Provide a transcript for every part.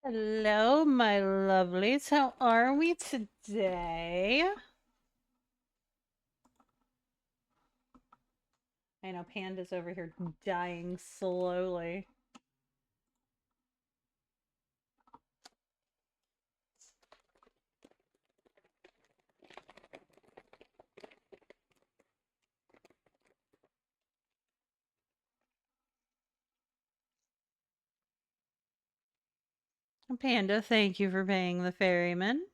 Hello, my lovelies. How are we today? I know Panda's over here dying slowly. Panda, thank you for paying the ferryman.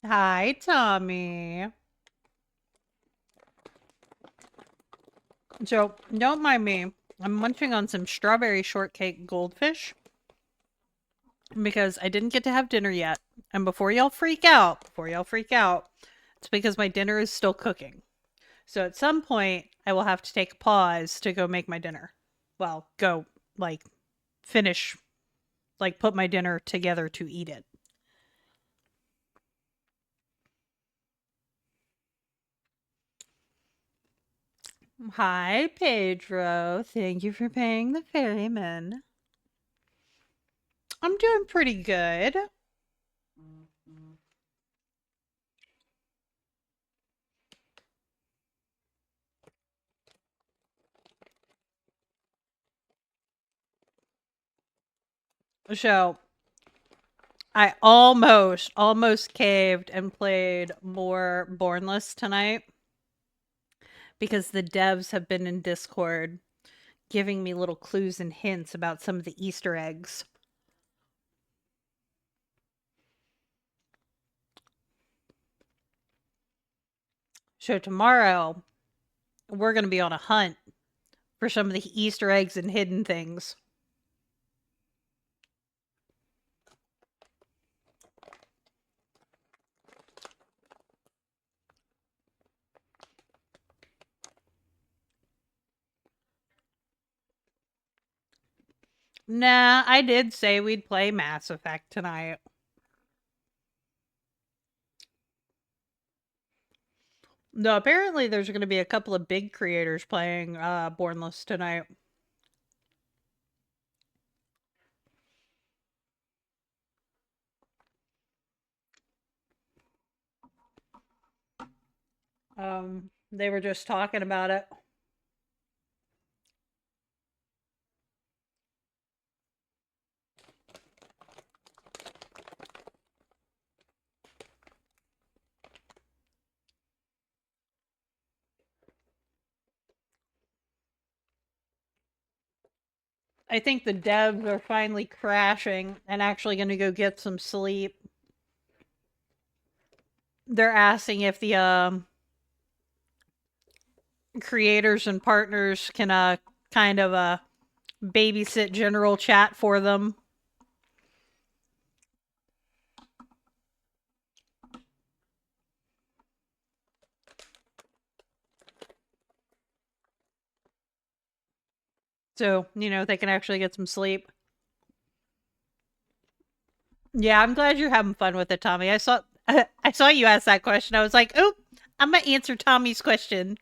Hi, Tommy. So, don't mind me. I'm munching on some strawberry shortcake goldfish because I didn't get to have dinner yet. And before y'all freak out, it's because my dinner is still cooking. So at some point, I will have to take a pause to go make my dinner. Well, go, like, finish, like, put my dinner together to eat it. Hi, Pedro. Thank you for paying the ferryman. I'm doing pretty good. So, I almost caved and played more Bornless tonight because the devs have been in Discord giving me little clues and hints about some of the Easter eggs. So tomorrow, we're going to be on a hunt for some of the Easter eggs and hidden things. Nah, I did say we'd play Mass Effect tonight. No, apparently there's going to be a couple of big creators playing Bornless tonight. They were just talking about it. I think the devs are finally crashing and actually going to go get some sleep. They're asking if the creators and partners can kind of babysit general chat for them. So, they can actually get some sleep. Yeah, I'm glad you're having fun with it, Tommy. I saw I saw you ask that question. I was like, "Oh, I'm gonna answer Tommy's question."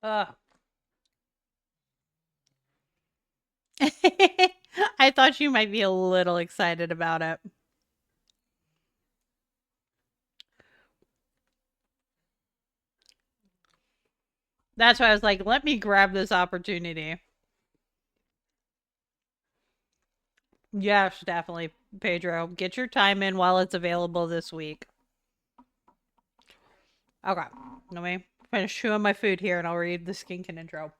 Uh I thought you might be a little excited about it. That's why I was like, "Let me grab this opportunity." Yes, definitely, Pedro. Get your time in while it's available this week. Okay, let me Finish chewing my food here and I'll read the Skinkin intro.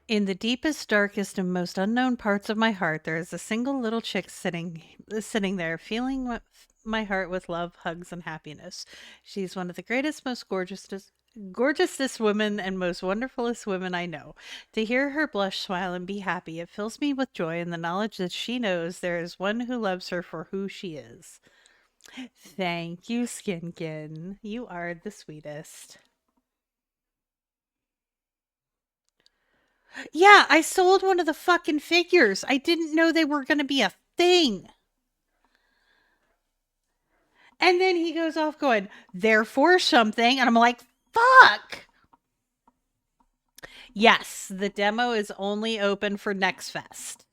In the deepest, darkest, and most unknown parts of my heart, there is a single little chick sitting there, feeling my heart with love, hugs, and happiness. She's one of the greatest, most gorgeousest women and most wonderfulest women I know. To hear her blush, smile, and be happy, it fills me with joy in the knowledge that she knows there is one who loves her for who she is. Thank you, Skinkin. You are the sweetest. Yeah, I sold one of the fucking figures. I didn't know they were going to be a thing. And then he goes off going, therefore something. And I'm like, fuck. Yes, the demo is only open for Next Fest.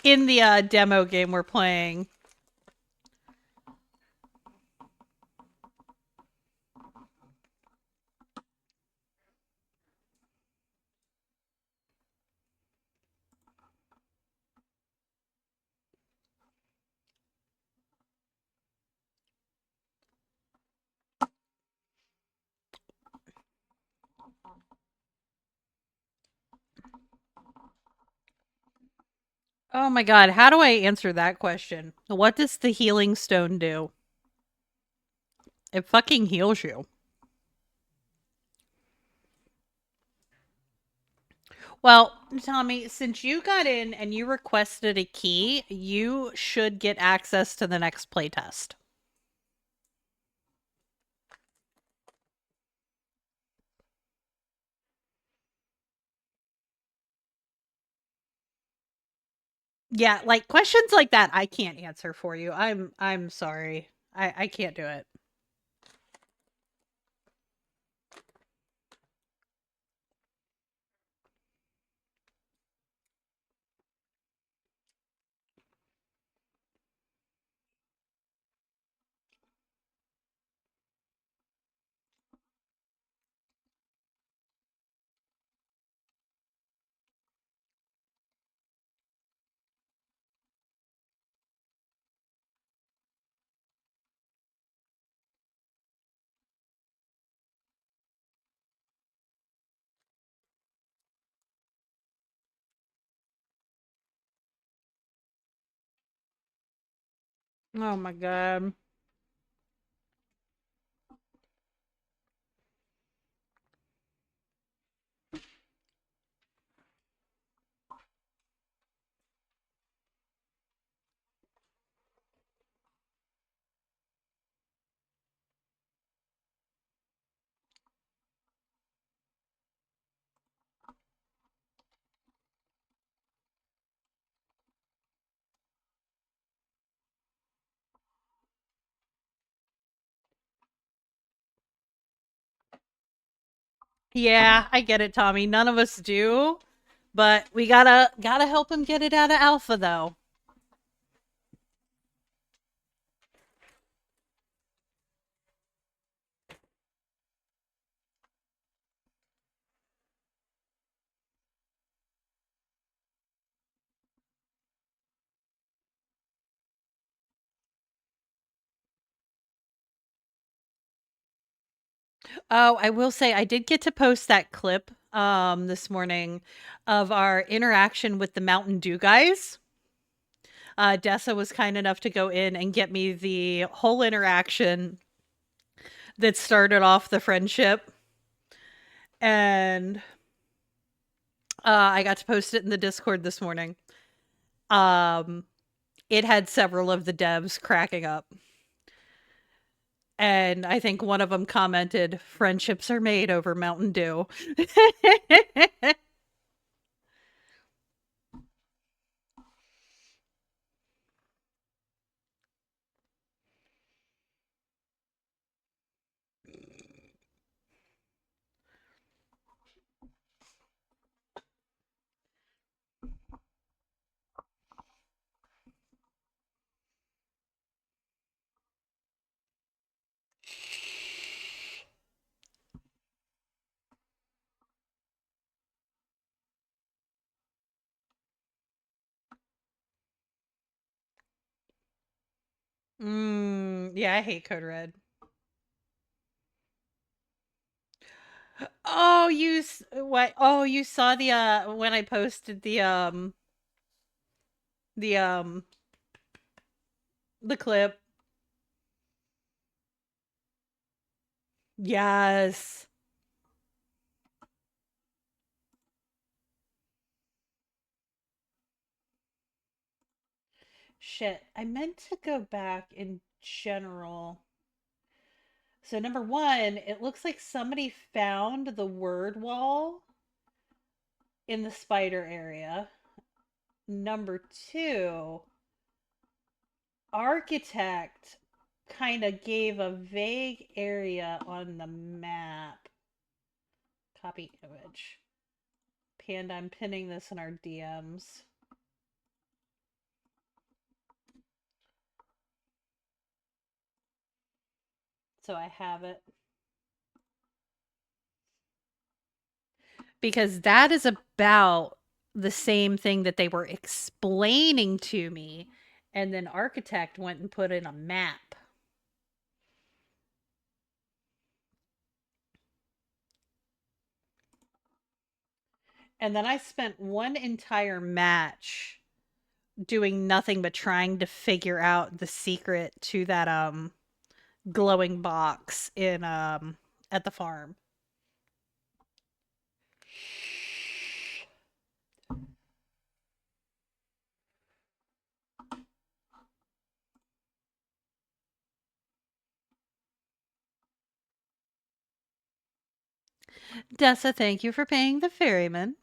In the demo game we're playing. Oh my god, how do I answer that question? What does the healing stone do? It fucking heals you. Well, Tommy, since you got in and you requested a key, you should get access to the next playtest. Yeah, like questions like that I can't answer for you. I'm sorry. I can't do it. Oh my god. Yeah, I get it, Tommy. None of us do, but we gotta help him get it out of alpha though. Oh, I will say I did get to post that clip this morning of our interaction with the Mountain Dew guys. Dessa was kind enough to go in and get me the whole interaction that started off the friendship. And I got to post it in the Discord this morning. It had several of the devs cracking up. And I think one of them commented, friendships are made over Mountain Dew. Yeah, I hate Code Red. Oh, what? Oh, you saw the when I posted the um the clip. Yes. Shit, I meant to go back in general. So number one, it looks like somebody found the word wall in the spider area. Number two, architect kind of gave a vague area on the map. Copy image. Panda, I'm pinning this in our DMs. So I have it. Because that is about the same thing that they were explaining to me. And then architect went and put in a map. And then I spent one entire match doing nothing but trying to figure out the secret to that glowing box in at the farm. Dessa, thank you for paying the ferryman.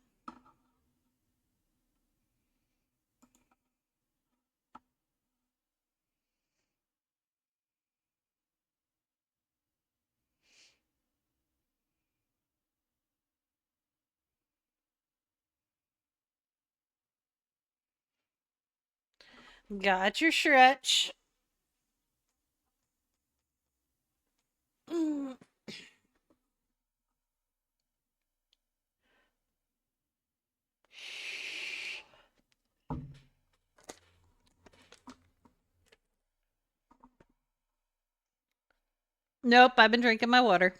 Got your stretch. Mm. Nope, I've been drinking my water.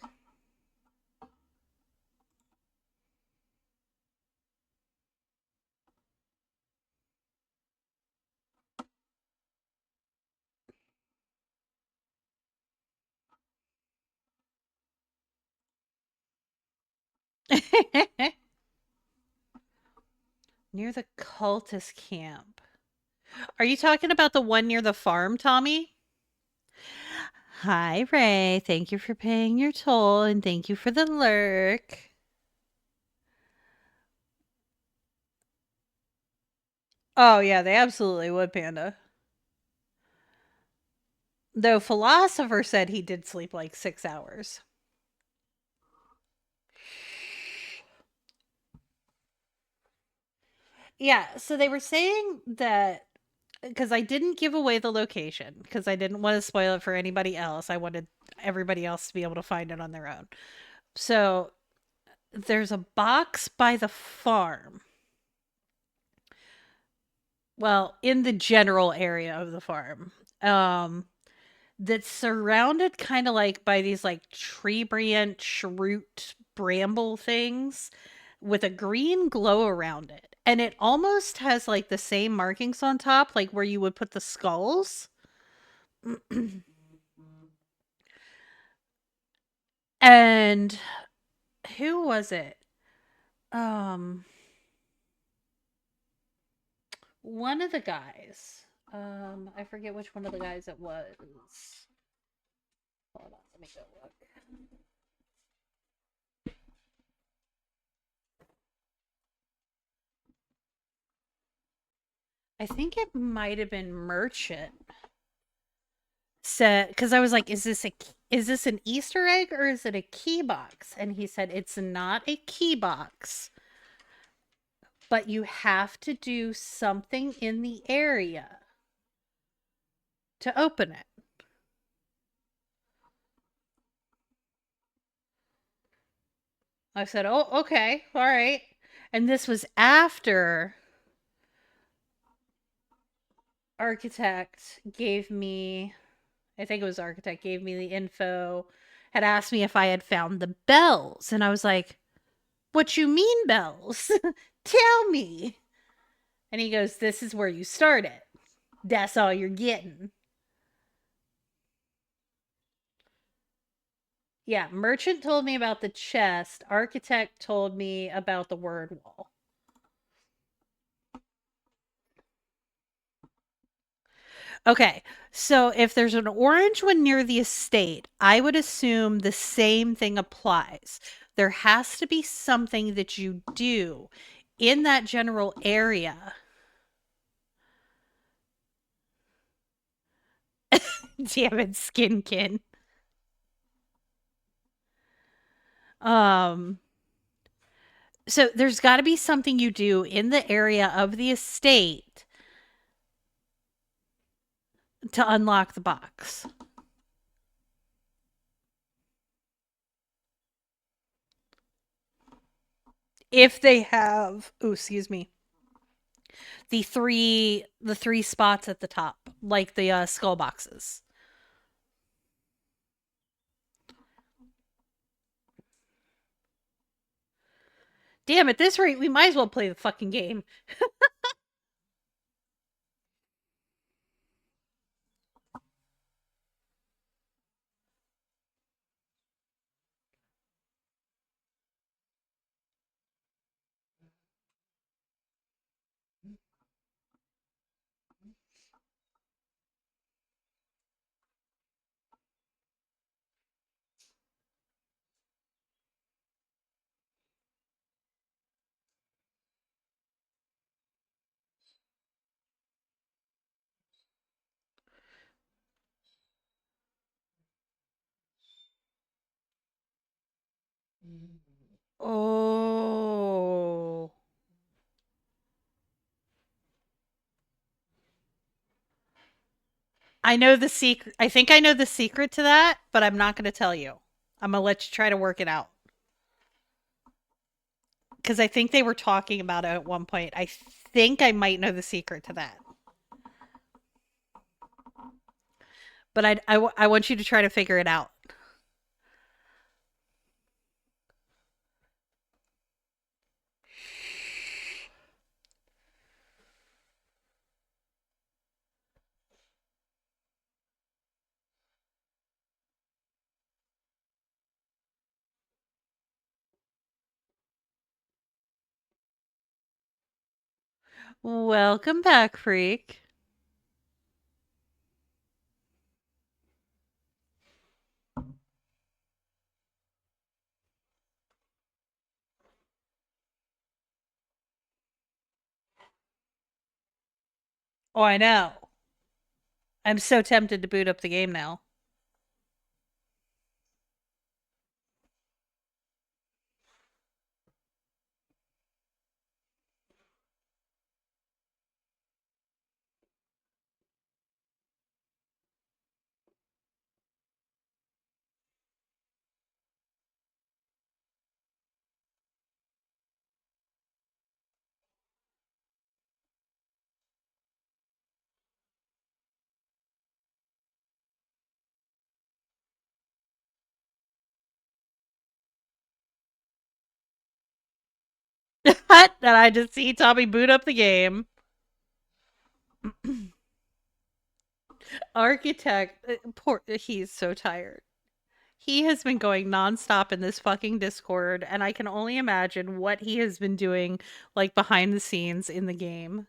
Near the cultist camp. Are you talking about the one near the farm, Tommy? Hi, Ray. Thank you for paying your toll and thank you for the lurk. Oh, yeah, they absolutely would, Panda. Though Philosopher said he did sleep like 6 hours. Yeah, so they were saying that because I didn't give away the location because I didn't want to spoil it for anybody else. I wanted everybody else to be able to find it on their own. So there's a box by the farm. Well, in the general area of the farm. That's surrounded kind of like by these like tree branch root bramble things with a green glow around it. And it almost has like the same markings on top, like where you would put the skulls. And who was it? Um One of the guys. I forget which one of the guys it was. Hold on, let me go look. I think it might have been Merchant. Said because I was like, is this an Easter egg or is it a key box? And he said it's not a key box, but you have to do something in the area to open it. I said, oh, okay, all right. And this was after Architect gave me I think it was architect, gave me the info, had asked me if I had found the bells. And I was like, what you mean bells? Tell me. And he goes, this is where you start it. That's all you're getting. Yeah, merchant told me about the chest. Architect told me about the word wall. Okay, so if there's an orange one near the estate, I would assume the same thing applies. There has to be something that you do in that general area. Damn it, Skinkin. Um, so there's got to be something you do in the area of the estate to unlock the box. If they have, oh, excuse me, the three spots at the top, like the skull boxes. Damn, at this rate, we might as well play the fucking game. Oh. I know the secret. I think I know the secret to that, but I'm not going to tell you. I'm going to let you try to work it out. Because I think they were talking about it at one point. I think I might know the secret to that. But I want you to try to figure it out. Welcome back, freak. Oh, I know. I'm so tempted to boot up the game now. That I just see Tommy boot up the game. Architect, poor, he's so tired. He has been going nonstop in this fucking Discord, and I can only imagine what he has been doing, like behind the scenes in the game.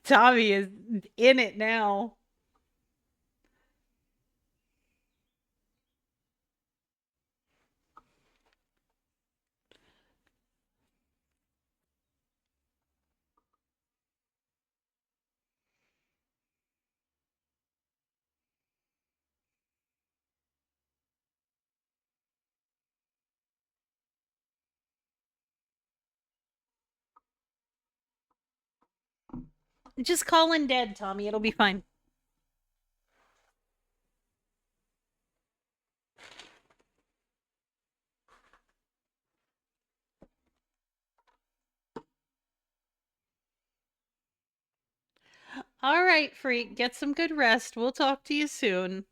Tommy is in it now. Just call in dead, Tommy. It'll be fine. All right, freak. Get some good rest. We'll talk to you soon.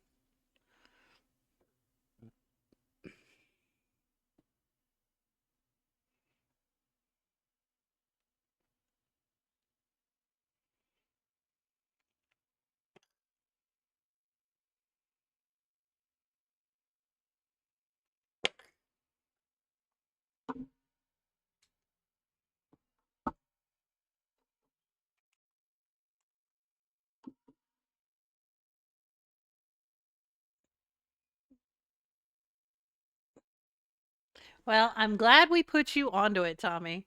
Well, I'm glad we put you onto it, Tommy.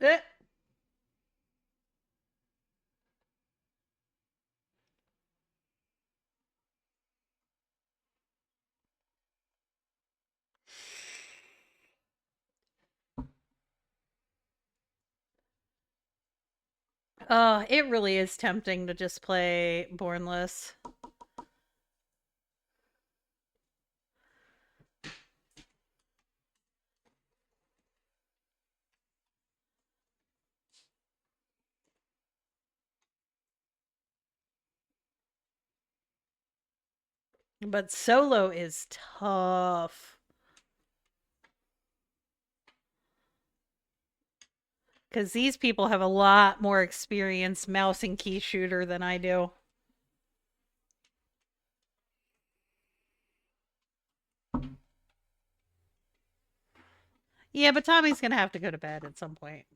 Eh. Oh, it really is tempting to just play Bornless. But solo is tough. Because these people have a lot more experience mouse and key shooter than I do. Yeah, but Tommy's going to have to go to bed at some point.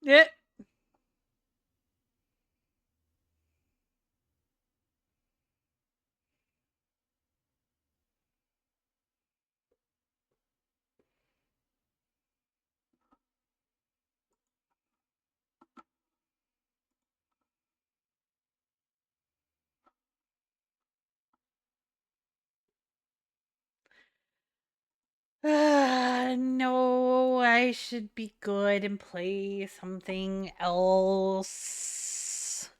Yeah. No, I should be good and play something else.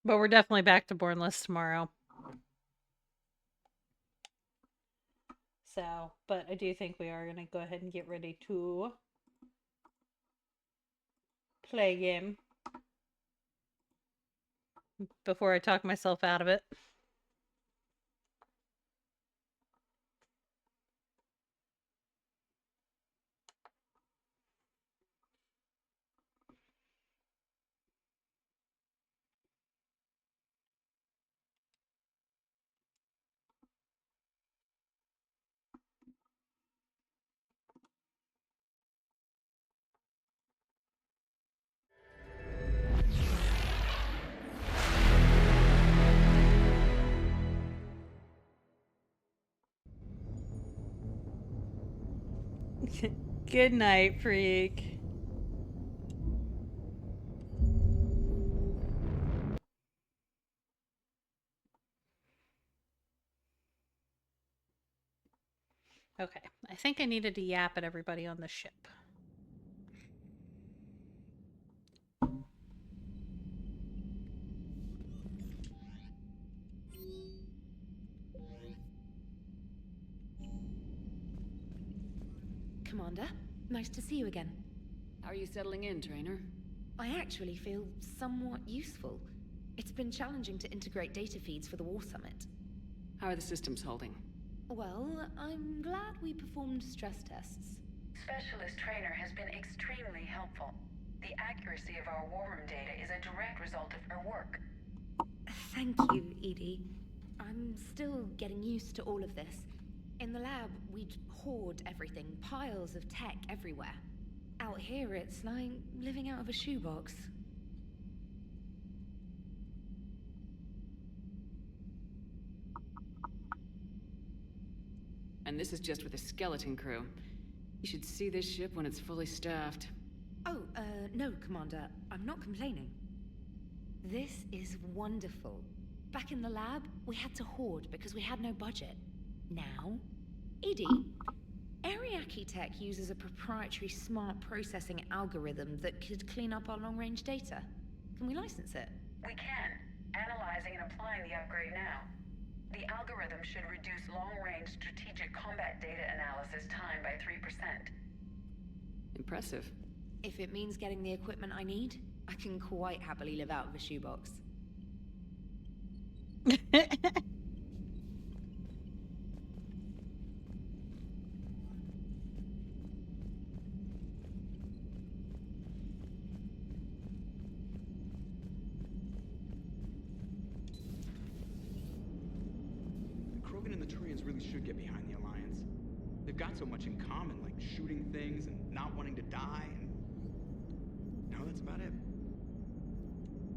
But we're definitely back to Bornless tomorrow. So, but I do think we are going to go ahead and get ready to play a game before I talk myself out of it. Good night, freak. Okay, I think I needed to yap at everybody on the ship. Commander, nice to see you again. How are you settling in, Trainer? I actually feel somewhat useful. It's been challenging to integrate data feeds for the War Summit. How are the systems holding? Well, I'm glad we performed stress tests. Specialist Trainer has been extremely helpful. The accuracy of our war room data is a direct result of her work. Thank you, Edie. I'm still getting used to all of this. In the lab, we'd hoard everything, piles of tech everywhere. Out here, it's like living out of a shoebox. And this is just with a skeleton crew. You should see this ship when it's fully staffed. Oh, no, Commander. I'm not complaining. This is wonderful. Back in the lab, we had to hoard because we had no budget. Now, Edie, Ariake Tech uses a proprietary smart processing algorithm that could clean up our long-range data. Can we license it? We can. Analyzing and applying the upgrade now. The algorithm should reduce long-range strategic combat data analysis time by 3%. Impressive. If it means getting the equipment I need, I can quite happily live out of a shoebox. Krogan and the Turians really should get behind the Alliance. They've got so much in common, like shooting things and not wanting to die, and... no, that's about it.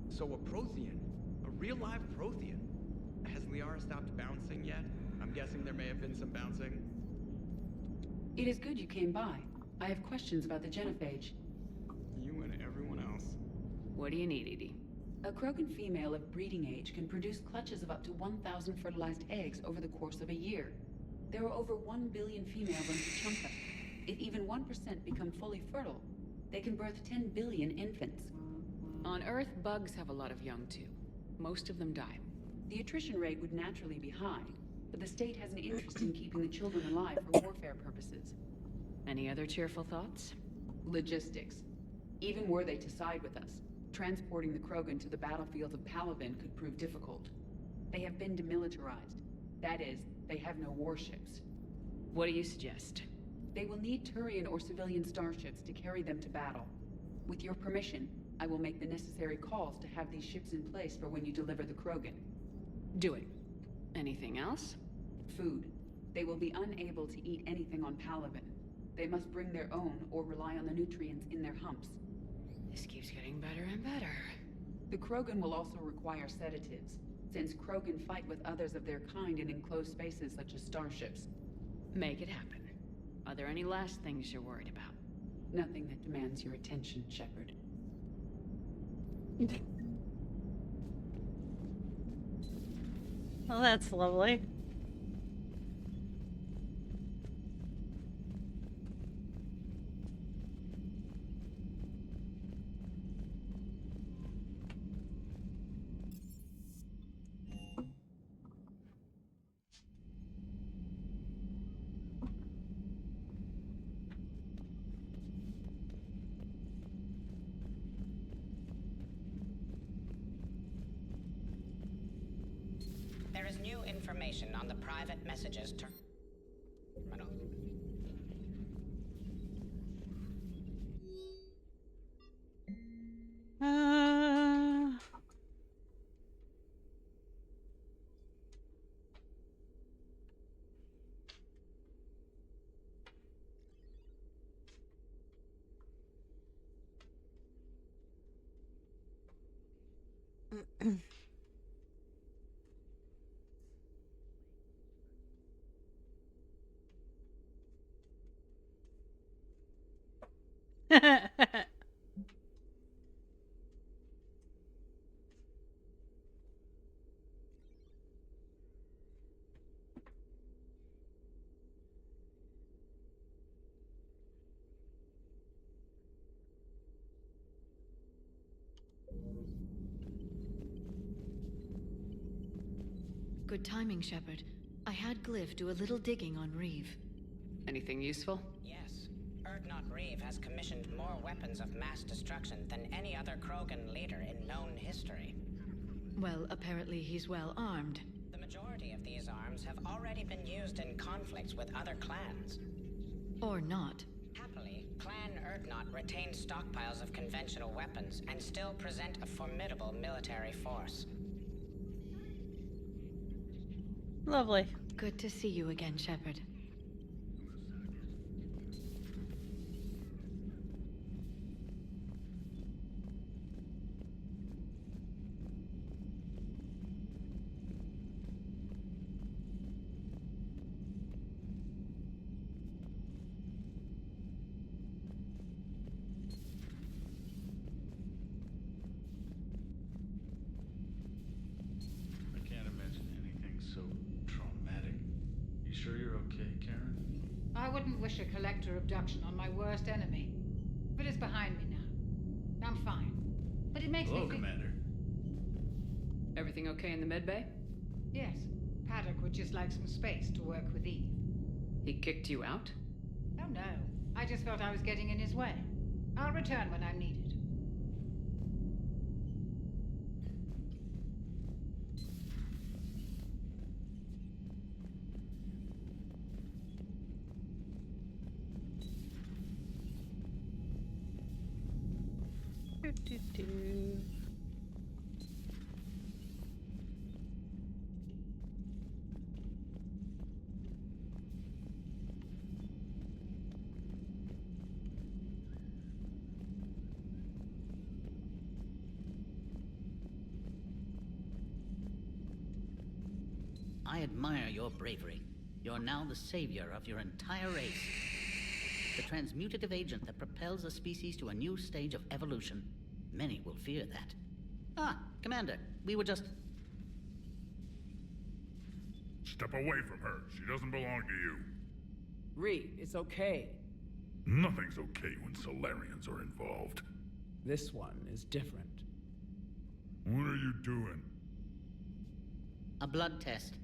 So a Prothean? A real live Prothean? Has Liara stopped bouncing yet? I'm guessing there may have been some bouncing. It is good you came by. I have questions about the genophage. You and everyone else. What do you need, Edie? A Krogan female of breeding age can produce clutches of up to 1,000 fertilized eggs over the course of a year. There are over 1 billion females on Tuchanka. If even 1% become fully fertile, they can birth 10 billion infants. On Earth, bugs have a lot of young too. Most of them die. The attrition rate would naturally be high, but the state has an interest in keeping the children alive for warfare purposes. Any other cheerful thoughts? Logistics. Even were they to side with us, transporting the Krogan to the battlefields of Palaven could prove difficult. They have been demilitarized. That is, they have no warships. What do you suggest? They will need Turian or civilian starships to carry them to battle. With your permission, I will make the necessary calls to have these ships in place for when you deliver the Krogan. Do it. Anything else? Food. They will be unable to eat anything on Palaven. They must bring their own or rely on the nutrients in their humps. This keeps getting better and better. The Krogan will also require sedatives, since Krogan fight with others of their kind in enclosed spaces such as starships. Make it happen. Are there any last things you're worried about? Nothing that demands your attention, Shepard. Well, that's lovely. There is new information on the private messages terminal. Uh... Good timing, Shepard. I had Glyph do a little digging on Reeve. Anything useful? Yes. Urdnot Reeve has commissioned more weapons of mass destruction than any other Krogan leader in known history. Well, apparently he's well armed. The majority of these arms have already been used in conflicts with other clans. Or not. Happily, Clan Urdnot retains stockpiles of conventional weapons and still present a formidable military force. Lovely. Good to see you again, Shepard. I can't imagine anything so traumatic. You sure you're okay, Karen? I wouldn't wish a collector abduction on my worst enemy. But it's behind me now. I'm fine. But it makes Hello, me feel... Commander. Everything okay in the medbay? Yes. Paddock would just like some space to work with Eve. He kicked you out? Oh no. I just felt I was getting in his way. I'll return when I'm needed. Do. I admire your bravery. You're now the savior of your entire race. The transmutative agent that propels a species to a new stage of evolution. Many will fear that. Ah, Commander, we were just... Step away from her. She doesn't belong to you. Reeve, it's okay. Nothing's okay when Solarians are involved. This one is different. What are you doing? A blood test.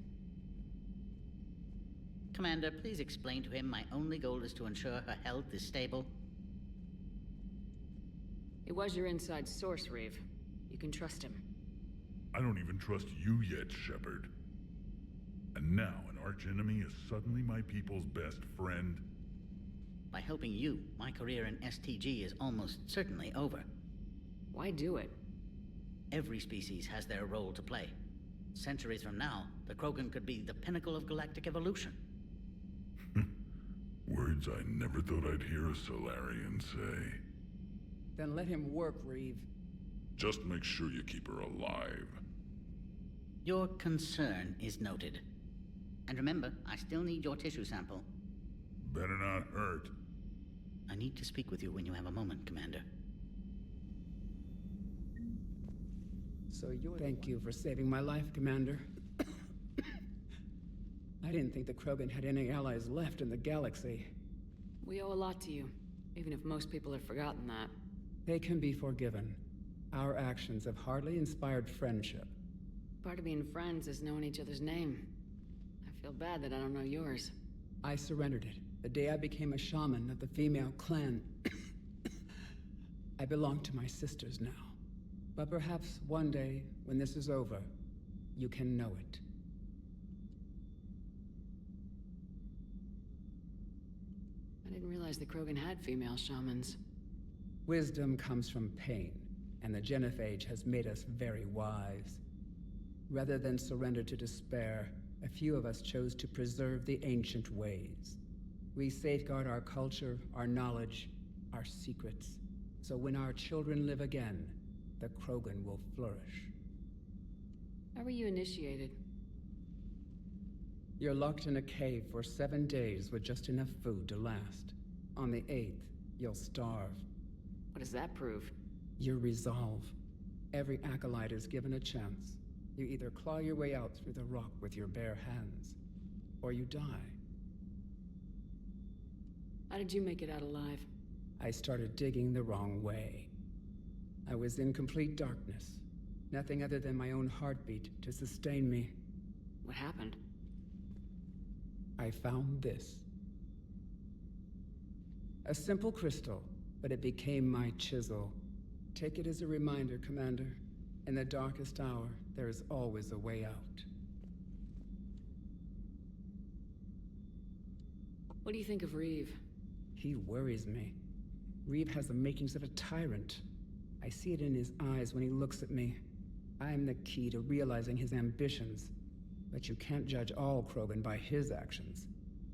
Commander, please explain to him my only goal is to ensure her health is stable. It was your inside source, Reeve. You can trust him. I don't even trust you yet, Shepard. And now an archenemy is suddenly my people's best friend? By helping you, my career in STG is almost certainly over. Why do it? Every species has their role to play. Centuries from now, the Krogan could be the pinnacle of galactic evolution. Words I never thought I'd hear a Solarian say. Then let him work, Reeve. Just make sure you keep her alive. Your concern is noted. And remember, I still need your tissue sample. Better not hurt. I need to speak with you when you have a moment, Commander. So you're... Thank you for saving my life, Commander. I didn't think the Krogan had any allies left in the galaxy. We owe a lot to you, even if most people have forgotten that. They can be forgiven. Our actions have hardly inspired friendship. Part of being friends is knowing each other's name. I feel bad that I don't know yours. I surrendered it the day I became a shaman of the female clan. I belong to my sisters now. But perhaps one day, when this is over, you can know it. I didn't realize the Krogan had female shamans. Wisdom comes from pain, and the Genophage has made us very wise. Rather than surrender to despair, a few of us chose to preserve the ancient ways. We safeguard our culture, our knowledge, our secrets. So when our children live again, the Krogan will flourish. How were you initiated? You're locked in a cave for 7 days with just enough food to last. On the 8th, you'll starve. What does that prove? Your resolve. Every acolyte is given a chance. You either claw your way out through the rock with your bare hands, or you die. How did you make it out alive? I started digging the wrong way. I was in complete darkness. Nothing other than my own heartbeat to sustain me. What happened? I found this. A simple crystal, but it became my chisel. Take it as a reminder, Commander. In the darkest hour, there is always a way out. What do you think of Reeve? He worries me. Reeve has the makings of a tyrant. I see it in his eyes when he looks at me. I am the key to realizing his ambitions. But you can't judge all Krogan by his actions.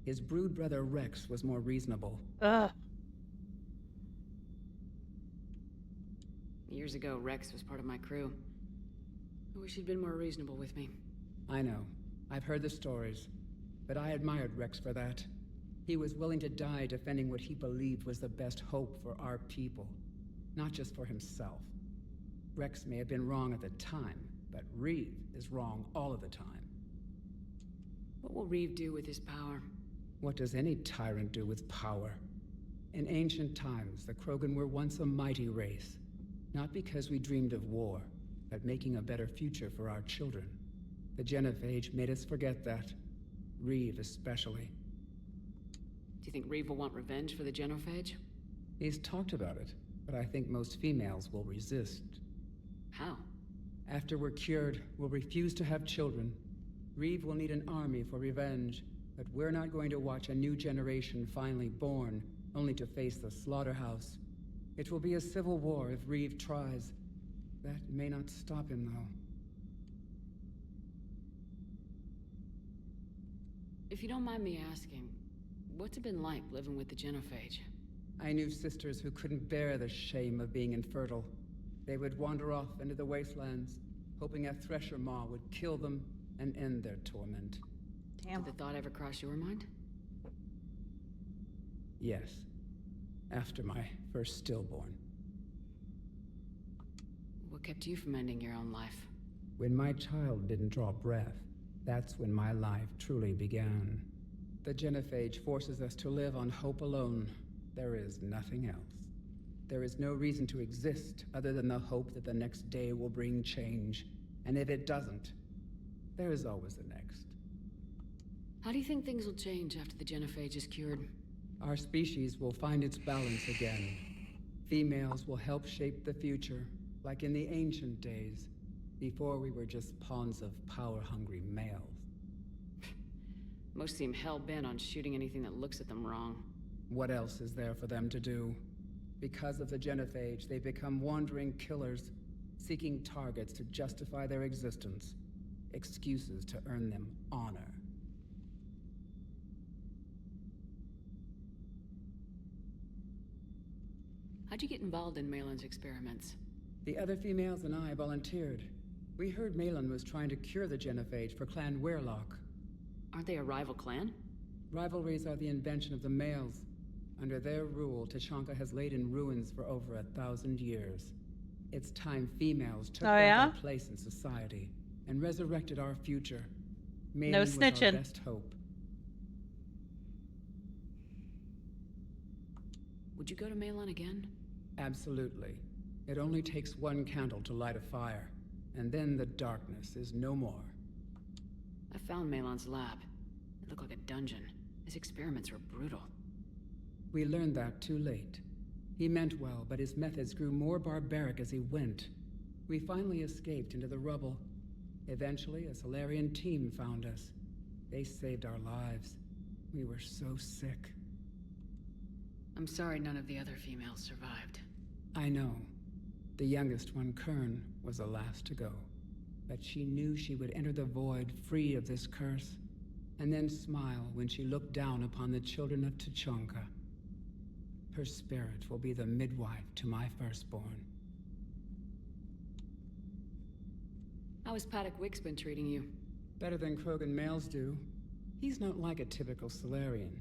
His brood brother Rex was more reasonable. Ugh. Years ago, Rex was part of my crew. I wish he'd been more reasonable with me. I know. I've heard the stories. But I admired Rex for that. He was willing to die defending what he believed was the best hope for our people. Not just for himself. Rex may have been wrong at the time, but Reeve is wrong all of the time. What will Reeve do with his power? What does any tyrant do with power? In ancient times, the Krogan were once a mighty race. Not because we dreamed of war, but making a better future for our children. The Genophage made us forget that. Reeve especially. Do you think Reeve will want revenge for the Genophage? He's talked about it, but I think most females will resist. How? After we're cured, we'll refuse to have children. Reeve will need an army for revenge, but we're not going to watch a new generation finally born, only to face the slaughterhouse. It will be a civil war if Reeve tries. That may not stop him, though. If you don't mind me asking, what's it been like living with the Genophage? I knew sisters who couldn't bear the shame of being infertile. They would wander off into the wastelands, hoping a Thresher Maw would kill them and end their torment. Damn. Did the thought ever cross your mind? Yes. After my first stillborn. What kept you from ending your own life? When my child didn't draw breath, that's when my life truly began. The Genophage forces us to live on hope alone. There is nothing else. There is no reason to exist other than the hope that the next day will bring change. And if it doesn't, there is always the next. How do you think things will change after the Genophage is cured? Our species will find its balance again. Females will help shape the future, like in the ancient days, before we were just pawns of power-hungry males. Most seem hell-bent on shooting anything that looks at them wrong. What else is there for them to do? Because of the Genophage, they become wandering killers, seeking targets to justify their existence, excuses to earn them honor. How'd you get involved in Malin's experiments? The other females and I volunteered. We heard Malin was trying to cure the Genophage for Clan Weirlock. Aren't they a rival clan? Rivalries are the invention of the males. Under their rule, Tuchanka has laid in ruins for over 1,000 years. It's time females took back our place in society and resurrected our future. Malin No was snitching. our best hope. Would you go to Malin again? Absolutely. It only takes one candle to light a fire, and then the darkness is no more. I found Malin's lab. It looked like a dungeon. His experiments were brutal. We learned that too late. He meant well, but his methods grew more barbaric as he went. We finally escaped into the rubble. Eventually, a Solarian team found us. They saved our lives. We were so sick. I'm sorry none of the other females survived. I know. The youngest one, Kern, was the last to go. But she knew she would enter the void free of this curse, and then smile when she looked down upon the children of Tuchanka. Her spirit will be the midwife to my firstborn. How has Paddock Wicks been treating you? Better than Krogan males do. He's not like a typical Solarian.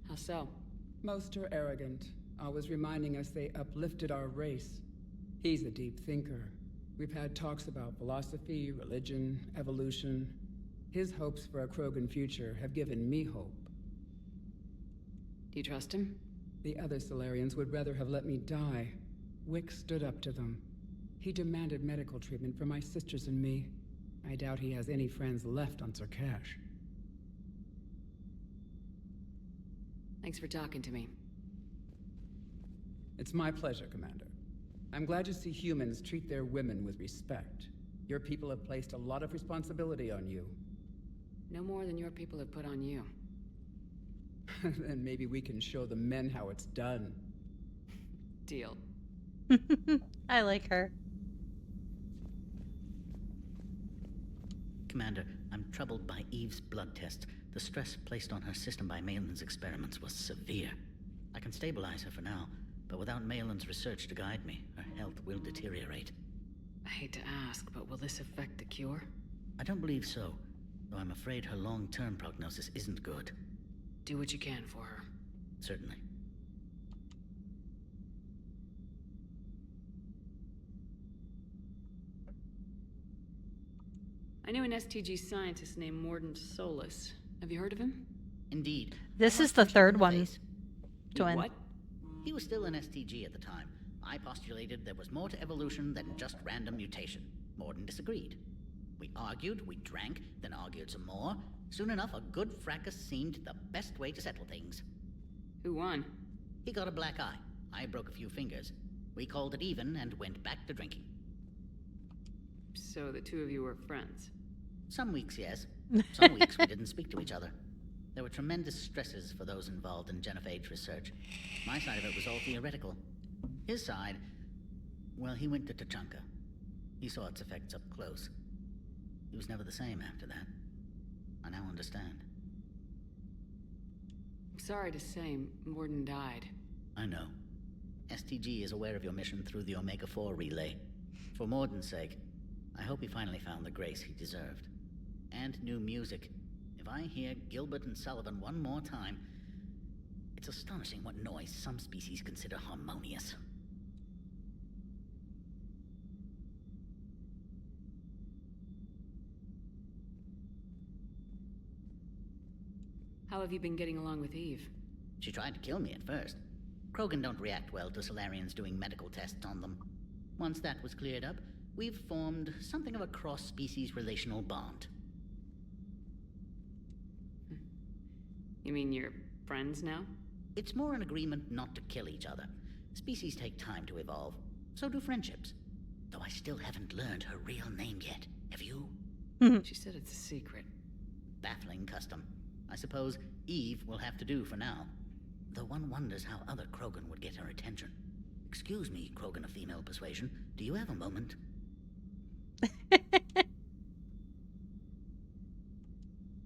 How so? Most are arrogant, always reminding us they uplifted our race. He's a deep thinker. We've had talks about philosophy, religion, evolution. His hopes for a Krogan future have given me hope. Do you trust him? The other Solarians would rather have let me die. Wicks stood up to them. He demanded medical treatment for my sisters and me. I doubt he has any friends left on Surkash. Thanks for talking to me. It's my pleasure, Commander. I'm glad to see humans treat their women with respect. Your people have placed a lot of responsibility on you. No more than your people have put on you. Then maybe we can show the men how it's done. Deal. I like her. Commander, I'm troubled by Eve's blood tests. The stress placed on her system by Malin's experiments was severe. I can stabilize her for now, but without Malin's research to guide me, her health will deteriorate. I hate to ask, but will this affect the cure? I don't believe so, though I'm afraid her long-term prognosis isn't good. Do what you can for her. Certainly. I knew an STG scientist named Mordin Solus. Have you heard of him? Indeed. This is the third one. Twin. What? He was still an STG at the time. I postulated there was more to evolution than just random mutation. Mordin disagreed. We argued, we drank, then argued some more. Soon enough, a good fracas seemed the best way to settle things. Who won? He got a black eye. I broke a few fingers. We called it even and went back to drinking. So the two of you were friends? Some weeks, yes. Some weeks we didn't speak to each other. There were tremendous stresses for those involved in genophage research. My side of it was all theoretical. His side, well, he went to Tuchanka. He saw its effects up close. He was never the same after that. I now understand. I'm sorry to say, Mordin died. I know. STG is aware of your mission through the Omega-4 relay. For Mordin's sake, I hope he finally found the grace he deserved. And new music. If I hear Gilbert and Sullivan one more time, it's astonishing what noise some species consider harmonious. How have you been getting along with Eve? She tried to kill me at first. Krogan don't react well to Solarians doing medical tests on them. Once that was cleared up, we've formed something of a cross-species relational bond. You mean you're friends now? It's more an agreement not to kill each other. Species take time to evolve. So do friendships. Though I still haven't learned her real name yet. Have you? She said it's a secret. Baffling custom. I suppose Eve will have to do for now. Though one wonders how other Krogan would get her attention. Excuse me, Krogan of female persuasion. Do you have a moment?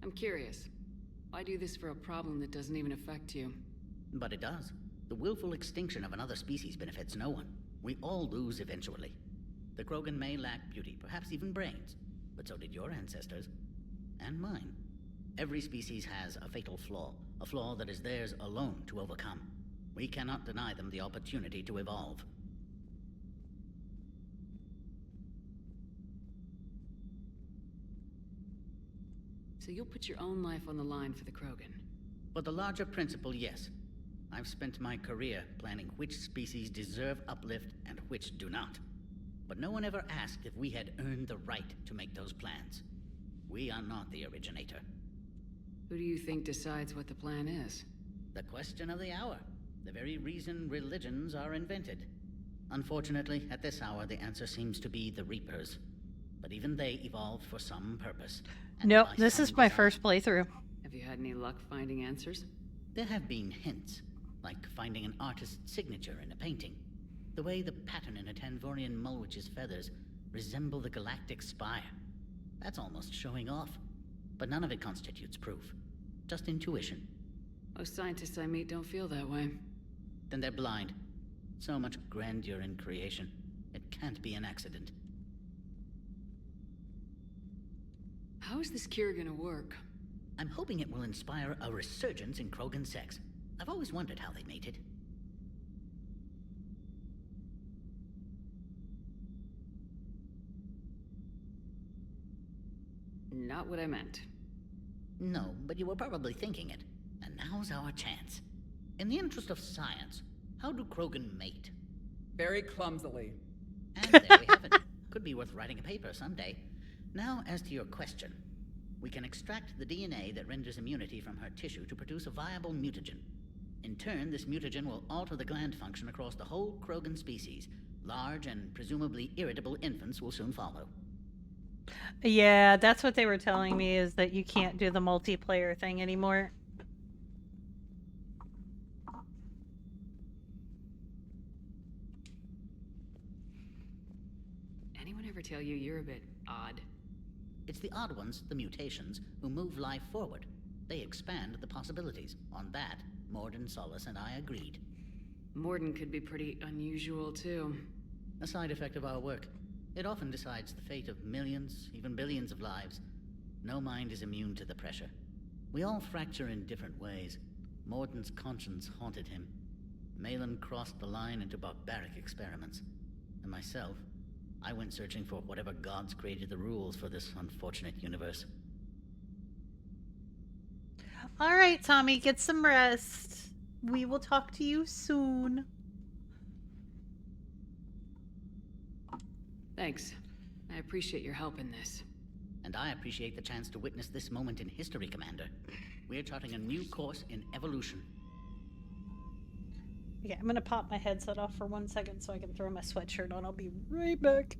I'm curious. Why do this for a problem that doesn't even affect you? But it does. The willful extinction of another species benefits no one. We all lose eventually. The Krogan may lack beauty, perhaps even brains. But so did your ancestors. And mine. Every species has a fatal flaw. A flaw that is theirs alone to overcome. We cannot deny them the opportunity to evolve. So you'll put your own life on the line for the Krogan? For the larger principle, yes. I've spent my career planning which species deserve uplift and which do not. But no one ever asked if we had earned the right to make those plans. We are not the originator. Who do you think decides what the plan is? The question of the hour. The very reason religions are invented. Unfortunately, at this hour, the answer seems to be the Reapers. But even they evolved for some purpose. Nope, this is my first playthrough. Have you had any luck finding answers? There have been hints, like finding an artist's signature in a painting. The way the pattern in a Tanvorian Mulwich's feathers resemble the galactic spire. That's almost showing off. But none of it constitutes proof. Just intuition. Most scientists I meet don't feel that way. Then they're blind. So much grandeur in creation. It can't be an accident. How is this cure gonna work? I'm hoping it will inspire a resurgence in Krogan sex. I've always wondered how they mated. Not what I meant. No, but you were probably thinking it. And now's our chance. In the interest of science, how do Krogan mate? Very clumsily. And there we have it. Could be worth writing a paper someday. Now, as to your question. We can extract the DNA that renders immunity from her tissue to produce a viable mutagen. In turn, this mutagen will alter the gland function across the whole Krogan species. Large and presumably irritable infants will soon follow. Yeah, that's what they were telling me, is that you can't do the multiplayer thing anymore. Anyone ever tell you you're a bit odd? It's the odd ones, the mutations, who move life forward. They expand the possibilities. On that, Mordin, Solace, and I agreed. Mordin could be pretty unusual, too. A side effect of our work. It often decides the fate of millions, even billions of lives. No mind is immune to the pressure. We all fracture in different ways. Mordin's conscience haunted him. Malin crossed the line into barbaric experiments. And myself, I went searching for whatever gods created the rules for this unfortunate universe. All right, Tommy, get some rest. We will talk to you soon. Thanks. I appreciate your help in this. And I appreciate the chance to witness this moment in history, Commander. We're charting a new course in evolution. Okay, I'm gonna pop my headset off for 1 second so I can throw my sweatshirt on. I'll be right back.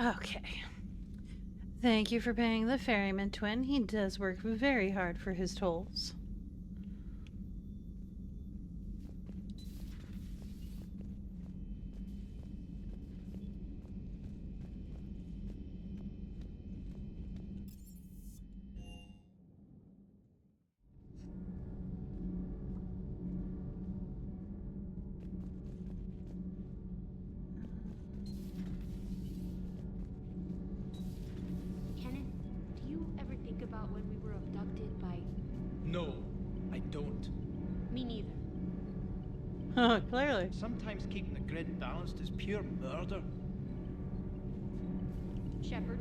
Okay. Thank you for paying the ferryman twin. He does work very hard for his tolls. No, I don't. Me neither. Clearly. Sometimes keeping the grid balanced is pure murder. Shepard.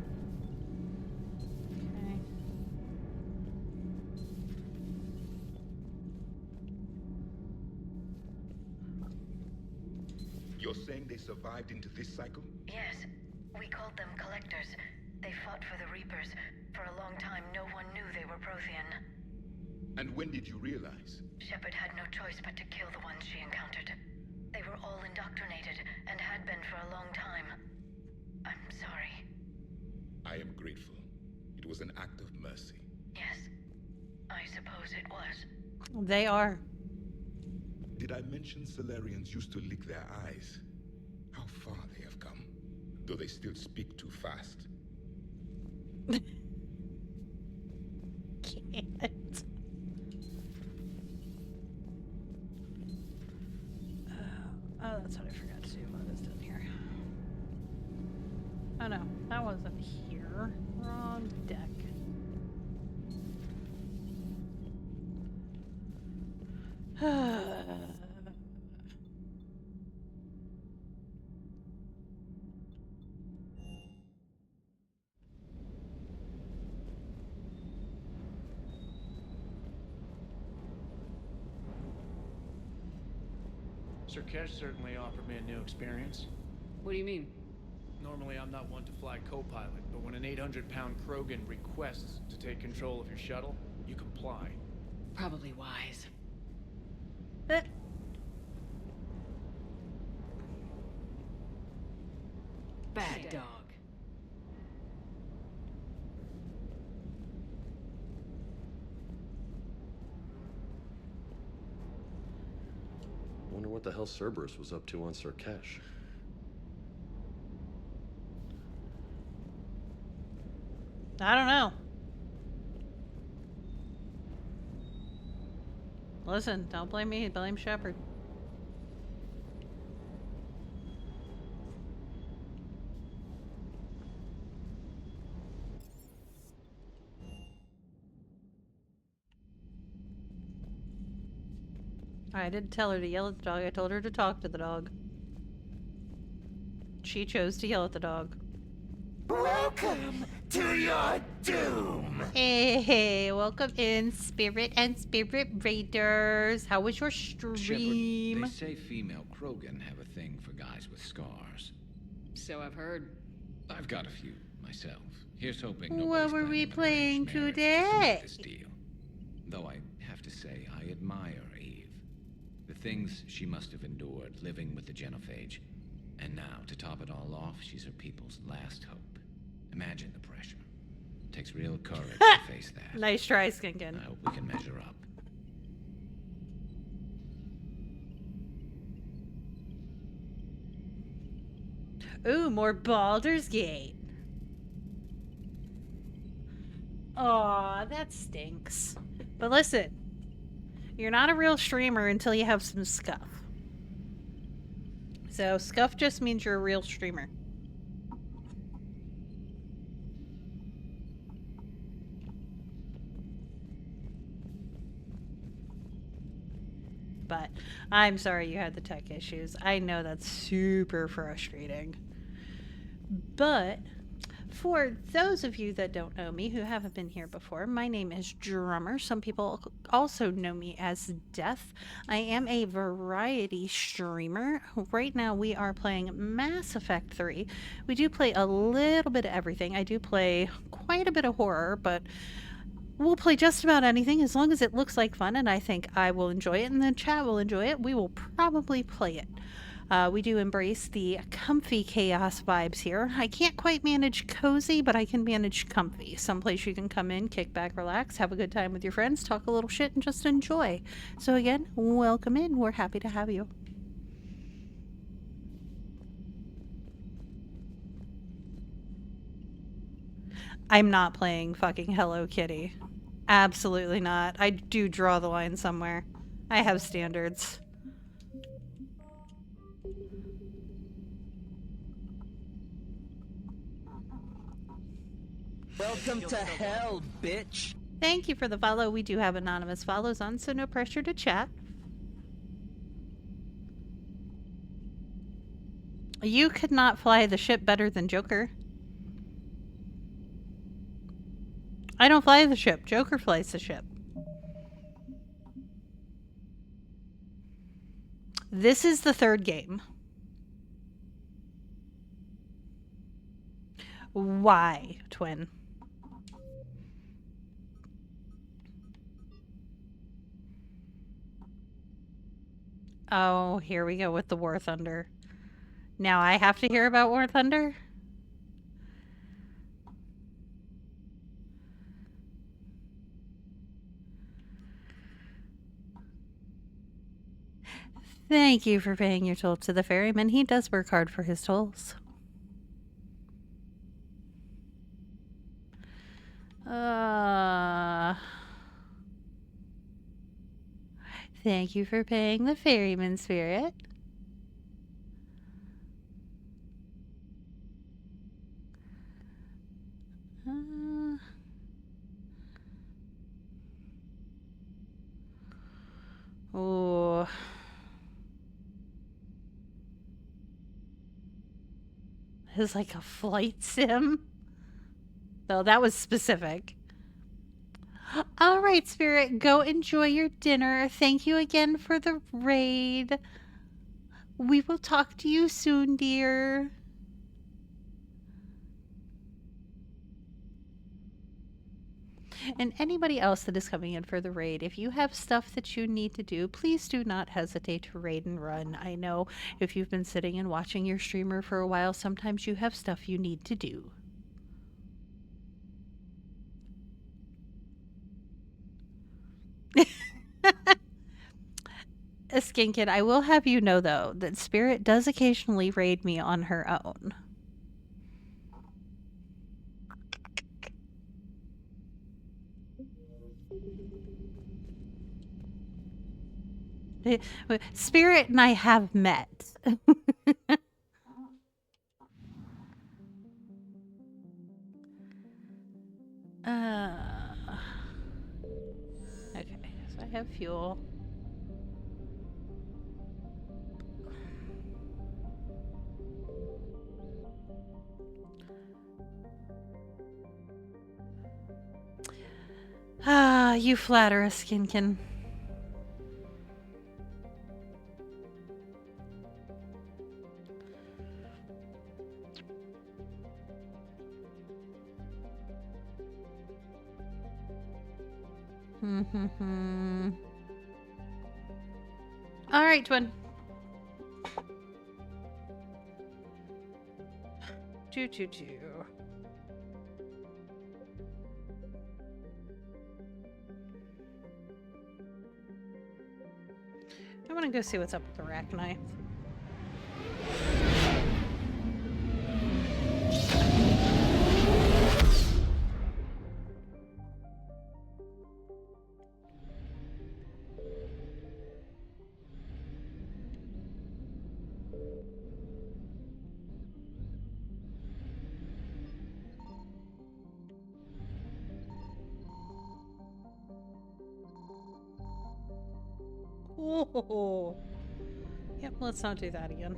Okay. You're saying they survived into this cycle? Yes. We called them Collectors. They fought for the Reapers. For a long time, no one knew they were Prothean. And when did you realize? Shepard had no choice but to kill the ones she encountered. They were all indoctrinated, and had been for a long time. I'm sorry. I am grateful. It was an act of mercy. Yes, I suppose it was. They are. Did I mention Salarians used to lick their eyes? How far they have come. Though they still speak too fast. Can't. Oh, that's what I forgot to do while I was down here. Oh no, that wasn't here. Wrong deck. Surkesh certainly offered me a new experience. What do you mean? Normally I'm not one to fly co-pilot, but when an 800-pound Krogan requests to take control of your shuttle, you comply. Probably wise. Bad dog. Wonder what the hell Cerberus was up to on Surkesh. I don't know. Listen, don't blame me, blame Shepard. I didn't tell her to yell at the dog. I told her to talk to the dog. She chose to yell at the dog. Welcome to your doom! Hey, welcome in, Spirit and Spirit Raiders. How was your stream? Shepard, they say female Krogan have a thing for guys with scars. So I've heard. I've got a few myself. Here's hoping What nobody's were we planning playing an arranged marriage to cement today? this deal. Though I have to say, I admire Eve. The things she must have endured living with the Genophage. And now, to top it all off, she's her people's last hope. Imagine the pressure. Takes real courage to face that. Nice try, Skinkin. I hope we can measure up. Ooh, more Baldur's Gate. Aw, that stinks. But listen, you're not a real streamer until you have some scuff. So, scuff just means you're a real streamer. But I'm sorry you had the tech issues. I know that's super frustrating. But for those of you that don't know me, who haven't been here before, my name is Drummer. Some people also know me as Death. I am a variety streamer. Right now we are playing Mass Effect 3. We do play a little bit of everything. I do play quite a bit of horror, but we'll play just about anything as long as it looks like fun, and I think I will enjoy it and the chat will enjoy it. We will probably play it. We do embrace the comfy chaos vibes here. I can't quite manage cozy, but I can manage comfy. Someplace you can come in, kick back, relax, have a good time with your friends, talk a little shit, and just enjoy. So again, welcome in. We're happy to have you. I'm not playing fucking Hello Kitty. Absolutely not. I do draw the line somewhere. I have standards. Welcome to hell, bitch! Thank you for the follow. We do have anonymous follows on, so no pressure to chat. You could not fly the ship better than Joker. I don't fly the ship. Joker flies the ship. This is the third game. Why, Twin? Oh, here we go with the War Thunder. Now I have to hear about War Thunder? Thank you for paying your toll to the ferryman. He does work hard for his tolls. Thank you for paying the ferryman, Spirit. Oh. It's like a flight sim. Though that was specific. All right, Spirit, go enjoy your dinner. Thank you again for the raid. We will talk to you soon, dear. And anybody else that is coming in for the raid, if you have stuff that you need to do, please do not hesitate to raid and run. I know if you've been sitting and watching your streamer for a while, sometimes you have stuff you need to do. Skinkin, I will have you know, though, that Spirit does occasionally raid me on her own. Spirit and I have met. Okay, so I have fuel. you flatter us, Skinkin. All right, twin. Choo. I want to go see what's up with the Arachnite. Oh, yep, let's not do that again.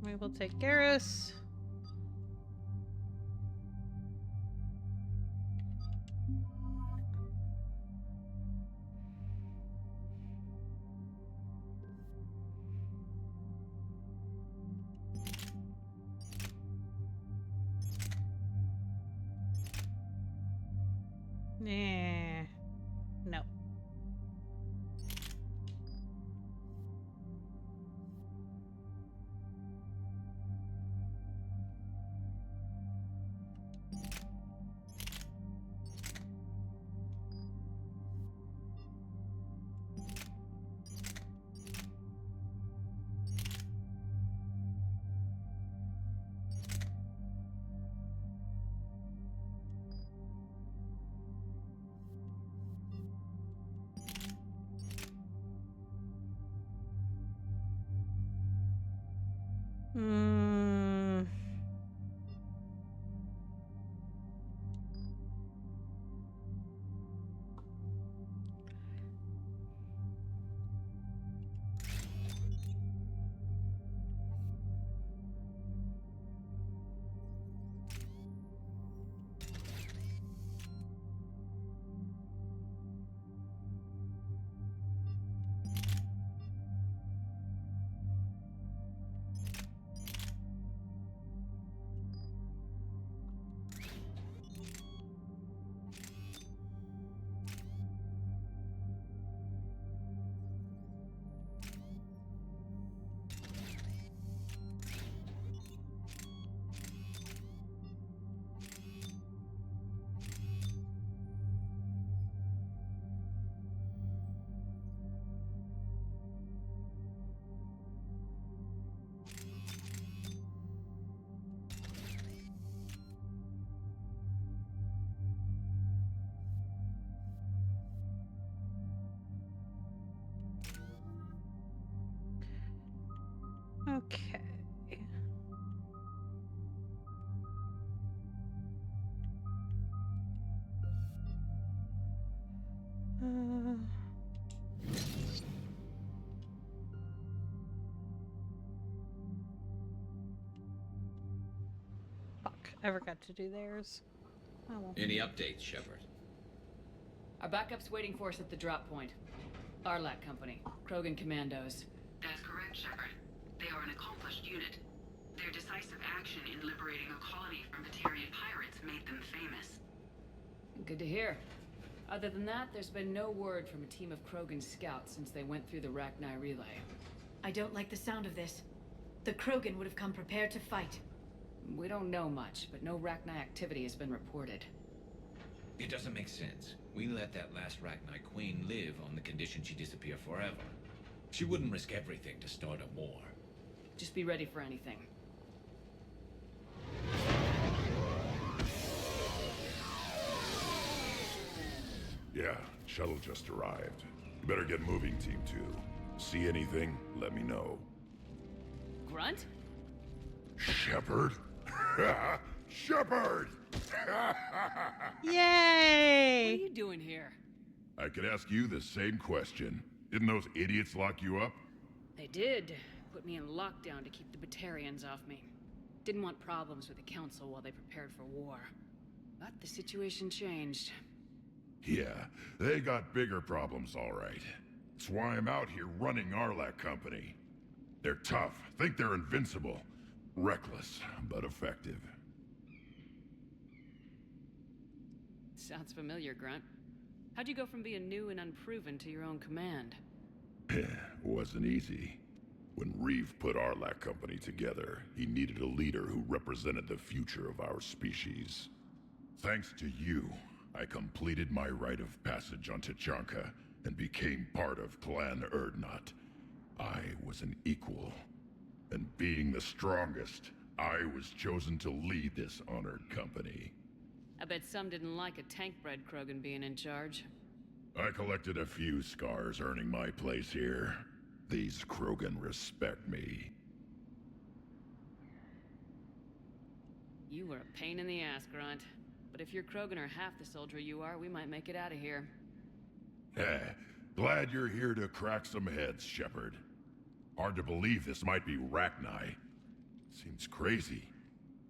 We will take Garrus. Nah. No. Okay. Fuck, I forgot to do theirs. Oh well. Any updates, Shepard? Our backup's waiting for us at the drop point. Arlac Company, Krogan Commandos. That's correct, Shepard. They are an accomplished unit. Their decisive action in liberating a colony from Batarian pirates made them famous. Good to hear. Other than that, there's been no word from a team of Krogan scouts since they went through the Rachni relay. I don't like the sound of this. The Krogan would have come prepared to fight. We don't know much, but no Rachni activity has been reported. It doesn't make sense. We let that last Rachni queen live on the condition she disappear forever. She wouldn't risk everything to start a war. Just be ready for anything. Yeah, shuttle just arrived. Better get moving, Team 2. See anything, let me know. Grunt? Shepard? Shepard! Yay! What are you doing here? I could ask you the same question. Didn't those idiots lock you up? They did. Put me in lockdown to keep the Batarians off me. Didn't want problems with the Council while they prepared for war. But the situation changed. Yeah, they got bigger problems, all right. That's why I'm out here running Arlac Company. They're tough, think they're invincible. Reckless, but effective. Sounds familiar, Grunt. How'd you go from being new and unproven to your own command? Wasn't easy. When Reeve put Arlac Company together, he needed a leader who represented the future of our species. Thanks to you, I completed my rite of passage on Tuchanka and became part of Clan Urdnot. I was an equal, and being the strongest, I was chosen to lead this honored company. I bet some didn't like a tank-bred Krogan being in charge. I collected a few scars earning my place here. These Krogan respect me. You were a pain in the ass, Grunt. But if your Krogan are half the soldier you are, we might make it out of here. Glad you're here to crack some heads, Shepard. Hard to believe this might be Rachni. Seems crazy.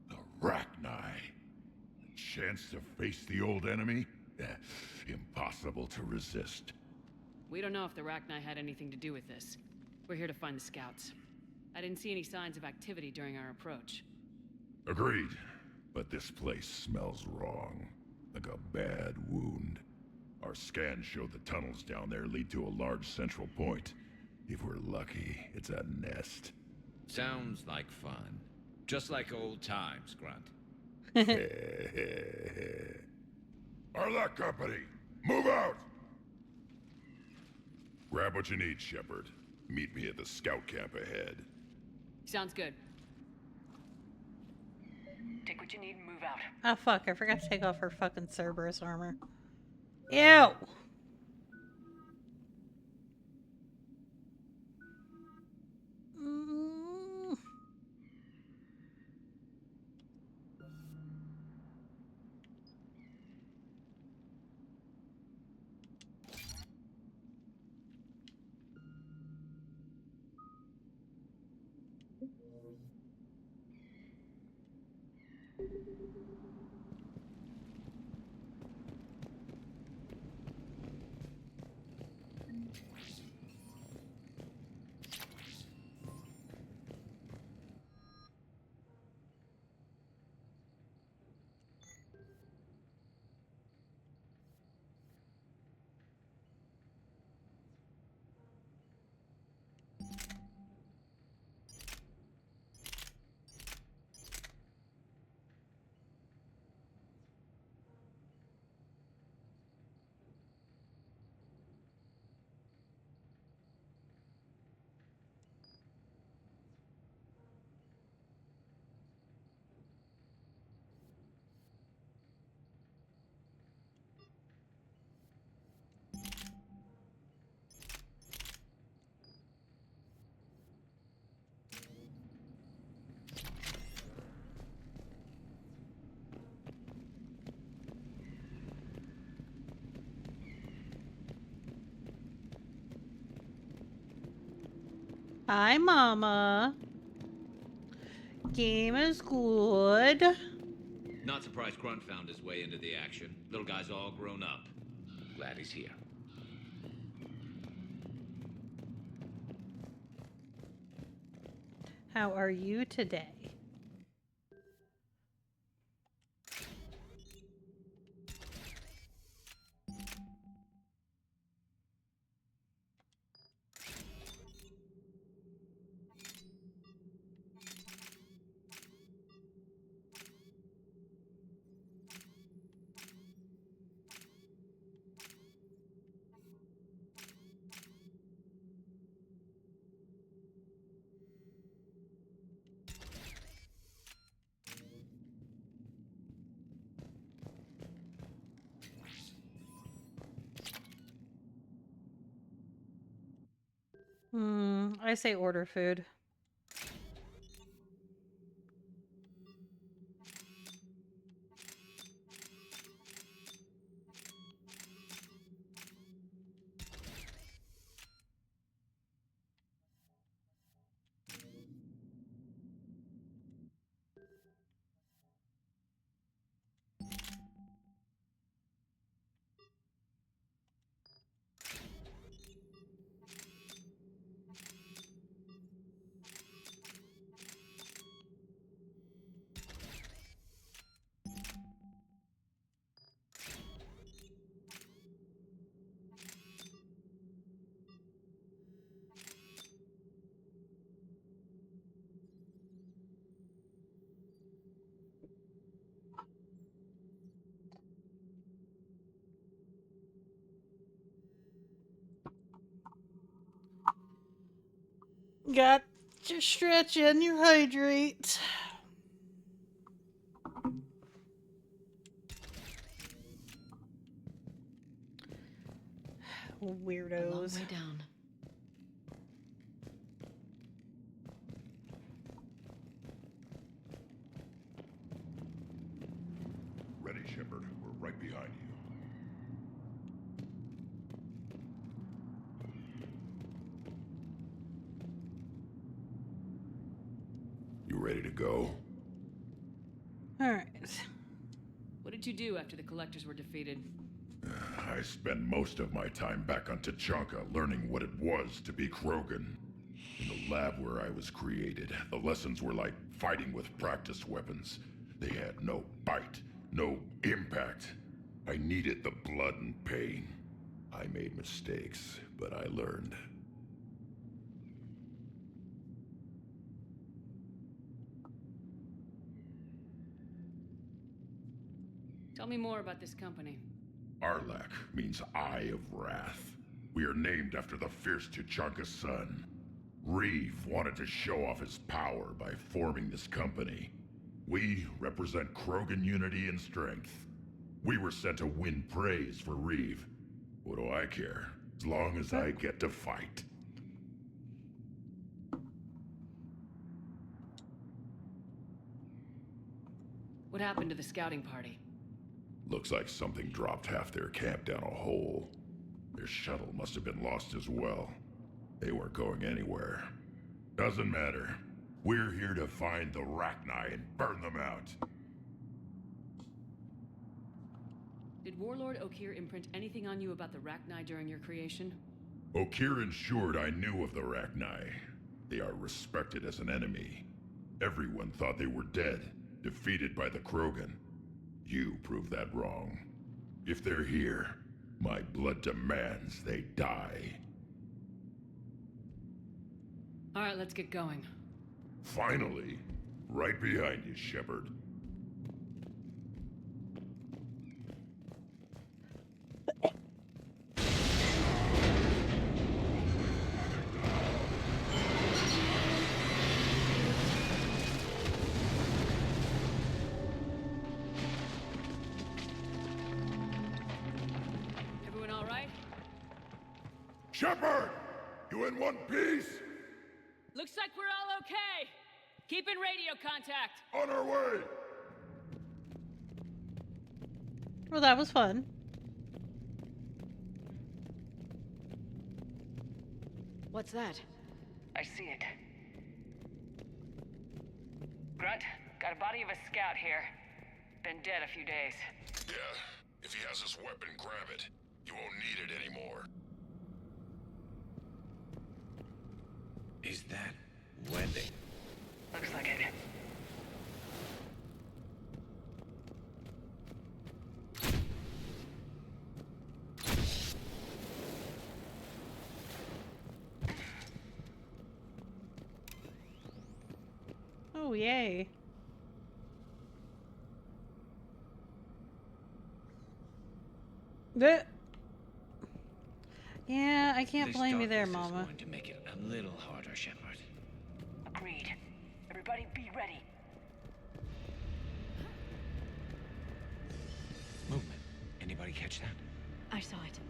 The Rachni. A chance to face the old enemy? Impossible to resist. We don't know if the Rachni had anything to do with this. We're here to find the scouts. I didn't see any signs of activity during our approach. Agreed. But this place smells wrong. Like a bad wound. Our scans show the tunnels down there lead to a large central point. If we're lucky, it's a nest. Sounds like fun. Just like old times, Grunt. Arlac Company, move out! Grab what you need, Shepard. Meet me at the scout camp ahead. Sounds good. Take what you need and move out. Oh fuck, I forgot to take off her fucking Cerberus armor. Ew! Hi, Mama. Game is good. Not surprised Grunt found his way into the action. Little guy's all grown up. Glad he's here. How are you today? I say order food. Got to stretch and you hydrate. Weirdos. A long way down. Ready, Shepard. We're right behind you. You ready to go? All right. What did you do after the Collectors were defeated? I spent most of my time back on Tuchanka learning what it was to be Krogan. In the lab where I was created, the lessons were like fighting with practice weapons. They had no bite, no impact. I needed the blood and pain. I made mistakes, but I learned. Tell me more about this company. Arlak means Eye of Wrath. We are named after the fierce Tuchanka sun. Reeve wanted to show off his power by forming this company. We represent Krogan unity and strength. We were sent to win praise for Reeve. What do I care, as long as I get to fight? What happened to the scouting party? Looks like something dropped half their camp down a hole. Their shuttle must have been lost as well. They weren't going anywhere. Doesn't matter. We're here to find the Rachni and burn them out. Did Warlord Okeer imprint anything on you about the Rachni during your creation? Okeer ensured I knew of the Rachni. They are respected as an enemy. Everyone thought they were dead, defeated by the Krogan. You proved that wrong. If they're here, my blood demands they die. All right, let's get going. Finally, right behind you, Shepard. Everyone all right? Shepard! You in one piece? Looks like we're all okay. Keep in radio contact. On our way! Well, that was fun. What's that? I see it. Grunt, got a body of a scout here. Been dead a few days. Yeah, if he has his weapon, grab it. You won't need it anymore. Is that webbing? Looks like it. Oh, yay. Yeah, I can't This blame you there, darkness is Mama. going to make it a little harder, Shepard. Agreed. Everybody be ready. Movement. Anybody catch that? I saw it.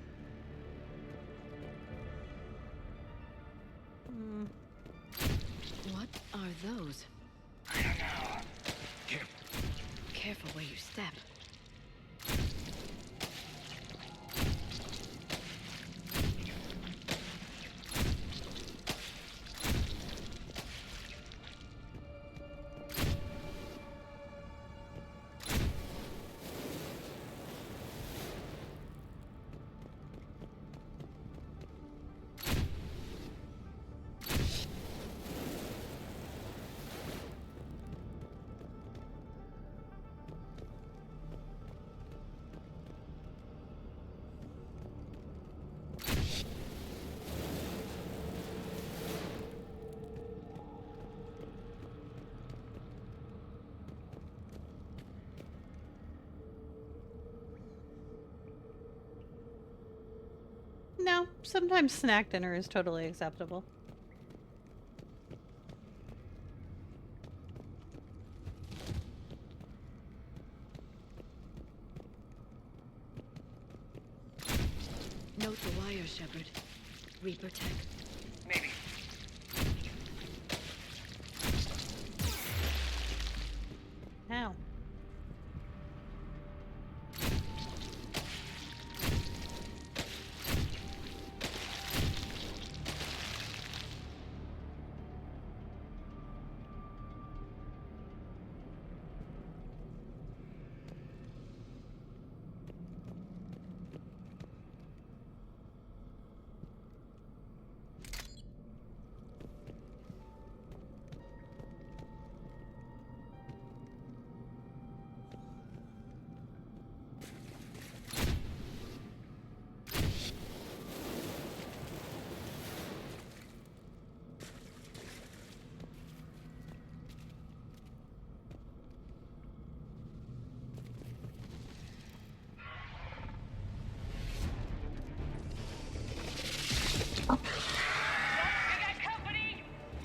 are those? I don't know. Careful where you step. No, sometimes snack dinner is totally acceptable. Note the wire, Shepard. Reaper tech. Maybe. Ow.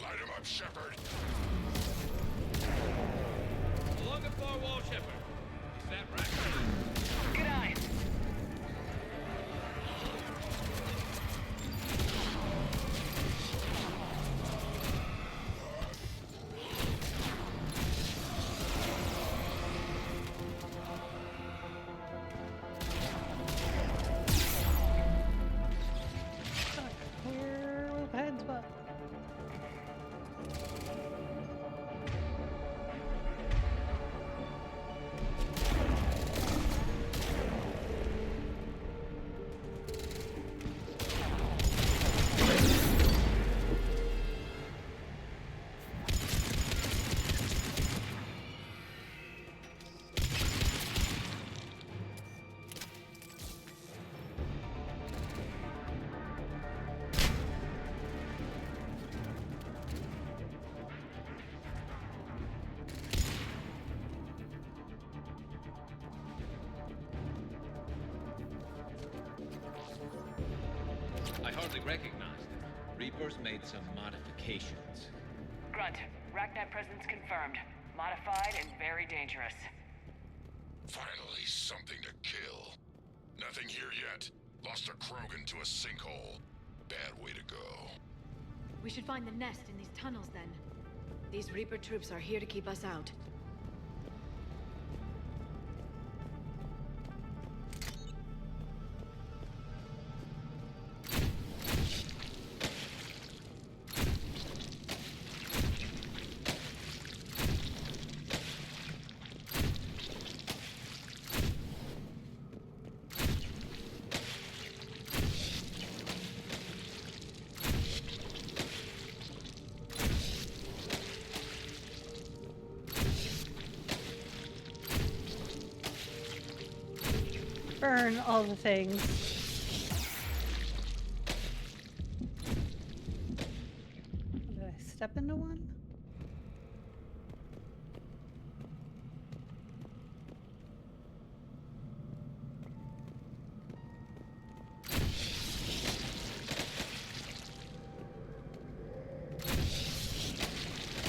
Light him up, Shepard. Along the far wall, Shepard. Is that right? Good eye. Clear with heads up. I hardly recognize them. Reapers made some modifications. Grunt, Racknet presence confirmed. Modified and very dangerous. Finally, something to kill. Nothing here yet. Lost a Krogan to a sinkhole. Bad way to go. We should find the nest in these tunnels then. These Reaper troops are here to keep us out. Burn all the things. Did I step into one?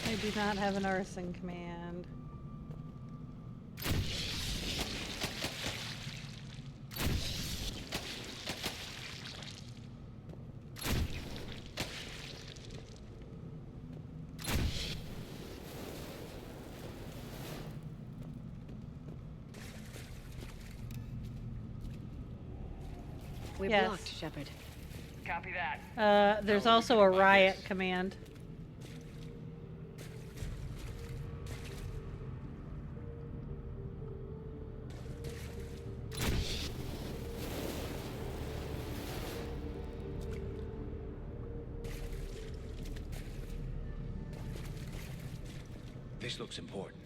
I do not have an arson command. We're Yes. blocked, Shepard. Copy that. There's also a riot command. This looks important.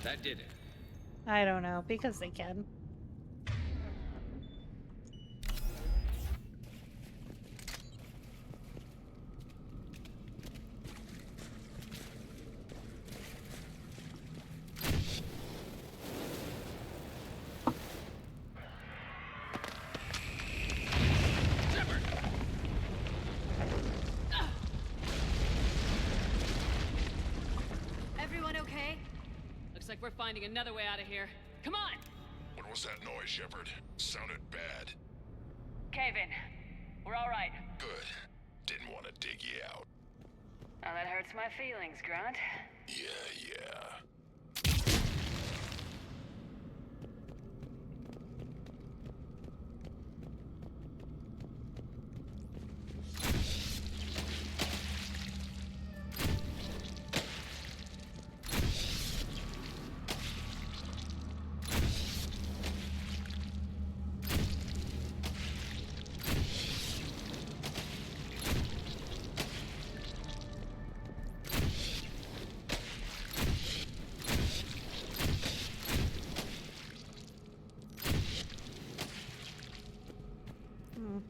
That did it. I don't know, because they can. Everyone okay? Looks like we're finding another way out of here. Come on! What was that noise, Shepard? Sounded bad. Cave in. We're all right. Good. Didn't want to dig you out. Now that hurts my feelings, Grunt. Yeah.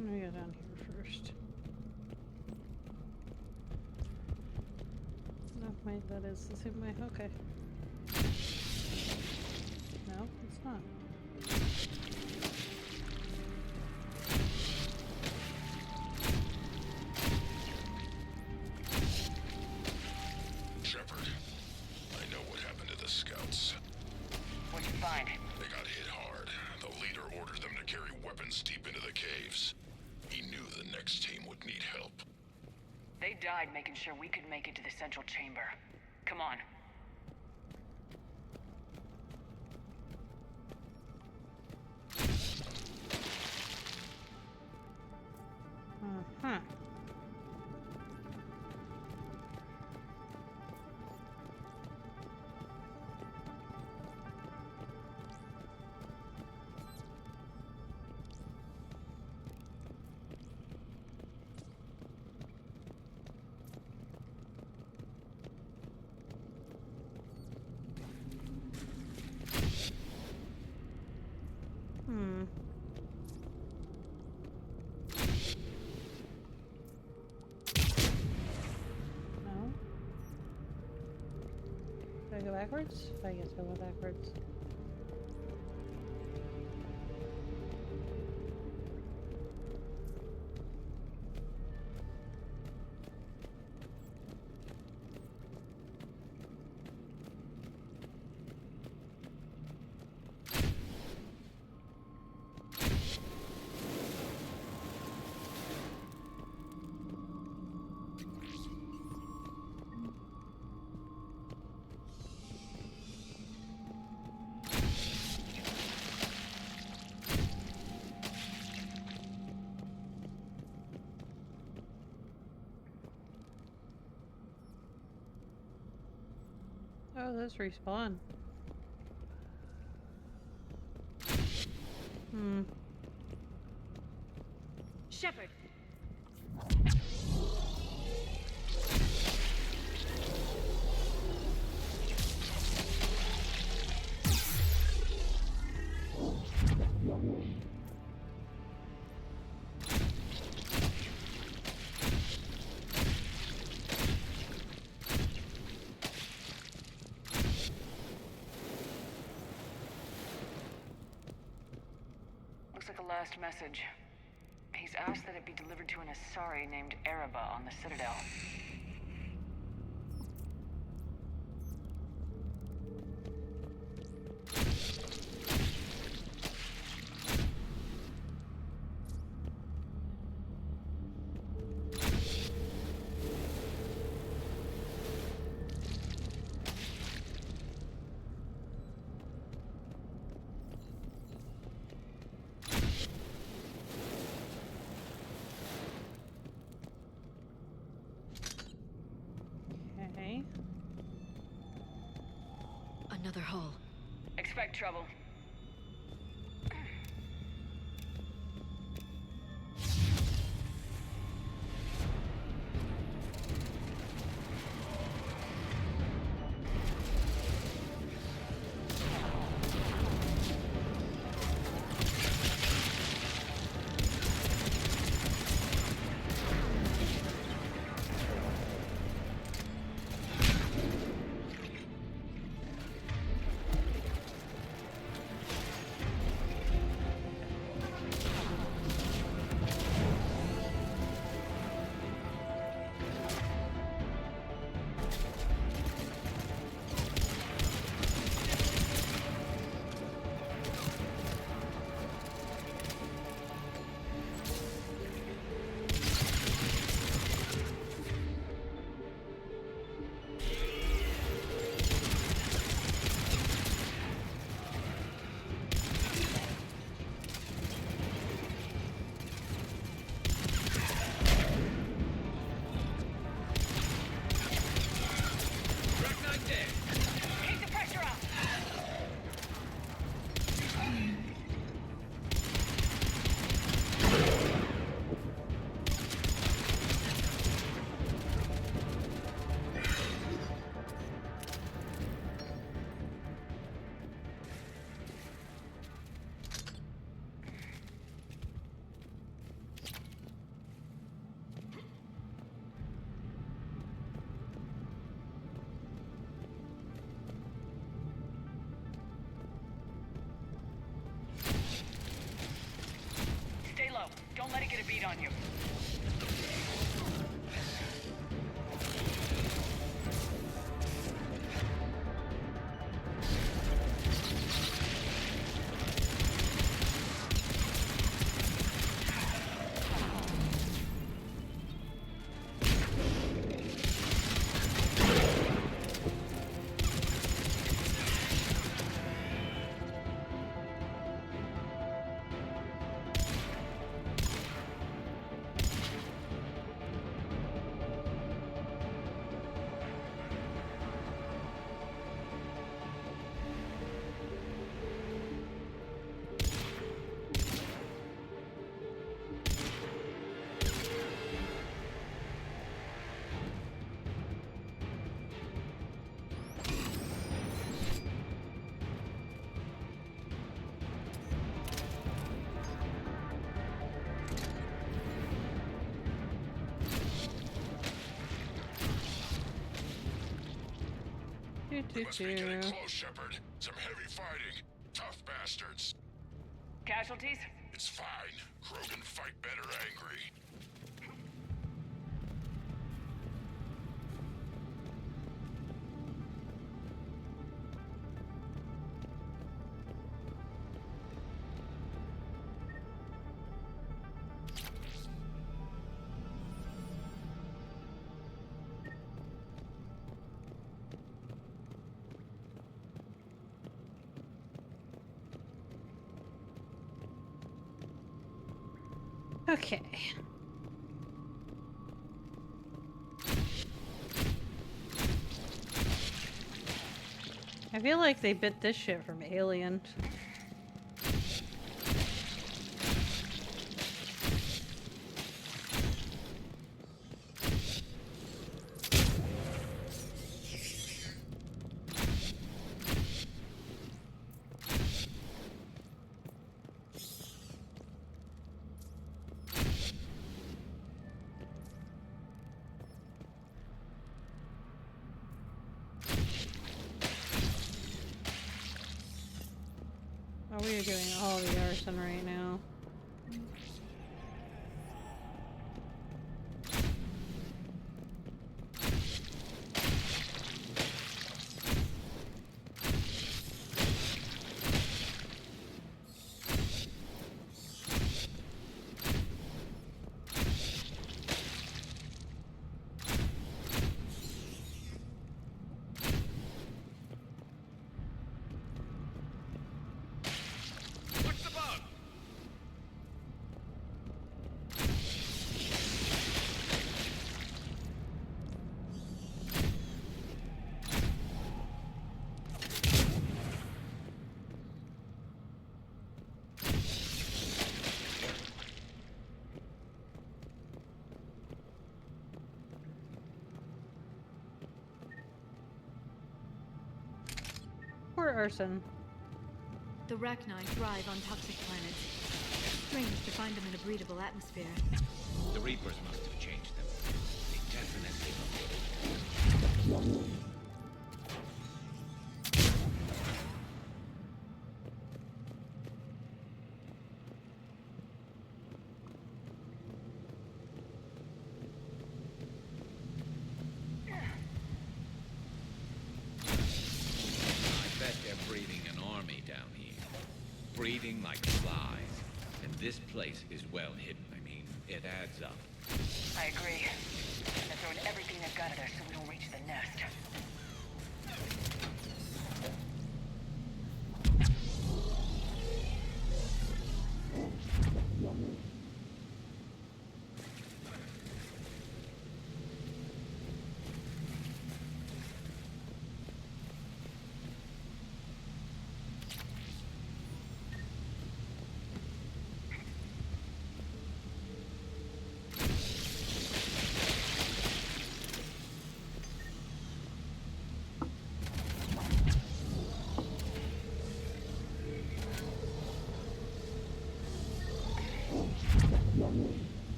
Let me go down here first. No, wait, that is the same way. Okay. No, it's not. Shepard, I know what happened to the scouts. What'd you find? They got hit hard. The leader ordered them to carry weapons deep into the caves. He knew the next team would need help. They died making sure we could make it to the central chamber. Come on. Huh. No. Do I go backwards? I guess I went backwards. Oh, those respawn. Shepard! Looks like a last message. He's asked request that it be delivered to an Asari named Ereba on the Citadel. Okay. Another hull. Expect trouble. Keep the pressure up! Stay low. Don't let it get a beat on you. We must be getting close, Shepard. Some heavy fighting. Tough bastards. Casualties? It's fine. Krogan fight better angry. Okay. I feel like they bit this shit from Alien. Oh, we are doing all the arson right now. Urson. The Rachni thrive on toxic planets. Strange to find them in a breathable atmosphere. The Reapers must have changed them. They definitely look. I bet they're breeding an army down here. Breeding like flies. And this place is well hidden. I mean, it adds up. I agree. They're throwing everything they've got at us so we don't reach the nest.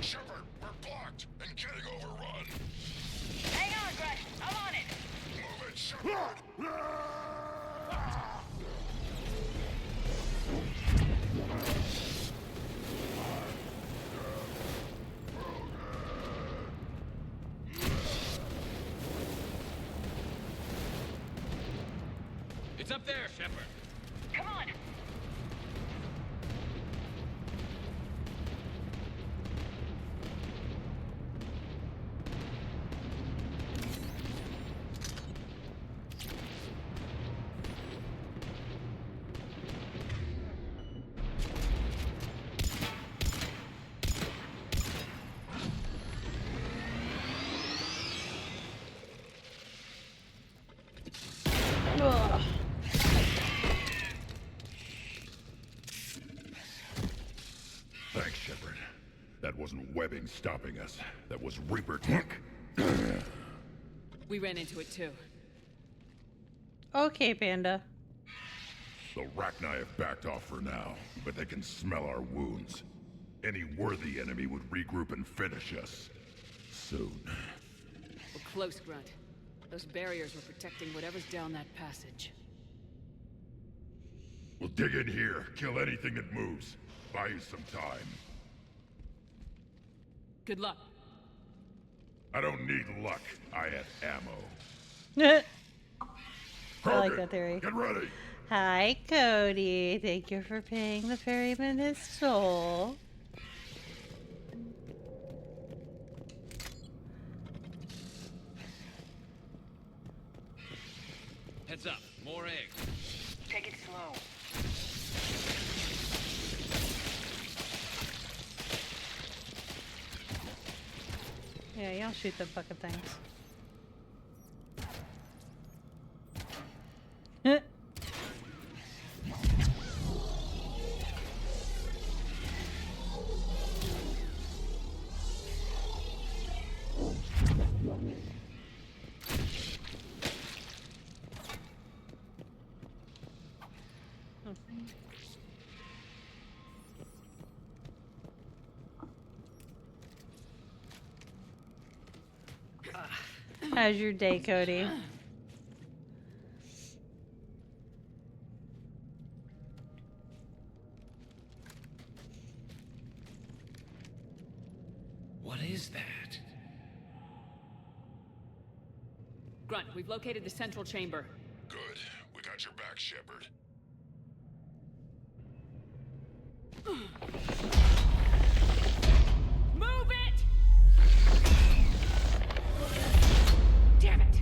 Shepard, we're blocked and getting overrun. Hang on, Grunt. I'm on it. Move it, Shepard. It's up there, Shepard. Come on. Ugh. Thanks, Shepard. That wasn't webbing stopping us. That was Reaper tech. We ran into it too. Okay, Panda. The Rachni have backed off for now, but they can smell our wounds. Any worthy enemy would regroup and finish us. Soon. We're close, Grunt. Those barriers were protecting whatever's down that passage. We'll dig in here, kill anything that moves. Buy you some time. Good luck. I don't need luck. I have ammo. I like that theory. Get ready. Hi, Cody. Thank you for paying the ferryman his soul. Heads up, more eggs. Take it slow. Yeah, y'all shoot them fucking things. How's your day, Cody? What is that? Grunt, we've located the central chamber. Good. We got your back, Shepard. Move it! Damn it!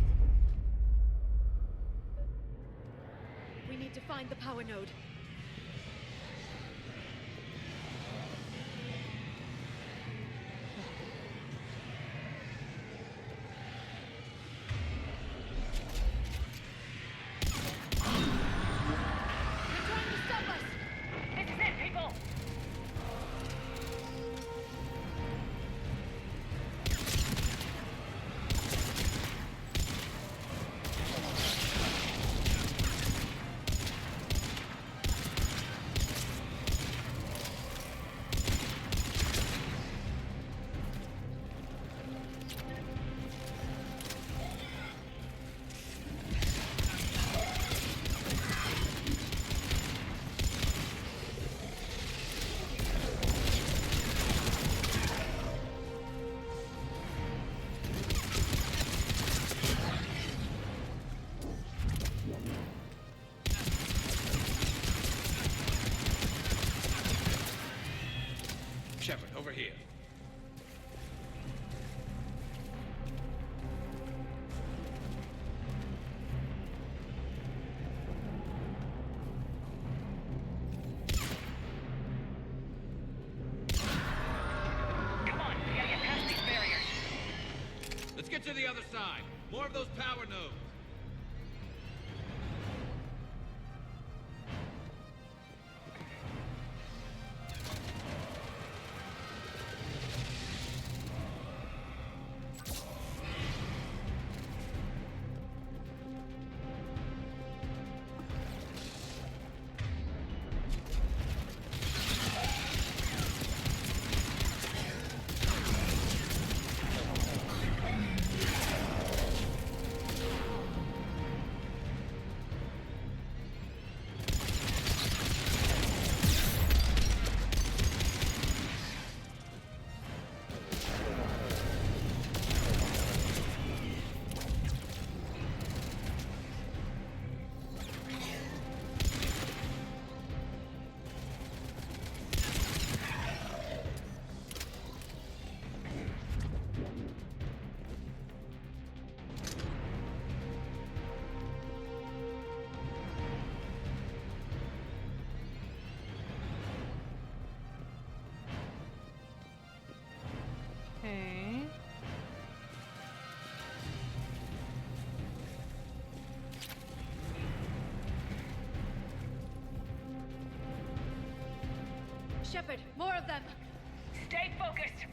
Shepard, over here. Come on, we gotta get past these barriers. Let's get to the other side. More of those power nodes. Okay. Shepard, more of them! Stay focused.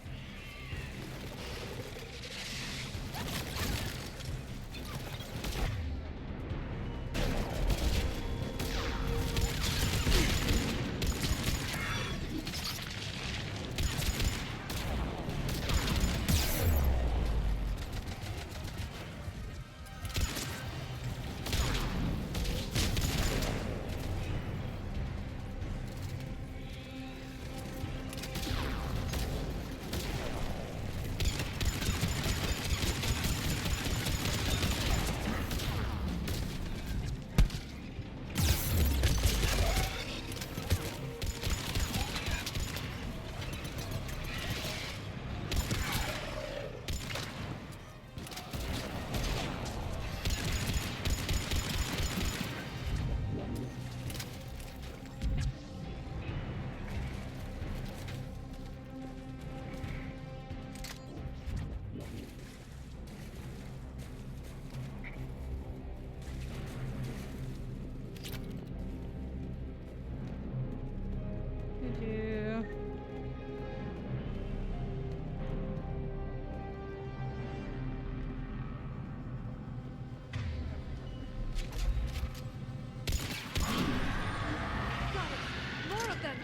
More of them!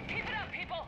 Keep it up, people.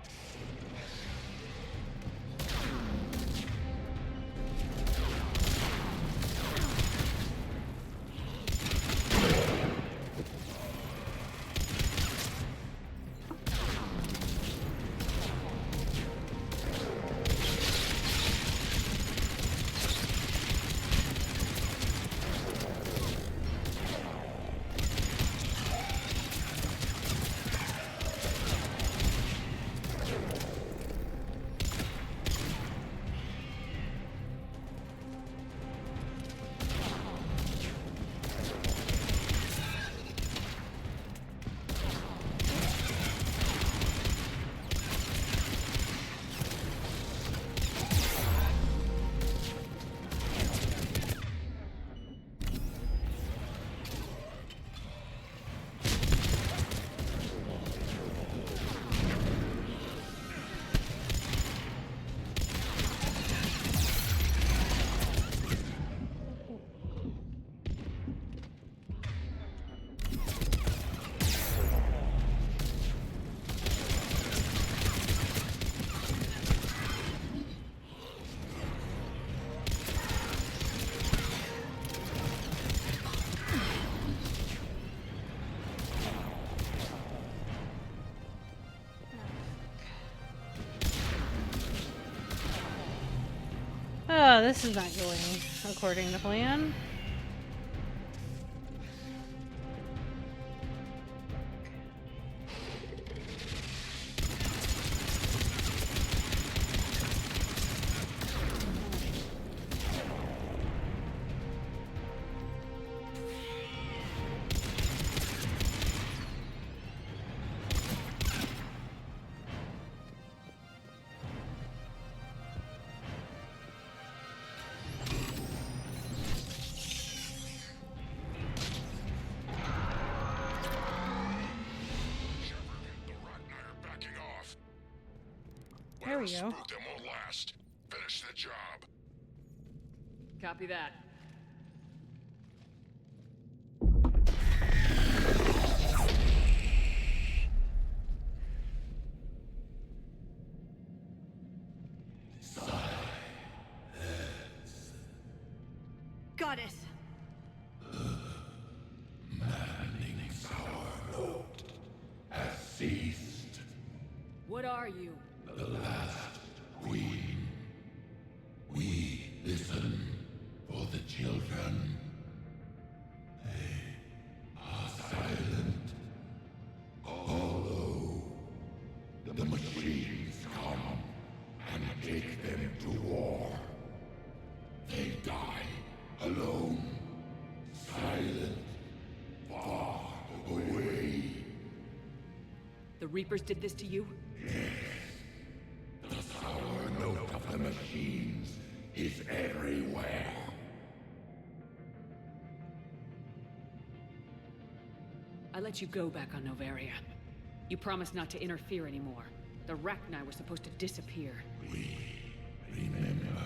Oh, this is not going according to plan. There we go. Spook them won't last. Finish the job. Copy that. Goddess! Maddening's our note has ceased. What are you? The last queen. We listen for the children. They are silent. Although the machines come and take them to war, they die alone, silent, far away. The Reapers did this to you? The sour note of the machines is everywhere. I let you go back on Noveria. You promised not to interfere anymore. The Rachni were supposed to disappear. Remember,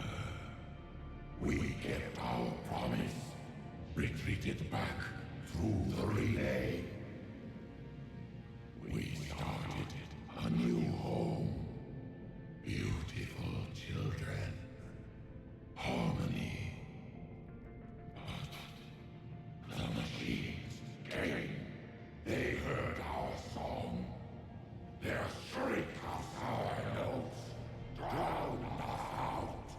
we kept our promise, retreated back through the relay. We started a new home. Beautiful children. Harmony. But the machines came. They heard our song. Their shriek of sour notes drowned us out.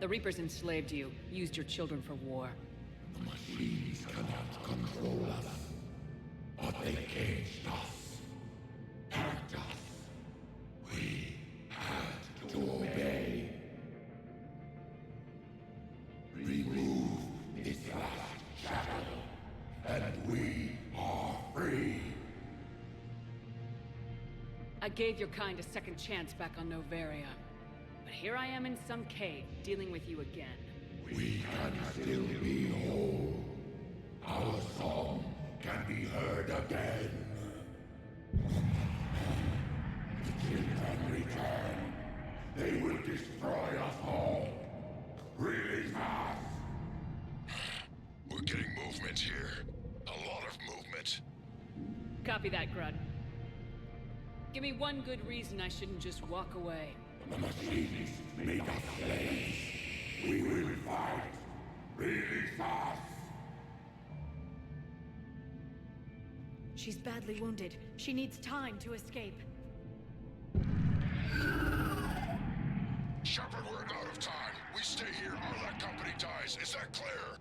The Reapers enslaved you, used your children for war. The machines cannot control us, but they caged us, packed us. We had to obey. Remove this last shackle, and we are free. I gave your kind a second chance back on Noveria. But here I am in some cave, dealing with you again. We can still be whole. Our song can be heard again. The children return. They will destroy us all. Really fast. We're getting movement here. A lot of movement. Copy that, Grud. Give me one good reason I shouldn't just walk away. The machines made us slaves. We will fight. Really fast. She's badly wounded. She needs time to escape. Shepard, we're out of time. We stay here or that company dies. Is that clear?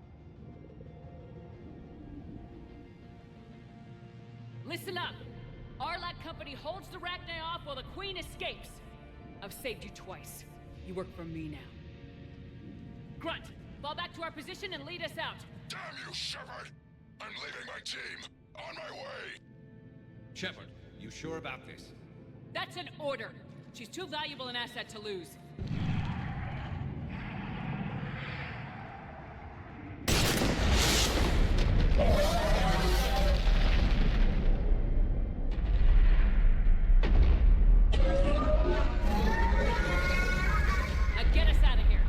Listen up! Arlac Company holds the Rachni off while the Queen escapes. I've saved you twice. You work for me now. Grunt, fall back to our position and lead us out. Damn you, Shepard! I'm leaving my team. On my way. Shepard, you sure about this? That's an order. She's too valuable an asset to lose. Now get us out of here.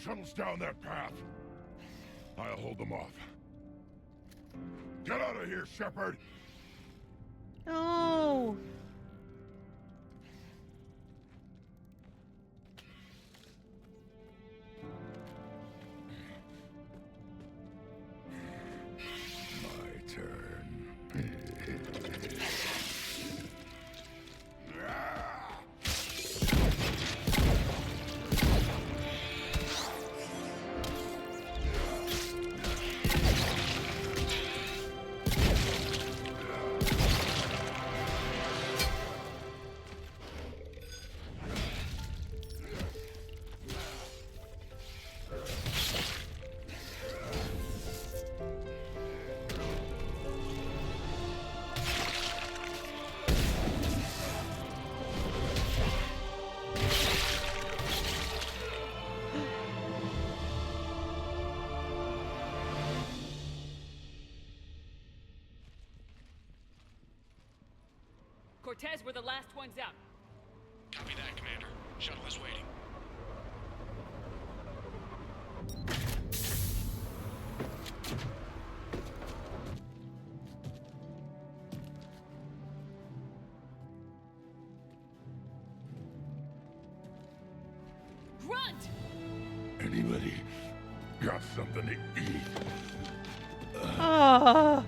Shuttles down that path. I'll hold them off. Get out of here, Shepard! Oh. My turn. Cortez were the last ones out. Copy that, Commander. Shuttle is waiting. Grunt! Anybody got something to eat? Oh.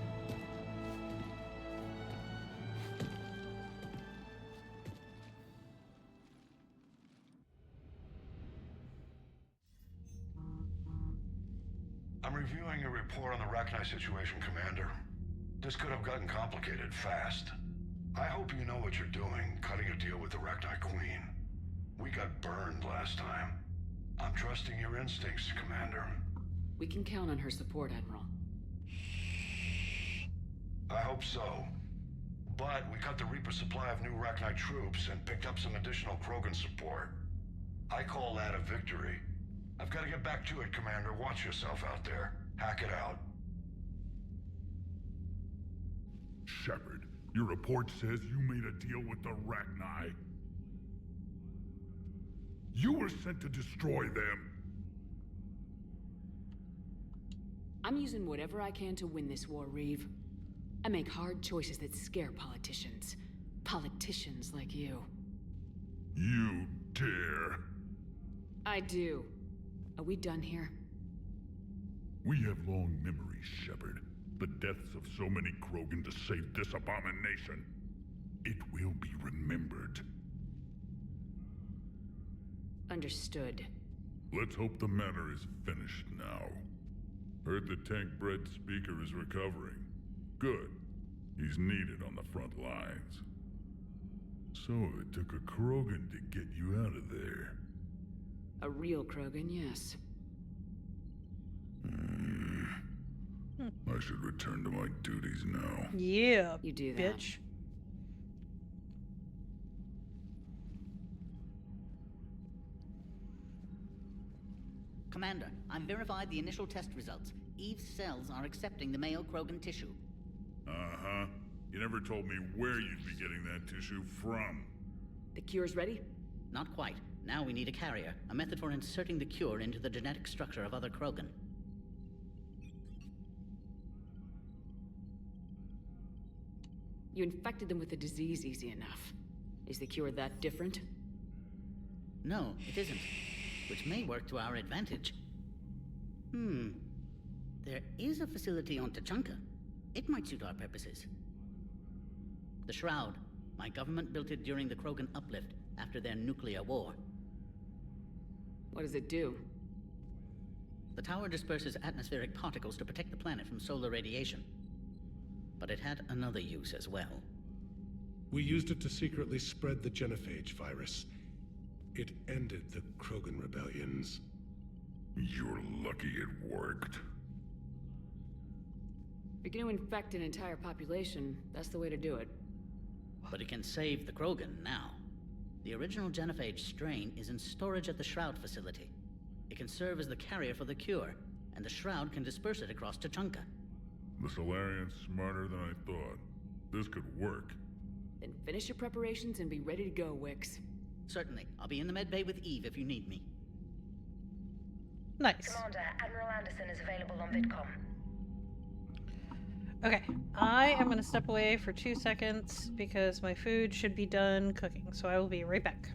I'm reviewing your report on the Rachni situation, Commander. This could have gotten complicated fast. I hope you know what you're doing, cutting a deal with the Rachni Queen. We got burned last time. I'm trusting your instincts, Commander. We can count on her support, Admiral. I hope so. But we cut the Reaper supply of new Rachni troops and picked up some additional Krogan support. I call that a victory. I've got to get back to it, Commander. Watch yourself out there. Hack it out. Shepard, your report says you made a deal with the Rachni. You were sent to destroy them. I'm using whatever I can to win this war, Reeve. I make hard choices that scare politicians. Politicians like you. You dare. I do. Are we done here? We have long memories, Shepard. The deaths of so many Krogan to save this abomination. It will be remembered. Understood. Let's hope the matter is finished now. Heard the tank-bred speaker is recovering. Good. He's needed on the front lines. So it took a Krogan to get you out of there. A real Krogan, yes. I should return to my duties now. Yeah, you do that. Bitch. Commander, I've verified the initial test results. Eve's cells are accepting the male Krogan tissue. Uh-huh. You never told me where you'd be getting that tissue from. The cure's ready? Not quite. Now we need a carrier, a method for inserting the cure into the genetic structure of other Krogan. You infected them with the disease easy enough. Is the cure that different? No, it isn't. Which may work to our advantage. There is a facility on Tachanka. It might suit our purposes. The Shroud. My government built it during the Krogan uplift, after their nuclear war. What does it do? The tower disperses atmospheric particles to protect the planet from solar radiation. But it had another use as well. We used it to secretly spread the genophage virus. It ended the Krogan rebellions. You're lucky it worked. If you're gonna infect an entire population, that's the way to do it. But it can save the Krogan now. The original genophage strain is in storage at the Shroud facility. It can serve as the carrier for the cure, and the Shroud can disperse it across Tachanka. The Solarian's smarter than I thought. This could work. Then finish your preparations and be ready to go, Wix. Certainly. I'll be in the med bay with Eve if you need me. Nice. Commander, Admiral Anderson is available on VidCom. Okay, I am going to step away for 2 seconds because my food should be done cooking, so I will be right back.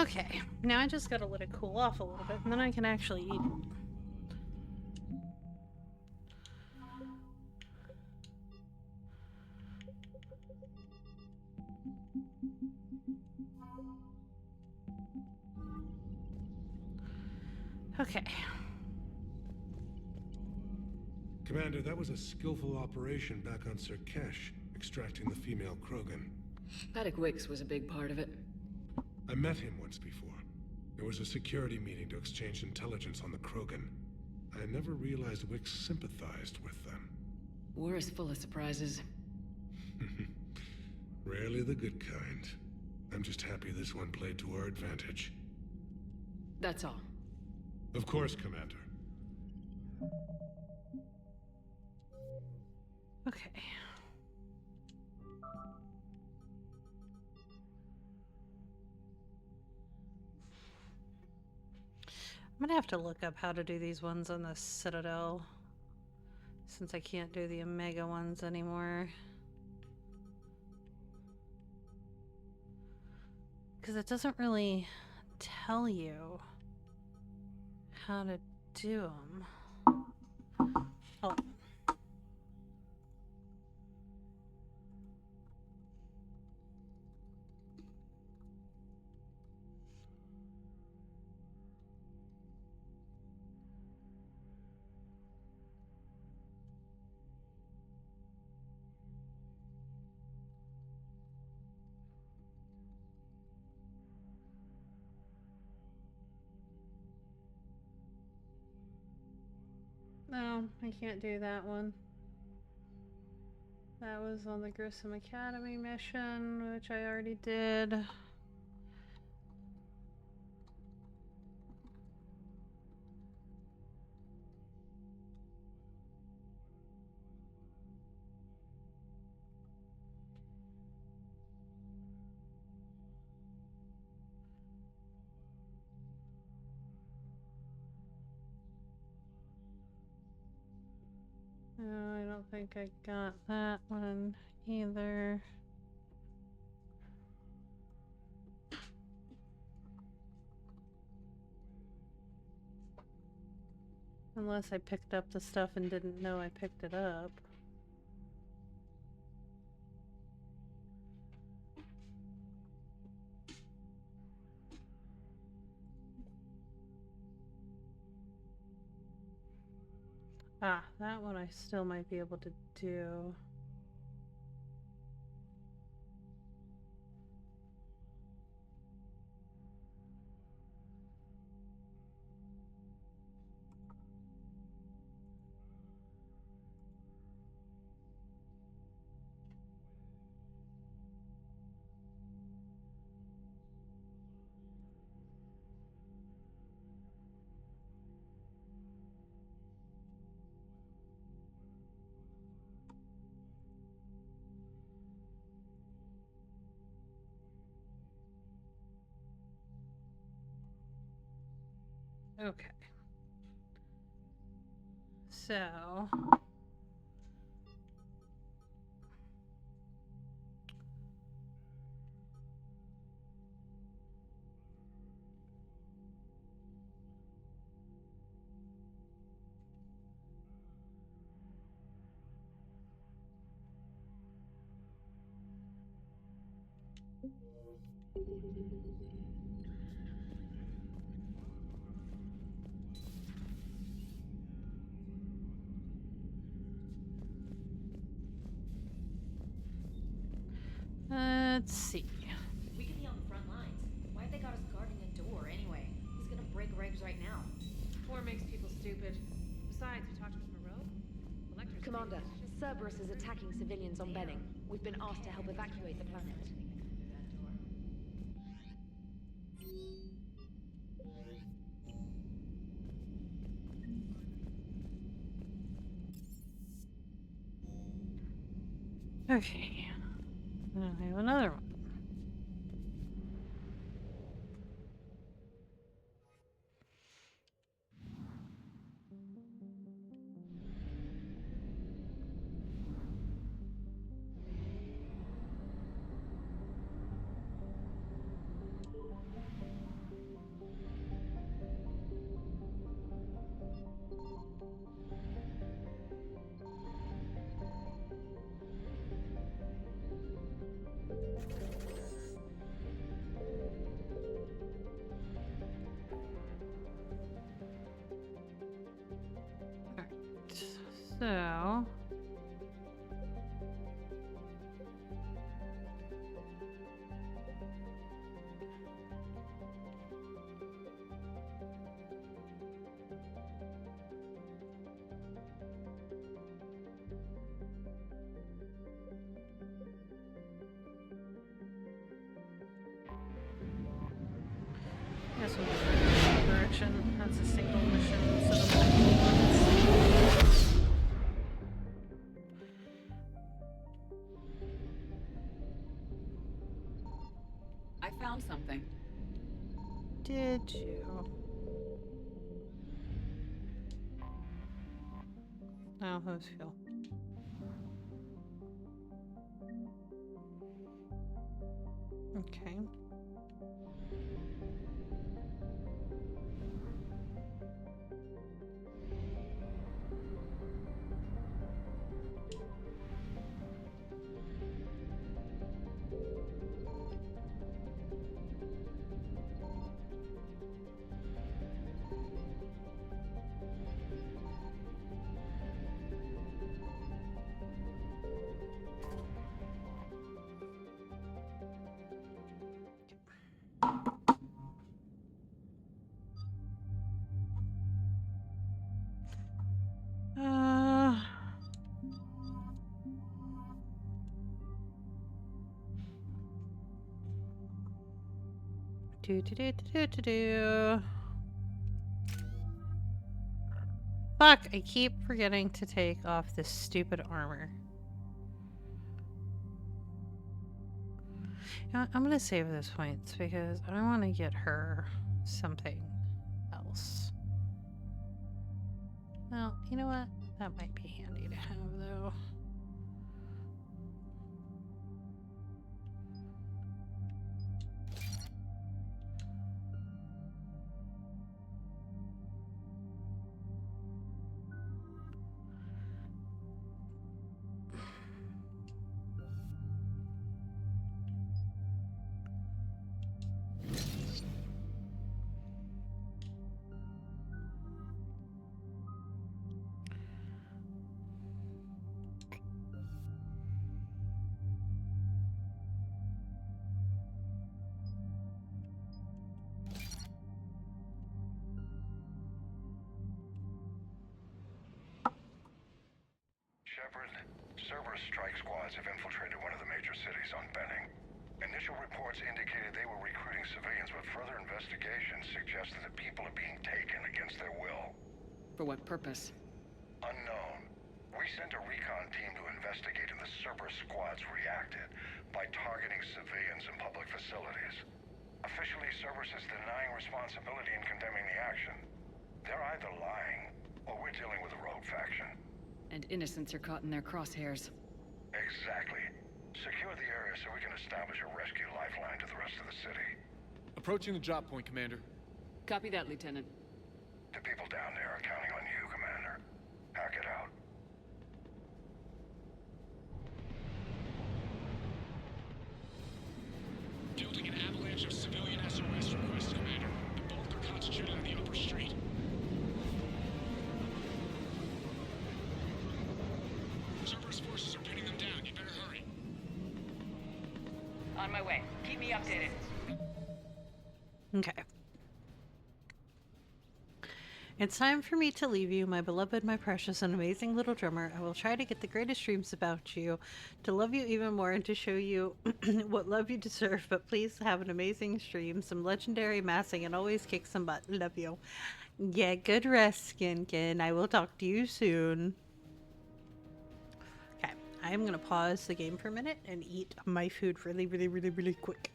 Okay, now I just gotta let it cool off a little bit, and then I can actually eat. Okay. Commander, that was a skillful operation back on Surkesh, extracting the female Krogan. Paddock Wicks was a big part of it. I met him once before. There was a security meeting to exchange intelligence on the Krogan. I never realized Wicks sympathized with them. War is full of surprises. Rarely the good kind. I'm just happy this one played to our advantage. That's all. Of course, Commander. Okay. I'm gonna have to look up how to do these ones on the Citadel, since I can't do the Omega ones anymore. Because it doesn't really tell you how to do them. Oh. No, I can't do that one. That was on the Grissom Academy mission, which I already did. No, I don't think I got that one either. Unless I picked up the stuff and didn't know I picked it up. Ah, that one I still might be able to do. Okay. So... let's see. We could be on the front lines. Why have they got us guarding a door anyway? He's gonna break regs right now. War makes people stupid. Besides, we talked with Moreau. Electra's Commander, Cerberus is attacking civilians on Benning. We've been asked to help evacuate the planet. Okay. I have another one. So... Guess we'll just go in that direction. That's a single mission instead of multiple ones. I found something. Did you? How those feel? Okay. Fuck, I keep forgetting to take off this stupid armor. You know what, I'm gonna save those points because I want to get her something else. Well, you know what? That might be handy to have, though. Shepard, Cerberus strike squads have infiltrated one of the major cities on Benning. Initial reports indicated they were recruiting civilians, but further investigation suggests that the people are being taken against their will. For what purpose? Unknown. We sent a recon team to investigate, and the Cerberus squads reacted by targeting civilians in public facilities. Officially, Cerberus is denying responsibility and condemning the action. They're either lying, or we're dealing with a rogue faction. And innocents are caught in their crosshairs. Exactly. Secure the area so we can establish a rescue lifeline to the rest of the city. Approaching the drop point, Commander. Copy that, Lieutenant. The people down there are counting on you, Commander. Hack it out. Building an avalanche of civilian SOS requests, Commander. The bulk are concentrated on the upper street. Cerberus forces are pinning them down. You better hurry. On my way. Keep me updated. Okay. It's time for me to leave you, my beloved, my precious, and amazing little drummer. I will try to get the greatest dreams about you, to love you even more, and to show you what love you deserve. But please have an amazing stream, some legendary massing, and always kick some butt. Love you. Get good rest, Skinkin. I will talk to you soon. Okay, I am going to pause the game for a minute and eat my food really, really, really, really quick.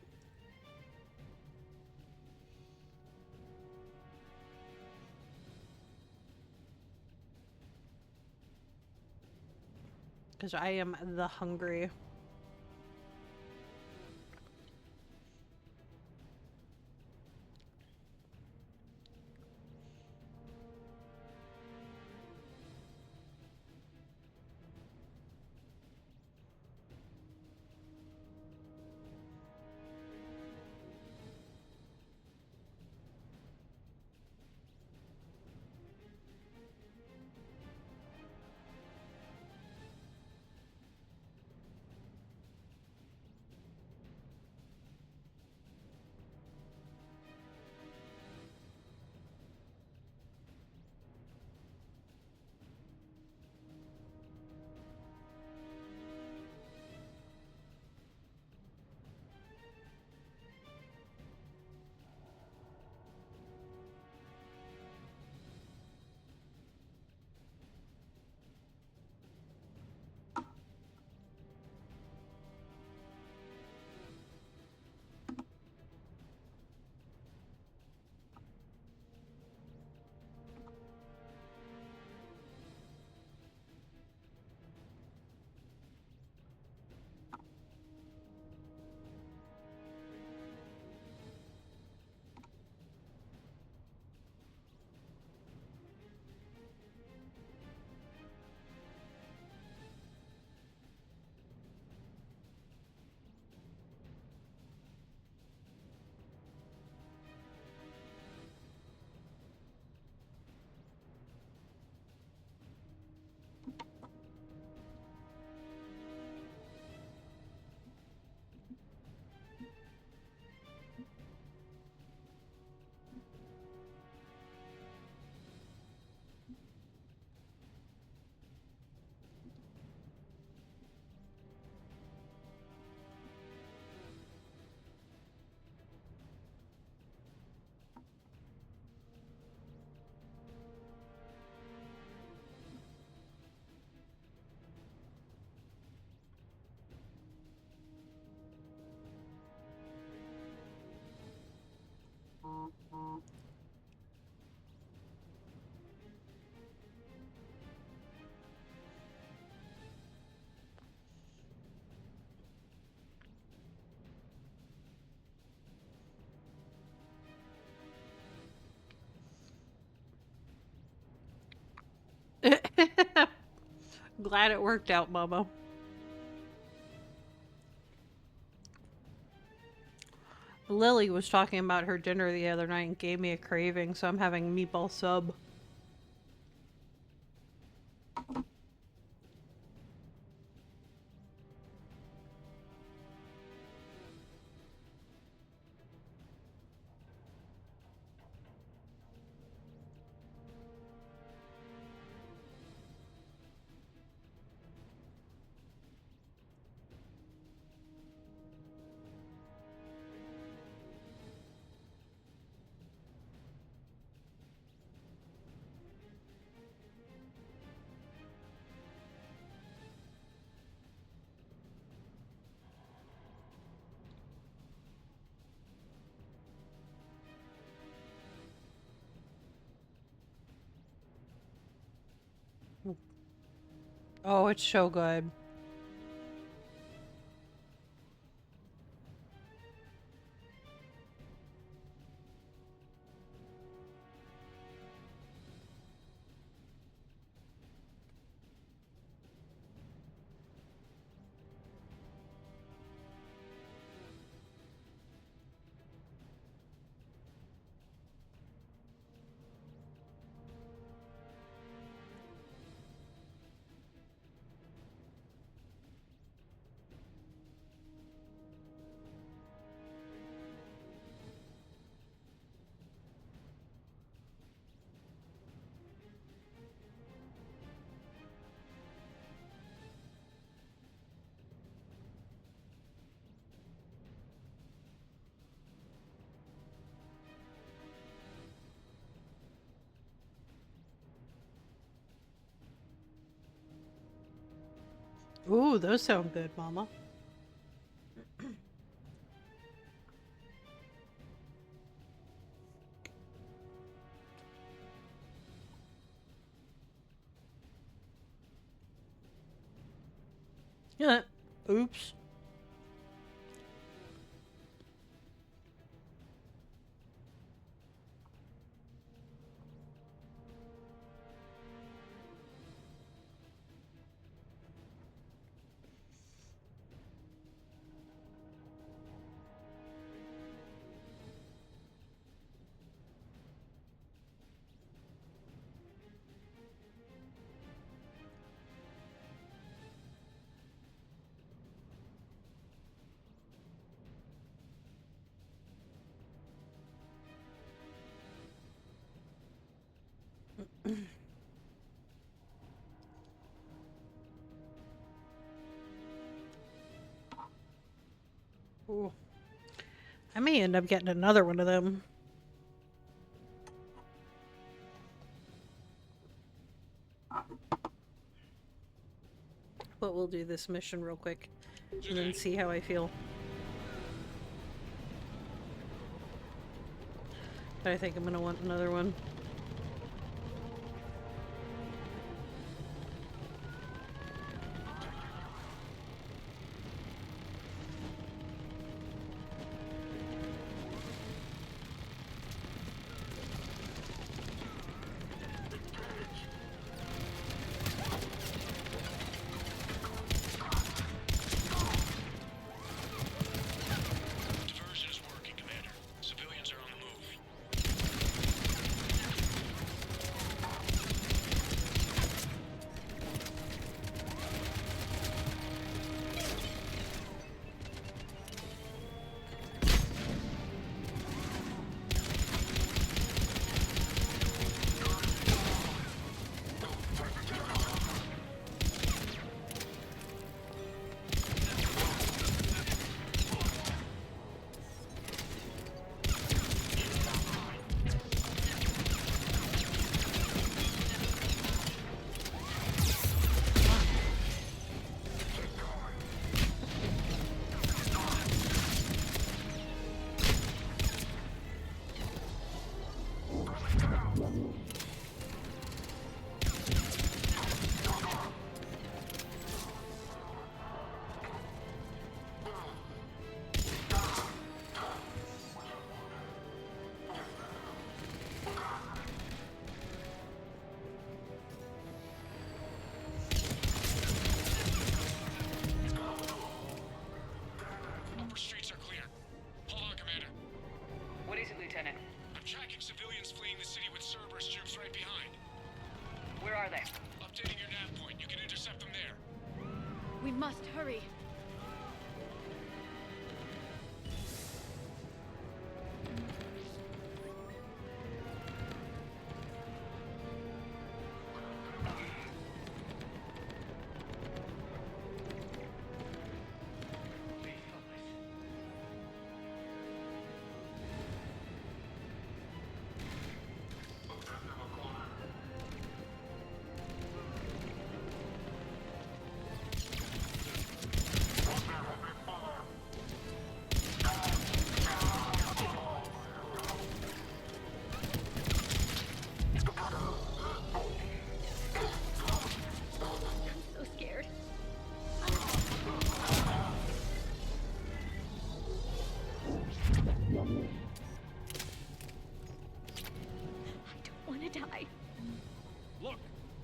Because I am the hungry. Glad it worked out, Momo. Lily was talking about her dinner the other night and gave me a craving, so I'm having meatball sub. Oh, it's so good. Ooh, those sound good, Mama. Yeah. Oops. Ooh. I may end up getting another one of them. But we'll do this mission real quick and then see how I feel. But I think I'm gonna want another one. Diversion is working, Commander. Civilians are on the move. tracking civilians fleeing the city with Cerberus troops right behind. Where are they? Updating your nav point. You can intercept them there. We must hurry.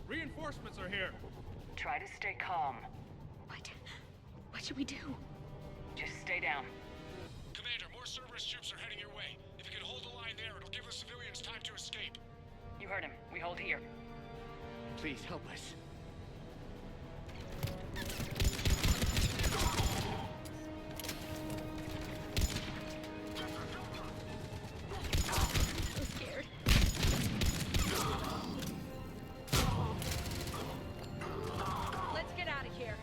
Reinforcements are here. Try to stay calm. What should we do? Just stay down. Commander, more Cerberus troops are heading your way. If you can hold the line there, it'll give the civilians time to escape. You heard him. We hold here. Please help us. So scared. Let's get out of here.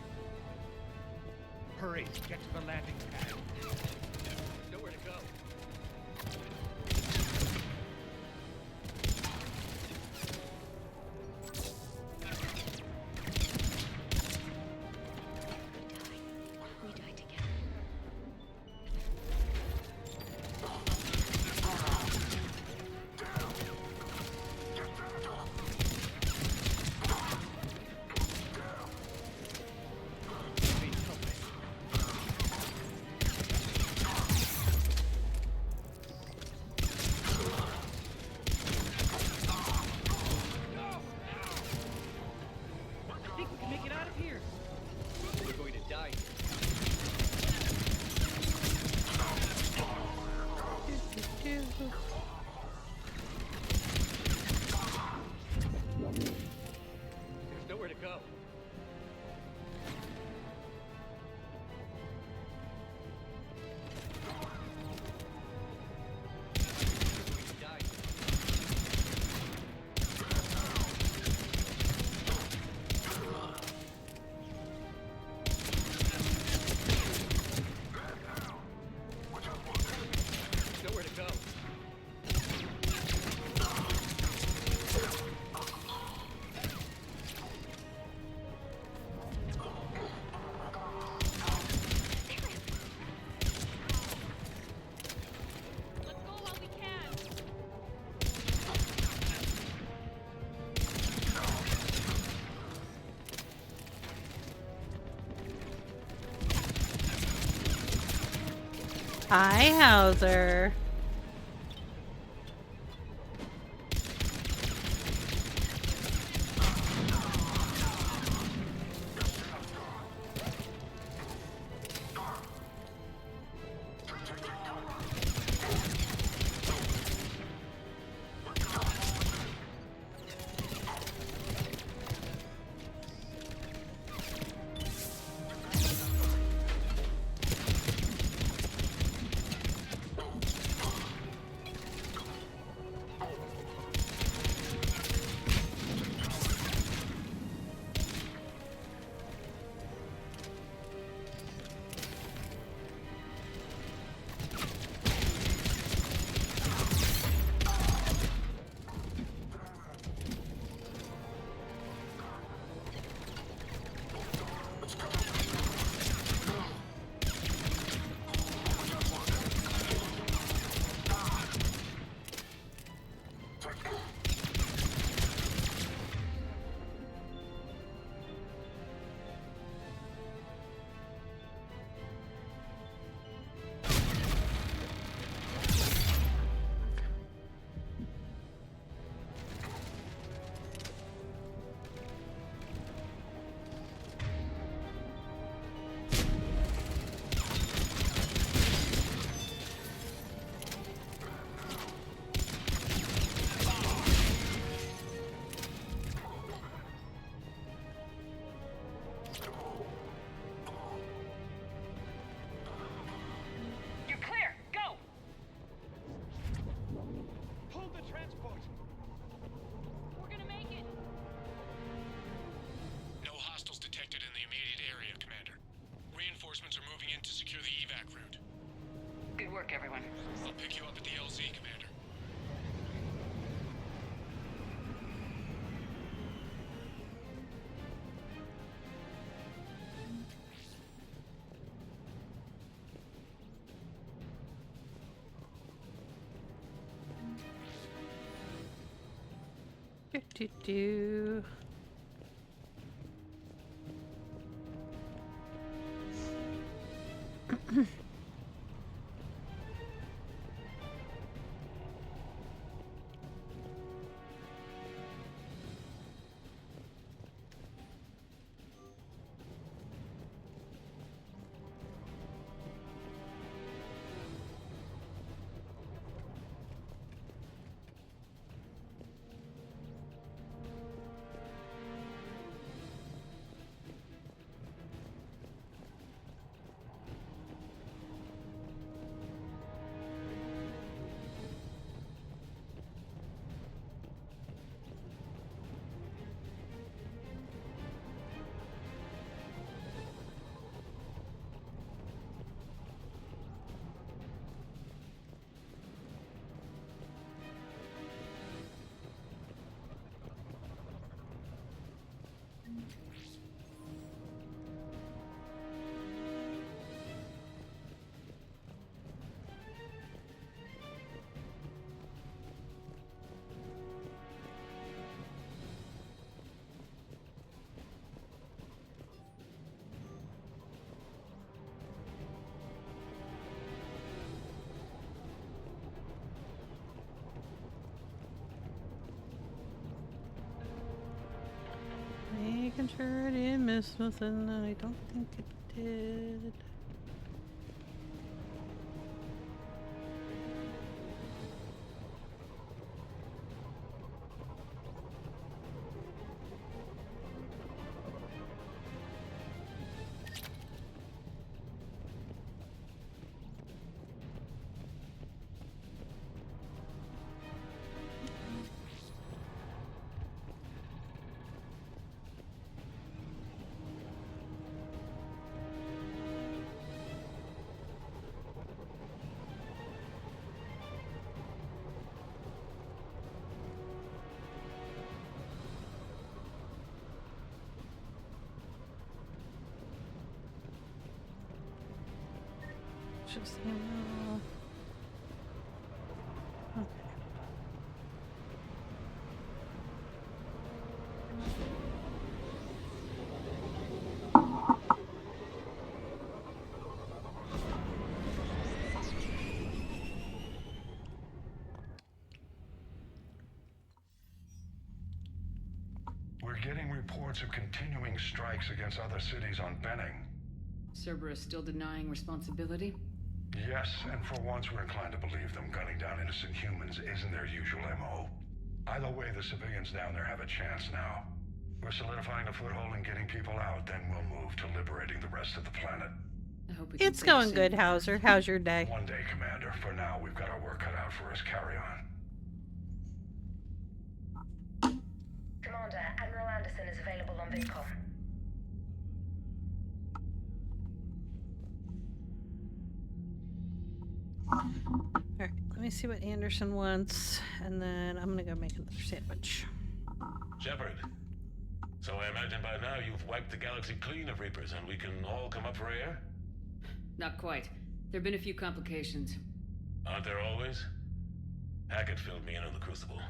Hurry, get to the landing pad. There's nowhere to go. We die together. I think we can make it out of here. We're going to die There's nowhere to go. Nowhere to go. Let's go while we can. Hi, Hauser. Do-do-do. Making sure I didn't miss nothing. I don't think it did. Just so you know. Okay. We're getting reports of continuing strikes against other cities on Benning. Cerberus still denying responsibility? Yes, and for once we're inclined to believe them. Gunning down innocent humans isn't their usual MO. Either way, the civilians down there have a chance now. We're solidifying a foothold and getting people out, then we'll move to liberating the rest of the planet. I hope we can It's save going soon. good, Hauser. How's your day? One day, Commander. For now, we've got our work cut out for us. Carry on. Commander, Admiral Anderson is available on VidCom. Alright, let me see what Anderson wants, and then I'm gonna go make another sandwich. Shepard, so I imagine by now you've wiped the galaxy clean of Reapers and we can all come up for air? Not quite. There've been a few complications. Aren't there always? Hackett filled me in on the Crucible.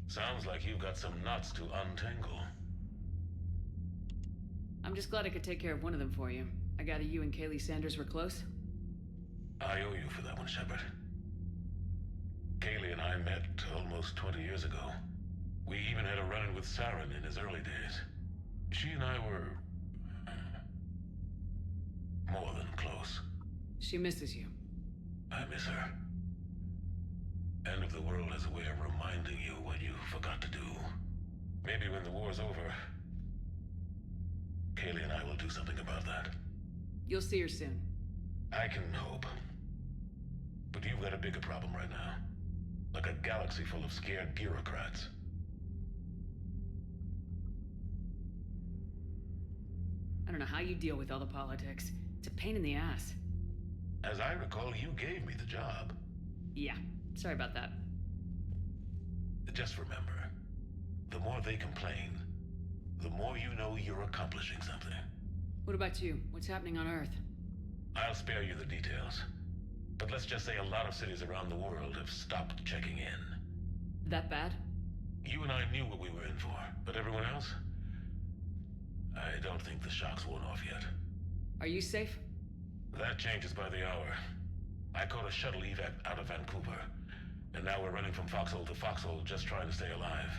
Sounds like you've got some knots to untangle. I'm just glad I could take care of one of them for you. I gather you and Kaylee Sanders were close? I owe you for that one, Shepard. Kaylee and I met almost 20 years ago. We even had a run-in with Saren in his early days. She and I were... more than close. She misses you. I miss her. End of the world has a way of reminding you what you forgot to do. Maybe when the war's over, Kaylee and I will do something about that. You'll see her soon. I can hope. But you've got a bigger problem right now. Like a galaxy full of scared bureaucrats. I don't know how you deal with all the politics. It's a pain in the ass. As I recall, you gave me the job. Yeah, sorry about that. Just remember, the more they complain, the more you know you're accomplishing something. What about you? What's happening on Earth? I'll spare you the details. But let's just say a lot of cities around the world have stopped checking in. That bad? You and I knew what we were in for, but everyone else? I don't think the shock's worn off yet. Are you safe? That changes by the hour. I caught a shuttle evac out of Vancouver, and now we're running from foxhole to foxhole just trying to stay alive.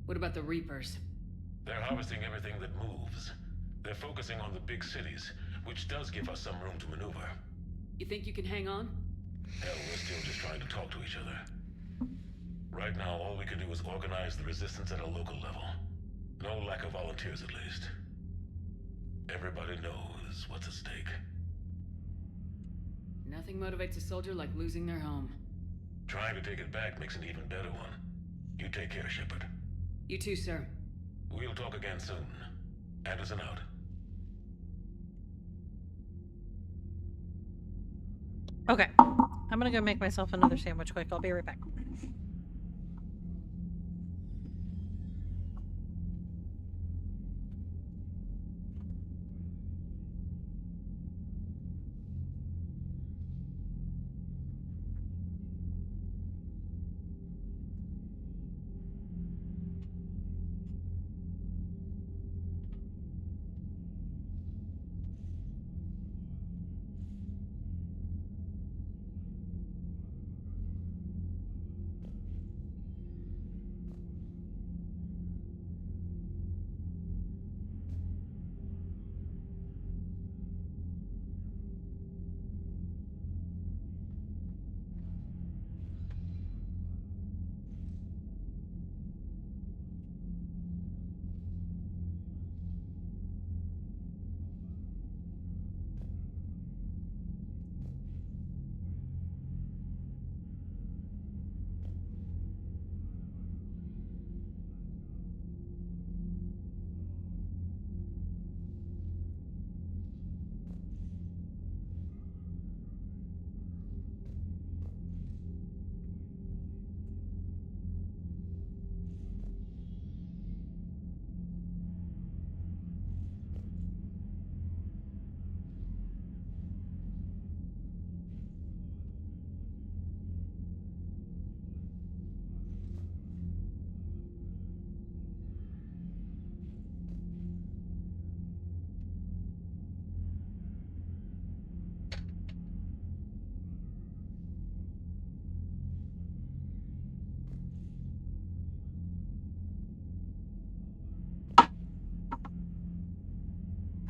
What about the Reapers? They're harvesting everything that moves. They're focusing on the big cities, which does give us some room to maneuver. You think you can hang on? Hell, we're still just trying to talk to each other. Right now, all we can do is organize the resistance at a local level. No lack of volunteers, at least. Everybody knows what's at stake. Nothing motivates a soldier like losing their home. Trying to take it back makes an even better one. You take care, Shepard. You too, sir. We'll talk again soon. Anderson out. Okay. I'm gonna go make myself another sandwich quick. I'll be right back.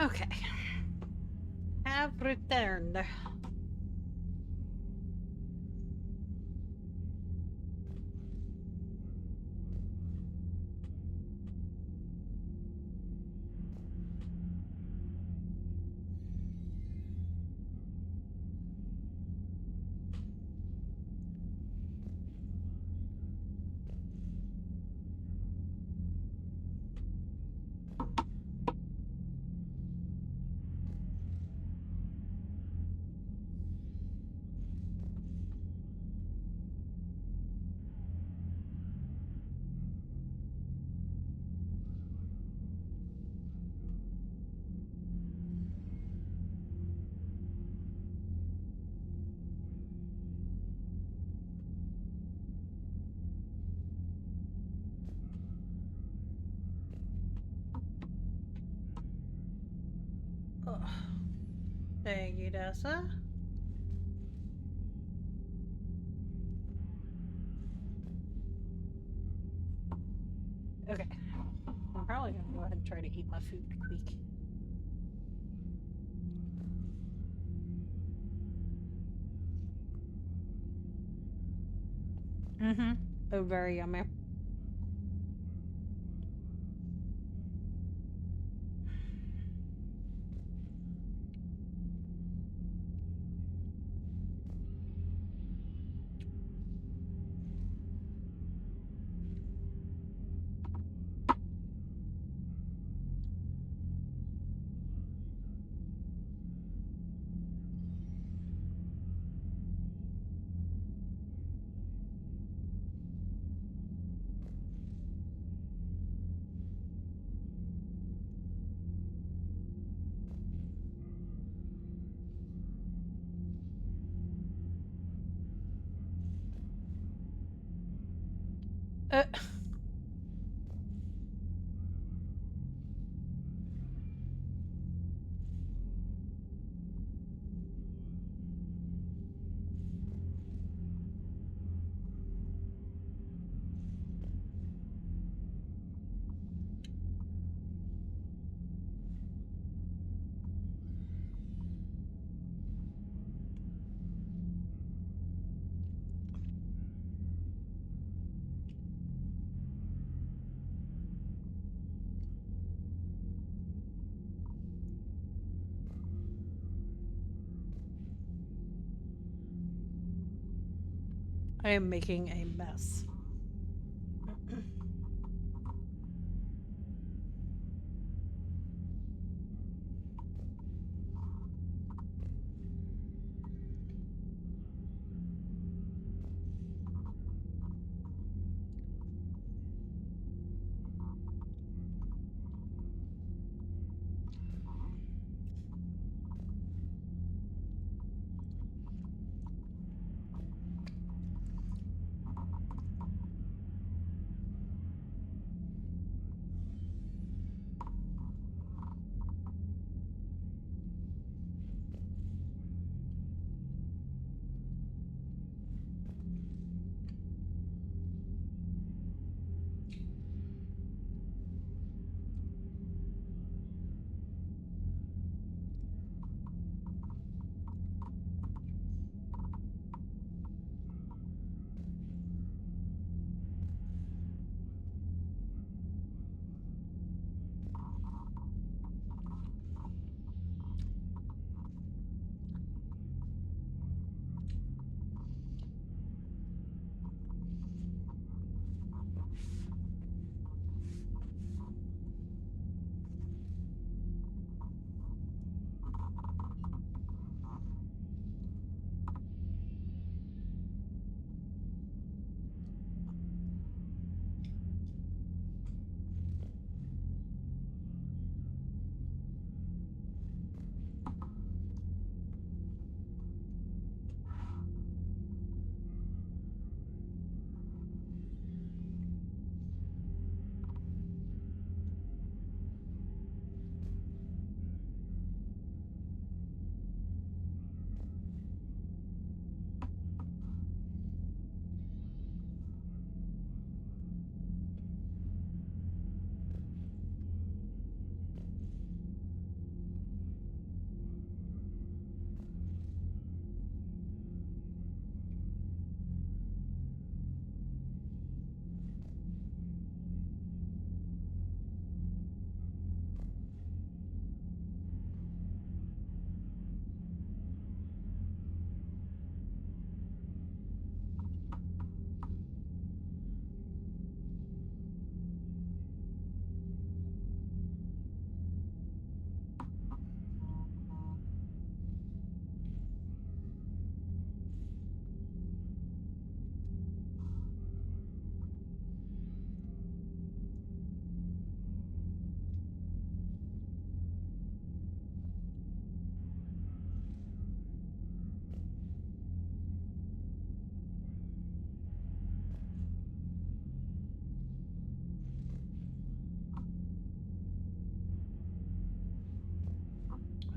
Okay. Have returned. Ugh. Thank you, Dessa. Okay. I'm probably gonna go ahead and try to eat my food quick. Mm-hmm. Oh, very yummy. I am making a mess.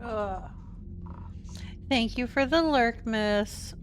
Ugh. Thank you for the lurk, miss.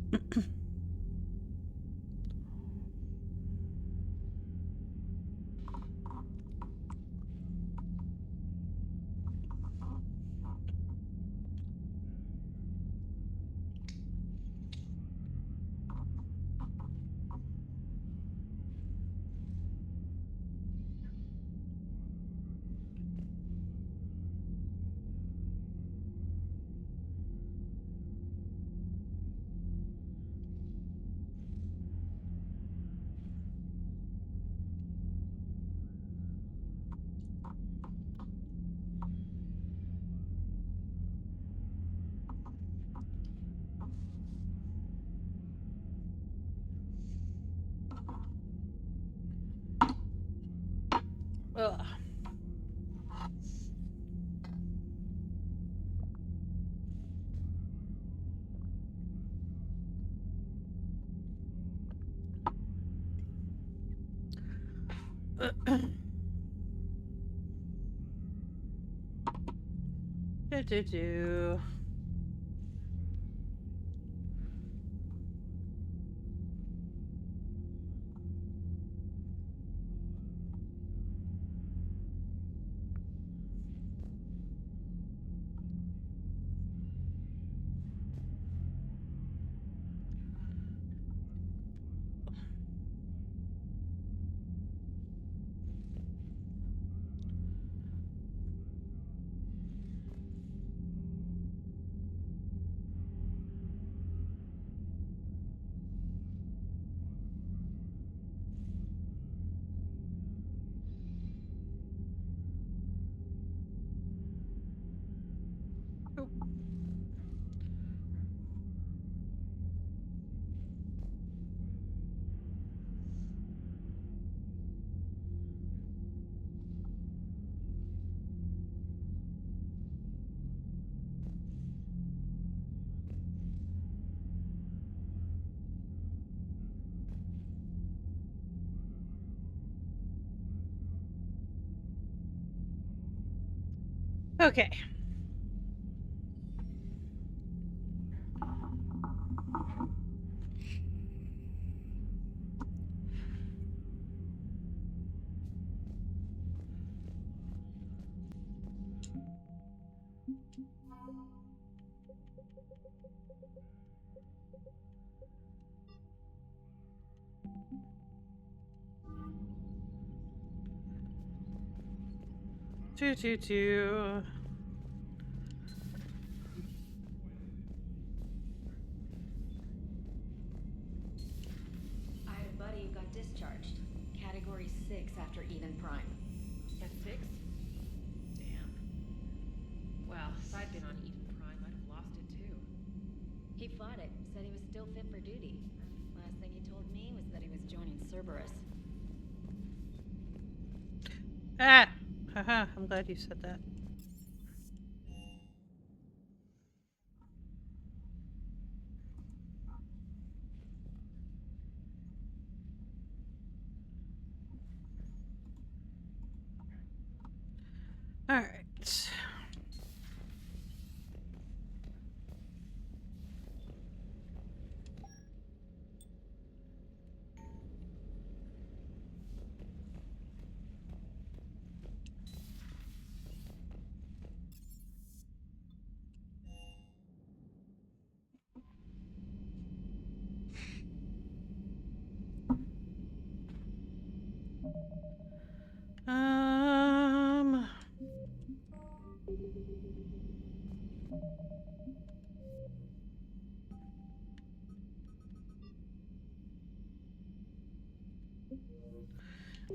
Ugh. Do. Okay. Two. I had a buddy who got discharged. Category 6 after Eden Prime. At 6? Damn. Well, if I'd been on Eden Prime, I'd have lost it too. He fought it, said he was still fit for duty. Last thing he told me was that he was joining Cerberus. Ah! Haha, I'm glad you said that. All right.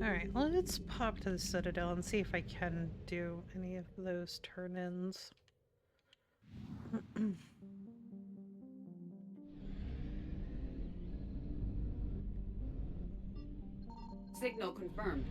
Alright, let's pop to the Citadel and see if I can do any of those turn-ins. Signal confirmed.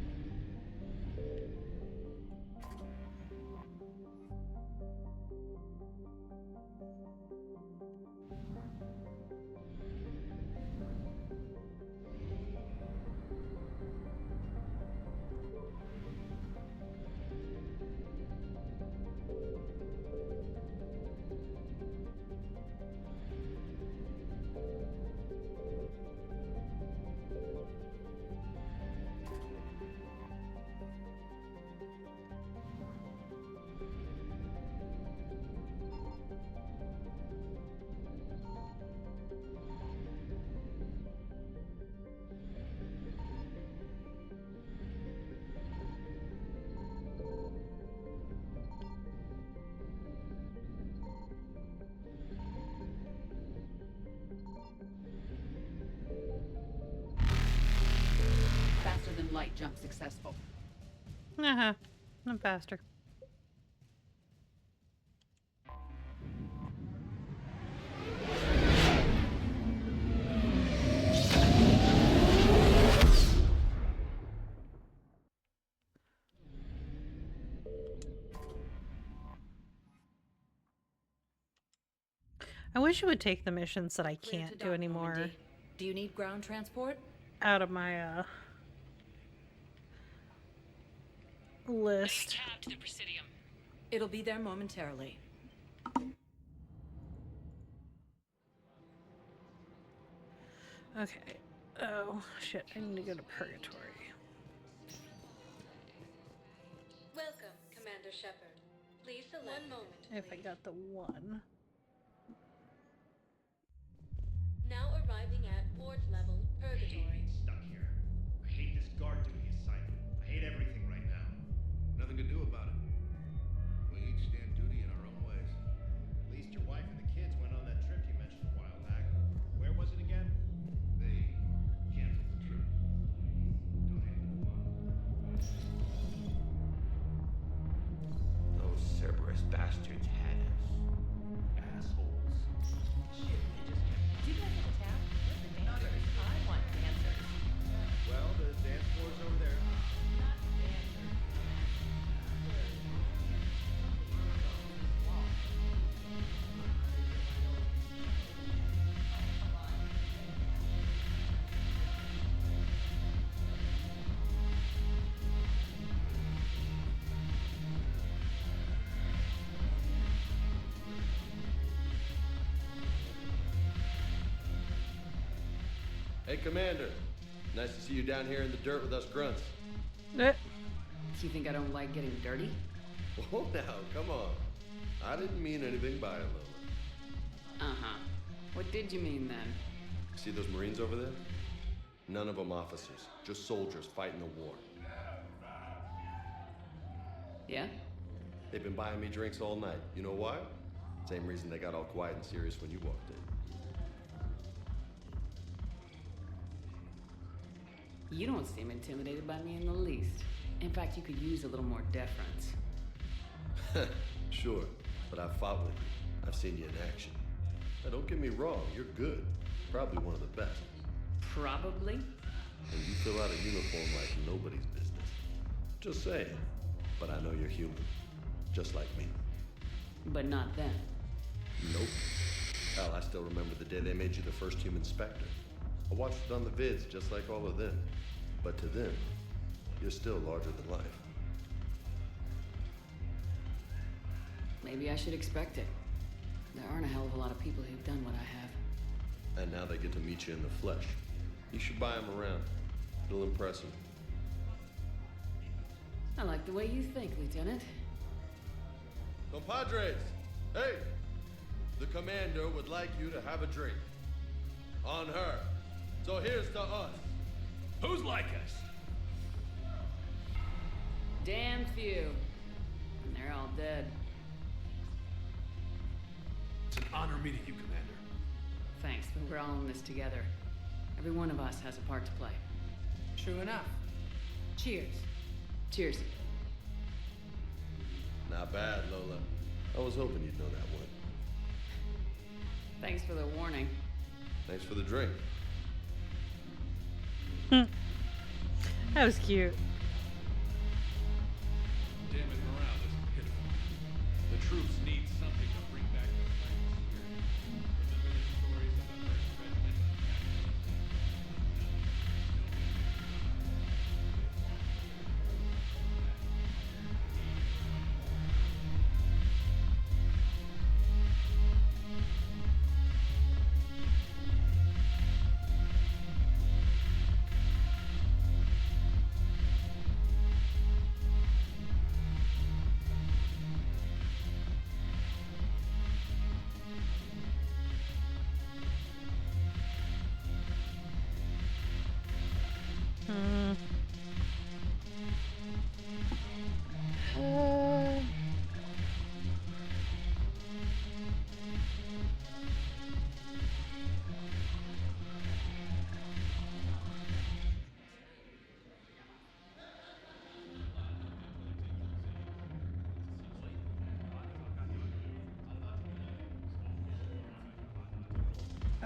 Faster than light jump successful. I'm faster. I wish it would take the missions that I can't do anymore Do you need ground transport? out of my list. Cab to the Presidium. It'll be there momentarily. Okay. Oh, shit. I need to go to Purgatory. Welcome, Commander Shepard. Please select one moment. If I got the one. Now arriving at ward level Purgatory. Stuck here. I hate this guard duty assignment. I hate everything right now. Nothing to do about it. We each stand duty in our own ways. At least your wife and the kids went on that trip you mentioned a while back. Where was it again? They canceled the trip. Donated the funds. Those Cerberus bastards had us. Hey, Commander. Nice to see you down here in the dirt with us grunts. Do you think I don't like getting dirty? Oh, now, come on. I didn't mean anything by it, Lola. Uh-huh. What did you mean then? See those Marines over there? None of them officers, just soldiers fighting the war. Yeah? They've been buying me drinks all night. You know why? Same reason they got all quiet and serious when you walked in. You don't seem intimidated by me in the least. In fact, you could use a little more deference. Sure, but I've fought with you. I've seen you in action. Now, don't get me wrong, you're good. Probably one of the best. Probably? And you fill out a uniform like nobody's business. Just saying. But I know you're human. Just like me. But not then. Nope. Hell, I still remember the day they made you the first human Spectre. I watched it on the vids just like all of them. But to them, you're still larger than life. Maybe I should expect it. There aren't a hell of a lot of people who've done what I have. And now they get to meet you in the flesh. You should buy them around. It'll impress them. I like the way you think, Lieutenant. Compadres! Hey! The commander would like you to have a drink. On her. So here's to us. Who's like us? Damn few. And they're all dead. It's an honor meeting you, Commander. Thanks, but we're all in this together. Every one of us has a part to play. True enough. Cheers. Cheers. Not bad, Lola. I was hoping you'd know that one. Thanks for the warning. Thanks for the drink. That was cute. Damn it, morale is pitiful. The troops need something to bring back their fighting spirit. Remember the stories of the first regiment?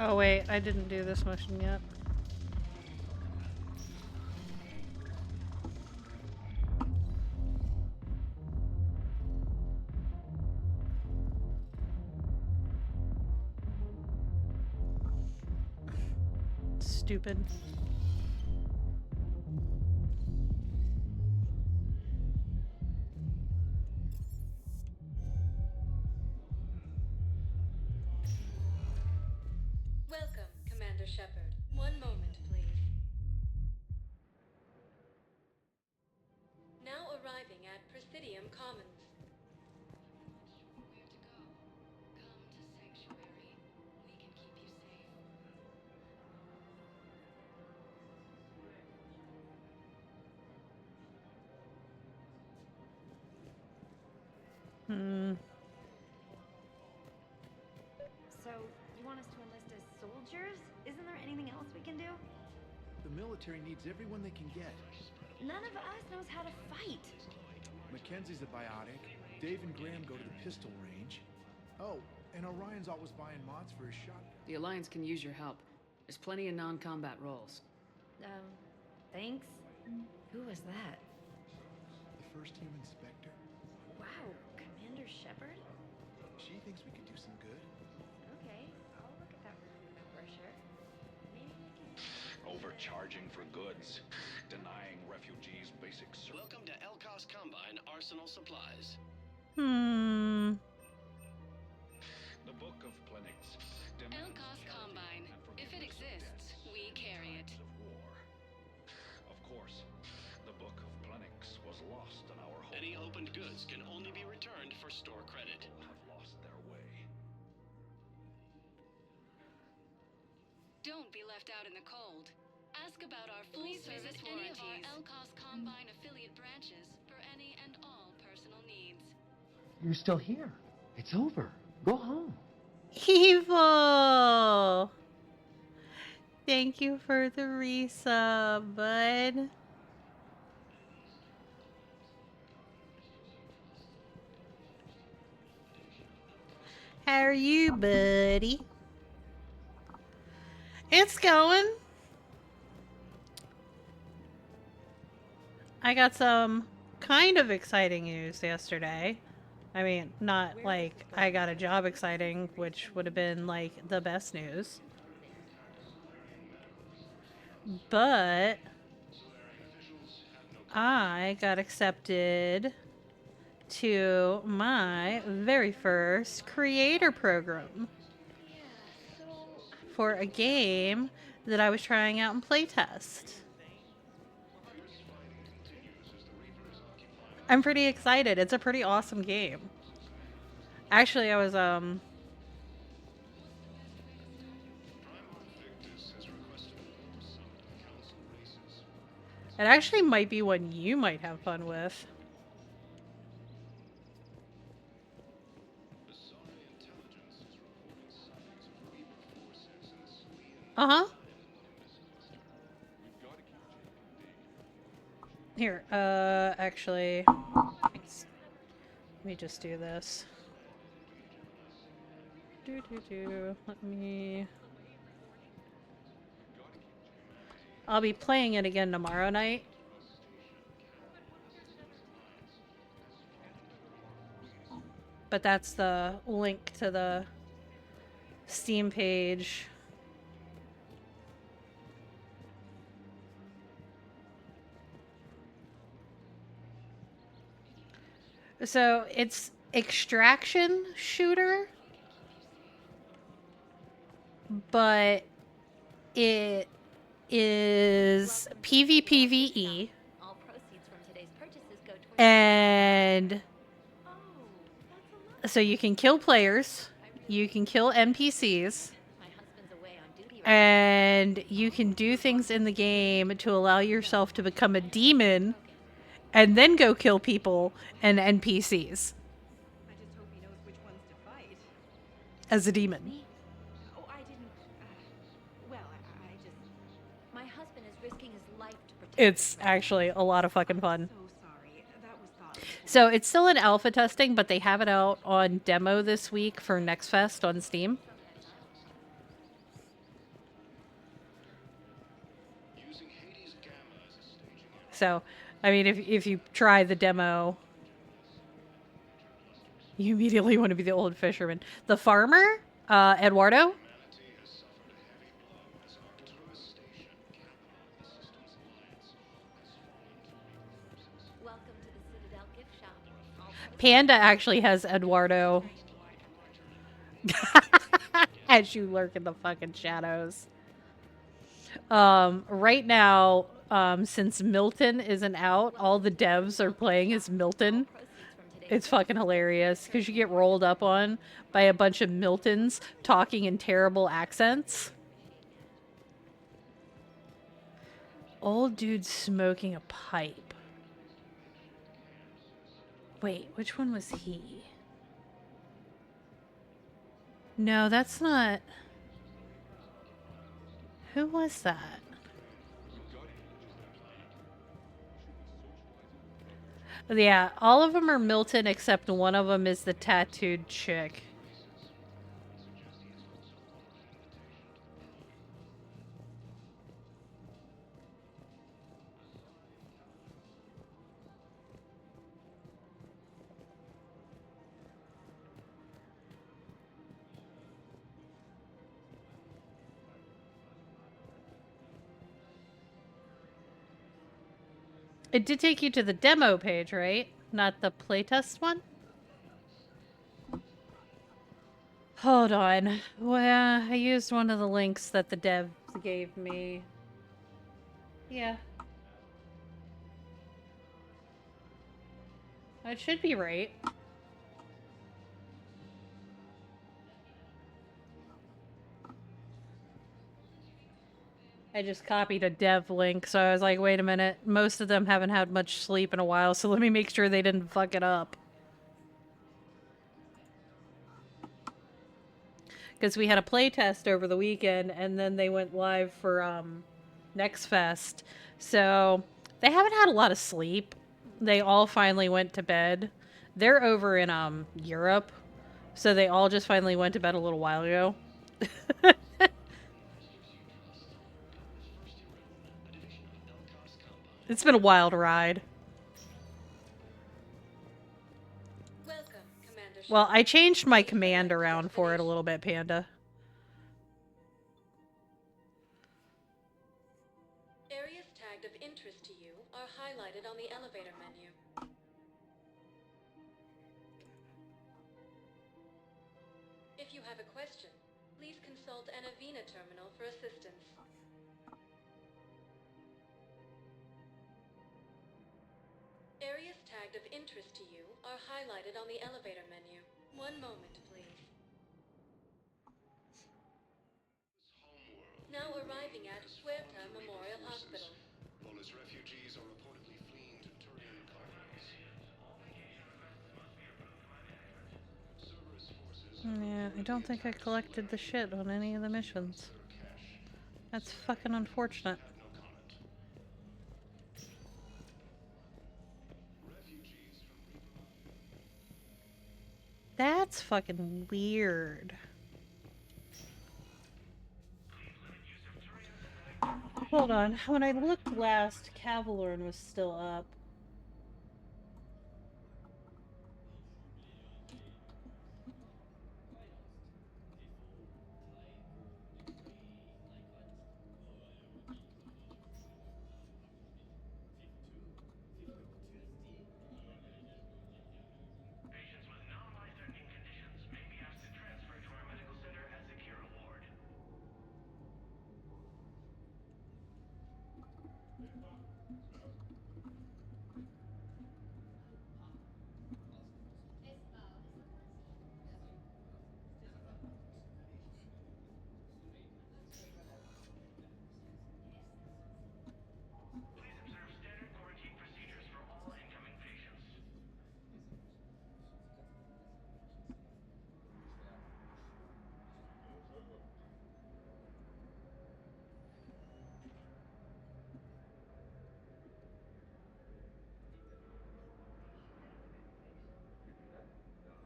Oh wait, I didn't do this mission yet. Stupid. Welcome, Commander Shepard. One moment, please. Now arriving at Presidium Commons. So, you want us to enlist as soldiers? Isn't there anything else we can do? The military needs everyone they can get. None of us knows how to fight. Mackenzie's a biotic. Dave and Graham go to the pistol range. Oh, and Orion's always buying mods for his shotgun. The Alliance can use your help. There's plenty of non-combat roles. Thanks. Who was that? The first human Spectre. Wow, Commander Shepard? She thinks we could do some good. Okay, I'll look at that recruitment brochure. Maybe we can... Overcharging for goods. Denying refugees basic service. Welcome to Elcos Combine Arsenal Supplies. The Book of Plenix. Elcos Combine. If it exists, we carry it. Of course, the Book of Plenix was lost on our home. Any opened goods can only be returned for store credit. Have lost their way. Don't be left out in the cold. Ask about our full-service warranties. Any of our Elcos Combine affiliate branches for any and all personal needs. You're still here. It's over. Go home. Evil! Thank you for the resub, bud. How are you, buddy? It's going. I got some kind of exciting news yesterday. I mean, not like I got a job exciting, which would have been like the best news. But I got accepted to my very first creator program for a game that I was trying out in playtest. I'm pretty excited. It's a pretty awesome game. Actually, I was it actually might be one you might have fun with. Uh-huh. Here, actually, let me just do this. Let me... I'll be playing it again tomorrow night. But that's the link to the Steam page. So it's extraction shooter, but it is PvPvE, and so you can kill players, you can kill NPCs, and you can do things in the game to allow yourself to become a demon and then go kill people and NPCs as a demon. Oh, I didn't. Well, I just. My husband is risking his life to protect. It's actually a lot of fucking fun. So sorry. That was thoughtful. So it's still in alpha testing, but they have it out on demo this week for Next Fest on Steam. So, I mean, if you try the demo, you immediately want to be the old fisherman. The farmer, Eduardo. Welcome to the Citadel gift shop. Panda actually has Eduardo as you lurk in the fucking shadows. Right now, since Milton isn't out, all the devs are playing as Milton. It's fucking hilarious because you get rolled up on by a bunch of Miltons talking in terrible accents. Old dude smoking a pipe. Wait, which one was he? No, that's not... Who was that? Yeah, all of them are Milton except one of them is the tattooed chick. It did take you to the demo page, right? Not the playtest one? Hold on. Well, I used one of the links that the devs gave me. Yeah. It should be right. I just copied a dev link, so I was like, wait a minute. Most of them haven't had much sleep in a while, so let me make sure they didn't fuck it up. Because we had a playtest over the weekend, and then they went live for Next Fest. So they haven't had a lot of sleep. They all finally went to bed. They're over in Europe, so they all just finally went to bed a little while ago. It's been a wild ride. Welcome, Commander. Well, I changed my command around for it a little bit, Panda. Areas tagged of interest to you are highlighted on the elevator menu. If you have a question, please consult an Avena terminal for assistance. Areas tagged of interest to you are highlighted on the elevator menu. One moment, please. Now arriving at Huerta Memorial Hospital. Polish refugees are reportedly fleeing to Turian colonies. Cerberus forces Yeah, I don't think I collected the shit on any of the missions. That's fucking unfortunate. That's fucking weird. Hold on. When I looked last, Cavalion was still up.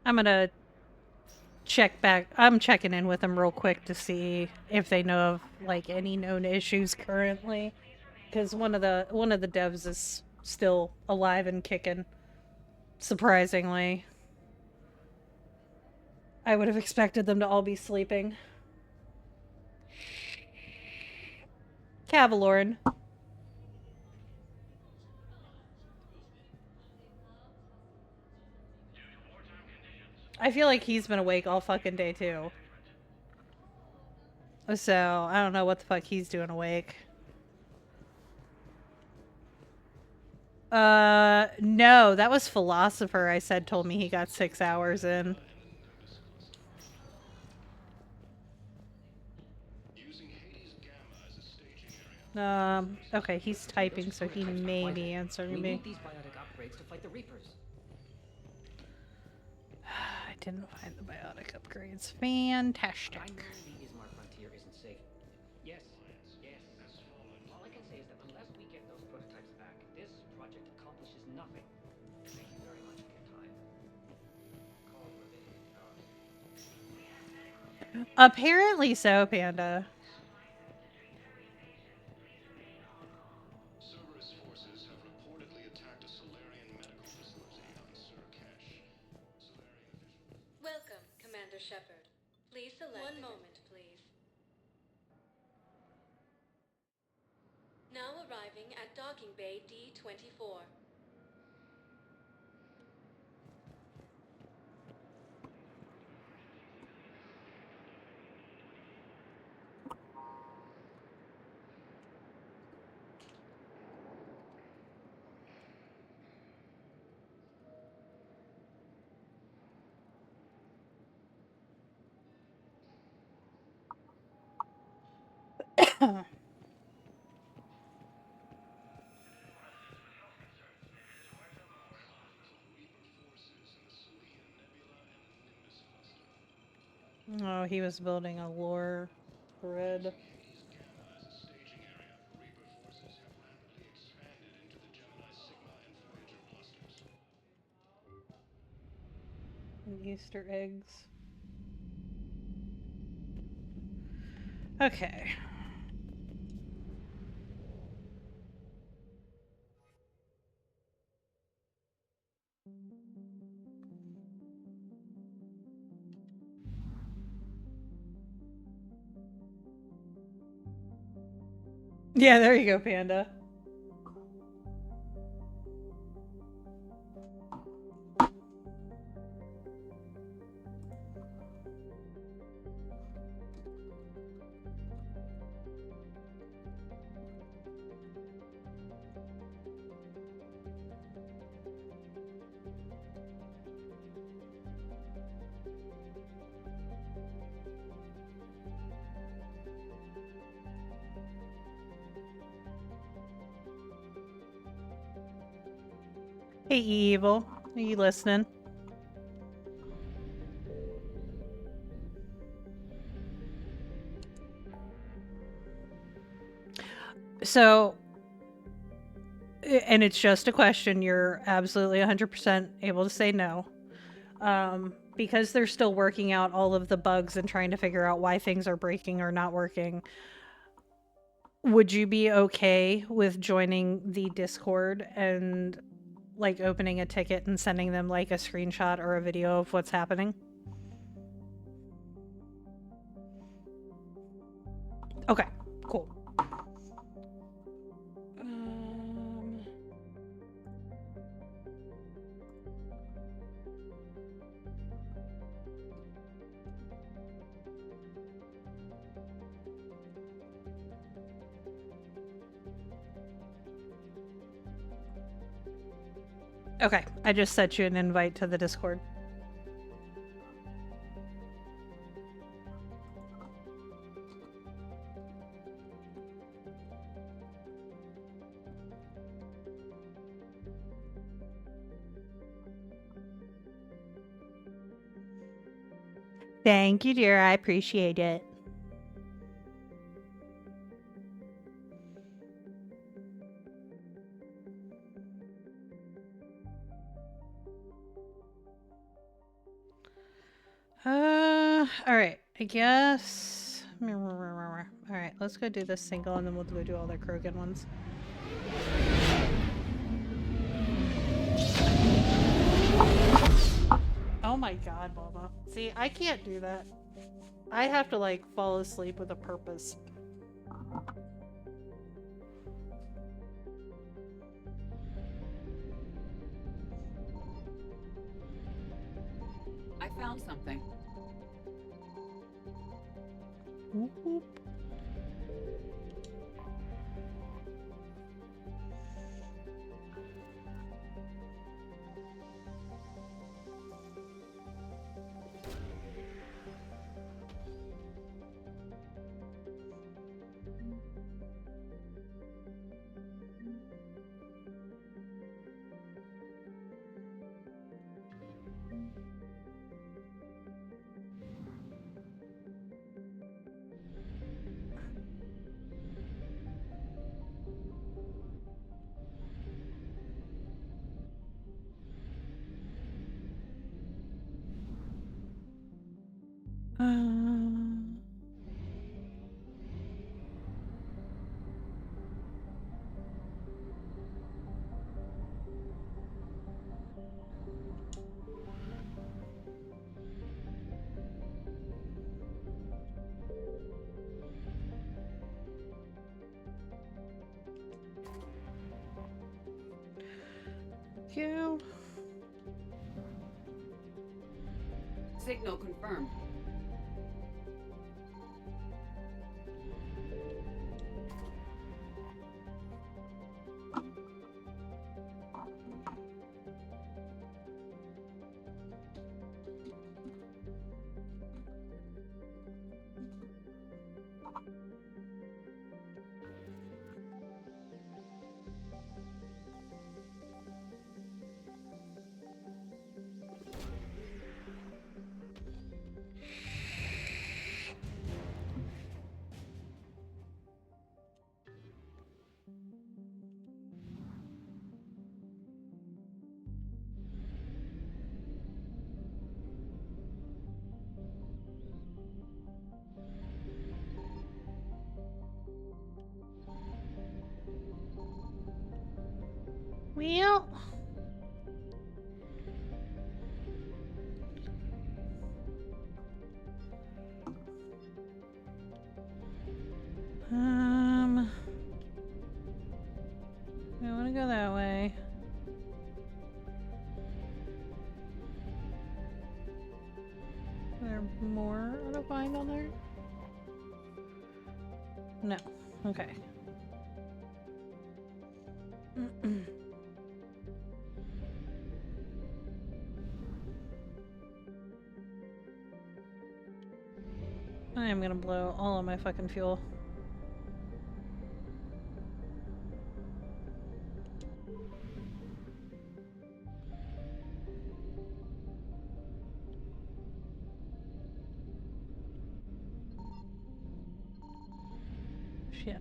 I'm gonna check back. I'm checking in with them real quick to see if they know of like any known issues currently, because one of the devs is still alive and kicking. Surprisingly, I would have expected them to all be sleeping. Cavalion. I feel like he's been awake all fucking day too. So, I don't know what the fuck he's doing awake. No, that was Philosopher I said told me he got 6 hours in. Okay, he's typing, so he may be answering me. These biotic upgrades to fight the Reapers. I didn't find the biotic upgrades. Fantastic. I know the Ismar frontier isn't safe. Yes. All I can say is that unless we get those prototypes back, this project accomplishes nothing. Thank you very much for your time. Apparently so, Panda. Cerberus forces have reportedly attacked a Solarian medical facility on Surkash. Welcome, Commander Shepard. Please select. One moment, please. Now arriving at Docking Bay D-24. Oh, he was building a lore grid. Easter eggs. Okay. Yeah, there you go, Panda. Hey, Evil. Are you listening? So, and it's just a question. You're absolutely 100% able to say no. Because they're still working out all of the bugs and trying to figure out why things are breaking or not working. Would you be okay with joining the Discord and like opening a ticket and sending them like a screenshot or a video of what's happening? Okay, cool. Okay, I just sent you an invite to the Discord. Thank you, dear. I appreciate it. All right. I guess. All right, let's go do this single, and then we'll go do all the Krogan ones. Oh my God, Mama. See, I can't do that. I have to like fall asleep with a purpose. I found something. Whoop, whoop. You. Signal confirmed. Well. I want to go that way. Are there more to find on there? No. Okay. I am gonna blow all of my fucking fuel. Shit.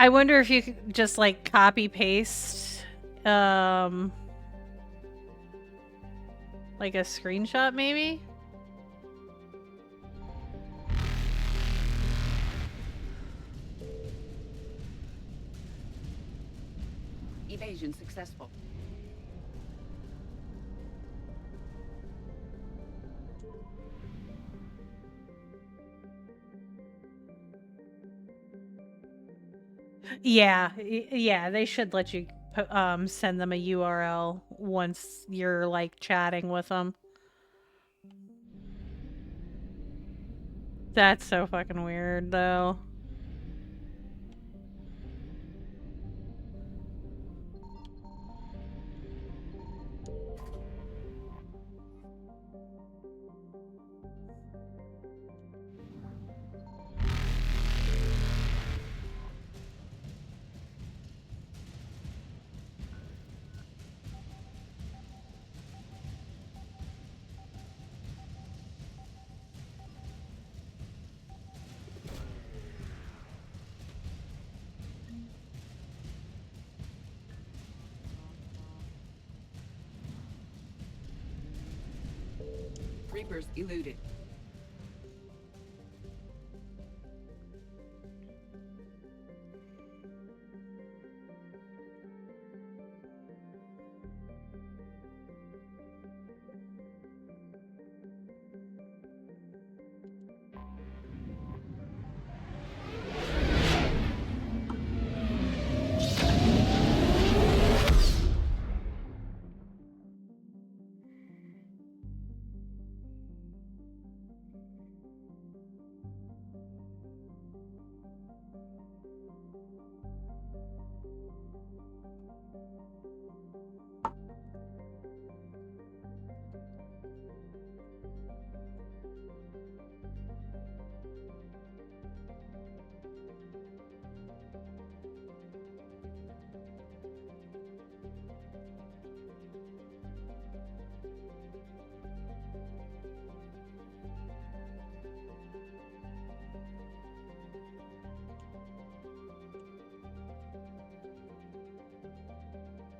I wonder if you could just like copy paste like a screenshot maybe? Evasion successful. Yeah, yeah, they should let you send them a URL once you're like chatting with them. That's so fucking weird though. Reapers eluded.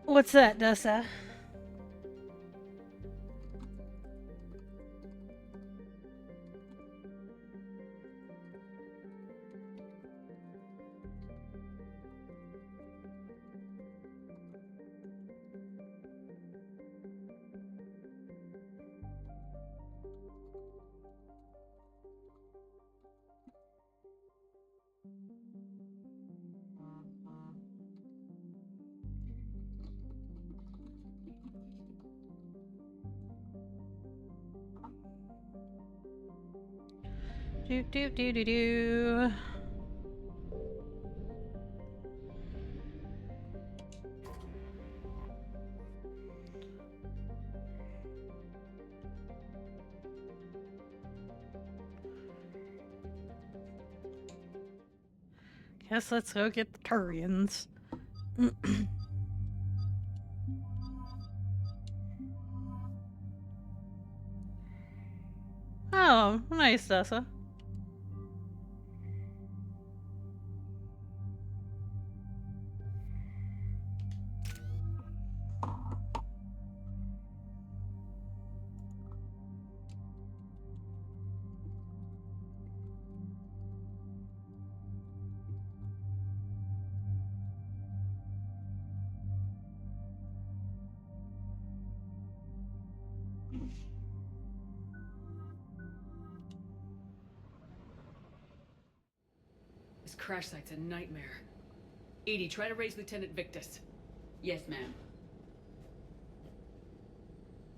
What's that, Dessa? Do do do do do. Guess let's go get the Turians. Oh, nice, Dessa. This crash site's a nightmare. Edie, try to raise Lieutenant Victus. Yes, ma'am.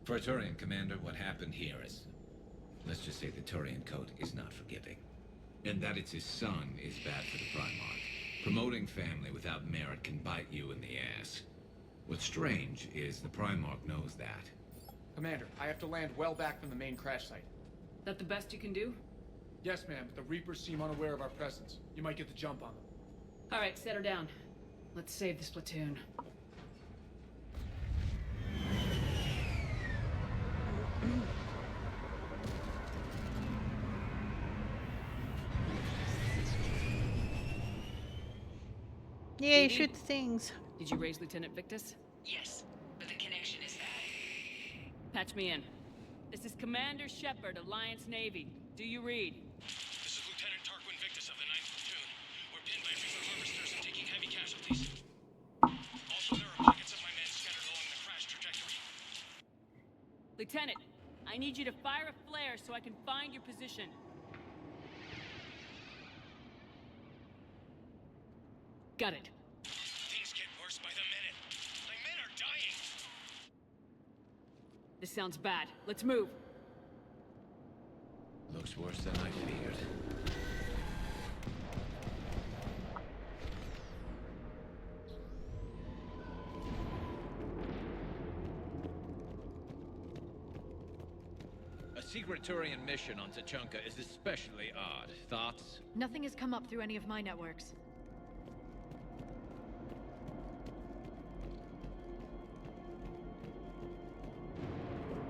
For a Turian commander, what happened here is... let's just say the Turian code is not forgiving. And that it's his son is bad for the Primarch. Promoting family without merit can bite you in the ass. What's strange is the Primarch knows that. Commander, I have to land well back from the main crash site. That the best you can do? Yes, ma'am, but the Reapers seem unaware of our presence. You might get the jump on them. Alright, set her down. Let's save this platoon. Yay, Edie? shoot the things. Did you raise Lieutenant Victus? Yes, but the connection is bad. Patch me in. This is Commander Shepard, Alliance Navy. Do you read? This is Lieutenant Tarquin Victus of the 9th Platoon. We're pinned by Reaper harvesters and taking heavy casualties. Also, there are pockets of my men scattered along the crash trajectory. Lieutenant, I need you to fire a flare so I can find your position. Got it. Things get worse by the minute. My men are dying. This sounds bad. Let's move. Looks worse than I feared. A secret Turian mission on Tachanka is especially odd. Thoughts? Nothing has come up through any of my networks.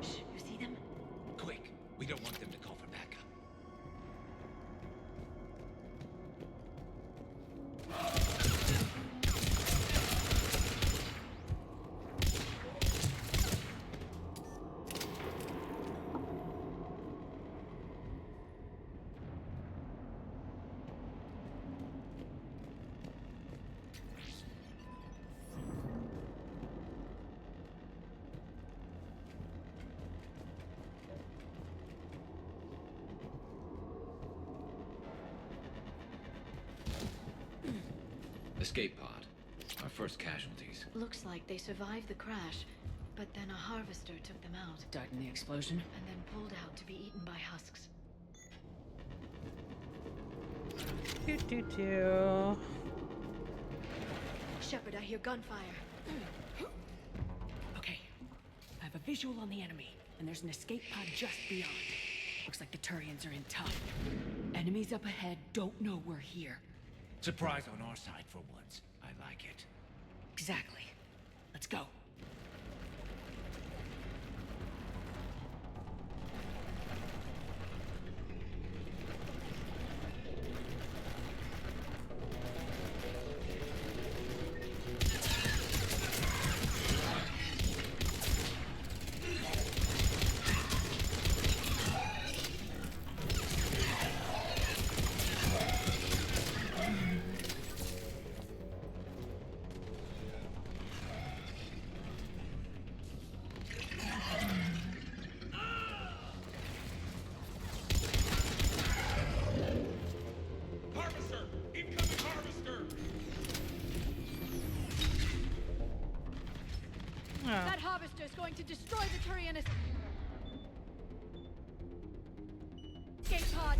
Shh, you see them? Quick! We don't want them to call for backup. Escape pod. Our first casualties. Looks like they survived the crash, but then a harvester took them out. Died in the explosion? And then pulled out to be eaten by husks. Doo-doo-doo. Shepard, I hear gunfire. Okay. I have a visual on the enemy, and there's an escape pod just beyond. Looks like the Turians are in tough. Enemies up ahead don't know we're here. Surprise on our side for once. I like it. Exactly. Let's go. Harvester! Incoming harvester! That harvester is going to destroy the Turian escape pod.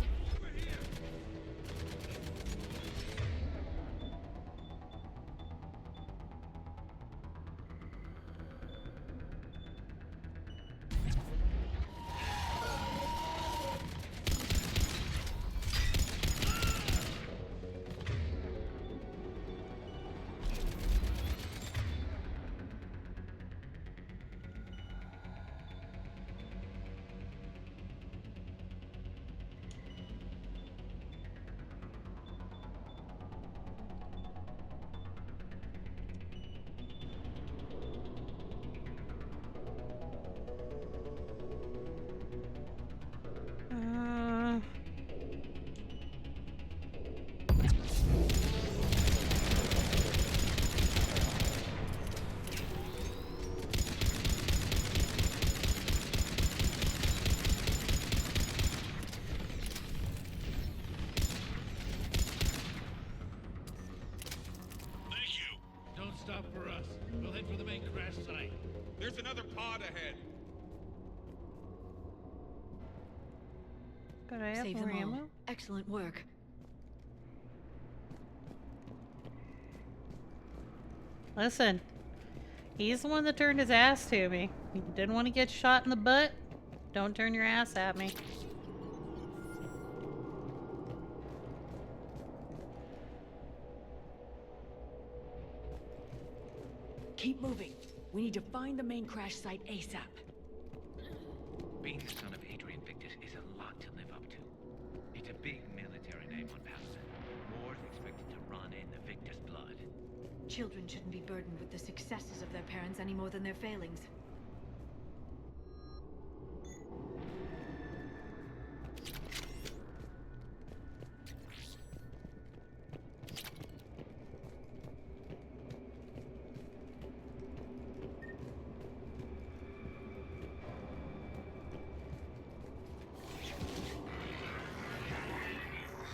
Could I have Save more them all. ammo? Excellent work. Listen, he's the one that turned his ass to me. You didn't want to get shot in the butt? Don't turn your ass at me. Keep moving. We need to find the main crash site ASAP. Being the son of Adrian Victus is a lot to live up to. It's a big military name on Paladin. War's expected to run in the Victus blood. Children shouldn't be burdened with the successes of their parents any more than their failings.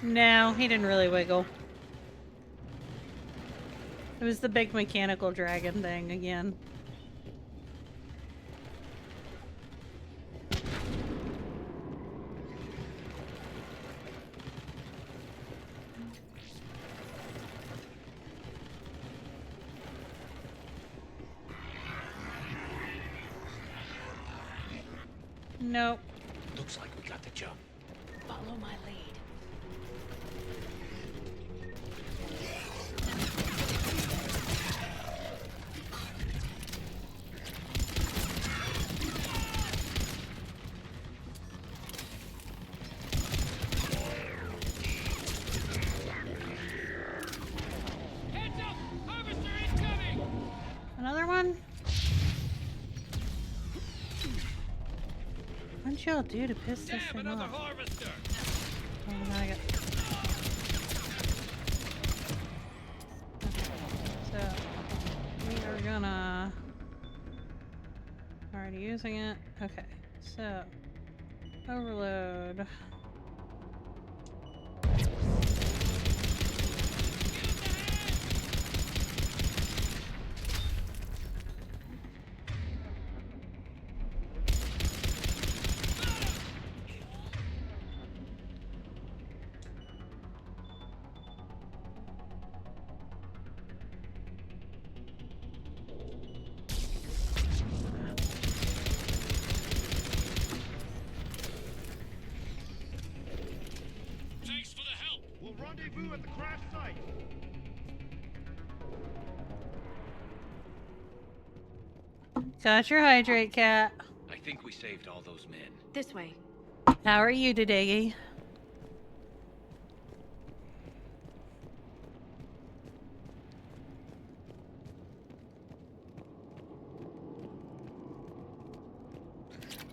No, he didn't really wiggle. It was the big mechanical dragon thing again. Nope. Looks like we got the jump. Follow my lead. Heads up! Harvester incoming! Another one? What'd y'all do to piss this Damn, thing another off? harvester! Oh, now I got... So, we are gonna... Already using it. Okay, so... Overload. Thanks for the help. We'll rendezvous at the crash site. Got your hydrate, cat. I think we saved all those men. This way. How are you today?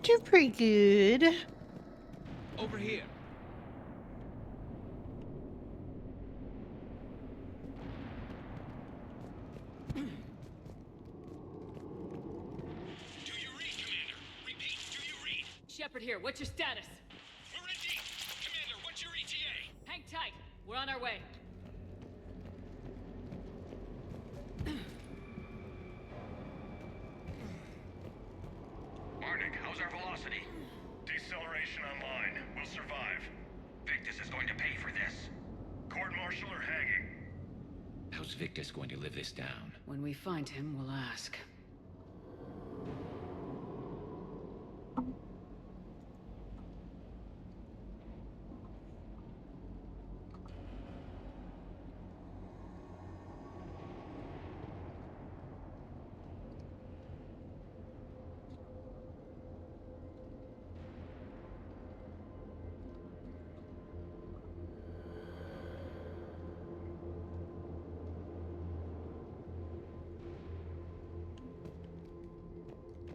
Doing pretty good. Over here. Shepard here, what's your status? We're in deep. Commander, what's your ETA? Hang tight, we're on our way. Marnik, how's our velocity? Deceleration online. We'll survive. Victus is going to pay for this. Court-martial or hanging? How's Victus going to live this down? When we find him, we'll ask.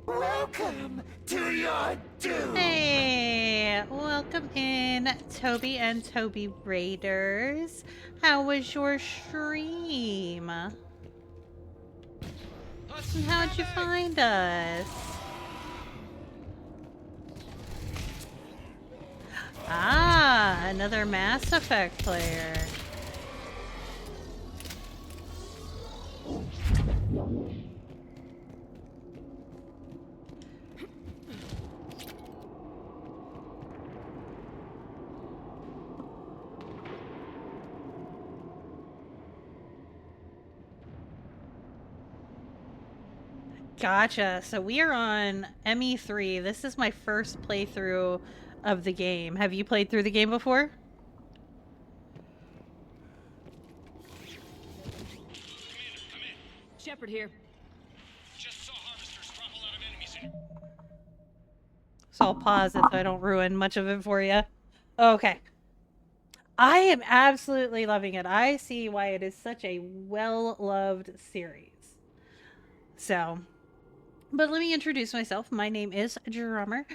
Welcome to your doom! Hey, welcome in, Toby and Toby Raiders. How was your stream? And how'd you find us? Ah, another Mass Effect player. Gotcha. So we are on ME3. This is my first playthrough of the game. Have you played through the game before? Shepard here. Just saw harvesters drop a lot of enemies in. So I'll pause it so I don't ruin much of it for you. Okay. I am absolutely loving it. I see why it is such a well-loved series. So, but let me introduce myself. My name is Drummer.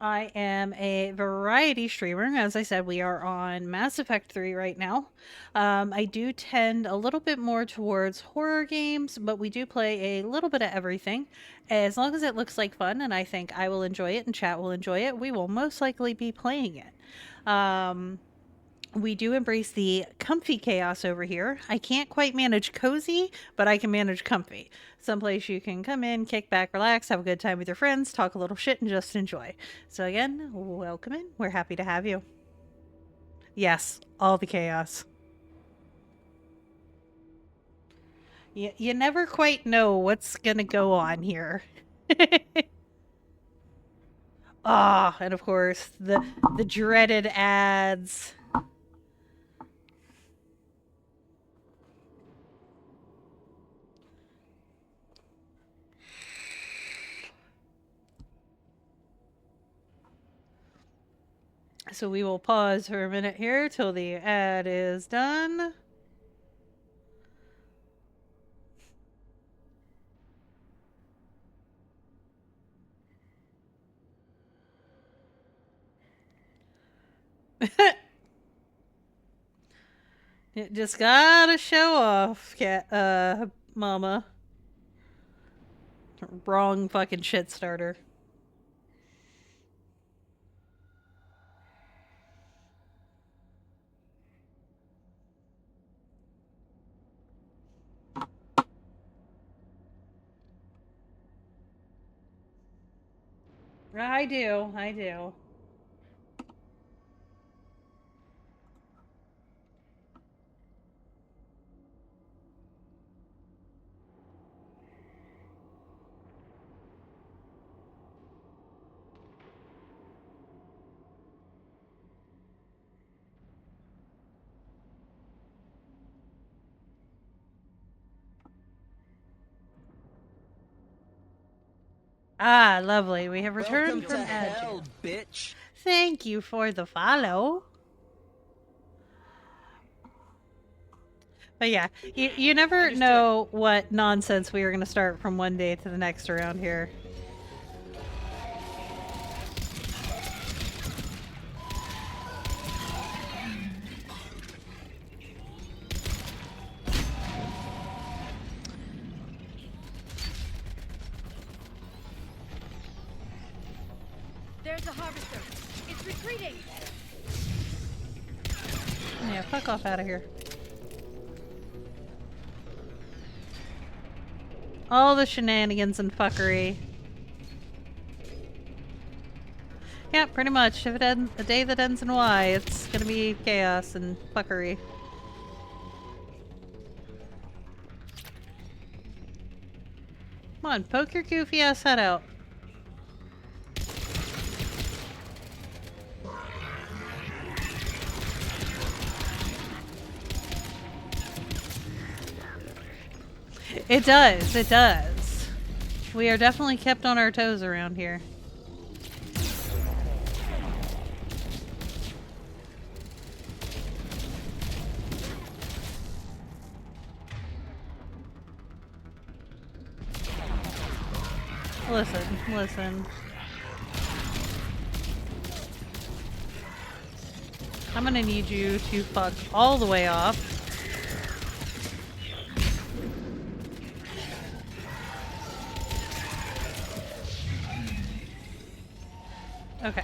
I am a variety streamer. As I said, we are on Mass Effect 3 right now. I do tend a little bit more towards horror games, but we do play a little bit of everything. As long as it looks like fun and I think I will enjoy it and chat will enjoy it, we will most likely be playing it. We do embrace the comfy chaos over here. I can't quite manage cozy, but I can manage comfy. Someplace you can come in, kick back, relax, have a good time with your friends, talk a little shit, and just enjoy. So again, welcome in. We're happy to have you. Yes, all the chaos. You never quite know what's gonna go on here. Ah, and of course, the dreaded ads. So we will pause for a minute here till the ad is done. You just gotta show off, mama. Wrong fucking shit starter. I do. Ah, lovely. We have returned from hell, bitch. Thank you for the follow. But yeah, you never know what nonsense we are going to start from one day to the next around here. There's a harvester. It's retreating. Yeah, fuck off out of here. All the shenanigans and fuckery. Yeah, pretty much. If it ends a day that ends in Y, it's gonna be chaos and fuckery. Come on, poke your goofy ass head out. It does, it does. We are definitely kept on our toes around here. Listen. I'm gonna need you to fuck all the way off. Okay.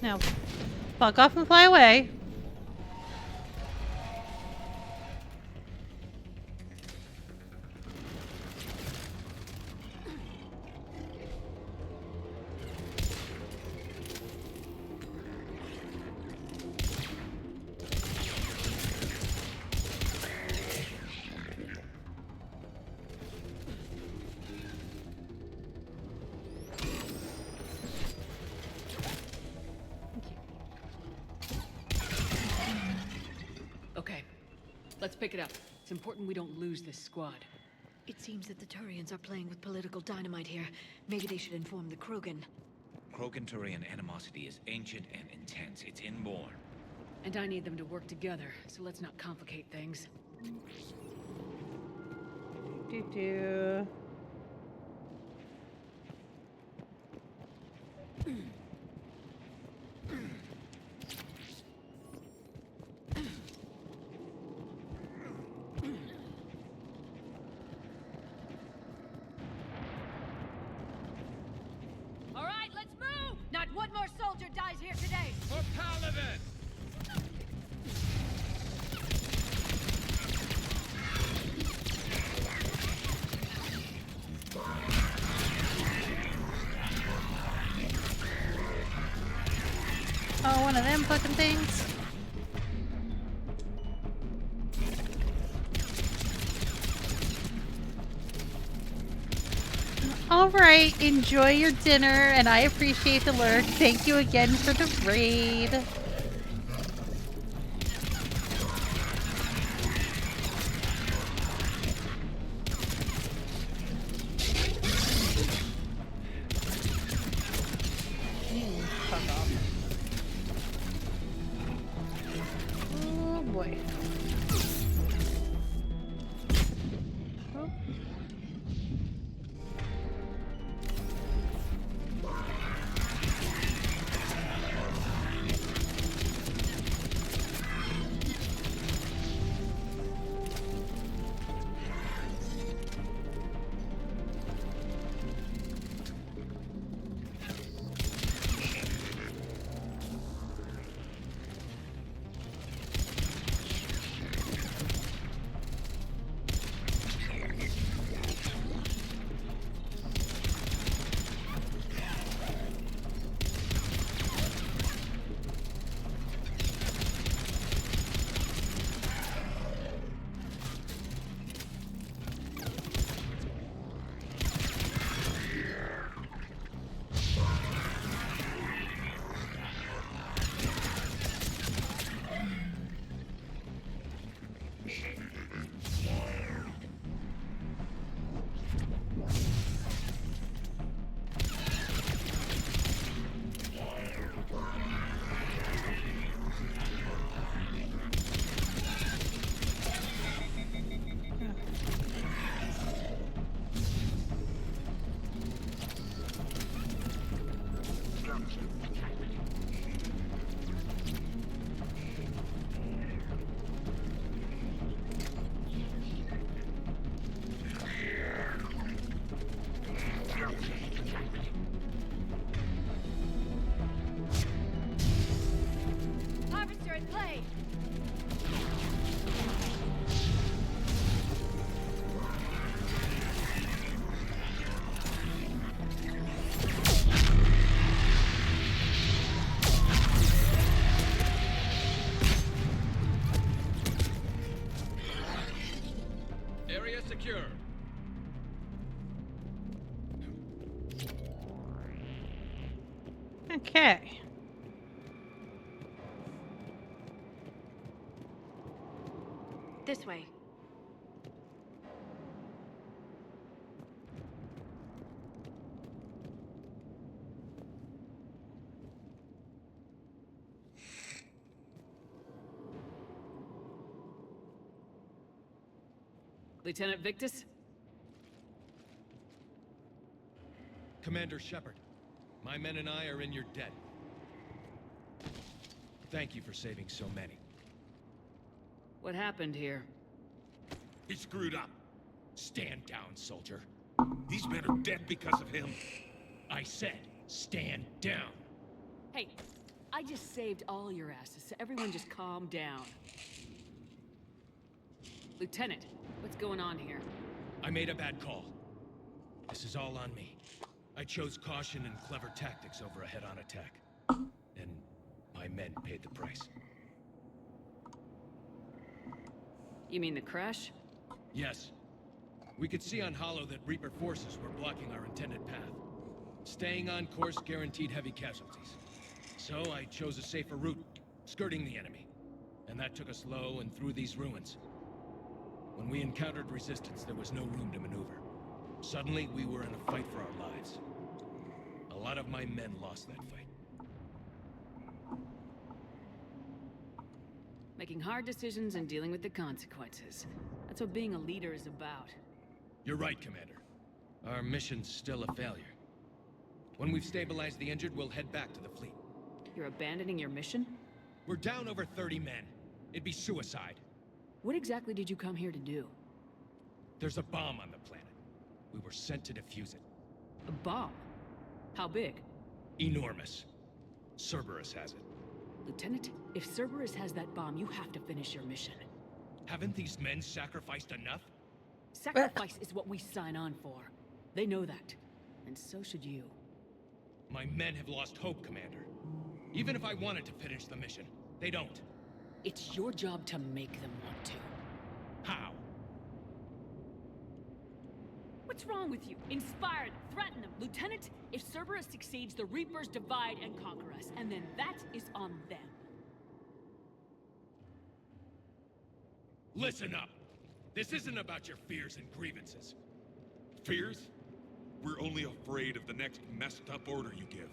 Now, fuck off and fly away. Okay, let's pick it up. It's important we don't lose this squad. It seems that the Turians are playing with political dynamite here. Maybe they should inform the Krogan. Krogan-Turian animosity is ancient and intense. It's inborn. And I need them to work together, so let's not complicate things. Do-do. All right, let's move! Not one more soldier dies here today! For Paladin! Oh, one of them fucking things. All right, enjoy your dinner, and I appreciate the lurk. Thank you again for the raid. Fuck off. Oh boy. Oh. Harvester in play! Area secure. Okay. This way. Lieutenant Victus? Commander Shepard, my men and I are in your debt. Thank you for saving so many. What happened here? He screwed up. Stand down, soldier. These men are dead because of him. I said, stand down. Hey, I just saved all your asses, so everyone just calm down. Lieutenant, what's going on here? I made a bad call. This is all on me. I chose caution and clever tactics over a head-on attack. And my men paid the price. You mean the crash? Yes. We could see on Hollow that Reaper forces were blocking our intended path. Staying on course guaranteed heavy casualties. So I chose a safer route, skirting the enemy. And that took us low and through these ruins. When we encountered resistance, there was no room to maneuver. Suddenly, we were in a fight for our lives. A lot of my men lost that fight. Making hard decisions and dealing with the consequences. That's what being a leader is about. You're right, Commander. Our mission's still a failure. When we've stabilized the injured, we'll head back to the fleet. You're abandoning your mission? We're down over 30 men. It'd be suicide. What exactly did you come here to do? There's a bomb on the planet. We were sent to defuse it. A bomb? How big? Enormous. Cerberus has it. Lieutenant, if Cerberus has that bomb, you have to finish your mission. Haven't these men sacrificed enough? Sacrifice is what we sign on for. They know that. And so should you. My men have lost hope, Commander. Even if I wanted to finish the mission, they don't. It's your job to make them want to. How? What's wrong with you? Inspire them, threaten them. Lieutenant, if Cerberus succeeds, the Reapers divide and conquer us, and then that is on them. Listen up. This isn't about your fears and grievances. Fears? We're only afraid of the next messed up order you give.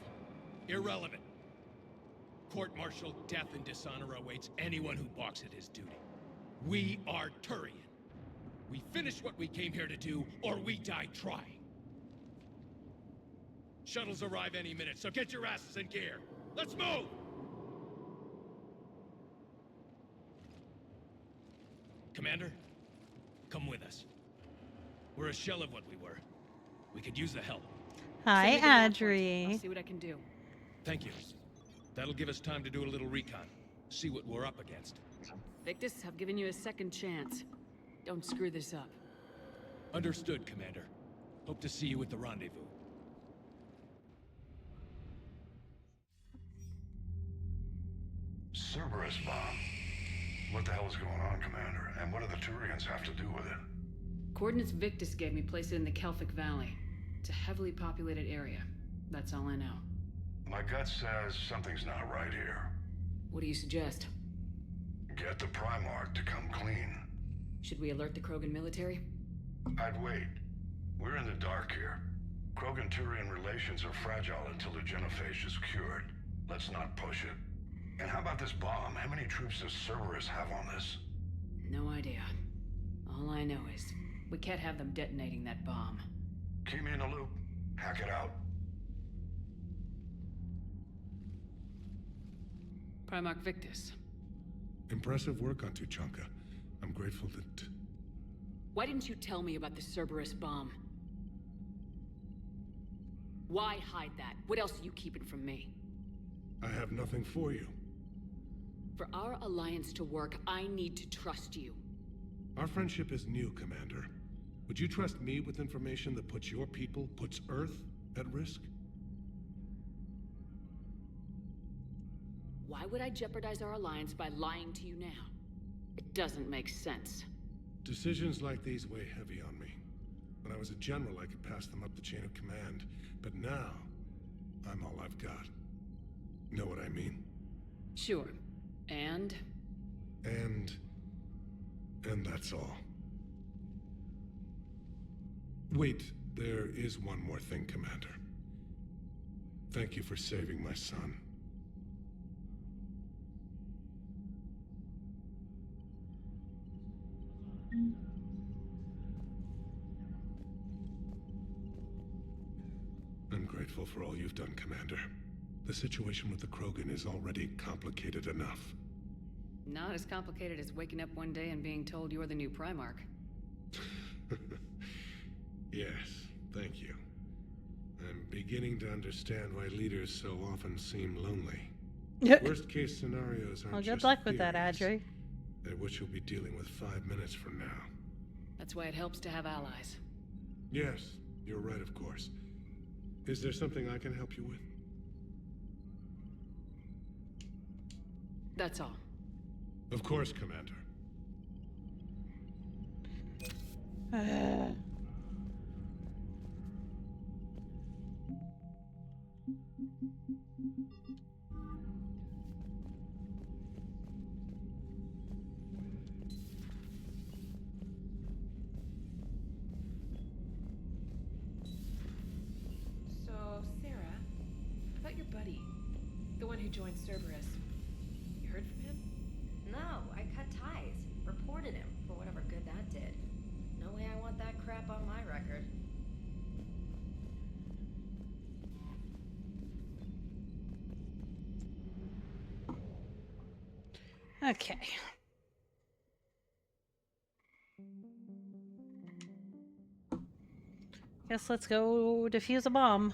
Irrelevant. Court-martial death and dishonor awaits anyone who balks at his duty. We are Turian. We finish what we came here to do, or we die trying. Shuttles arrive any minute, so get your asses in gear. Let's move! Commander, come with us. We're a shell of what we were. We could use the help. Hi, I'll Audrey. see what I can do. Thank you. That'll give us time to do a little recon. See what we're up against. Victus, I've given you a second chance. Don't screw this up. Understood, Commander. Hope to see you at the rendezvous. Cerberus bomb. What the hell is going on, Commander? And what do the Turians have to do with it? Coordinates Victus gave me place it in the Kelphic Valley. It's a heavily populated area. That's all I know. My gut says something's not right here. What do you suggest? Get the Primarch to come clean. Should we alert the Krogan military? I'd wait. We're in the dark here. Krogan-Turian relations are fragile until the genophage is cured. Let's not push it. And how about this bomb? How many troops does Cerberus have on this? No idea. All I know is, we can't have them detonating that bomb. Keep me in the loop. Hack it out. Primarch Victus. Impressive work on Tuchanka. I'm grateful that... Why didn't you tell me about the Cerberus bomb? Why hide that? What else are you keeping from me? I have nothing for you. For our alliance to work, I need to trust you. Our friendship is new, Commander. Would you trust me with information that puts your people, puts Earth, at risk? Why would I jeopardize our alliance by lying to you now? It doesn't make sense. Decisions like these weigh heavy on me. When I was a general, I could pass them up the chain of command. But now, I'm all I've got. Know what I mean? Sure. And that's all. Wait, there is one more thing, Commander. Thank you for saving my son. I'm grateful for all you've done, Commander. The situation with the Krogan is already complicated enough. not as complicated as waking up one day and being told you're the new Primarch. Yes, thank you. I'm beginning to understand why leaders so often seem lonely. Worst case scenarios aren't Well, good just luck with that, theories, Adri. at which you'll be dealing with 5 minutes from now. That's why it helps to have allies. Yes, you're right, of course. Is there something I can help you with? That's all. Of course, Commander. So, Sarah, about your buddy, the one who joined Cerberus. You heard from him? No, I cut ties. Reported him for whatever good that did. No way I want that crap on my record. Okay. Guess let's go defuse a bomb.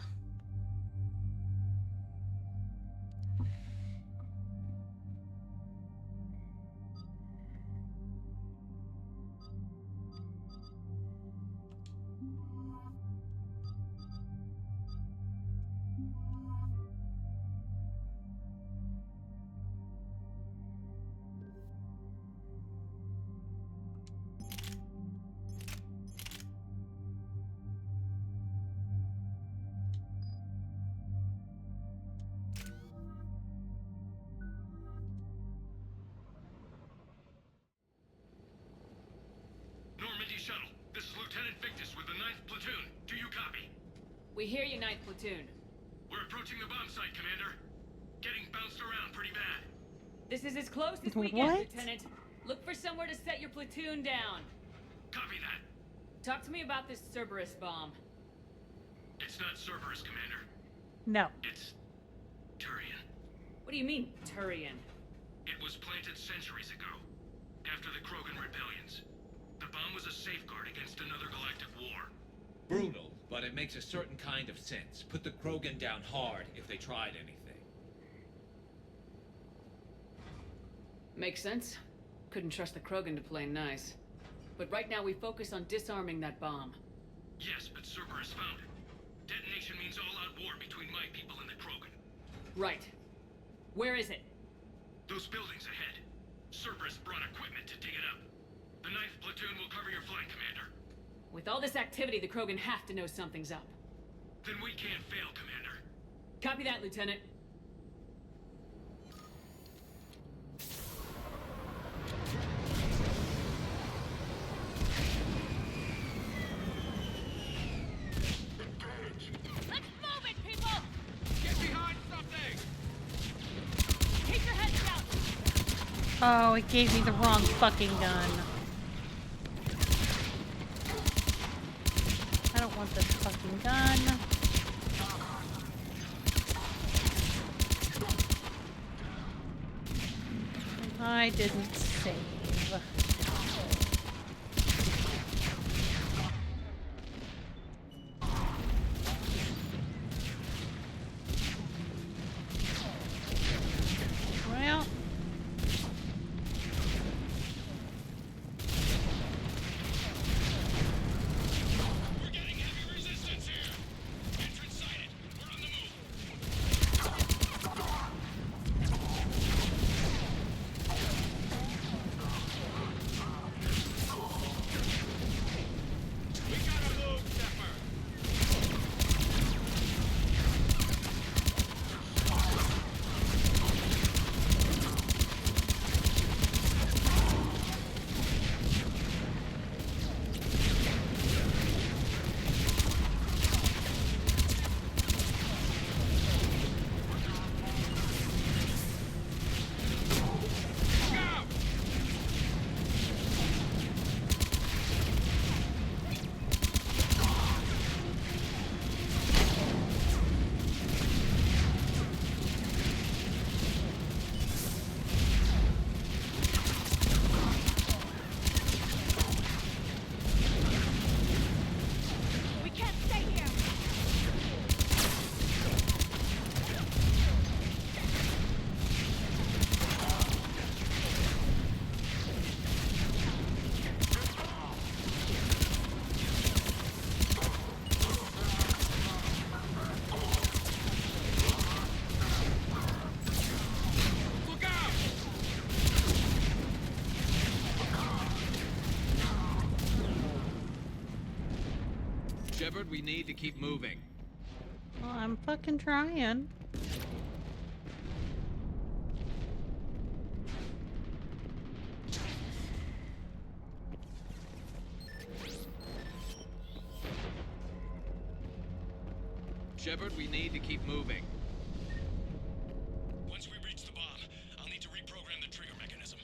Normandy Shuttle, this is Lieutenant Victus with the 9th Platoon. Do you copy? We hear you, 9th Platoon. We're approaching the bomb site, Commander. Getting bounced around pretty bad. This is as close as we get, Lieutenant. Look for somewhere to set your platoon down. Copy that. Talk to me about this Cerberus bomb. It's not Cerberus, Commander. No. It's Turian. What do you mean, Turian? It was planted centuries ago, after the Krogan rebellions. The bomb was a safeguard against another galactic war. Brutal, but it makes a certain kind of sense. Put the Krogan down hard if they tried anything. Makes sense. Couldn't trust the Krogan to play nice. But right now we focus on disarming that bomb. Yes, but Cerberus found it. Detonation means all-out war between my people and the Krogan. Right. Where is it? Those buildings ahead. Cerberus brought equipment to dig it up. The 9th Platoon will cover your flank, Commander. With all this activity, the Krogan have to know something's up. Then we can't fail, Commander. Copy that, Lieutenant. Let's move it, people! Get behind something! Keep your heads down! Oh, it gave me the wrong fucking gun. I don't want this fucking gun. I didn't save. Well. We're getting heavy resistance here! Entrance sighted. We're on the move. Shepard, we need to keep moving. Well, I'm fucking trying. Shepard, we need to keep moving. Once we reach the bomb, I'll need to reprogram the trigger mechanism.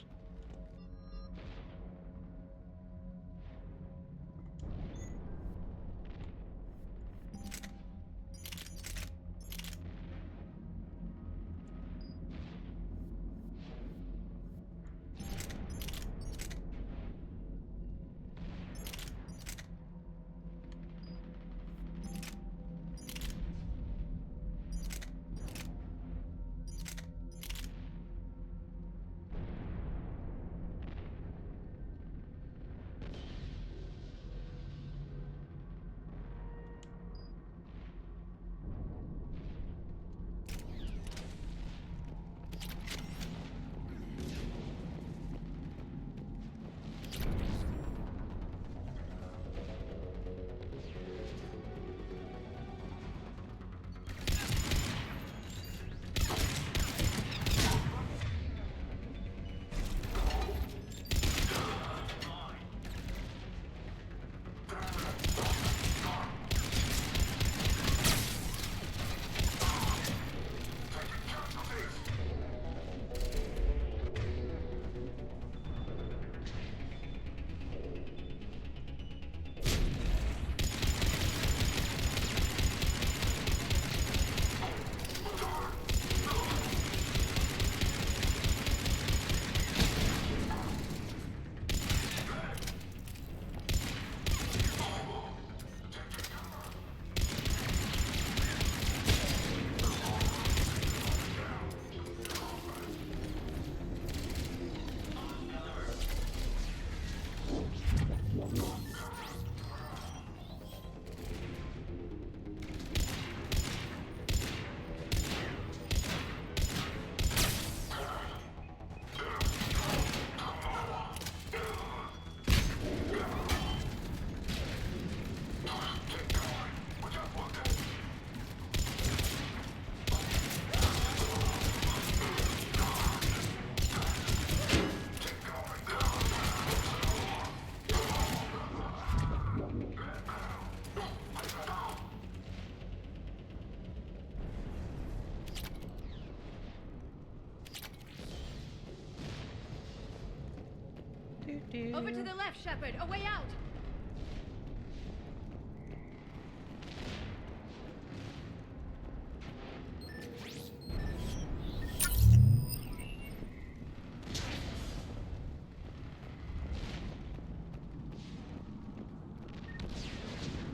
Over to the left, Shepard. A way out.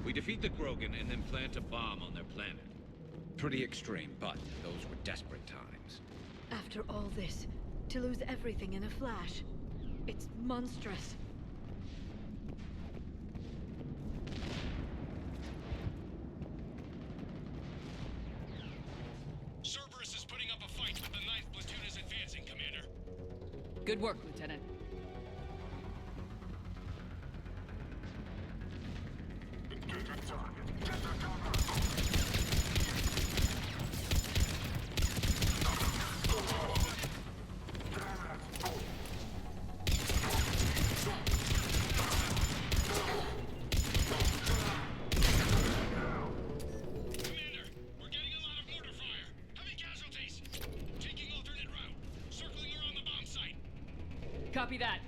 We defeat the Krogan and then plant a bomb on their planet. Pretty extreme, but those were desperate times. After all this, to lose everything in a flash. It's monstrous. Cerberus is putting up a fight, but the 9th platoon is advancing, Commander. Good work, Lieutenant. Copy that.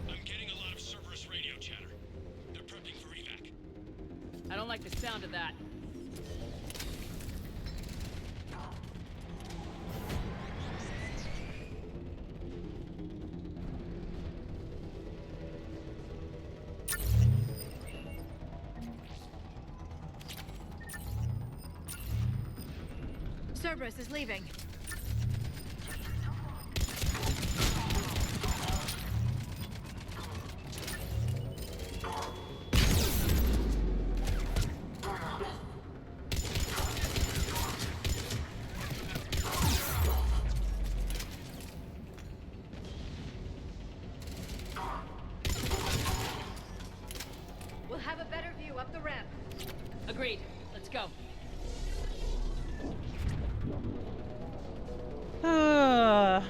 I'm getting a lot of Cerberus radio chatter. They're prepping for evac. I don't like the sound of that. Cerberus is leaving. go. I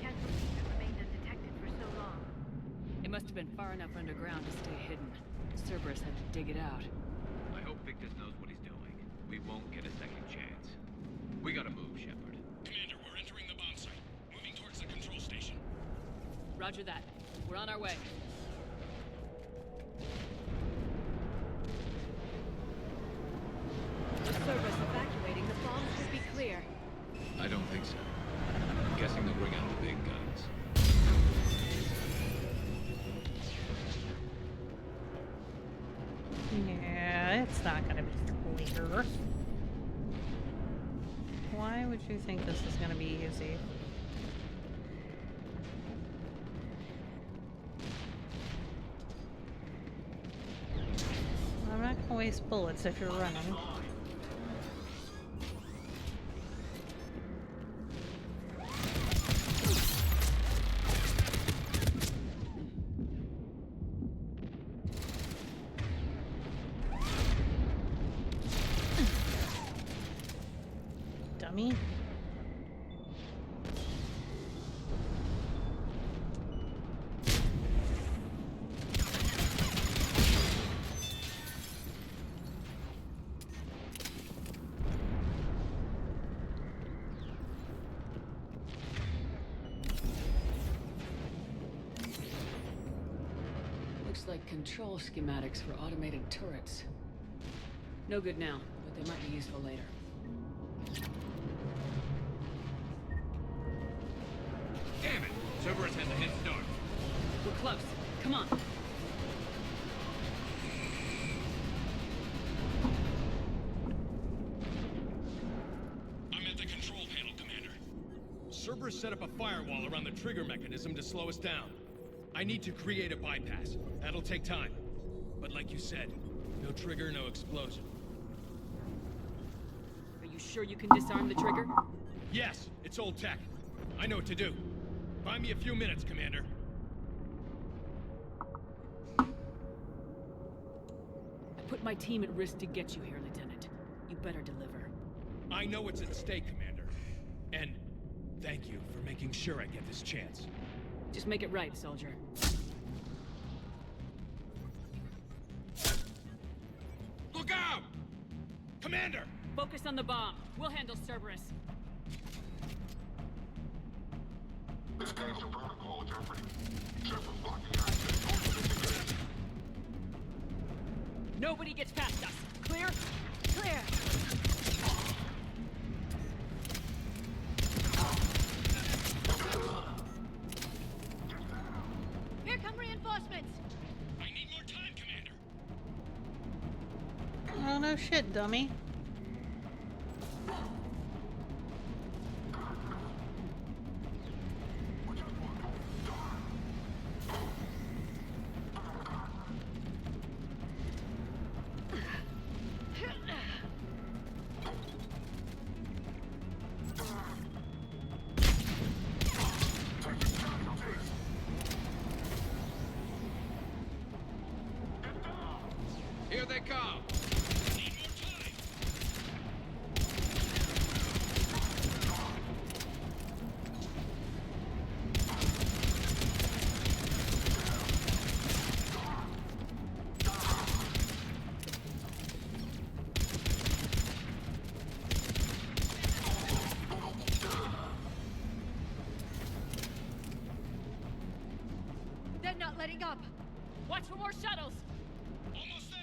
can't believe it remained undetected for so long. It must have been far enough underground to stay hidden. Cerberus had to dig it out. I hope Victus knows what he's doing. We won't get a second chance. We gotta move, Shepard. Commander, we're entering the bomb site. Moving towards the control station. Roger that. We're on our way. With Cerberus evacuating, the bomb should be clear. I don't think so. I'm guessing they'll bring out the big guns. Yeah, it's not gonna be clear. Why would you think this is gonna be easy? I'm not gonna waste bullets if you're running. Dummy. Looks like control schematics for automated turrets. No good now, but they might be useful later. Damn it! Cerberus has a head start. We're close. Come on. I'm at the control panel, Commander. Cerberus set up a firewall around the trigger mechanism to slow us down. I need to create a bypass. That'll take time. But like you said, no trigger, no explosion. Are you sure you can disarm the trigger? Yes, it's old tech. I know what to do. Buy me a few minutes, Commander. I put my team at risk to get you here, Lieutenant. You better deliver. I know what's at stake, Commander. And thank you for making sure I get this chance. Just make it right, soldier. Look out! Commander! Focus on the bomb. We'll handle Cerberus. This game's a protocol, Jeffrey. Shepard blocking access. Nobody gets past us. Clear? Clear. Here come reinforcements. I need more time, Commander. Oh no shit, dummy. Here they come! Need more time. They're not letting up. Watch for more shuttles! Almost there.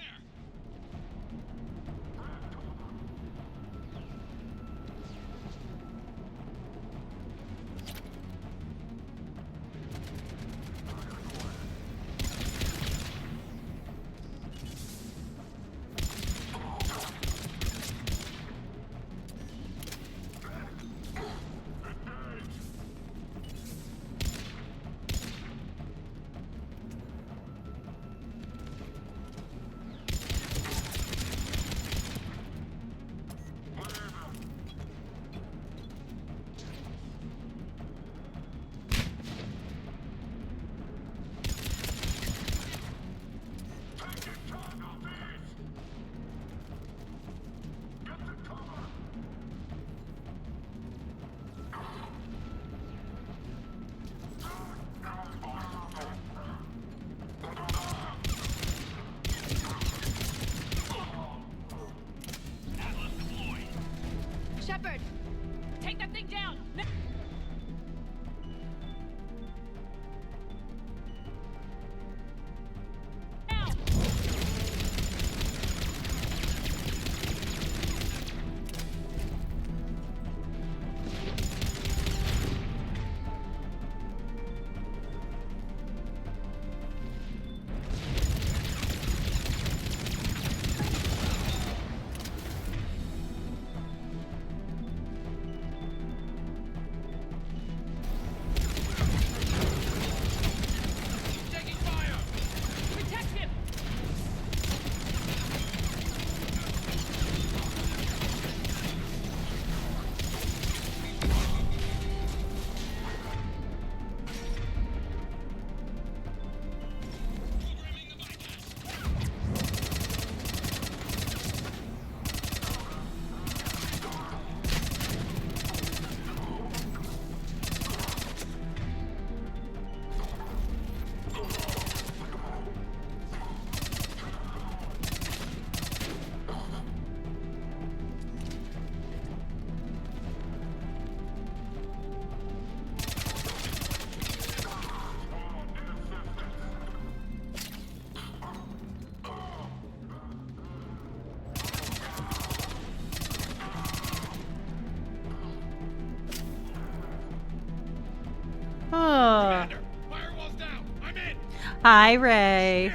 Hi, Ray.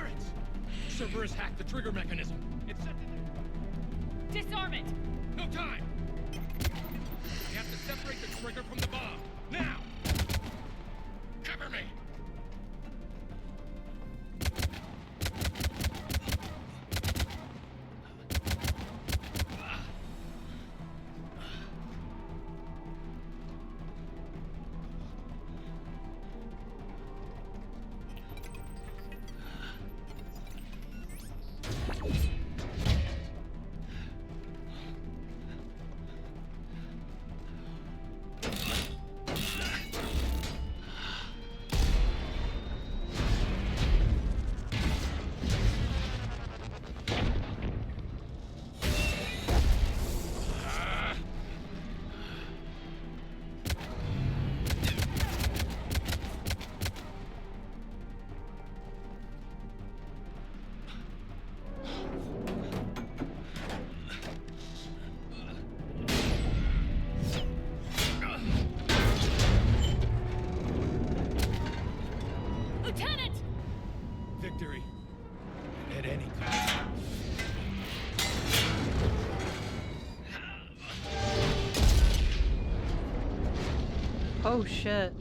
Cerberus hacked the trigger mechanism. It's set to... Disarm it! No time! We have to separate the trigger from the bomb. Now! Cover me! Lieutenant! Victory. At any cost. Oh, shit.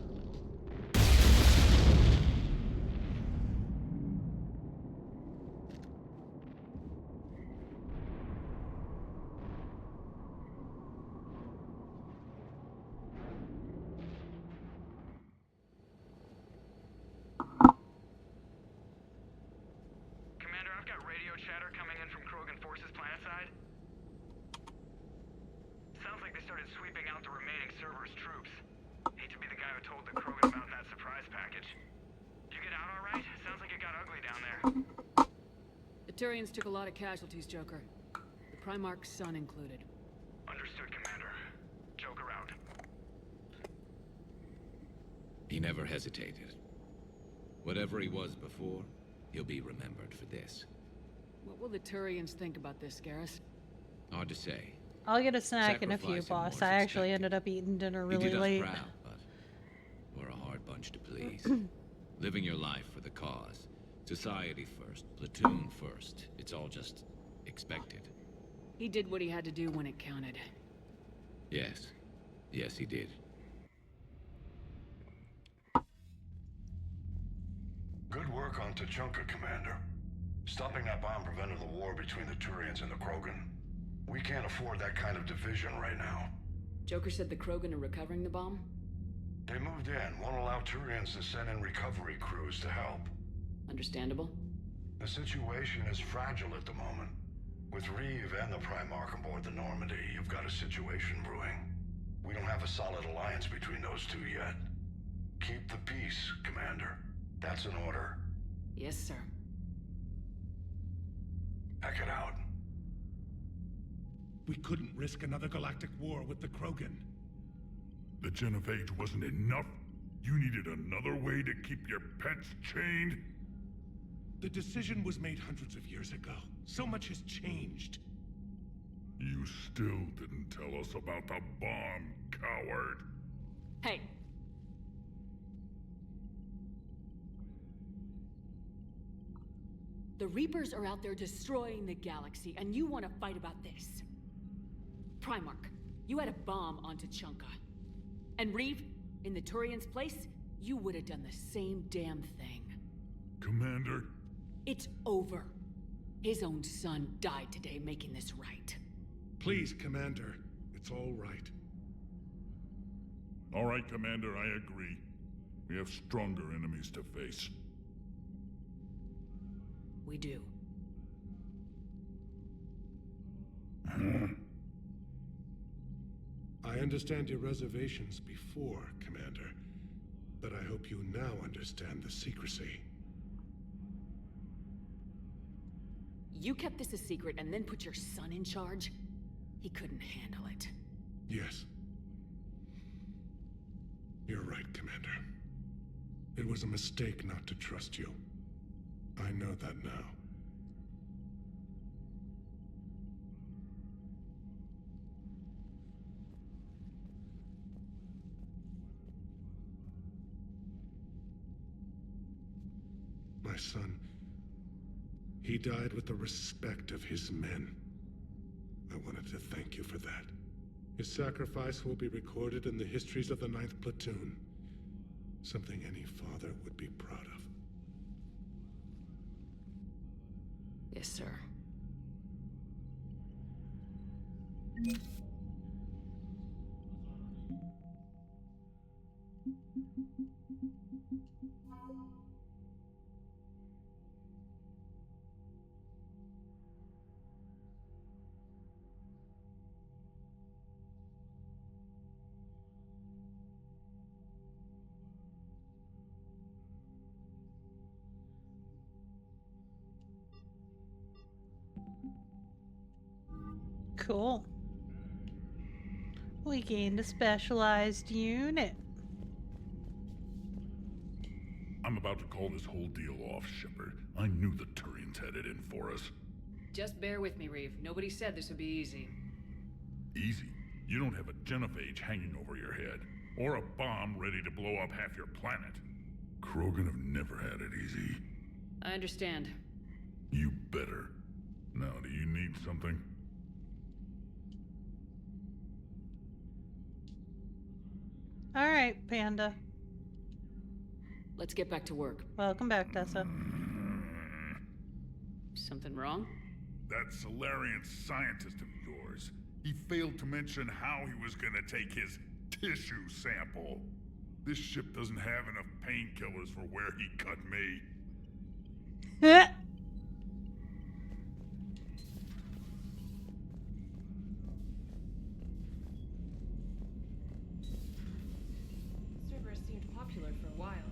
Commander, I've got radio chatter coming in from Krogan forces planetside. Sounds like they started sweeping out the remaining Cerberus troops. Hate to be the guy who told the Krogan about that surprise package. Did you get out all right? Sounds like it got ugly down there. The Turians took a lot of casualties, Joker. The Primarch's son included. Understood, Commander. Joker out. He never hesitated. Whatever he was before, he'll be remembered for this. What will the Turians think about this, Garrus? Hard to say. I'll get a snack in a few, Sacrifice and boss. war's I actually ended up eating dinner He really did us late. proud, but we're a hard bunch to please. Living your life for the cause. Society first, platoon first. It's all just expected. He did what he had to do when it counted. Yes. Yes, he did. Good work on Tuchanka, Commander. Stopping that bomb prevented the war between the Turians and the Krogan. We can't afford that kind of division right now. Joker said the Krogan are recovering the bomb? They moved in, won't allow Turians to send in recovery crews to help. Understandable. The situation is fragile at the moment. With Reeve and the Primarch aboard the Normandy, you've got a situation brewing. We don't have a solid alliance between those two yet. Keep the peace, Commander. That's an order. Yes, sir. Eck it out. We couldn't risk another galactic war with the Krogan. The Genophage wasn't enough? You needed another way to keep your pets chained? The decision was made hundreds of years ago. So much has changed. You still didn't tell us about the bomb, coward. Hey. The Reapers are out there destroying the galaxy, and you want to fight about this. Primarch, you had a bomb on Tuchanka. And Reeve, in the Turian's place, you would have done the same damn thing. Commander? It's over. His own son died today making this right. Please, Commander. It's all right. All right, Commander, I agree. We have stronger enemies to face. We do. I understand your reservations before, Commander. But I hope you now understand the secrecy. You kept this a secret and then put your son in charge? He couldn't handle it. Yes. You're right, Commander. It was a mistake not to trust you. I know that now. My my son. He died with the respect of his men. I wanted to thank you for that. His sacrifice will be recorded in the histories of the 9th Platoon. Something any father would be proud of. Yes, sir. Cool. We gained a specialized unit. I'm about to call this whole deal off, Shepard. I knew the Turians had it in for us. Just bear with me, Reeve. Nobody said this would be easy. Easy? You don't have a genophage hanging over your head, or a bomb ready to blow up half your planet. Krogan have never had it easy. I understand. You better. Now, do you need something? All right, Panda. Let's get back to work. Welcome back, Tessa. Something wrong? That Solarian scientist of yours. He failed to mention how he was gonna take his tissue sample. This ship doesn't have enough painkillers for where he cut me. Cerberus seemed popular for a while.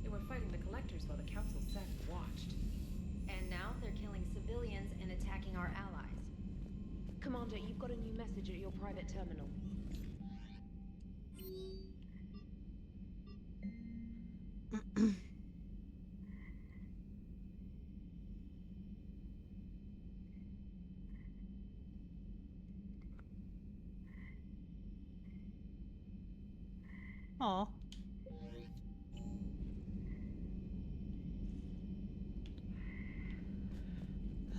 They were fighting the Collectors while the Council sat and watched. And now they're killing civilians and attacking our allies. Commander, you've got a new message at your private terminal. Aw.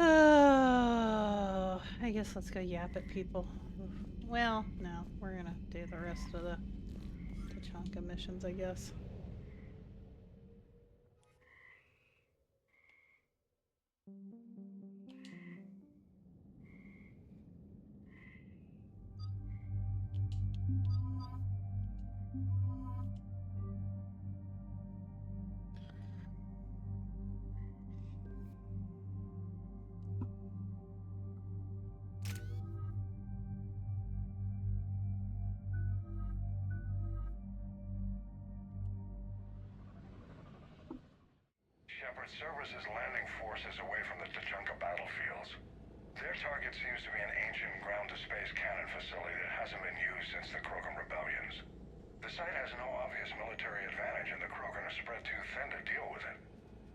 Oh, I guess let's go yap at people. Well, no, we're gonna do the rest of the Tachanka missions, I guess. Shepard, Cerberus is landing forces away from the Tachanka battlefields. Their target seems to be an ancient ground-to-space cannon facility that hasn't been used since the Krogan rebellions. The site has no obvious military advantage, and the Krogan are spread too thin to deal with it.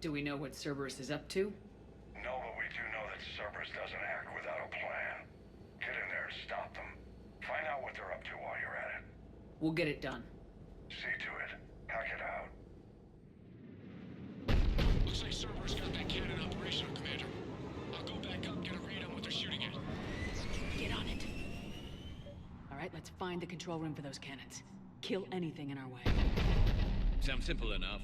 Do we know what Cerberus is up to? No, but we do know that Cerberus doesn't act without a plan. Get in there and stop them. Find out what they're up to while you're at it. We'll get it done. See to it. Hack it out. Looks like Cerberus got that cannon operational, Commander. I'll go back up, get a read on what they're shooting at. Get on it. All right, let's find the control room for those cannons. Kill anything in our way. Sounds simple enough.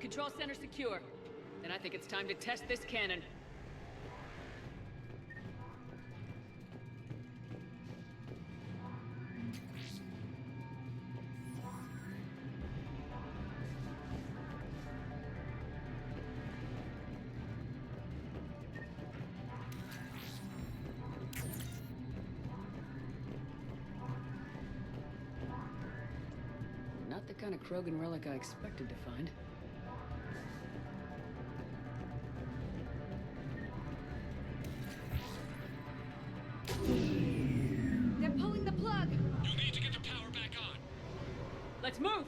control center secure. Then I think it's time to test this cannon. Not the kind of Krogan relic I expected to find. They're pulling the plug. You'll need to get the power back on. Let's move!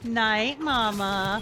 Night, Mama.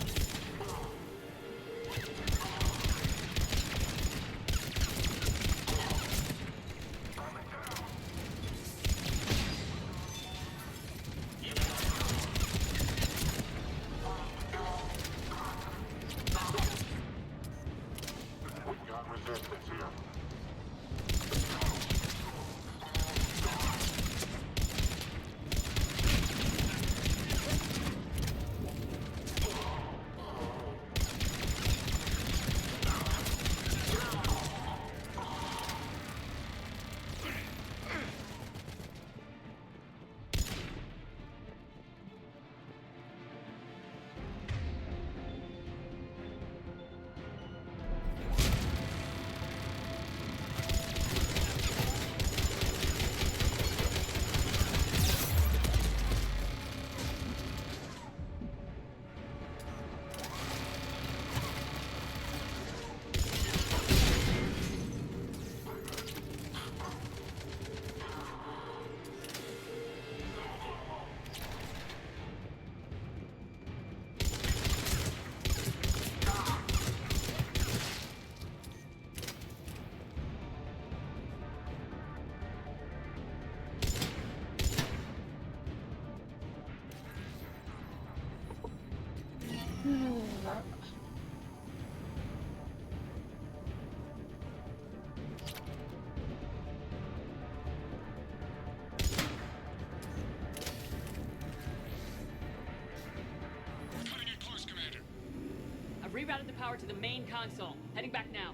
I've rerouted the power to the main console. Heading back now.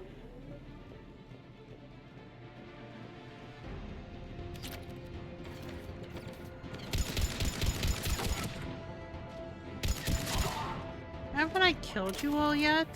Haven't I killed you all yet?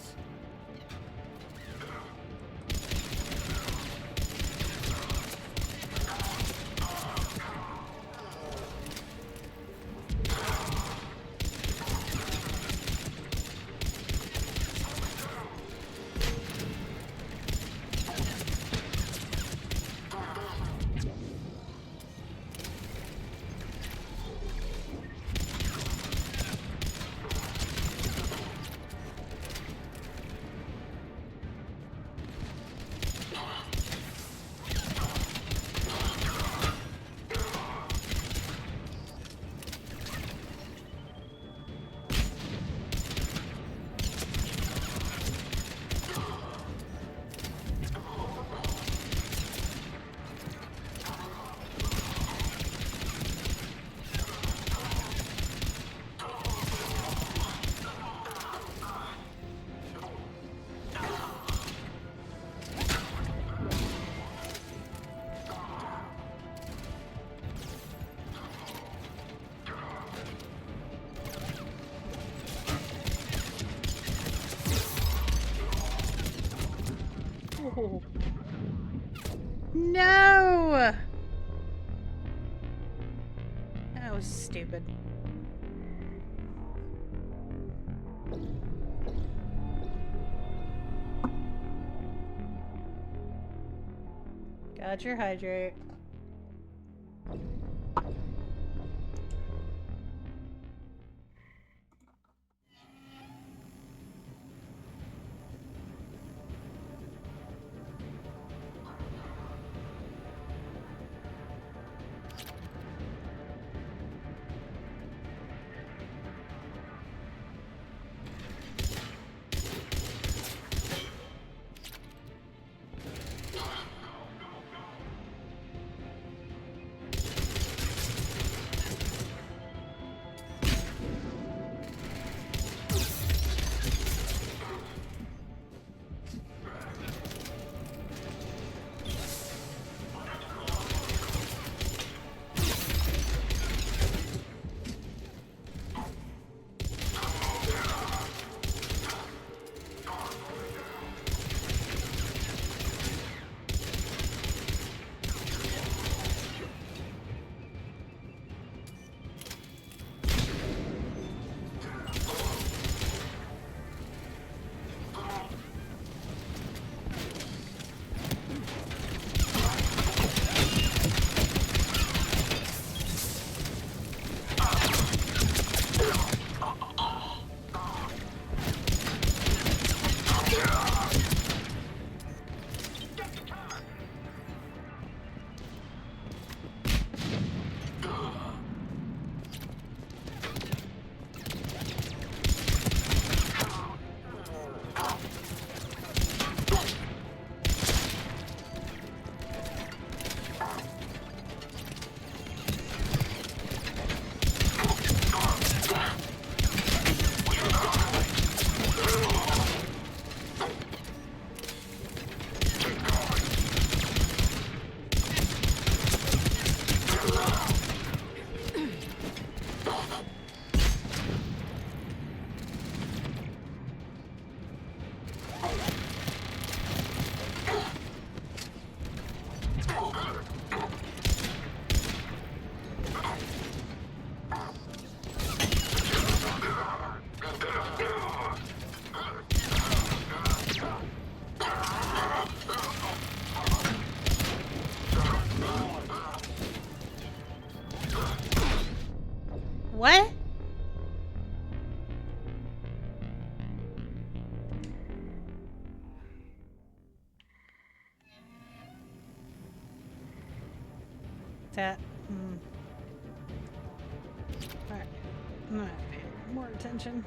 No! No! That was stupid. Got your hydrate. What? That. Alright. I'm gonna pay more attention.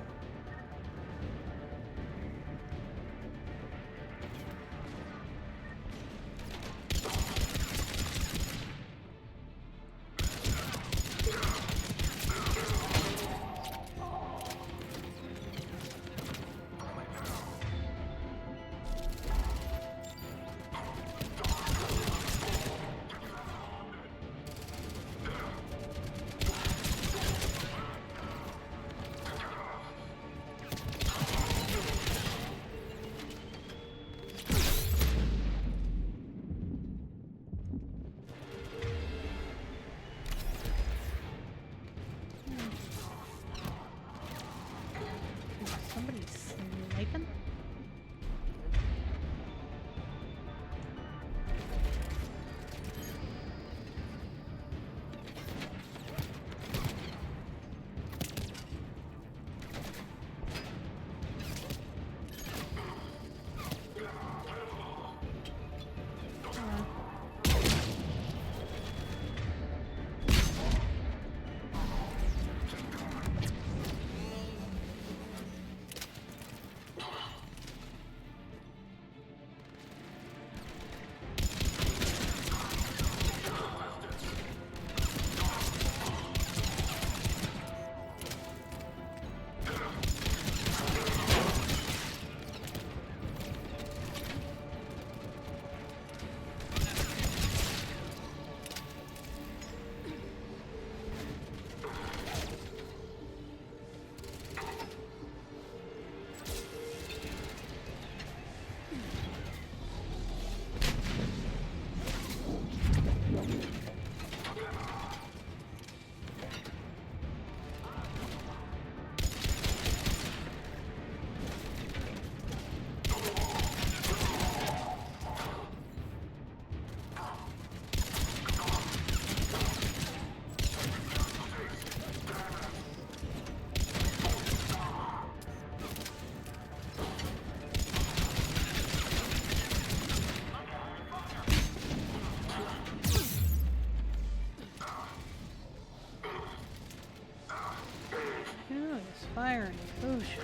Firing potion.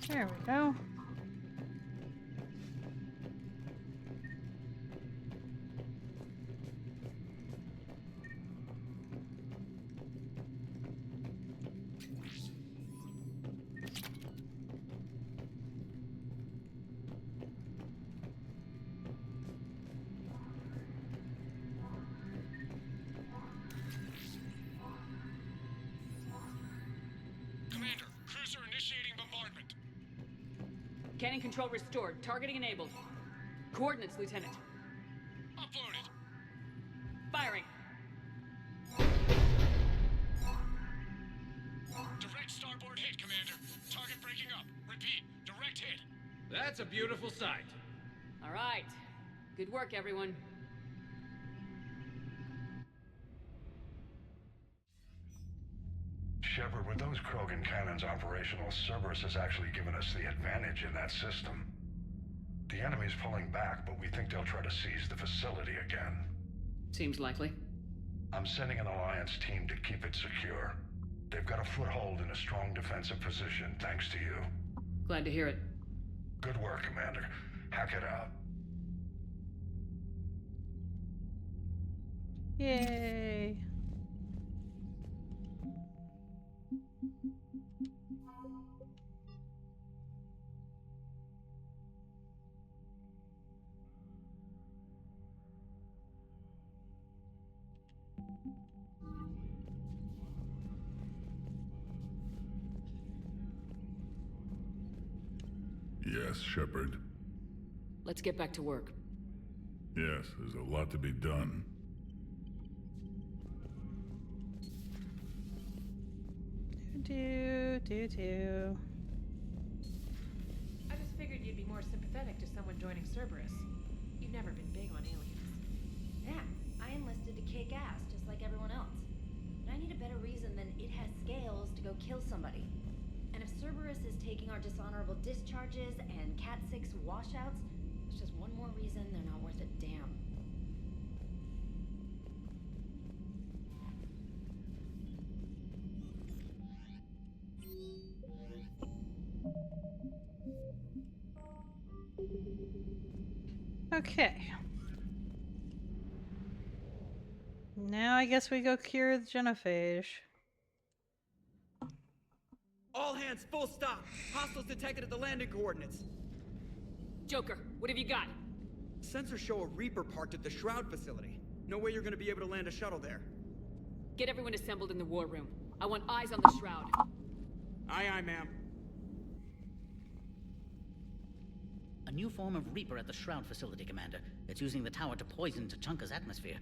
There we go. Commander, cruiser initiating bombardment. Cannon control restored. Targeting enabled. Coordinates, Lieutenant. Uploaded. Firing. Direct starboard hit, Commander. Target breaking up. Repeat, direct hit. That's a beautiful sight. All right. Good work, everyone. Shepard, with those Krogan cannons operational, Cerberus has actually given us the advantage in that system. The enemy's pulling back, but we think they'll try to seize the facility again. Seems likely. I'm sending an Alliance team to keep it secure. They've got a foothold in a strong defensive position, thanks to you. Glad to hear it. Good work, Commander. Hack it out. Yay. Yes, Shepard. Let's get back to work. Yes, there's a lot to be done. Do. I just figured you'd be more sympathetic to someone joining Cerberus. You've never been big on aliens. Yeah, I enlisted to kick ass, just like everyone else. But I need a better reason than it has scales to go kill somebody. And if Cerberus is taking our dishonorable discharges and Cat 6 washouts, it's just one more reason they're not worth a damn. Okay. Now I guess we go cure the genophage. All hands, full stop. Hostiles detected at the landing coordinates. Joker, what have you got? Sensors show a Reaper parked at the Shroud facility. No way you're gonna be able to land a shuttle there. Get everyone assembled in the war room. I want eyes on the Shroud. Aye, aye, ma'am. A new form of Reaper at the Shroud facility, Commander. It's using the tower to poison Tuchanka's atmosphere.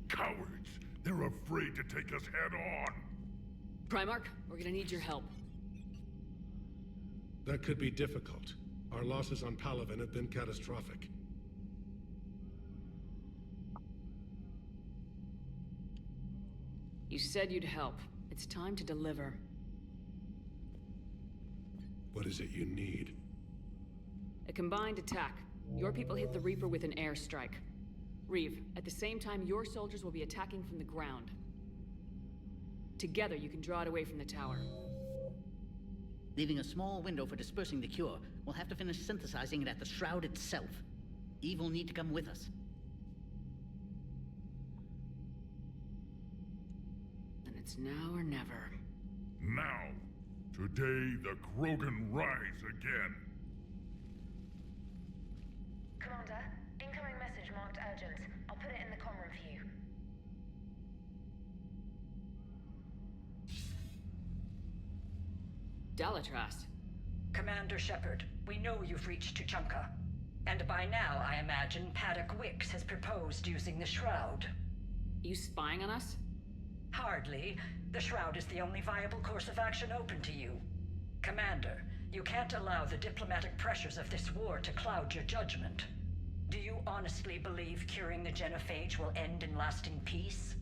Cowards! They're afraid to take us head on! Primarch, we're gonna need your help. That could be difficult. Our losses on Palaven have been catastrophic. You said you'd help. It's time to deliver. What is it you need? A combined attack. Your people hit the Reaper with an airstrike. Reeve, at the same time, your soldiers will be attacking from the ground. Together, you can draw it away from the tower. Leaving a small window for dispersing the cure, we'll have to finish synthesizing it at the Shroud itself. Eve will need to come with us. Then it's now or never. Now! Today, the Krogan rise again! Commander, incoming message marked urgent. I'll put it in the comm room for you. Dalatrast. Commander Shepard, we know you've reached Tuchanka. And by now, I imagine Paddock Wicks has proposed using the Shroud. You spying on us? Hardly. The Shroud is the only viable course of action open to you. Commander, you can't allow the diplomatic pressures of this war to cloud your judgment. Do you honestly believe curing the genophage will end in lasting peace?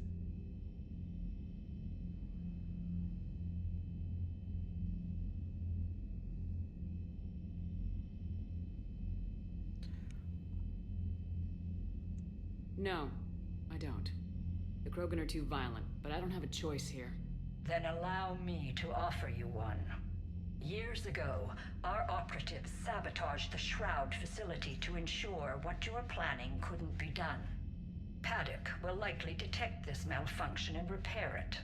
No, I don't. The Krogan are too violent, but I don't have a choice here. Then allow me to offer you one. Years ago, our operatives sabotaged the Shroud facility to ensure what you were planning couldn't be done. Paddock will likely detect this malfunction and repair it.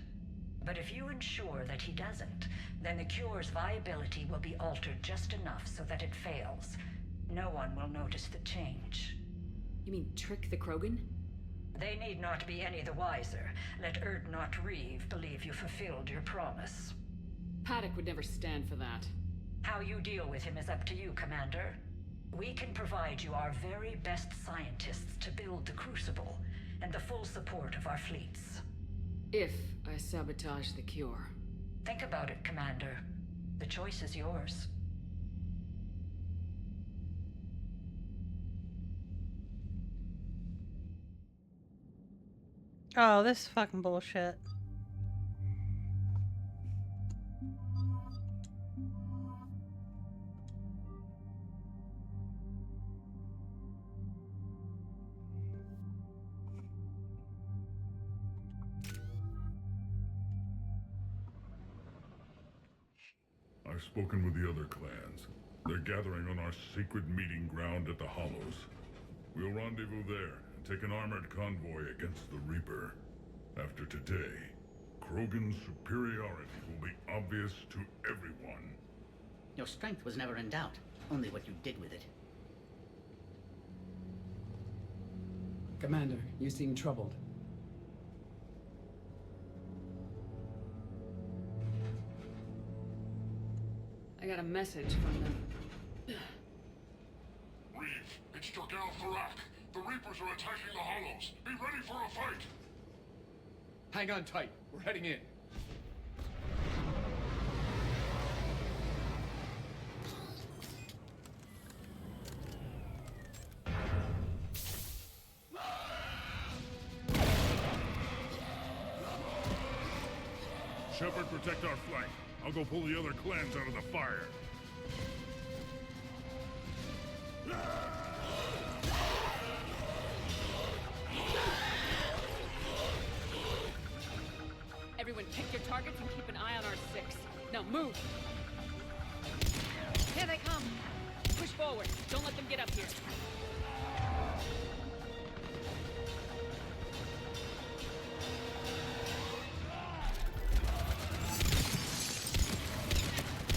But if you ensure that he doesn't, then the cure's viability will be altered just enough so that it fails. No one will notice the change. You mean trick the Krogan? They need not be any the wiser. Let Urdnot Reeve believe you fulfilled your promise. Paddock would never stand for that. How you deal with him is up to you, Commander. We can provide you our very best scientists to build the Crucible, and the full support of our fleets. If I sabotage the cure. Think about it, Commander. The choice is yours. Oh, this is fucking bullshit. I've spoken with the other clans. They're gathering on our secret meeting ground at the Hollows. We'll rendezvous there and take an armored convoy against the Reaper. After today, Krogan's superiority will be obvious to everyone. Your strength was never in doubt, only what you did with it. Commander, you seem troubled. I got a message from them. Reeve, it's Jorgal Tharak. The Reapers are attacking the Hollows. Be ready for a fight! Hang on tight. We're heading in. Shepard, protect our flank. I'll go pull the other clans out of the fire. Everyone pick your targets and keep an eye on our 6. Now move! Here they come! Push forward. Don't let them get up here.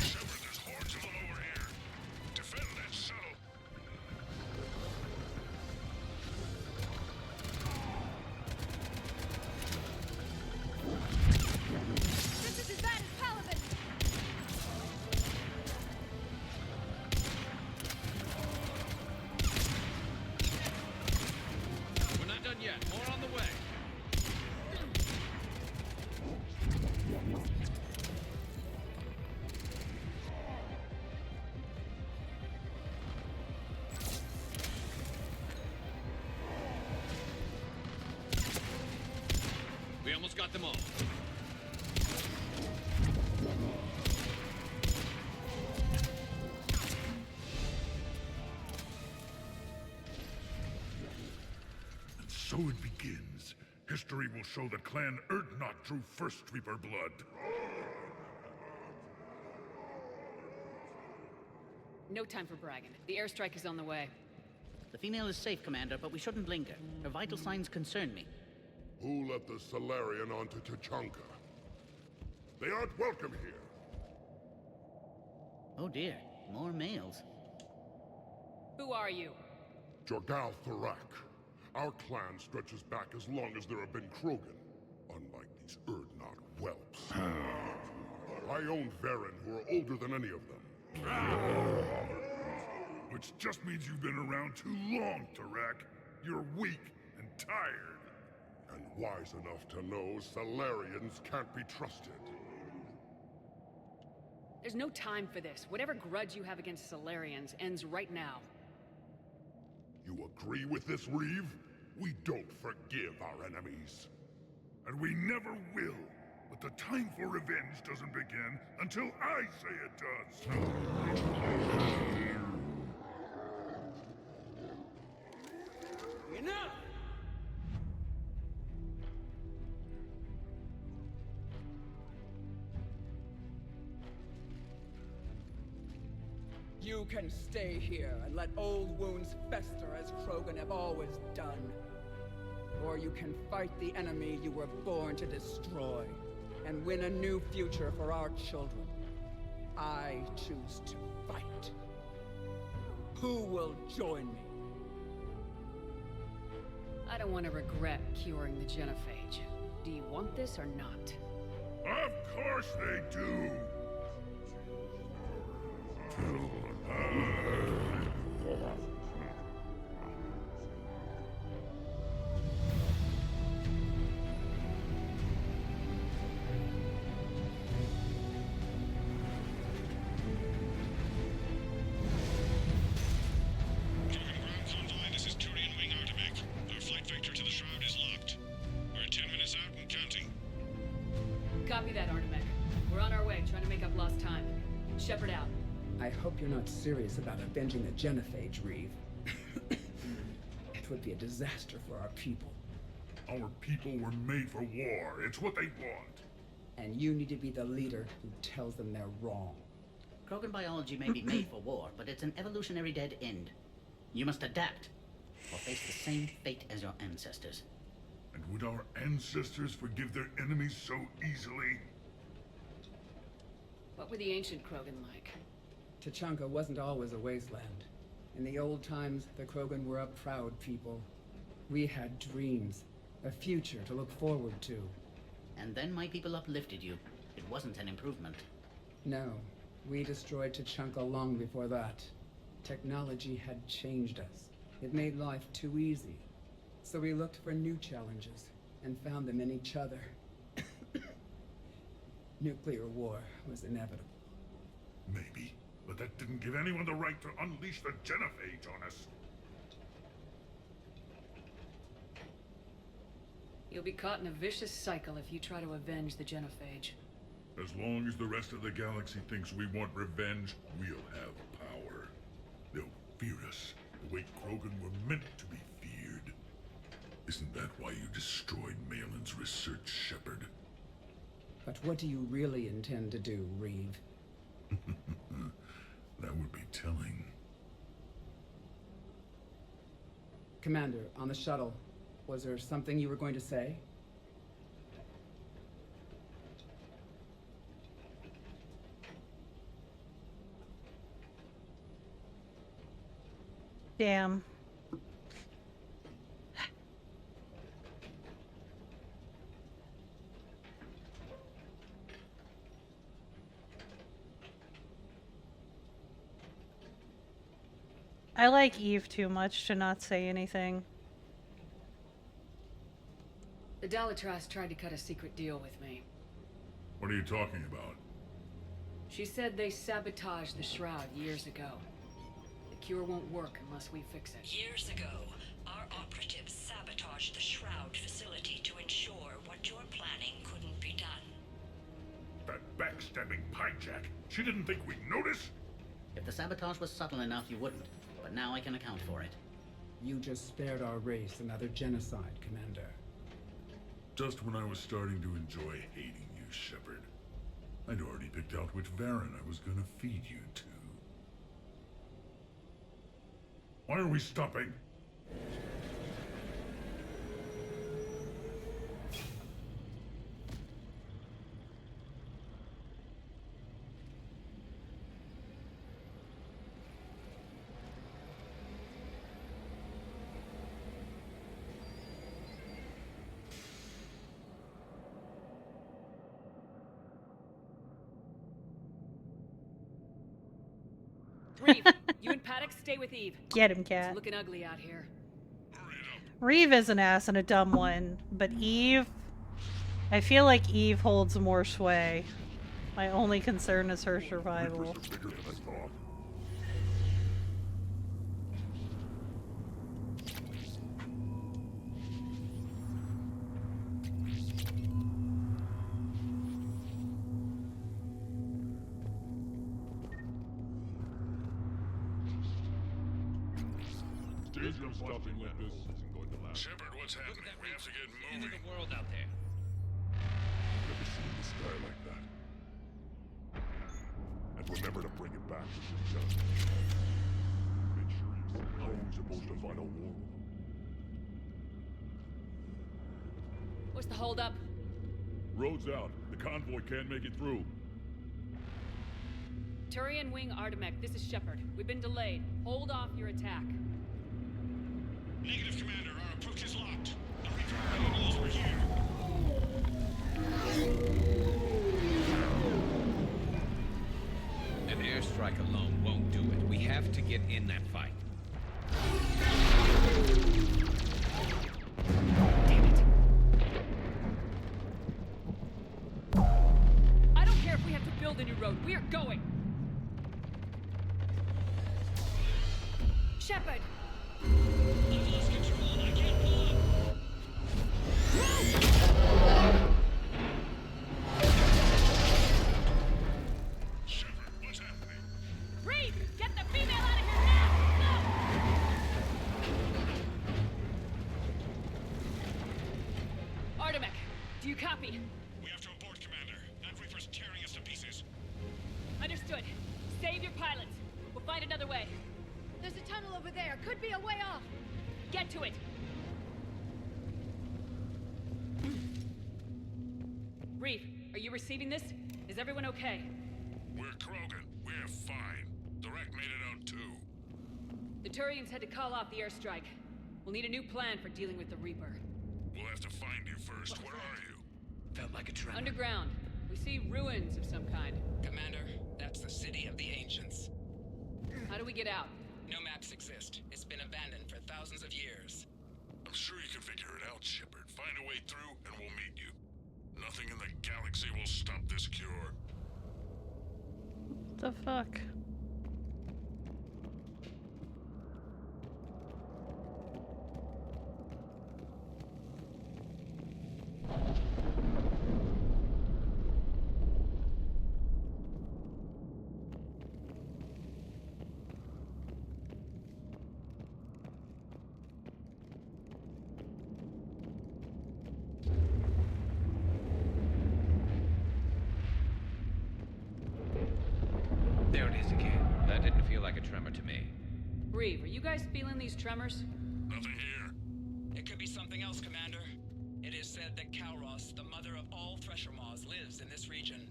Shepard, there's hordes of them over here. Defend that shuttle. This is as bad as Palaven! I've got them all. And so it begins. History will show that Clan Erdnot drew first Reaper blood. No time for bragging. The airstrike is on the way. The female is safe, Commander, but we shouldn't linger. Her vital signs concern me. Who let the Salarian onto Tuchanka? They aren't welcome here. Oh dear, more males. Who are you? Jorgal Thorak. Our clan stretches back as long as there have been Krogan, unlike these Erdnot whelps. I own Varen, who are older than any of them. Which just means you've been around too long, Thorak. You're weak and tired. And wise enough to know Salarians can't be trusted. There's no time for this. Whatever grudge you have against Salarians ends right now. You agree with this, Reeve? We don't forgive our enemies. And we never will. But the time for revenge doesn't begin until I say it does. Enough! You can stay here and let old wounds fester as Krogan have always done. Or you can fight the enemy you were born to destroy, and win a new future for our children. I choose to fight. Who will join me? I don't want to regret curing the genophage. Do you want this or not? Of course they do! This is Turian Wing Artemec. Our flight vector to the Shroud is locked. We're 10 minutes out and counting. Copy that, Artemec. We're on our way, trying to make up lost time. Shepard out. I hope you're not serious about avenging the genophage, Reeve. It would be a disaster for our people. Our people were made for war. It's what they want. And you need to be the leader who tells them they're wrong. Krogan biology may be made for war, but it's an evolutionary dead end. You must adapt, or face the same fate as your ancestors. And would our ancestors forgive their enemies so easily? What were the ancient Krogan like? Tuchanka wasn't always a wasteland. In the old times, the Krogan were a proud people. We had dreams, a future to look forward to. And then my people uplifted you. It wasn't an improvement. No, we destroyed Tuchanka long before that. Technology had changed us. It made life too easy. So we looked for new challenges, and found them in each other. Nuclear war was inevitable. Maybe, but that didn't give anyone the right to unleash the genophage on us. You'll be caught in a vicious cycle if you try to avenge the genophage. As long as the rest of the galaxy thinks we want revenge, we'll have power. They'll fear us the way Krogan were meant to be feared. Isn't that why you destroyed Malin's research, Shepard? But what do you really intend to do, Reeve? That would be telling. Commander, on the shuttle, was there something you were going to say? Damn. I like Eve too much to not say anything. The Dalitras tried to cut a secret deal with me. What are you talking about? She said they sabotaged the Shroud years ago. The cure won't work unless we fix it. Years ago, our operatives sabotaged the Shroud facility to ensure what you're planning That backstabbing hijack. She didn't think we'd notice? If the sabotage was subtle enough, you wouldn't. But now I can account for it. You just spared our race another genocide, Commander. Just when I was starting to enjoy hating you, Shepard. I'd already picked out which Varen I was gonna feed you to. Why are we stopping? Reeve, you and Paddock stay with Eve. Get him, cat. It's looking ugly out here. Reeve is an ass and a dumb one, but Eve... I feel like Eve holds more sway. My only concern is her survival. Stopping like this isn't going to last. Shepard, what's happening? We have to get moving. Into the world out there. Never seen the sky like that. And remember to bring it back when you're done. Make sure you see how we're supposed to fight a war. What's the holdup? Road's out. The convoy can't make it through. Turian Wing Artemek, this is Shepard. We've been delayed. Hold off your attack. Negative, Commander. Our approach is locked. The Reaper already knows we're here. An airstrike alone won't do it. We have to get in that fight. Damn it. I don't care if we have to build a new road. We are going. Shepard! I've lost control. I can't pull up. Shepard, what's happening? Reeve! Get the female out of here now! Go! Artemek, do you copy? We have to abort, Commander. That Reaper's tearing us to pieces. Understood. Save your pilots. We'll find another way. There's a tunnel over there. Could be a way off. Get to it! Reeve, are you receiving this? Is everyone okay? We're Krogan. We're fine. Direct made it out too. The Turians had to call off the airstrike. We'll need a new plan for dealing with the Reaper. We'll have to find you first. Where are you? Felt like a tremor. Underground. We see ruins of some kind. Commander, that's the city of the ancients. How do we get out? No maps exist. It's been abandoned for thousands of years. I'm sure you can figure it out, Shepard. Find a way through, and we'll meet you. Nothing in the galaxy will stop this cure. What the fuck? There it is again. That didn't feel like a tremor to me. Reeve, are you guys feeling these tremors? Nothing here. It could be something else, Commander. It is said that Kalros, the mother of all Thresher Maws, lives in this region.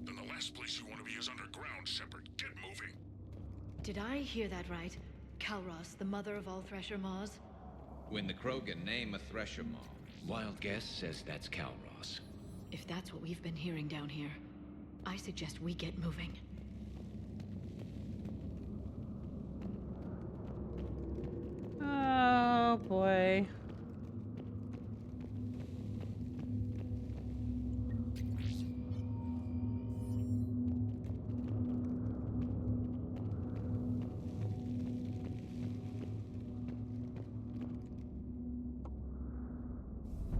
Then the last place you want to be is underground, Shepard. Get moving. Did I hear that right? Kalros, the mother of all Thresher Maws? When the Krogan name a Thresher Maw, wild guess says that's Kalros. If that's what we've been hearing down here, I suggest we get moving. Oh boy.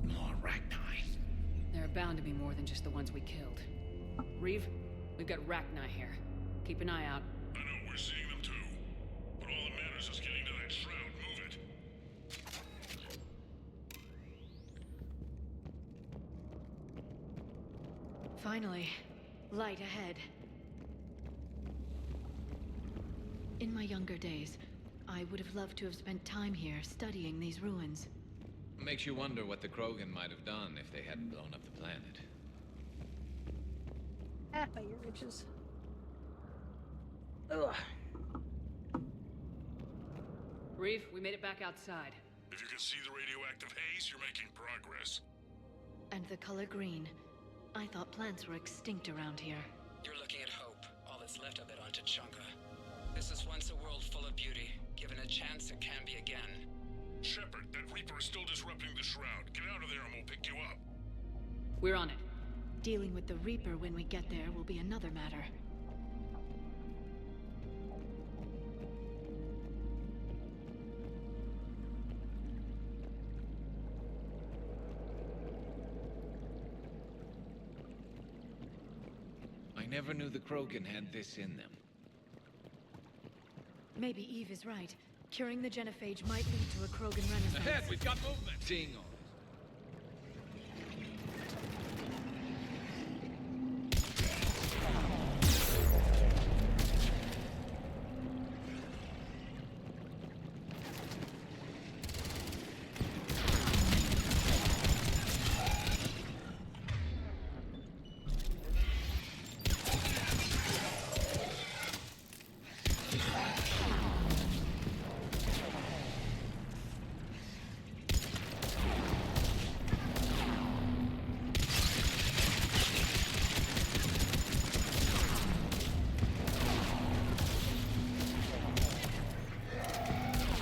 More Ragni. There are bound to be more than just the ones we killed. Reeve, we've got Rachni here. Keep an eye out. I know, we're seeing them too. But all that matters is getting to that shroud. Move it. Finally, light ahead. In my younger days, I would have loved to have spent time here studying these ruins. Makes you wonder what the Krogan might have done if they hadn't blown up the planet. My ear itches. Ugh. Reeve, we made it back outside. If you can see the radioactive haze, you're making progress. And the color green. I thought plants were extinct around here. You're looking at hope, all that's left of it on Tuchanka. This is once a world full of beauty. Given a chance, it can be again. Shepard, that Reaper is still disrupting the shroud. Get out of there and we'll pick you up. We're on it. Dealing with the Reaper when we get there will be another matter. I never knew the Krogan had this in them. Maybe Eve is right. Curing the genophage might lead to a Krogan renaissance. Ahead, we've got movement. Seeing all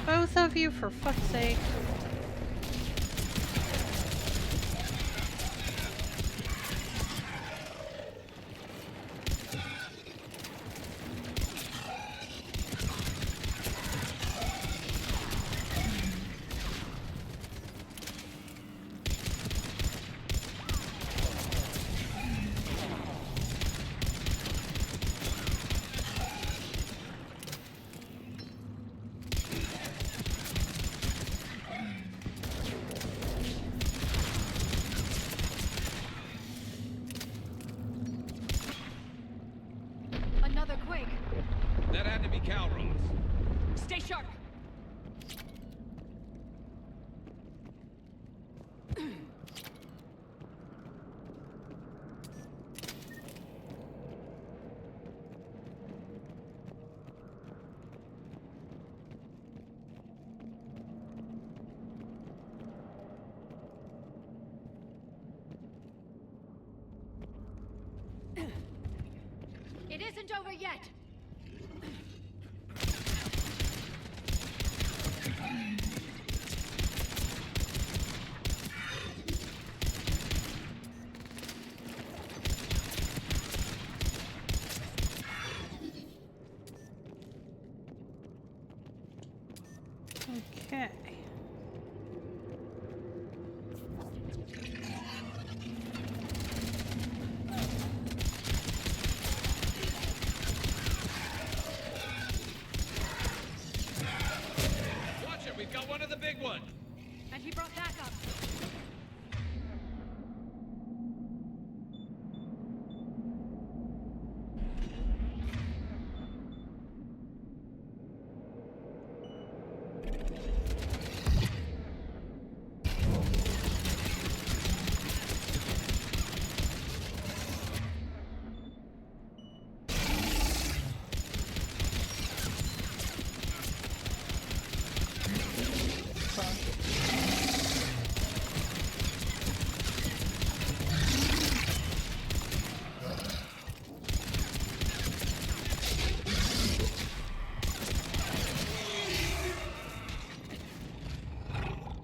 Both of you, for fuck's sake. Another quake. That had to be Calros. Stay sharp. It isn't over yet. Okay. Watch it, we've got one of the big ones. And he brought backup.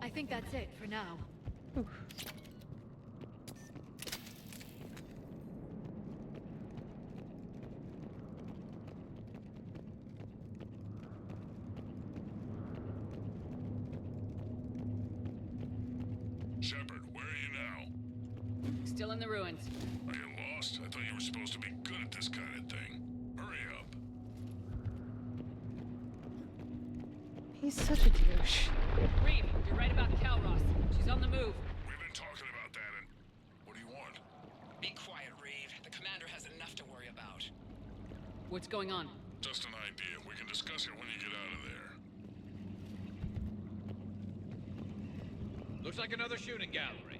I think that's it for now. Shepard, where are you now? Still in the ruins. Are you lost? lost? I thought you were supposed to be good at this kind of thing. Hurry up. He's such a douche. Reeve, you're right about Calros. She's on the move. We've been talking about that, and what do you want? Be quiet, Reeve. The commander has enough to worry about. What's going on? Just an idea. We can discuss it when you get out of there. Looks like another shooting gallery.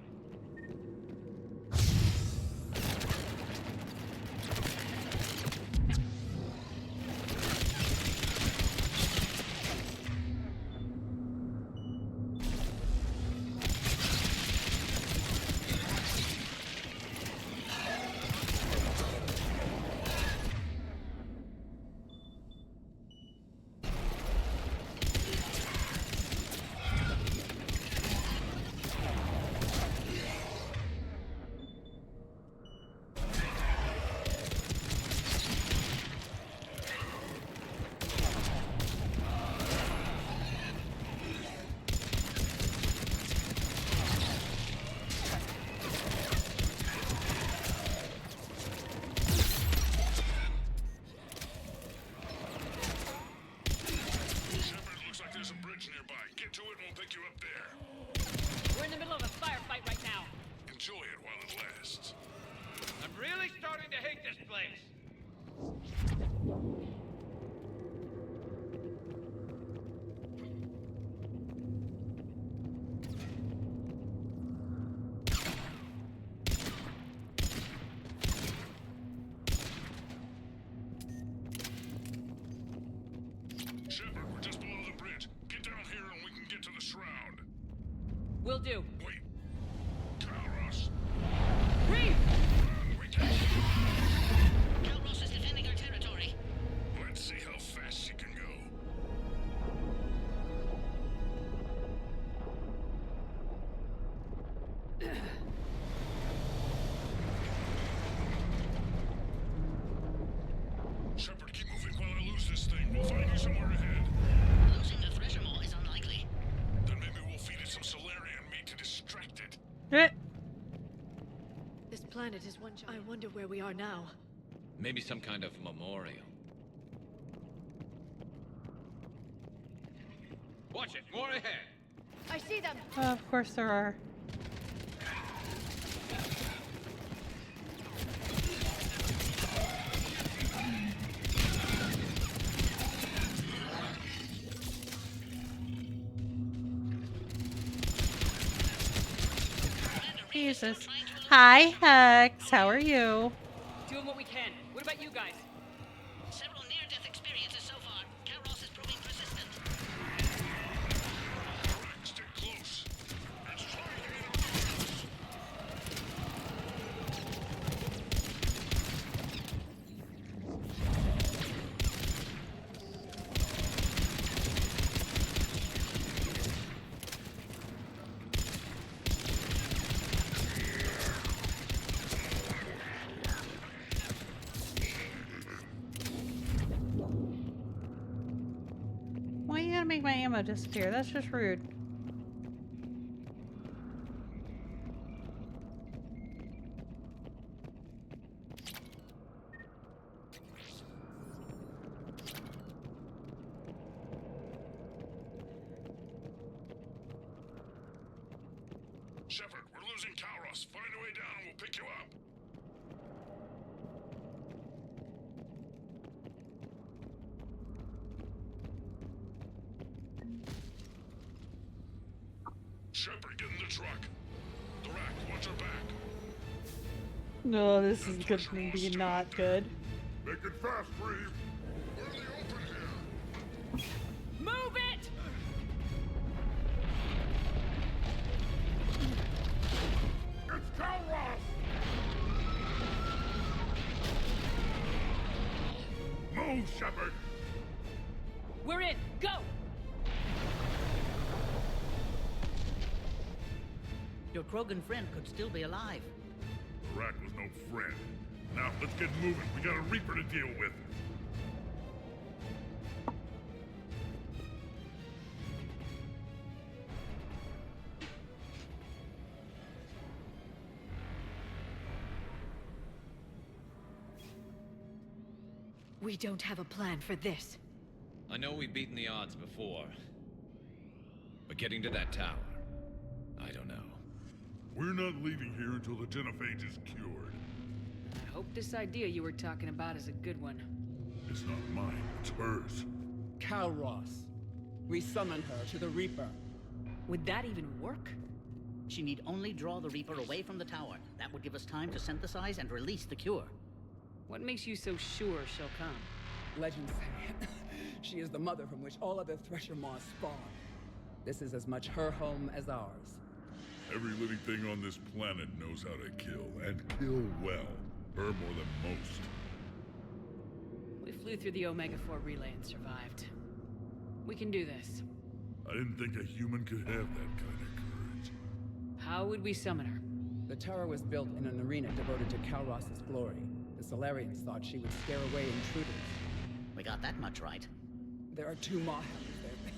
We're in the middle of a firefight right now. Enjoy it while it lasts. I'm really starting to hate this place. Shepard, we're just below the bridge. Get down here and we can get to the shroud. Will do. Wait. Calros. Reeve! Calros is defending our territory. Let's see how fast she can go. Shepard, keep moving while I lose this thing. We'll find you somewhere ahead. Losing the Threshermaw is unlikely. Then maybe we'll feed it some Solarian meat to distract it. This planet is one. I wonder where we are now. Maybe some kind of memorial. Watch it, more ahead. I see them. Of course there are. Jesus. Hi, Hex. How are you? Doing what we can. What about you guys? Several near-death experiences so far. Calros is proving persistent. Stay close. It's Why you gotta make my ammo disappear? That's just rude. Shepard, we're losing Calros. Find a way down and we'll pick you up. Shepard, get in the truck. The rack, watch your back. No, this is gonna be not good. Make it fast, Reeve. We're in the open here. Move it! It's Calros! Move, Shepard! We're in. Go! Your Krogan friend could still be alive. The rack was no friend. Now, let's get moving. We got a Reaper to deal with. We don't have a plan for this. I know we've beaten the odds before. But getting to that tower, I don't know. We're not leaving here until the genophage is cured. I hope this idea you were talking about is a good one. It's not mine, it's hers. Kalros. We summon her to the Reaper. Would that even work? She need only draw the Reaper away from the tower. That would give us time to synthesize and release the cure. What makes you so sure she'll come? Legends say she is the mother from which all other Thresher Maws spawn. This is as much her home as ours. Every living thing on this planet knows how to kill, and kill well. Her more than most. We flew through the Omega-4 relay and survived. We can do this. I didn't think a human could have that kind of courage. How would we summon her? The tower was built in an arena devoted to Kalros' glory. The Solarians thought she would scare away intruders. We got that much right. There are 2 Maw Hammers there,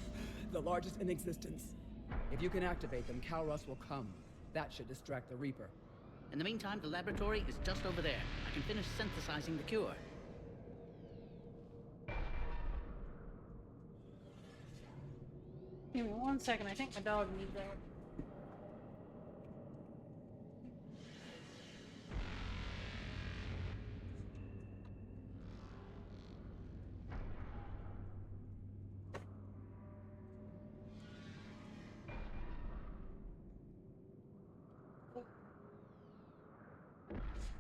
the largest in existence. If you can activate them, Kalros will come. That should distract the Reaper. In the meantime, the laboratory is just over there. I can finish synthesizing the cure. Give me 1 second. I think my dog needs that.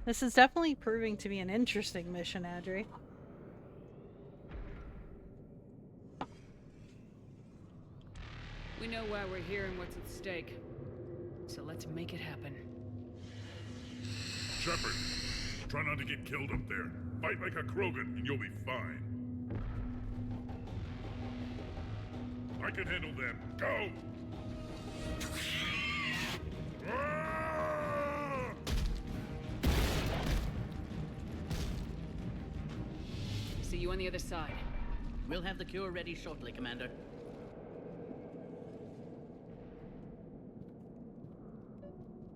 This is definitely proving to be an interesting mission, Adri. We know why we're here and what's at stake. So let's make it happen. Shepard, try not to get killed up there. Fight like a Krogan and you'll be fine. I can handle them. Go! See you on the other side. We'll have the cure ready shortly, Commander.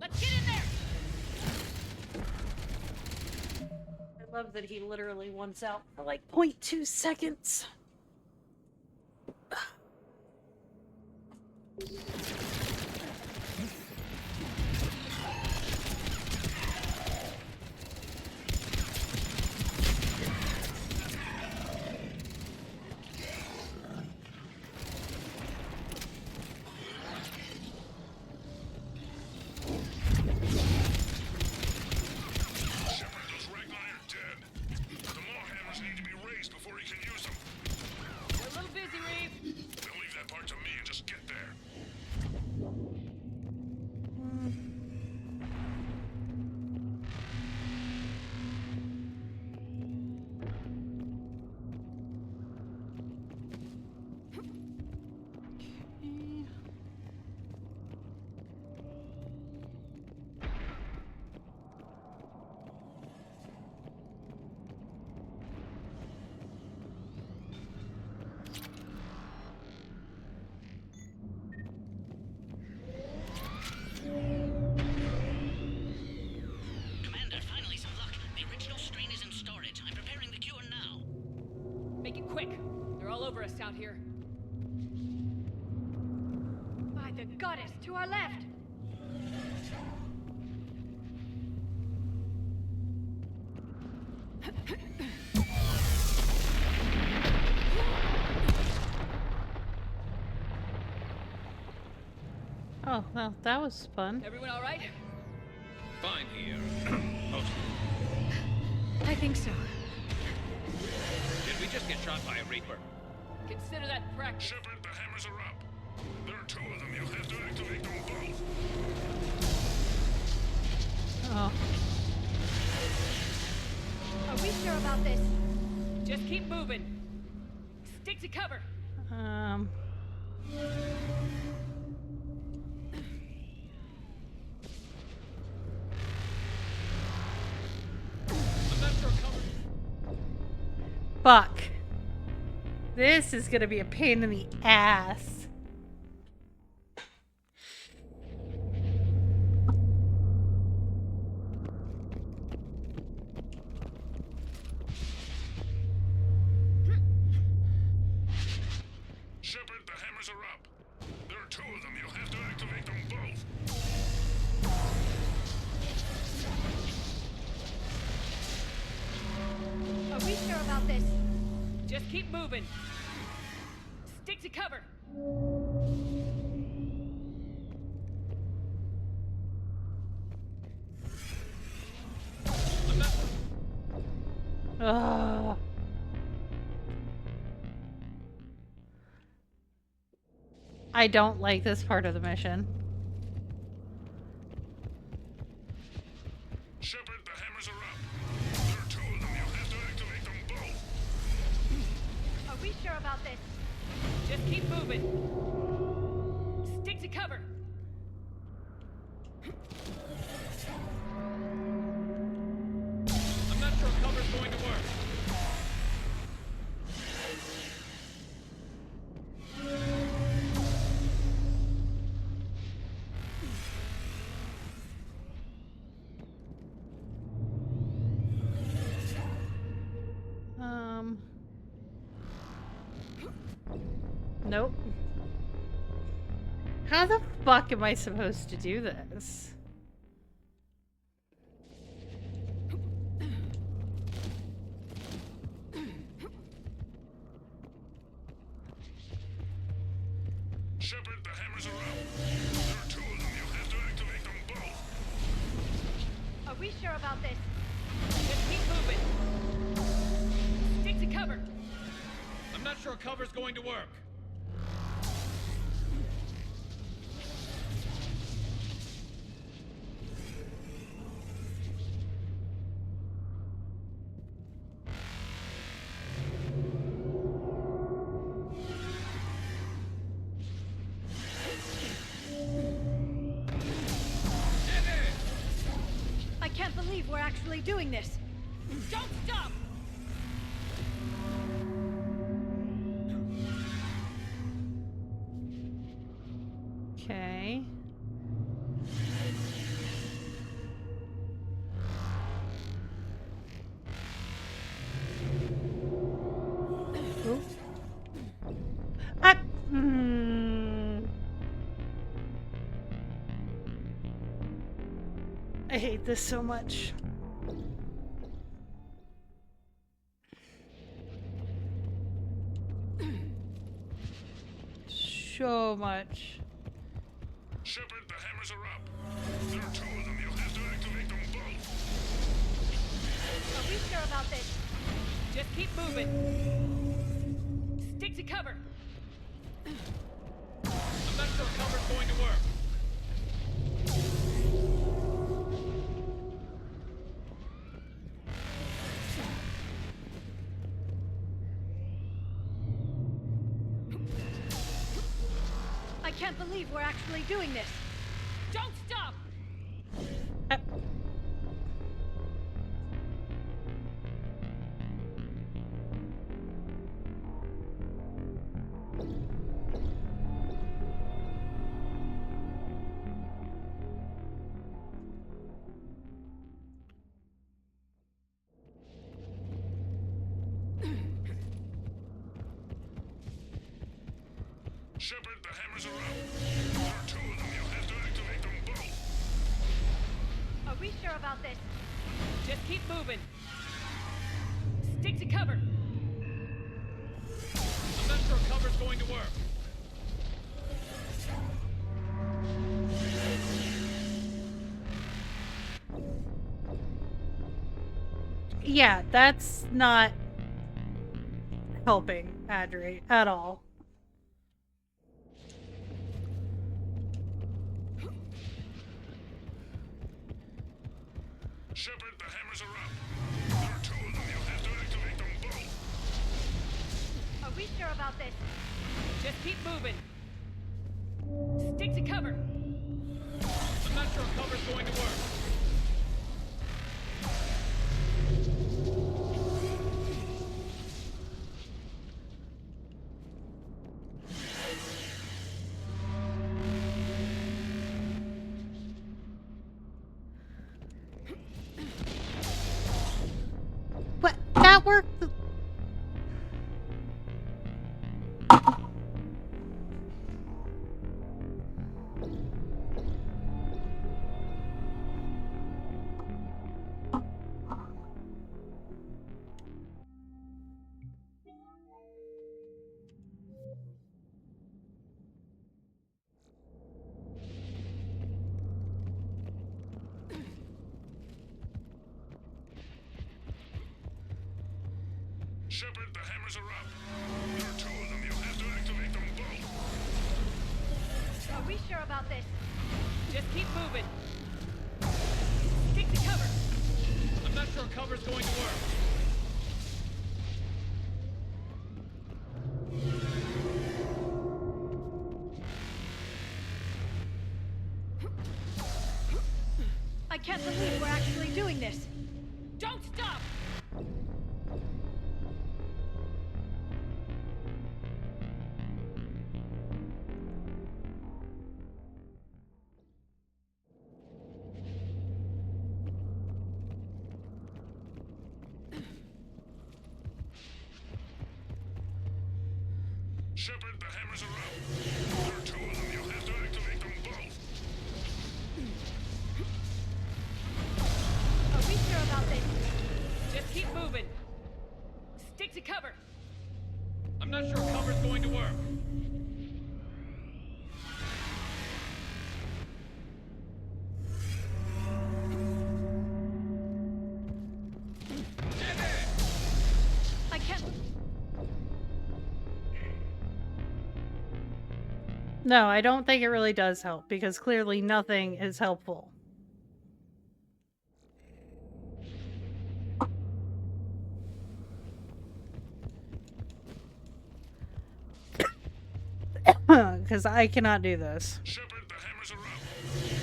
Let's get in there! I love that he literally wants out for like 0.2 seconds. Commander, finally some luck. The original strain is in storage. I'm preparing the cure now. Make it quick. They're all over us out here. By the goddess, to our left! Oh, well, that was fun. Everyone all right? Fine here. Most. I think so. Did we just get shot by a Reaper? Consider that practice. Shepard, the hammers are up. There are 2 of them. You'll have to activate them both. Oh. Are we sure about this? Just keep moving. Stick to cover. Fuck. This is gonna be a pain in the ass. Are we sure about this? Just keep moving. Stick to cover. Ugh. I don't like this part of the mission. Shepard, the hammers are up. There are 2 of them. You'll have to activate them both. Are we sure about this? Just keep moving. Stick to cover. I'm not sure cover's going to work. Nope. How the fuck am I supposed to do this? Shepard, the hammers are up. There are 2 of them. You'll have to activate them both. Are we sure about this? Just keep moving. Stick to cover. I'm not sure cover's going to work. I can't believe we're actually doing this. Don't stop! Okay. Ooh. I hate this so much. So much. Shepard, the hammers are up. There are 2 of them. You'll have to activate them both. Are we sure about this? Just keep moving. Stick to cover. I'm not sure cover's going to work. I can't believe we're actually doing this. Don't stop! Shepard, the hammers are up. There are 2 of them. You'll have to activate them both. Are we sure about this? Just keep moving. Stick to cover. I'm not sure cover's going to work. Yeah, that's not helping Adri at all. Shepard, the hammers are up. There are 2 of them. You'll have to activate them both. Are we sure about this? Just keep moving. Stick to cover. I'm not sure cover's going to work. What? That worked. Shepard, the hammers are up. There are 2 of them. You'll have to activate them both. Are we sure about this? Just keep moving. Stick to cover. I'm not sure cover's going to work. I can't believe we're actually doing this. Don't stop! Shepard, the hammers are up. There are 2 of them. You'll have to activate them both. Are we sure about this? Just keep moving. Stick to cover. I'm not sure cover's going to work. I can't. No, I don't think it really does help because clearly nothing is helpful. Because I cannot do this. Shepard, the hammers are up.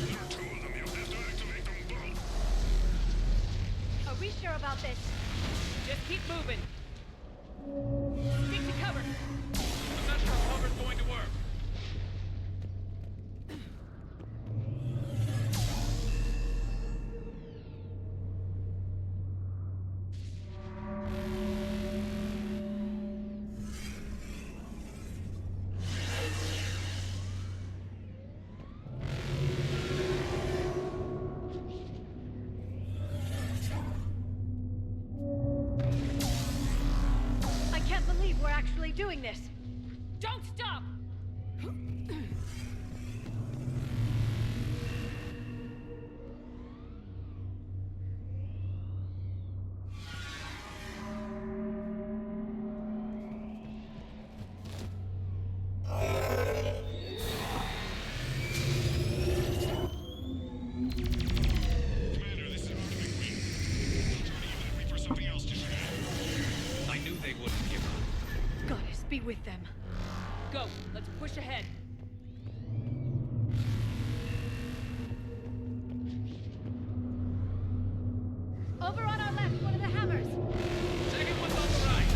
There are 2 of them. You'll have to activate them both. Are we sure about this? Just keep moving. Stick to cover. I'm not sure cover's going to work. I can't believe we're actually doing this. Don't stop! Commander, this is Artemis Wing. I'll try to give the Reaper something else to shoot at. I knew they wouldn't give up. Goddess, be with them. Go, let's push ahead. Over on our left, one of the hammers. Second one's on the right.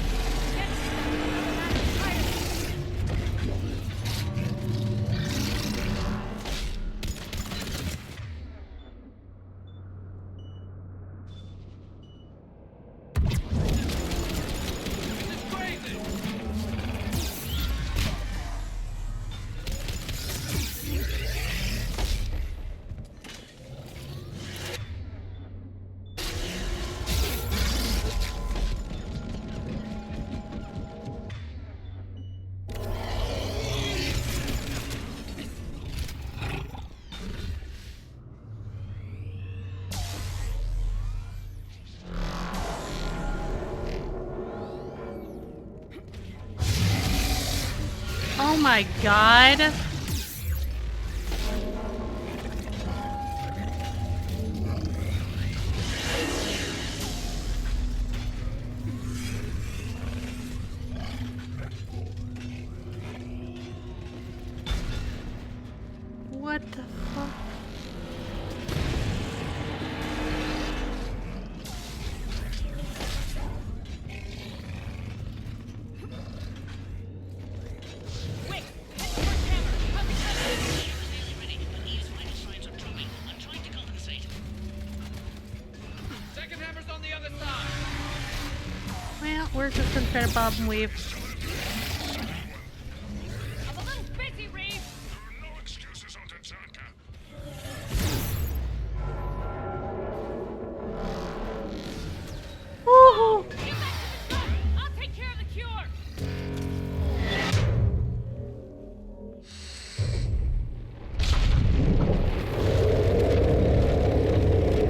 Oh my god. What the fuck? Second hammer's on the other side. Well, we're just gonna try to bob and weave. I'm a little busy, Reeve. No excuses on Tatanka. Woohoo! Get back to the truck. I'll take care of the cure.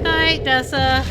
Night, Dessa.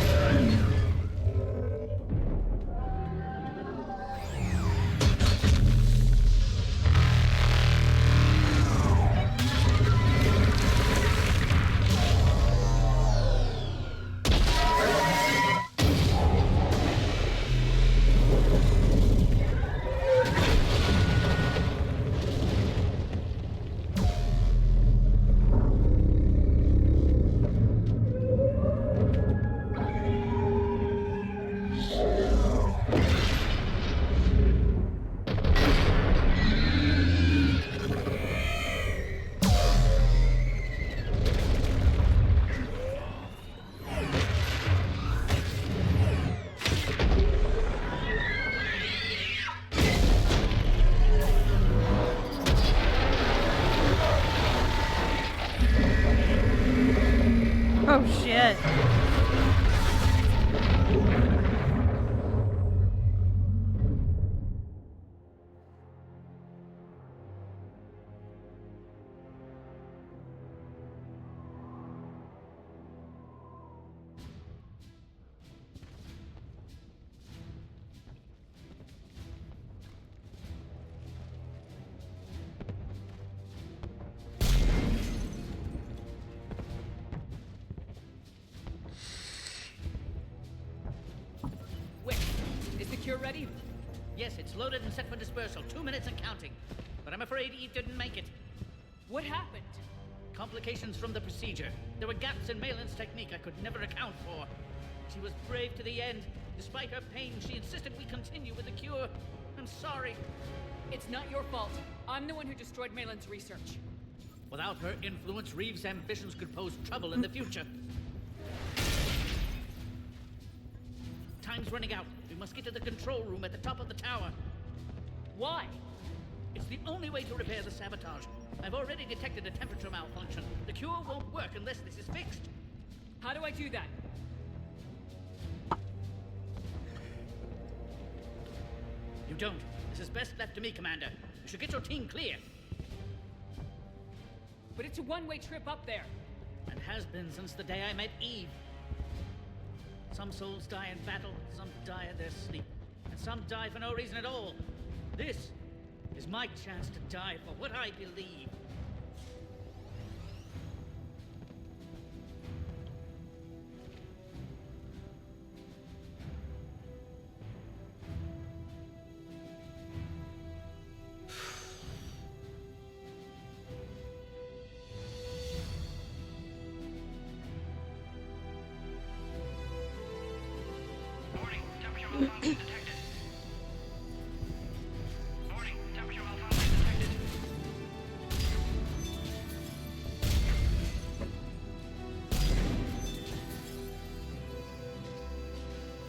it. Wait, is the cure ready? Yes, it's loaded and set for dispersal. 2 minutes and counting. But I'm afraid Eve didn't make it. What happened? Complications from the procedure. There were gaps in Malin's technique I could never account for. She was brave to the end. Despite her pain, she insisted we continue with the cure. I'm sorry. It's not your fault. I'm the one who destroyed Malin's research. Without her influence, Reeve's ambitions could pose trouble in the future. Time's running out. We must get to the control room at the top of the tower. Why? It's the only way to repair the sabotage. I've already detected a temperature malfunction. The cure won't work unless this is fixed. How do I do that? You don't. This is best left to me, Commander. You should get your team clear. But it's a one-way trip up there. And has been since the day I met Eve. Some souls die in battle, some die in their sleep, and some die for no reason at all. This is my chance to die for what I believe. Warning, temperature malfunction detected. Warning, temperature malfunction detected.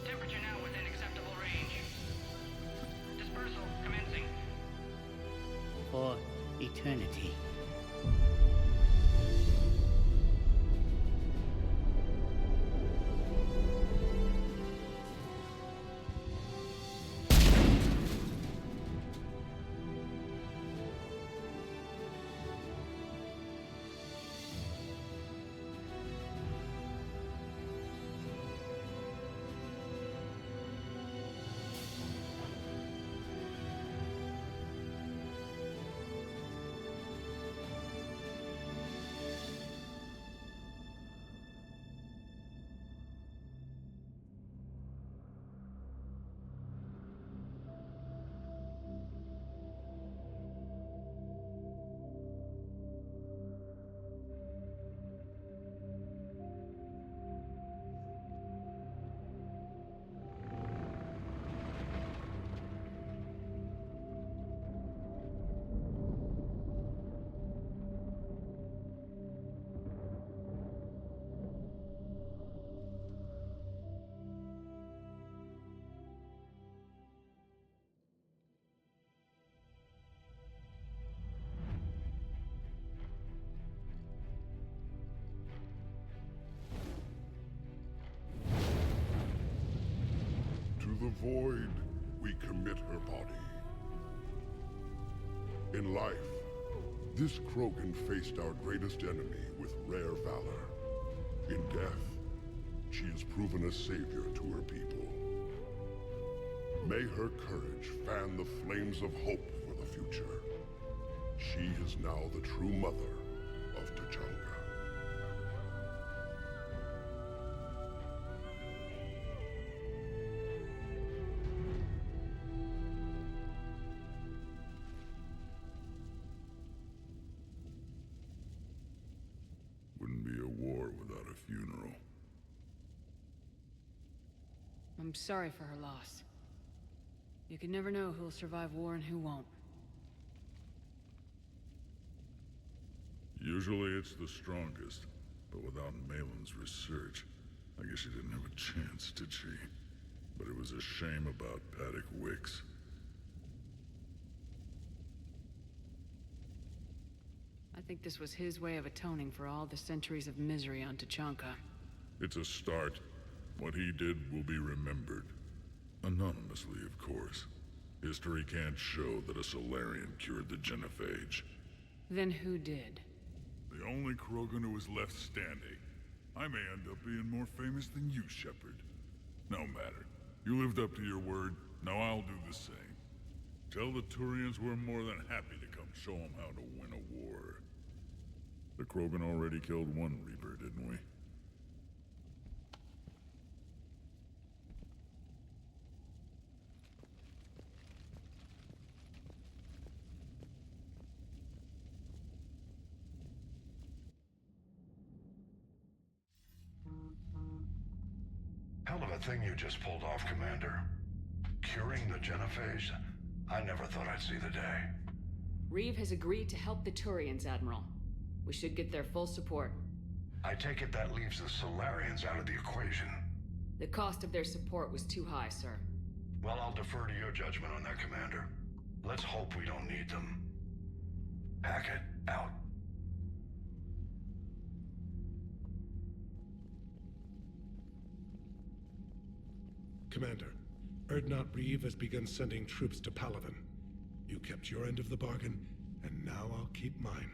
Temperature now within acceptable range. Dispersal commencing. For eternity. To the void, we commit her body. In life, this Krogan faced our greatest enemy with rare valor. In death, she has proven a savior to her people. May her courage fan the flames of hope for the future. She is now the true mother of Tuchanka. Wouldn't be a war without a funeral. I'm sorry for her loss. You can never know who'll survive war and who won't. Usually it's the strongest, but without Malin's research, I guess she didn't have a chance, did she? But it was a shame about Paddock Wicks. I think this was his way of atoning for all the centuries of misery on Tuchanka. It's a start. What he did will be remembered. Anonymously, of course. History can't show that a Solarian cured the genophage. Then who did? The only Krogan who is left standing. I may end up being more famous than you, Shepard. No matter. You lived up to your word, now I'll do the same. Tell the Turians we're more than happy to come show them how to win a war. The Krogan already killed one Reaper, didn't we? Hell of a thing you just pulled off, Commander. Curing the genophage? I never thought I'd see the day. Reeve has agreed to help the Turians, Admiral. We should get their full support. I take it that leaves the Solarians out of the equation. The cost of their support was too high, sir. Well, I'll defer to your judgment on that, Commander. Let's hope we don't need them. Hackett, out. Commander, Urdnot Reeve has begun sending troops to Palaven. You kept your end of the bargain, and now I'll keep mine.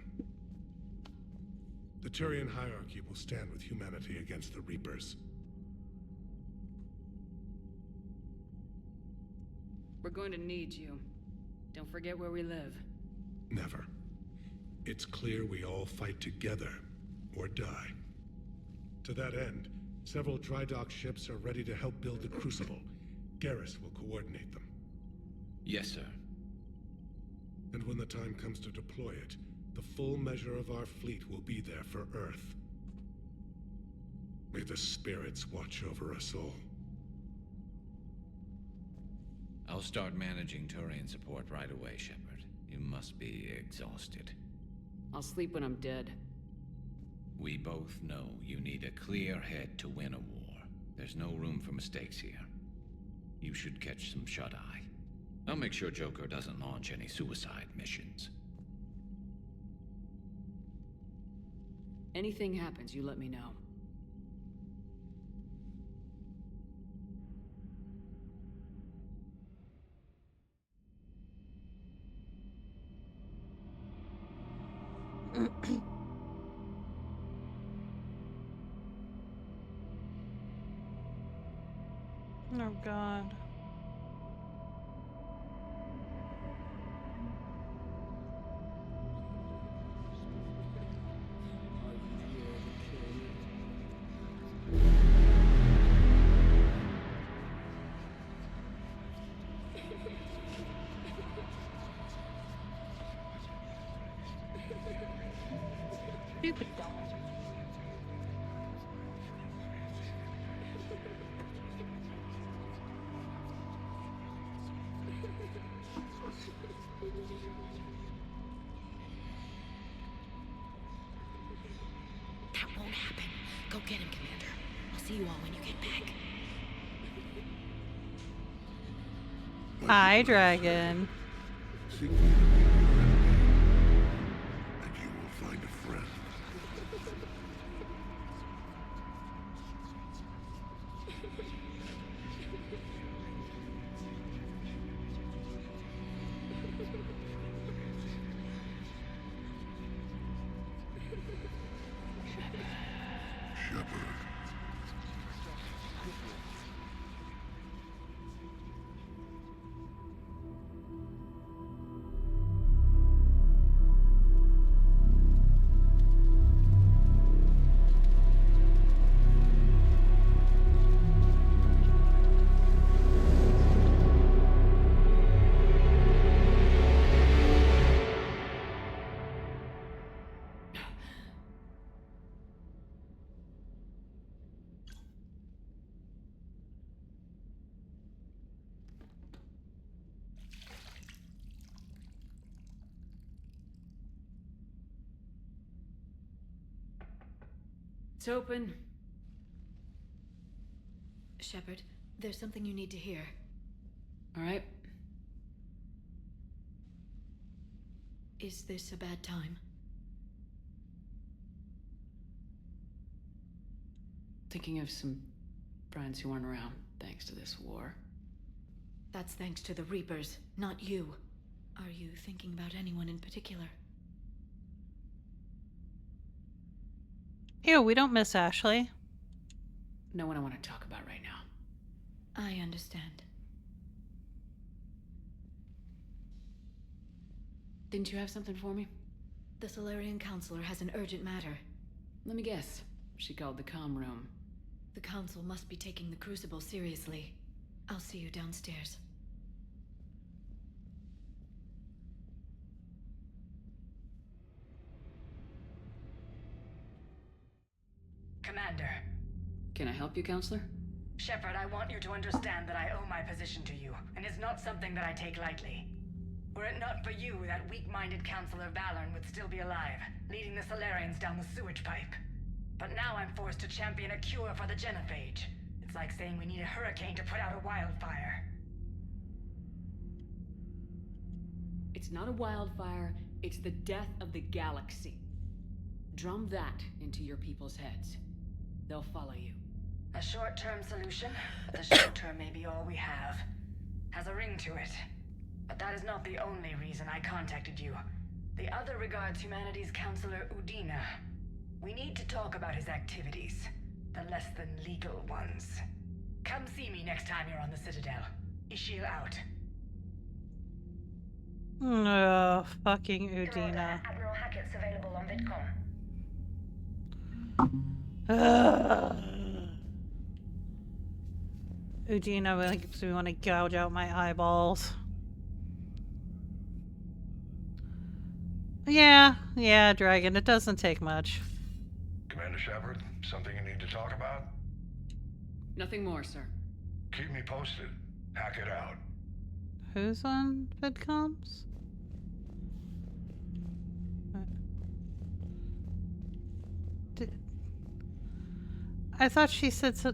The Turian hierarchy will stand with humanity against the Reapers. We're going to need you. Don't forget where we live. Never. It's clear we all fight together, or die. To that end, several dry dock ships are ready to help build the Crucible. Garrus will coordinate them. Yes, sir. And when the time comes to deploy it, the full measure of our fleet will be there for Earth. May the spirits watch over us all. I'll start managing Turian support right away, Shepard. You must be exhausted. I'll sleep when I'm dead. We both know you need a clear head to win a war. There's no room for mistakes here. You should catch some shut-eye. I'll make sure Joker doesn't launch any suicide missions. Anything happens, you let me know. Oh God. Stupid dog. That won't happen. Go get him, Commander. I'll see you all when you get back. Hi, Dragon. Seek me to be your enemy, and you will find a friend. Shepard. It's open. Shepard, there's something you need to hear. All right. Is this a bad time? thinking of some friends who aren't around thanks to this war. That's thanks to the Reapers, not you. Are you thinking about anyone in particular? Ew, we don't miss Ashley. No one I want to talk about right now. I understand. Didn't you have something for me? The Solarian Counselor has an urgent matter. Let me guess. She called the comm room. The Council must be taking the Crucible seriously. I'll see you downstairs. Commander. Can I help you, Counselor? Shepard, I want you to understand that I owe my position to you, and it's not something that I take lightly. Were it not for you, that weak-minded Counselor Valorn would still be alive, leading the Solarians down the sewage pipe. But now I'm forced to champion a cure for the genophage. It's like saying we need a hurricane to put out a wildfire. It's not a wildfire, it's the death of the galaxy. Drum that into your people's heads. They'll follow you. A short-term solution, but the short term may be all we have. Has a ring to it. But that is not the only reason I contacted you. The other regards humanity's Counselor Udina. We need to talk about his activities. The less than legal ones. Come see me next time you're on the Citadel. Ishil out. Oh, fucking Udina. Admiral Hackett's available on VidCom. Udina makes me want to gouge out my eyeballs. Yeah, Dragon, it doesn't take much. Commander Shepard, something you need to talk about? Nothing more, sir. Keep me posted. Hack it out. Who's on VidComs? I thought she said so.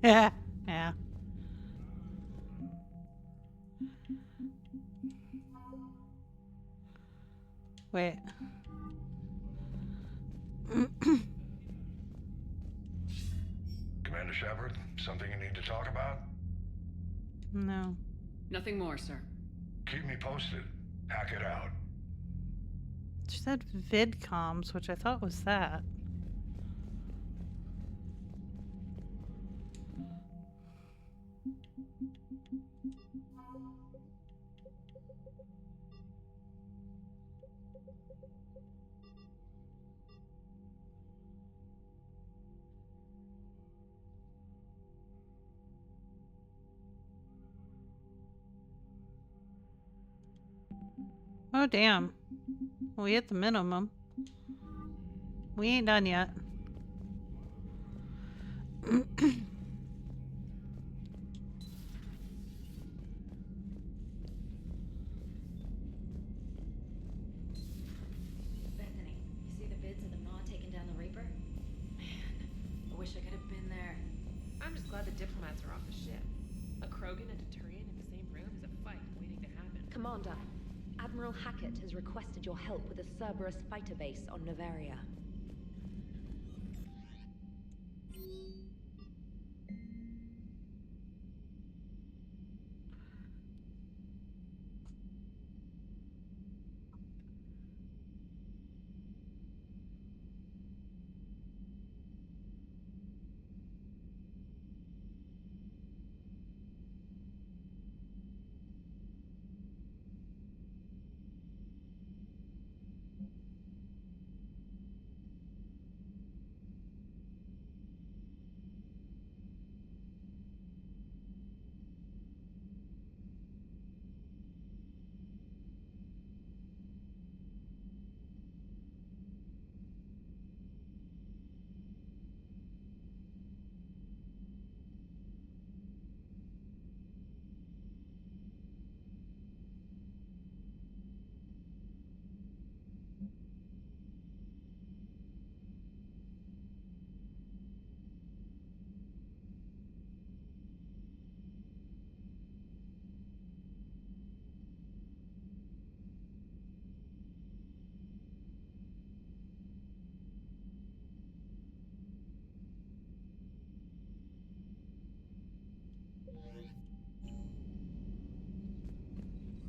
Yeah. Wait. Commander Shepard, something you need to talk about? No. Nothing more, sir. Keep me posted. Hack it out. She said VidComs, which I thought was that. Oh, damn. We hit the minimum. We ain't done yet. Bethany, you see the vids of the Maw taking down the Reaper? Man, I wish I could have been there. I'm just glad the diplomats are off the ship. A Krogan and a Turian in the same room is a fight waiting to happen. Commander, Admiral Hackett has requested your help with a Cerberus fighter base on Novaria.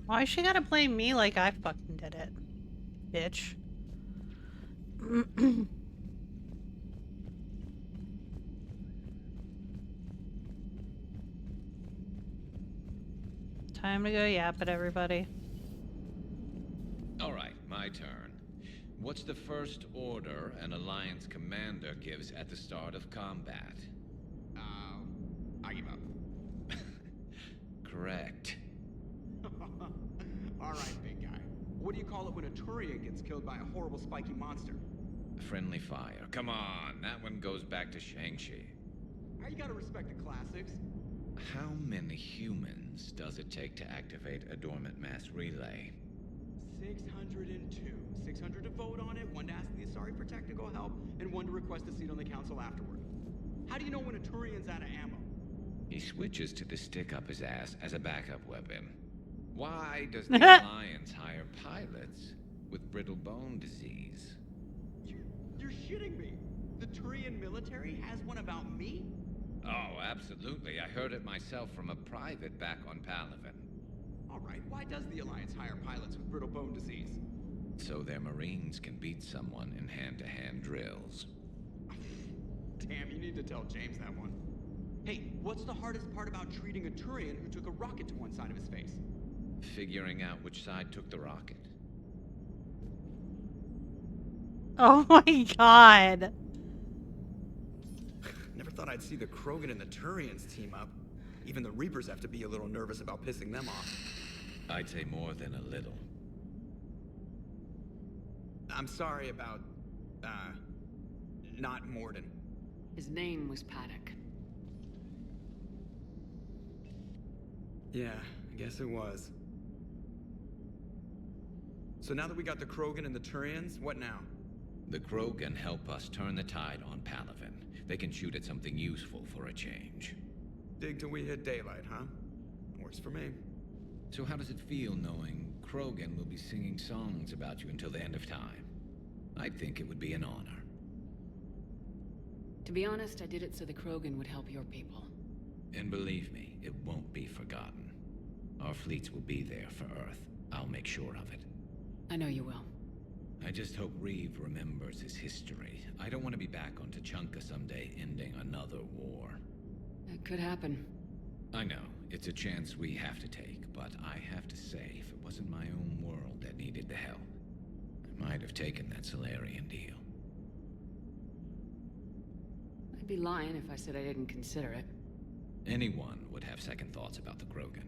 Why she gotta blame me like I fucking did it? Bitch. Time to go yap at everybody. All right, my turn. What's the first order an Alliance commander gives at the start of combat? I give up. Correct. All right, big guy. What do you call it when a Turian gets killed by a horrible spiky monster? Friendly fire. Come on, that one goes back to Shang-Chi. How you gotta respect the classics? How many humans does it take to activate a dormant mass relay? 602. 600 to vote on it, 1 to ask the Asari for technical help, and 1 to request a seat on the council afterward. How do you know when a Turian's out of ammo? He switches to the stick up his ass as a backup weapon. Why does the Alliance hire pilots with brittle bone disease? You're shitting me. The Turian military has one about me? Oh, absolutely. I heard it myself from a private back on Palaven. All right, why does the Alliance hire pilots with brittle bone disease? So their Marines can beat someone in hand-to-hand drills. Damn, you need to tell James that one. Hey, what's the hardest part about treating a Turian who took a rocket to one side of his face? Figuring out which side took the rocket. Oh my god. Never thought I'd see the Krogan and the Turians team up. Even the Reapers have to be a little nervous about pissing them off. I'd say more than a little. I'm sorry about, not Morden. His name was Paddock. Yeah, I guess it was. So now that we got the Krogan and the Turians, what now? The Krogan help us turn the tide on Palaven. They can shoot at something useful for a change. Dig till we hit daylight, huh? Works for me. So how does it feel knowing Krogan will be singing songs about you until the end of time? I think it would be an honor. To be honest, I did it so the Krogan would help your people. And believe me, it won't be forgotten. Our fleets will be there for Earth. I'll make sure of it. I know you will. I just hope Reeve remembers his history. I don't want to be back on Tuchanka someday ending another war. It could happen. I know, it's a chance we have to take, but I have to say, if it wasn't my own world that needed the help, I might have taken that Solarian deal. I'd be lying if I said I didn't consider it. Anyone would have second thoughts about the Krogan.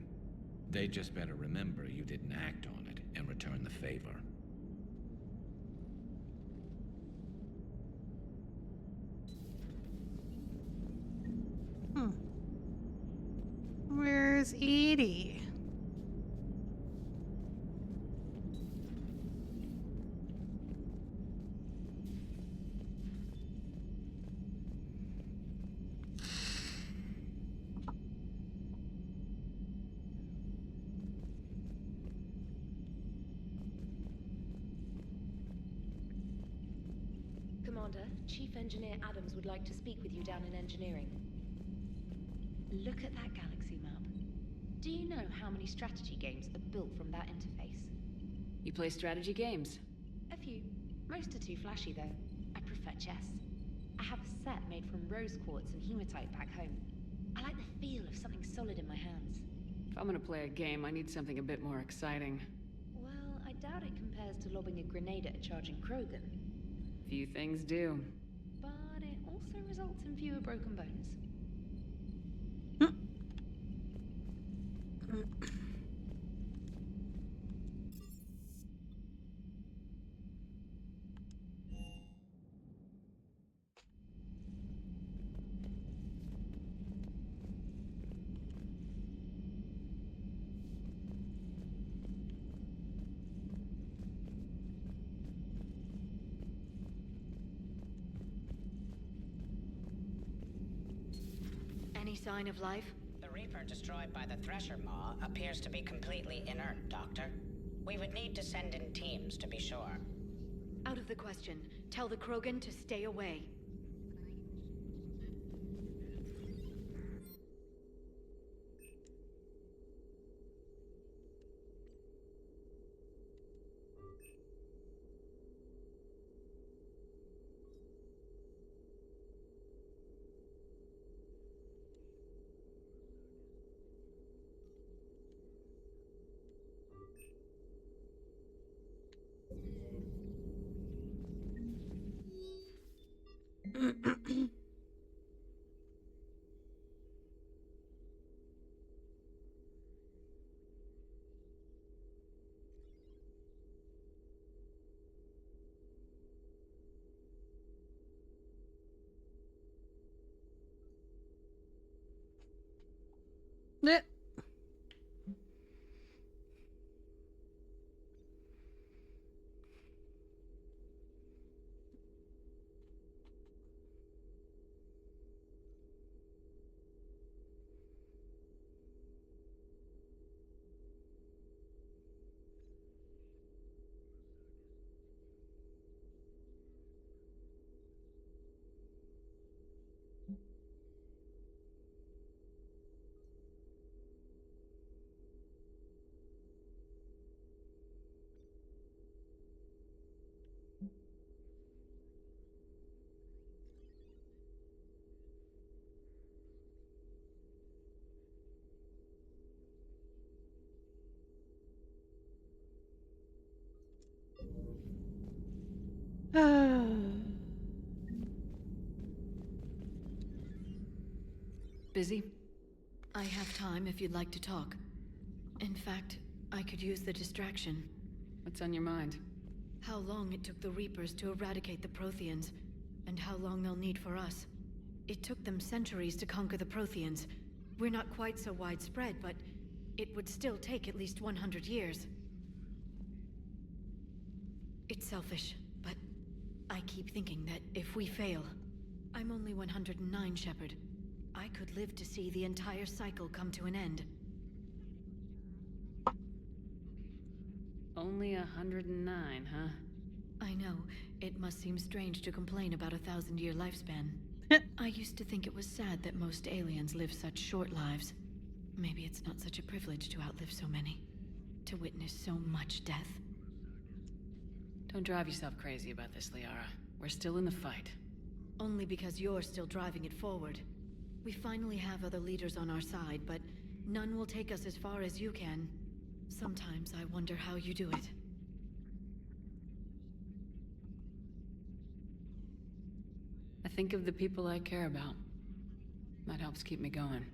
They just better remember you didn't act on it and return the favor. Where's Edie? Commander, Chief Engineer Adams would like to speak with you down in engineering. Look at that galaxy map. Do you know how many strategy games are built from that interface? You play strategy games? A few. Most are too flashy, though. I prefer chess. I have a set made from rose quartz and hematite back home. I like the feel of something solid in my hands. If I'm gonna play a game, I need something a bit more exciting. Well, I doubt it compares to lobbing a grenade at a charging Krogan. Few things do. But it also results in fewer broken bones. Any sign of life? The Reaper destroyed by the Thresher Maw appears to be completely inert, Doctor. We would need to send in teams to be sure. Out of the question. Tell the Krogan to stay away. Blech. Busy? I have time if you'd like to talk. In fact, I could use the distraction. What's on your mind? How long it took the Reapers to eradicate the Protheans, and how long they'll need for us. It took them centuries to conquer the Protheans. We're not quite so widespread, but it would still take at least 100 years. It's selfish, but I keep thinking that if we fail... I'm only 109, Shepard. I could live to see the entire cycle come to an end. Only 109, huh? I know. It must seem strange to complain about a 1,000-year lifespan. I used to think it was sad that most aliens live such short lives. Maybe it's not such a privilege to outlive so many. To witness so much death. Don't drive yourself crazy about this, Liara. We're still in the fight. Only because you're still driving it forward. We finally have other leaders on our side, but none will take us as far as you can. Sometimes I wonder how you do it. I think of the people I care about. That helps keep me going.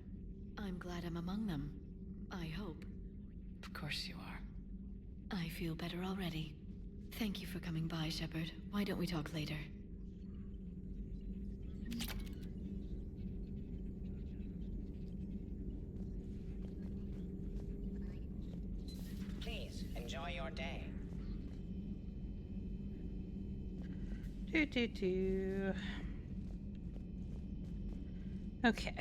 I'm glad I'm among them. I hope. Of course you are. I feel better already. Thank you for coming by, Shepard. Why don't we talk later? Please, enjoy your day. Okay.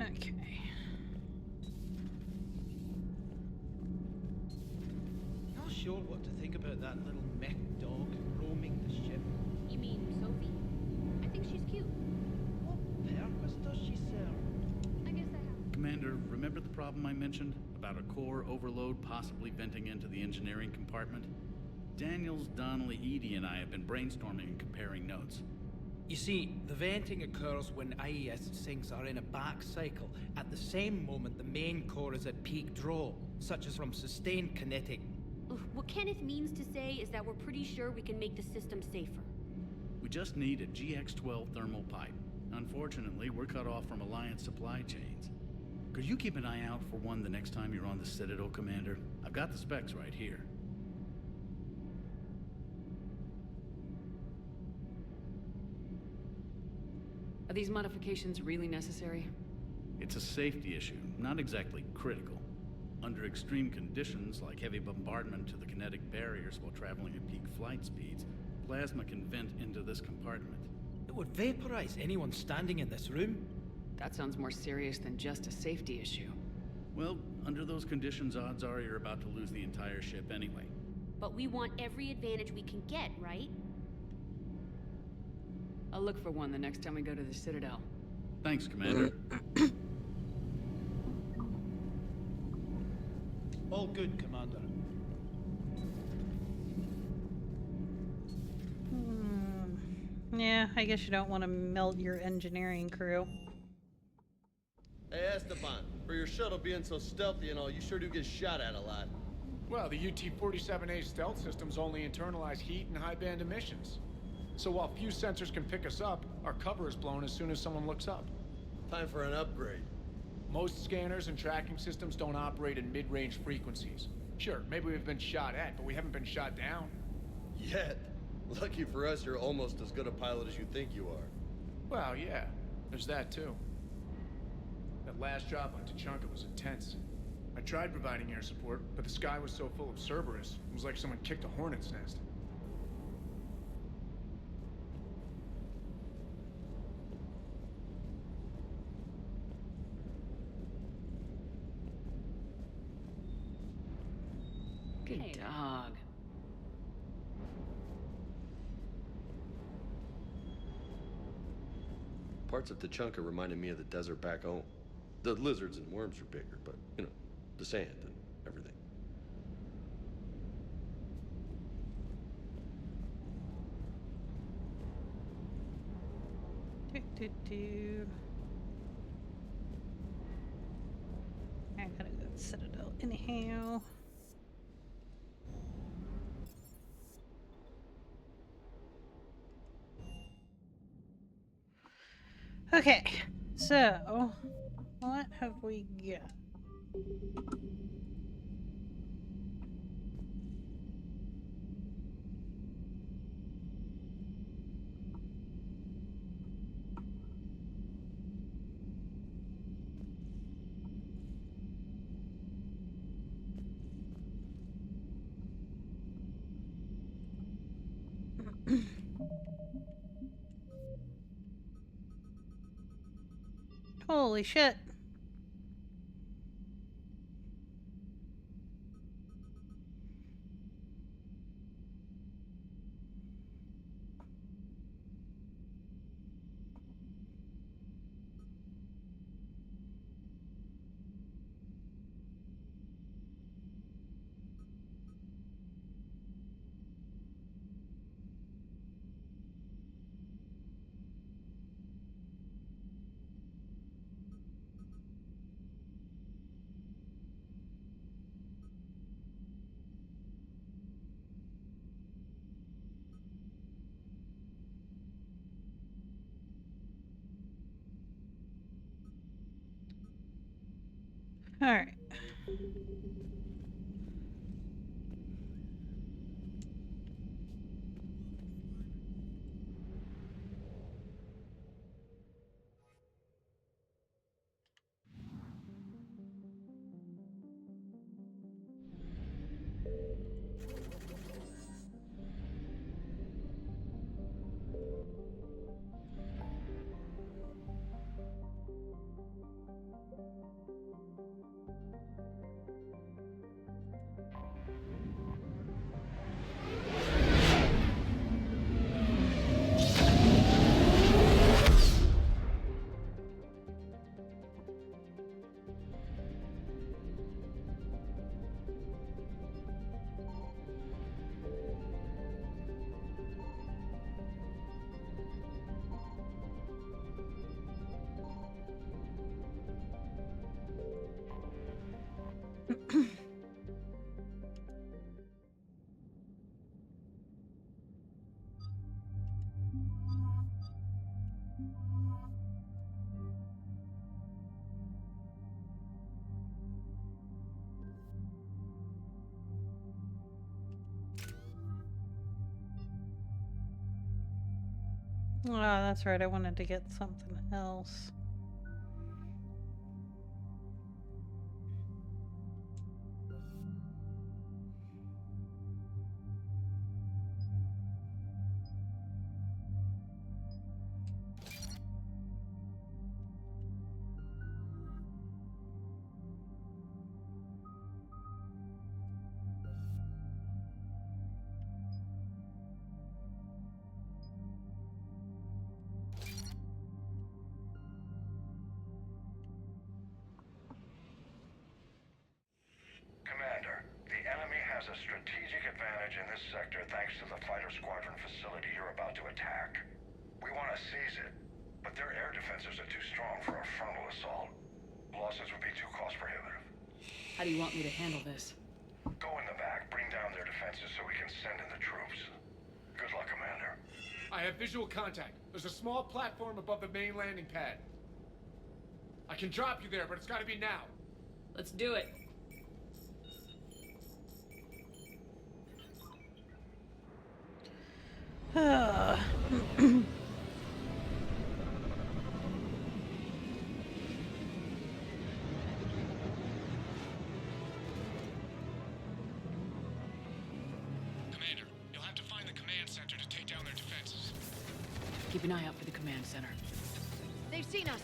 Okay. Not sure what to think about that little mech dog roaming the ship. You mean Sophie? I think she's cute. What purpose does she serve? I guess I have. Commander, remember the problem I mentioned? About a core overload possibly venting into the engineering compartment? Daniels, Donnelly, Edie, and I have been brainstorming and comparing notes. You see, the venting occurs when IES sinks are in a back cycle. At the same moment, the main core is at peak draw, such as from sustained kinetic. What Kenneth means to say is that we're pretty sure we can make the system safer. We just need a GX-12 thermal pipe. Unfortunately, we're cut off from Alliance supply chains. Could you keep an eye out for one the next time you're on the Citadel, Commander? I've got the specs right here. Are these modifications really necessary? It's a safety issue, not exactly critical. Under extreme conditions, like heavy bombardment to the kinetic barriers while traveling at peak flight speeds, plasma can vent into this compartment. It would vaporize anyone standing in this room. That sounds more serious than just a safety issue. Well, under those conditions, odds are you're about to lose the entire ship anyway. But we want every advantage we can get, right? I'll look for one the next time we go to the Citadel. Thanks, Commander. All good, Commander. Yeah, I guess you don't want to melt your engineering crew. Hey, Esteban, for your shuttle being so stealthy and all, you sure do get shot at a lot. Well, the UT-47A stealth systems only internalize heat and high-band emissions. So while few sensors can pick us up, our cover is blown as soon as someone looks up. Time for an upgrade. Most scanners and tracking systems don't operate in mid-range frequencies. Sure, maybe we've been shot at, but we haven't been shot down. Yet. Lucky for us, you're almost as good a pilot as you think you are. Well, yeah, there's that too. That last drop on Tuchanka was intense. I tried providing air support, but the sky was so full of Cerberus, it was like someone kicked a hornet's nest. Good dog. Parts of Tuchanka reminded me of the desert back home. The lizards and worms are bigger, but, you know, the sand and everything. I gotta go to Citadel anyhow. Okay, so what have we got? Holy shit. All right. Oh, that's right. I wanted to get something else. Commander, the enemy has a strategic advantage in this sector thanks to the fighter squadron facility you're about to attack. We want to seize it, but their air defenses are too strong for a frontal assault. Losses would be too cost prohibitive. How do you want me to handle this? Go in the back, bring down their defenses so we can send in the troops. Good luck, Commander. I have visual contact. There's a small platform above the main landing pad. I can drop you there, but it's gotta be now. Let's do it. Commander, you'll have to find the command center to take down their defenses. Keep an eye out for the command center. They've seen us.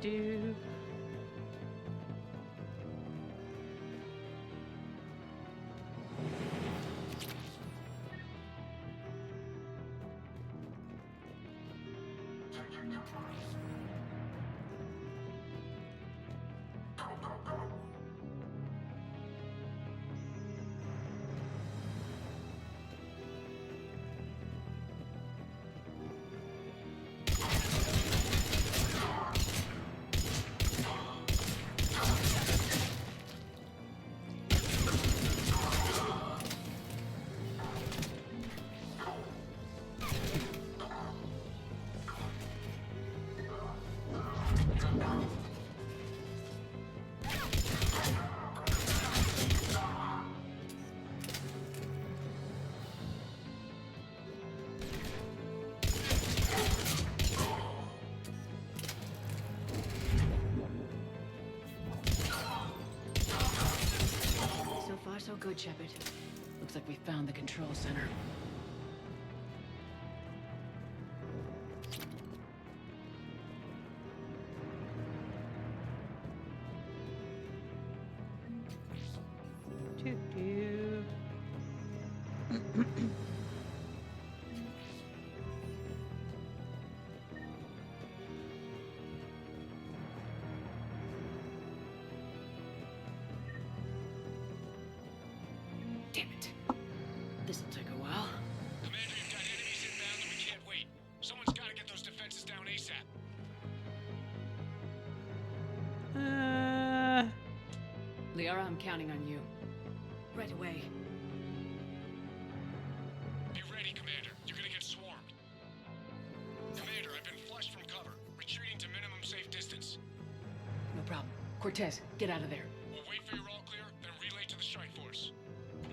Do. So far, so good, Shepard. Looks like we found the control center. Do. Damn it. This'll take a while. Commander, you've got enemies inbound and we can't wait. Someone's gotta get those defenses down ASAP. Liara, I'm counting on you. Right away. Be ready, Commander. You're gonna get swarmed. Commander, I've been flushed from cover. Retreating to minimum safe distance. No problem. Cortez, get out of there. We'll wait for your all clear, then relay to the strike force.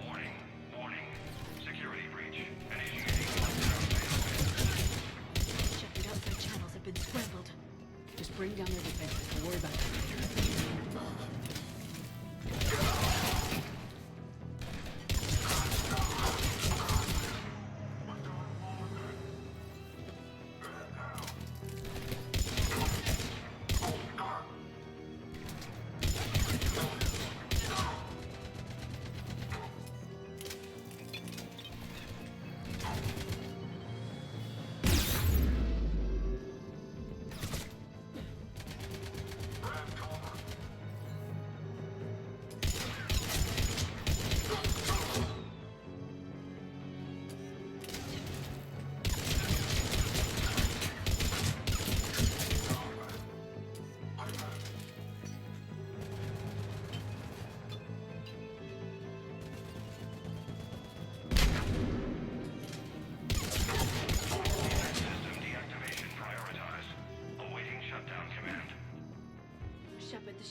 Warning. Warning. Security breach. Shepard, outside channels have been scrambled. Just bring down their defenses. Don't worry about that later.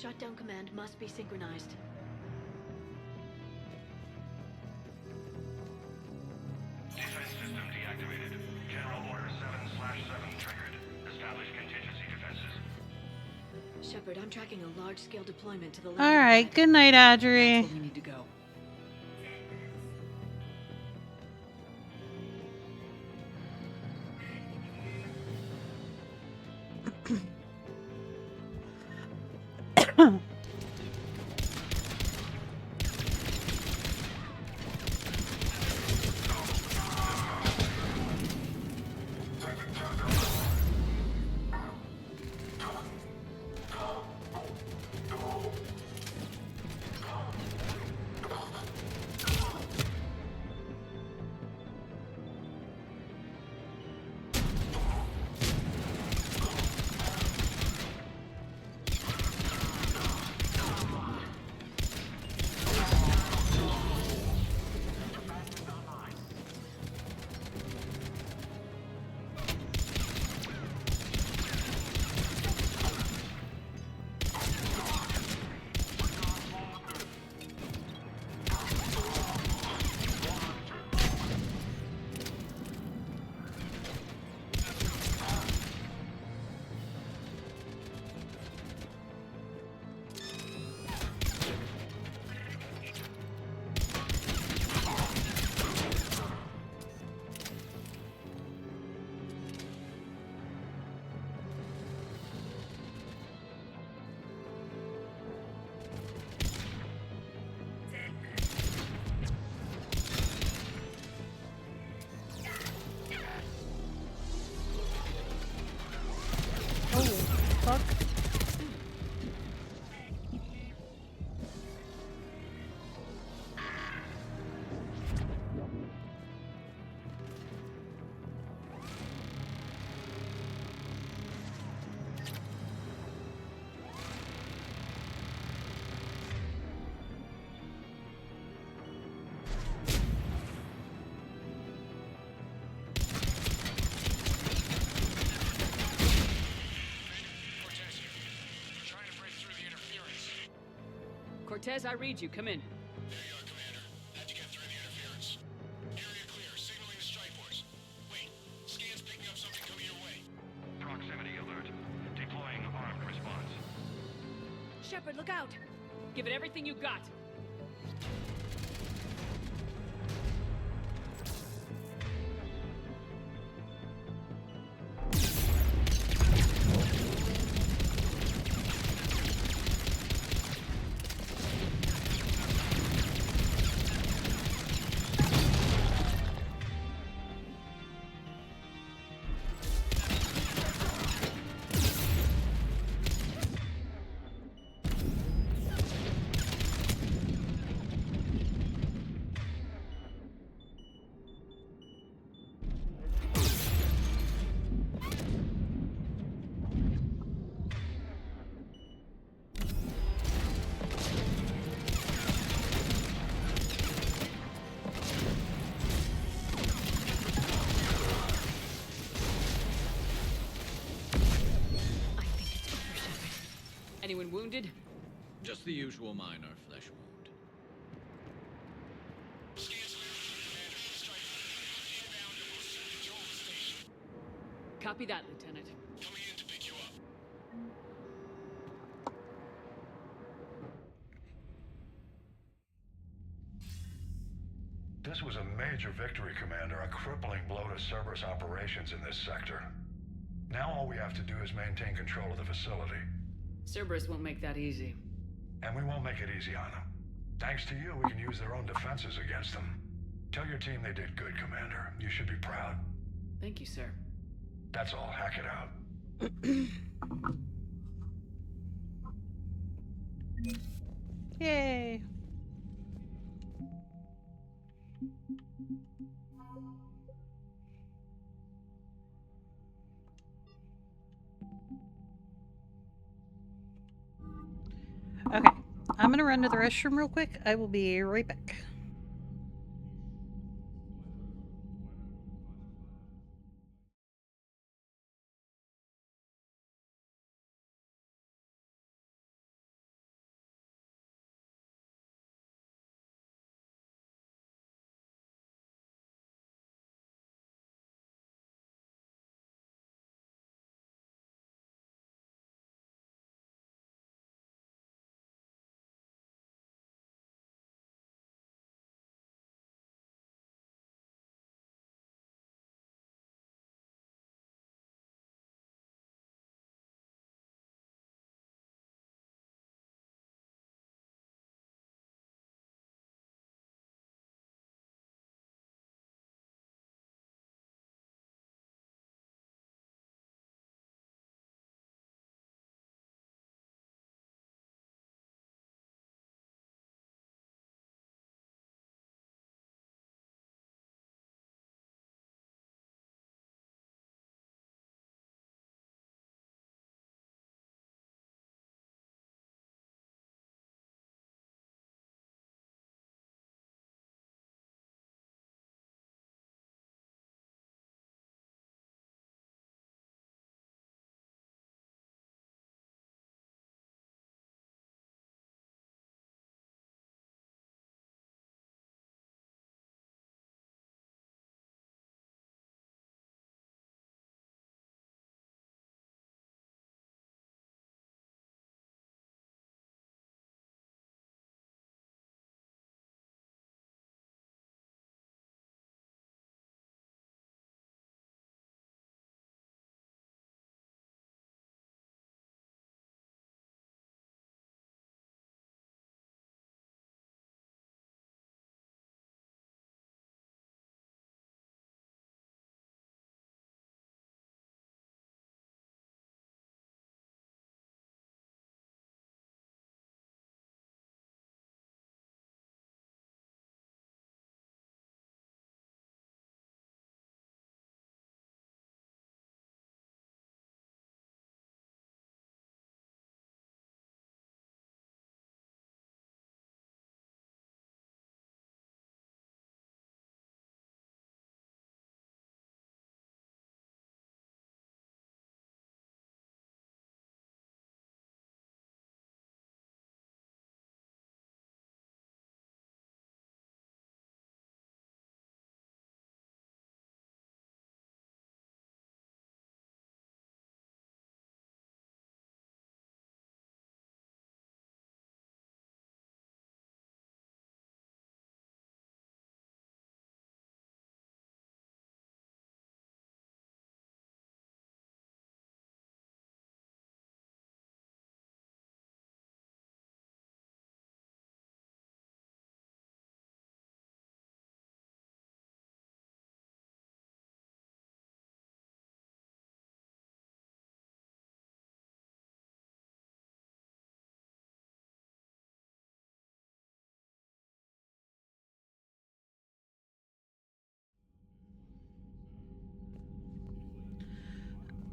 shutdown command must be synchronized. Defense system deactivated. General Order 7/7 triggered. Establish contingency defenses. Shepard, I'm tracking a large-scale deployment to the All landing right. pad. Good night, Audrey. That's where we need to go. Fuck. Cortez, I read you. Come in. There you are, Commander. How'd you get through the interference? Area clear. Signaling the strike force. Wait. Scan's picking up something coming your way. Proximity alert. Deploying armed response. Shepard, look out! Give it everything you got. Anyone wounded? Just the usual minor flesh wound. Copy that, Lieutenant. Coming in to pick you up. This was a major victory, Commander. A crippling blow to Cerberus operations in this sector. Now all we have to do is maintain control of the facility. Cerberus won't make that easy. And we won't make it easy on them. Thanks to you, we can use their own defenses against them. Tell your team they did good, Commander. You should be proud. Thank you, sir. That's all. Hack it out. Yay. Okay, I'm gonna run to the restroom real quick. I will be right back.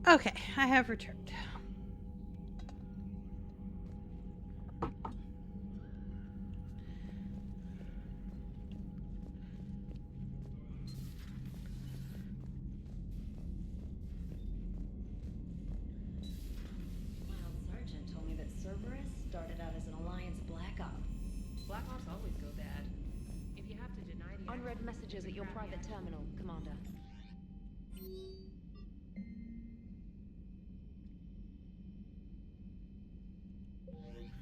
Okay, I have returned. Wild Sergeant told me that Cerberus started out as an Alliance Black Op. Black Ops always go bad. If you have to deny the Unread messages at your private terminal, Commander.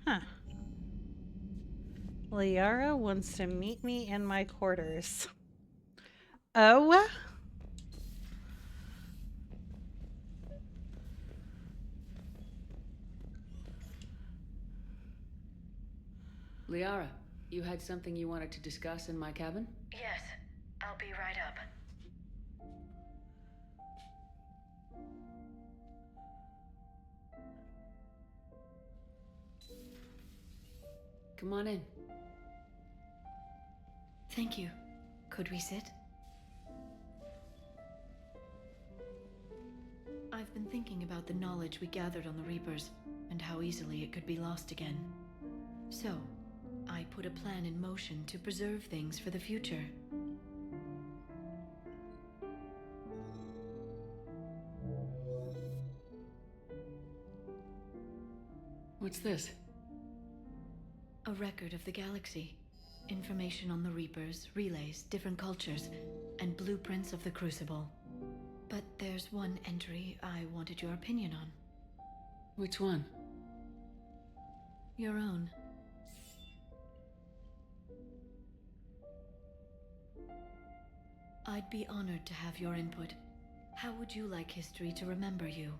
Huh. Liara wants to meet me in my quarters. Oh? Liara, you had something you wanted to discuss in my cabin? Yes, I'll be right up. Come on in. Thank you. Could we sit? I've been thinking about the knowledge we gathered on the Reapers, and how easily it could be lost again. So, I put a plan in motion to preserve things for the future. What's this? A record of the galaxy. Information on the Reapers, relays, different cultures, and blueprints of the Crucible. But there's one entry I wanted your opinion on. Which one? Your own. I'd be honored to have your input. How would you like history to remember you?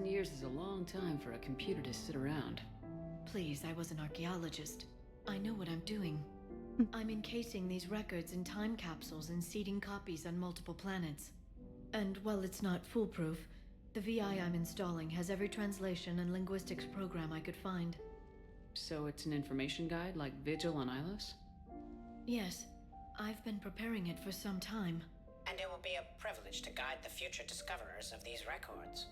Years is a long time for a computer to sit around. Please, I was an archaeologist. I know what I'm doing. I'm encasing these records in time capsules and seeding copies on multiple planets. And while it's not foolproof, the VI I'm installing has every translation and linguistics program I could find. So it's an information guide like Vigil on Ilos? Yes, I've been preparing it for some time. And it will be a privilege to guide the future discoverers of these records.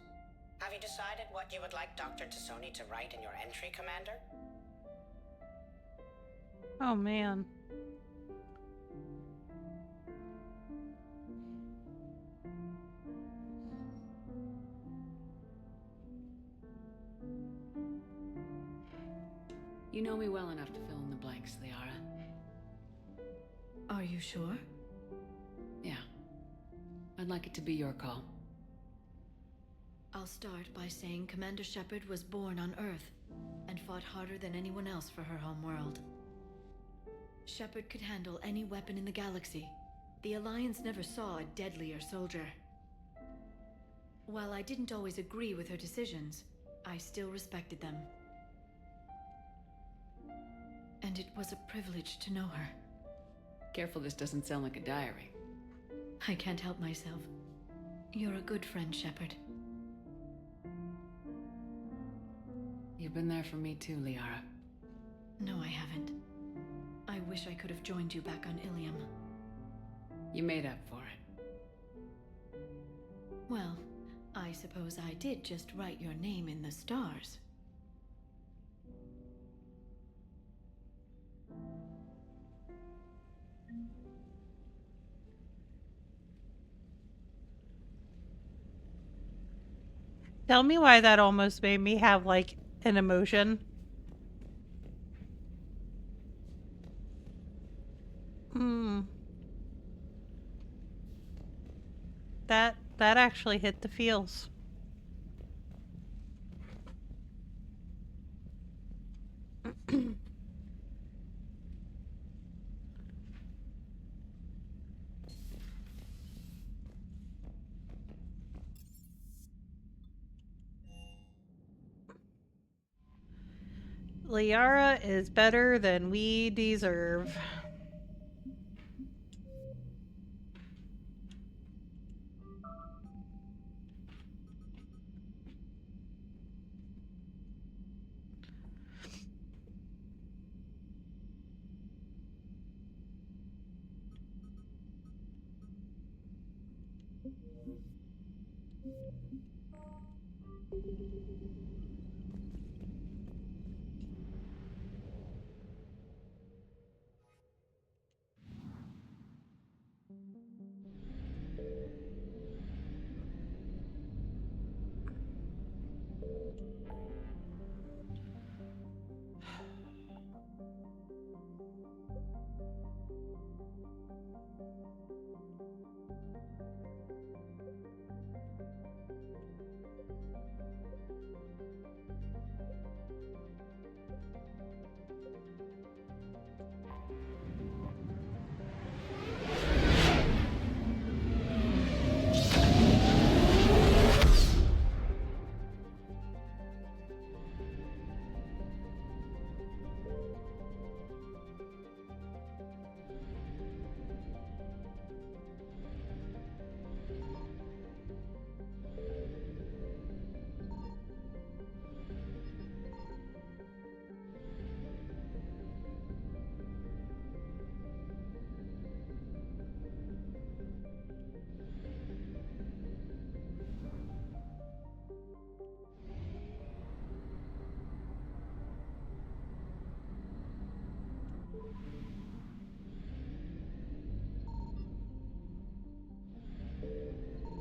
Have you decided what you would like Dr. T'Soni to write in your entry, Commander? Oh, man. You know me well enough to fill in the blanks, Liara. Are you sure? Yeah. I'd like it to be your call. I'll start by saying Commander Shepard was born on Earth and fought harder than anyone else for her home world. Shepard could handle any weapon in the galaxy. The Alliance never saw a deadlier soldier. While I didn't always agree with her decisions, I still respected them. And it was a privilege to know her. Careful this doesn't sound like a diary. I can't help myself. You're a good friend, Shepard. You've been there for me too, Liara. No, I haven't. I wish I could have joined you back on Ilium. You made up for it. Well, I suppose I did just write your name in the stars. Tell me why that almost made me have, like, an emotion. That actually hit the feels. Liara is better than we deserve.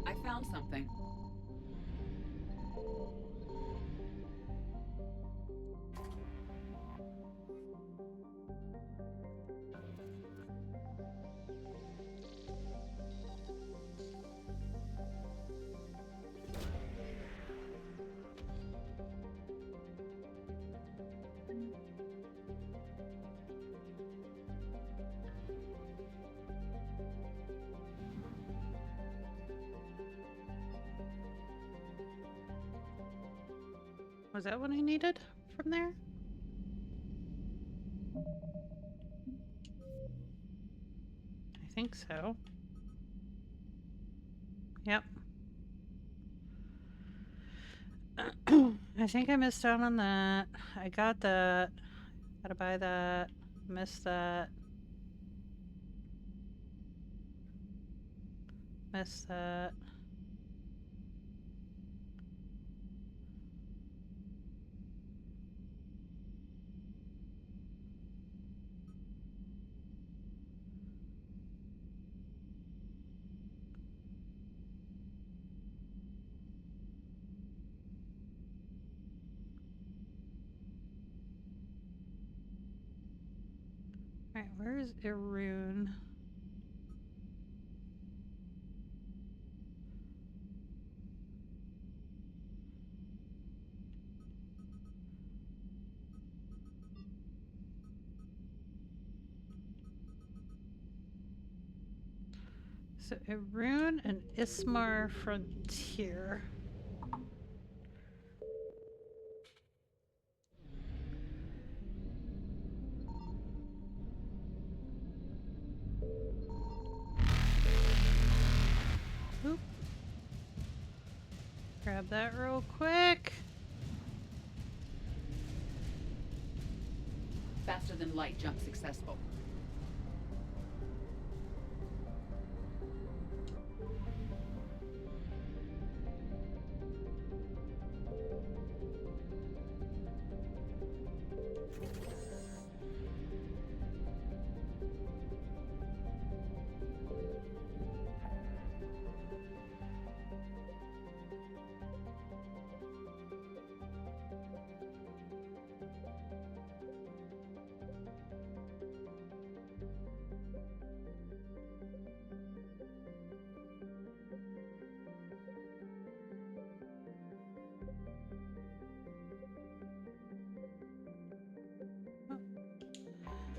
I found something. Was that what I needed from there? I think so. Yep. I think I missed out on that. I got that. Gotta buy that. Missed that. Missed that. Alright, where is Irune? So Irune and Ismar Frontier. Oop. Grab that real quick. Faster than light jump successful.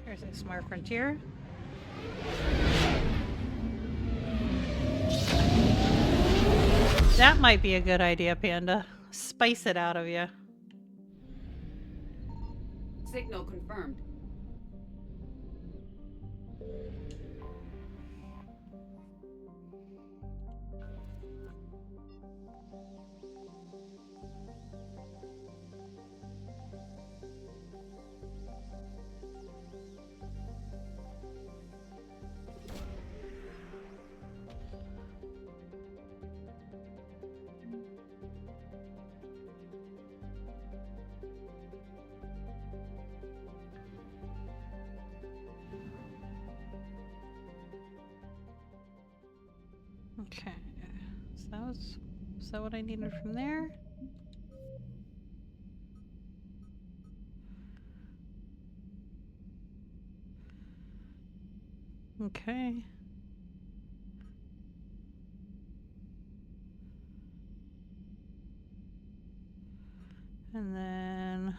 There's a Smart Frontier. That might be a good idea, Panda. Spice it out of you. Signal confirmed. Okay, so is that what I needed from there? Okay. And then...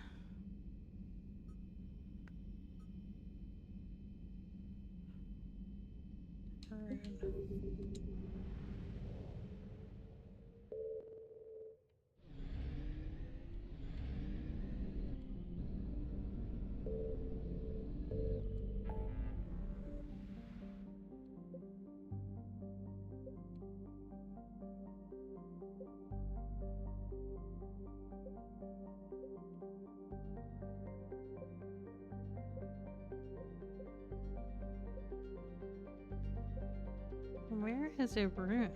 Where is a rune?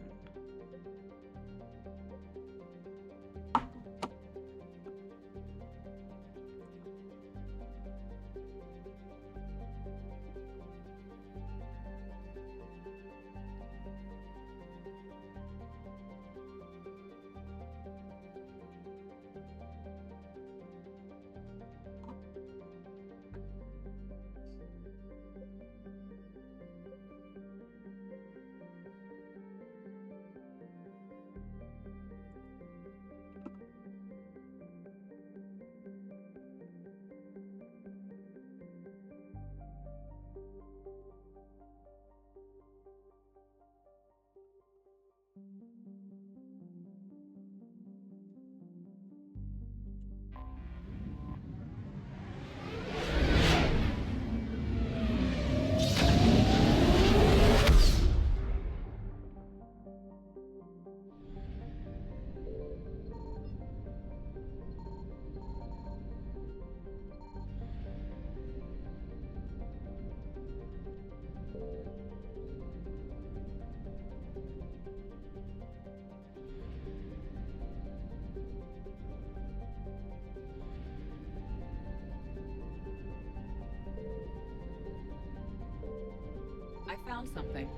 I found something.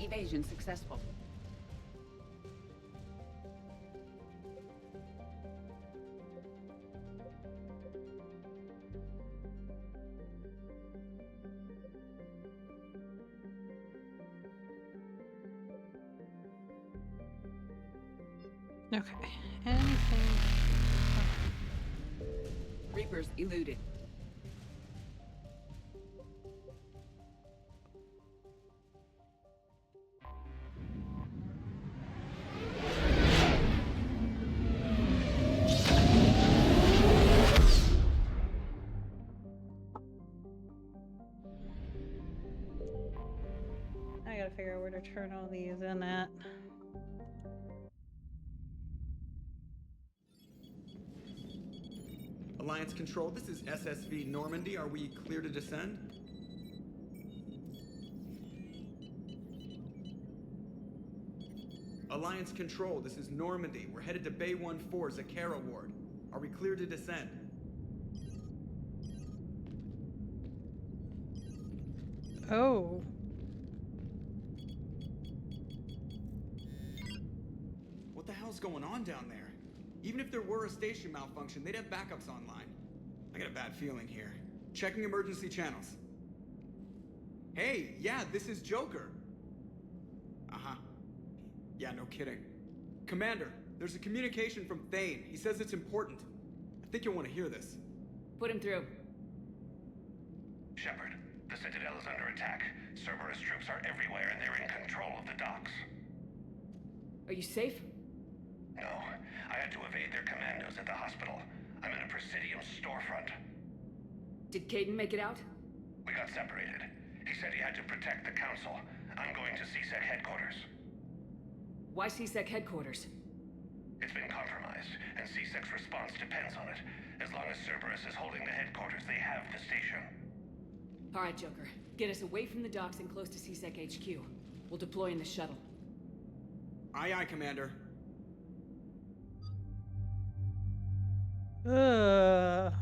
Evasion successful. Okay. Anything? Reapers eluded. I gotta figure out where to turn all these in at. Alliance Control, this is SSV Normandy. Are we clear to descend? Alliance Control, this is Normandy. We're headed to Bay 1-4, Zakara Ward. Are we clear to descend? Oh. What the hell's going on down there? Even if there were a station malfunction, they'd have backups online. I got a bad feeling here. Checking emergency channels. Hey, yeah, this is Joker. Uh-huh. Yeah, no kidding. Commander, there's a communication from Thane. He says it's important. I think you'll want to hear this. Put him through. Shepard, The Citadel is under attack. Cerberus troops are everywhere and they're in control of the docks. Are you safe? No, I had to evade their commandos at the hospital. I'm in a Presidium storefront. Did Caden make it out? We got separated. He said he had to protect the Council. I'm going to CSEC headquarters. Why CSEC headquarters? It's been compromised, and CSEC's response depends on it. As long as Cerberus is holding the headquarters, they have the station. All right, Joker. Get us away from the docks and close to CSEC HQ. We'll deploy in the shuttle. Aye, aye, Commander. Ugh.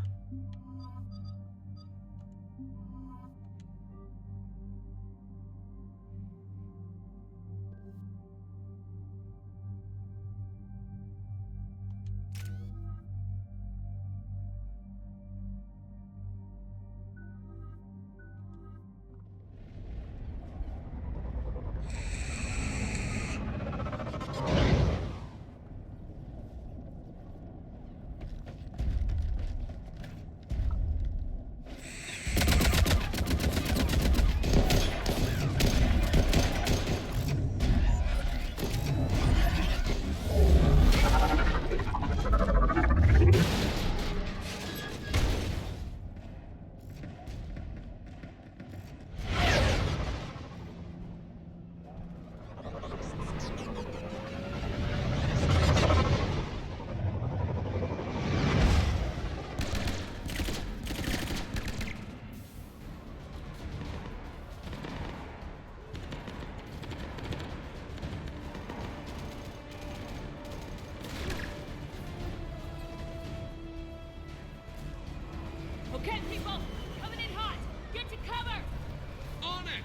Okay, people! Coming in hot! Get to cover! On it!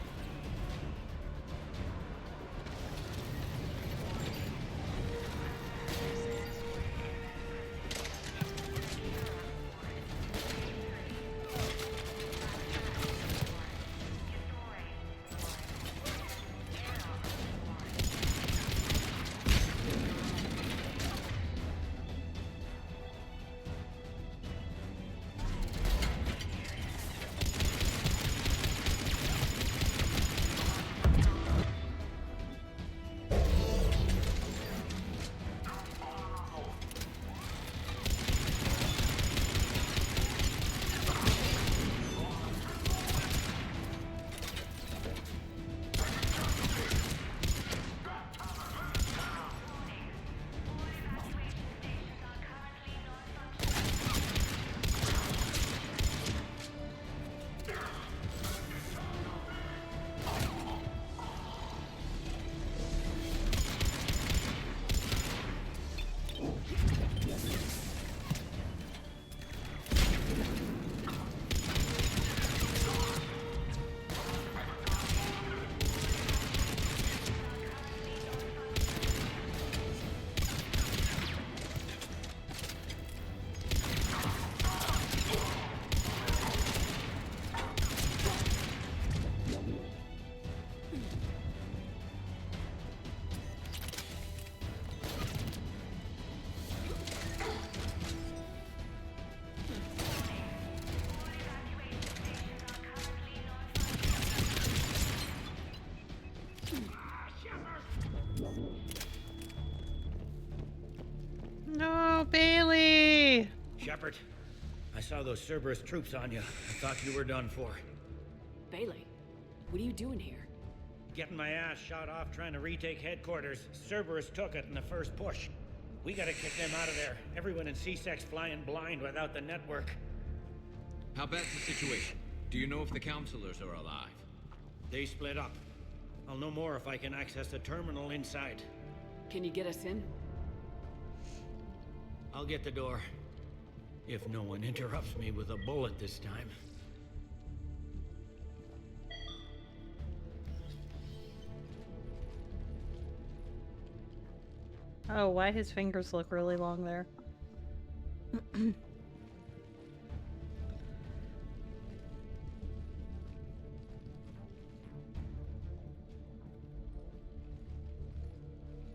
No, Bailey! Shepard, I saw those Cerberus troops on you. I thought you were done for. Bailey, what are you doing here? Getting my ass shot off trying to retake headquarters. Cerberus took it in the first push. We gotta kick them out of there. Everyone in CSEC's flying blind without the network. How bad's the situation? Do you know if the counselors are alive? They split up. I'll know more if I can access the terminal inside. Can you get us in? I'll get the door. If no one interrupts me with a bullet this time. Oh, why his fingers look really long there?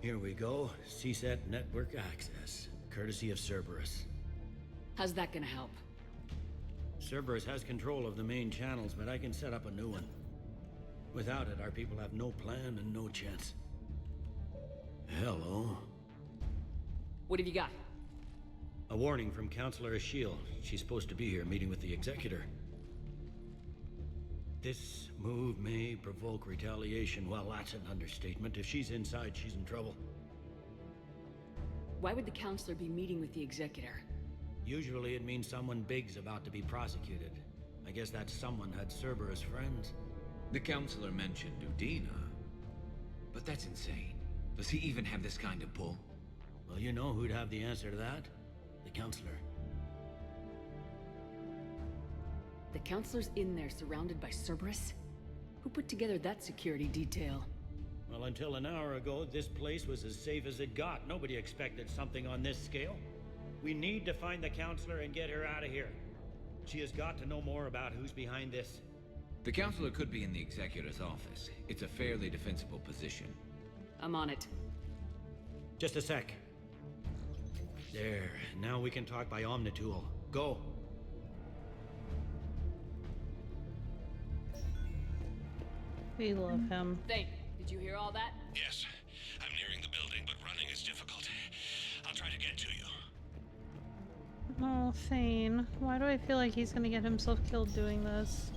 Here we go. CSET network access, courtesy of Cerberus. How's that gonna help? Cerberus has control of the main channels, but I can set up a new one. Without it, our people have no plan and no chance. Hello. What have you got? A warning from Counselor Ashiel. She's supposed to be here meeting with the Executor. This move may provoke retaliation. Well, that's an understatement. If she's inside, she's in trouble. Why would the Counselor be meeting with the Executor? Usually it means someone big's about to be prosecuted. I guess that someone had Cerberus friends. The Counselor mentioned Udina. But that's insane. Does he even have this kind of pull? Well, you know who'd have the answer to that? The Counselor. The Counselor's in there surrounded by Cerberus? Who put together that security detail? Well, until an hour ago, this place was as safe as it got. Nobody expected something on this scale. We need to find the Counselor and get her out of here. She has got to know more about who's behind this. The Counselor could be in the Executor's office. It's a fairly defensible position. I'm on it. Just a sec. There. Now we can talk by Omnitool. Go. We love him. Thane, did you hear all that? Yes. I'm nearing the building, but running is difficult. I'll try to get to you. Oh, Thane. Why do I feel like he's gonna get himself killed doing this?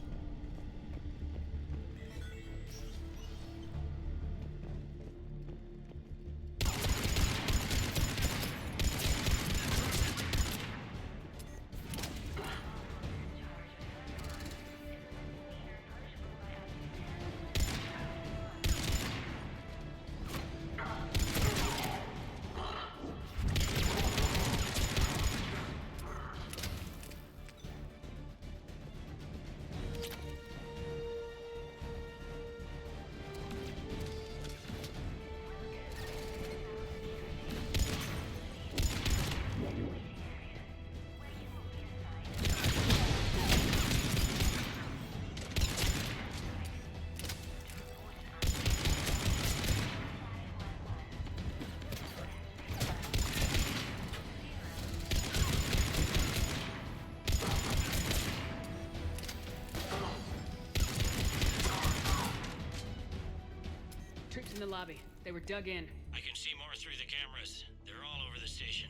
Troops in the lobby. They were dug in. I can see more through the cameras. They're all over the station.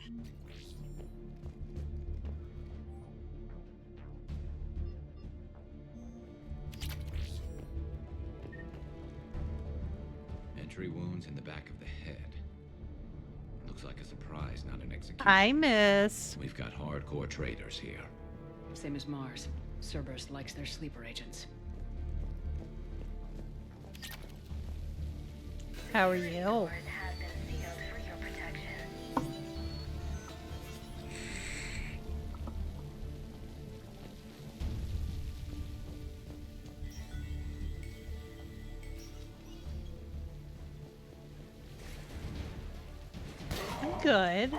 Entry wounds in the back of the head. Looks like a surprise, not an execution. I miss. We've got hardcore traitors here. Same as Mars. Cerberus likes their sleeper agents. How are you? I'm good.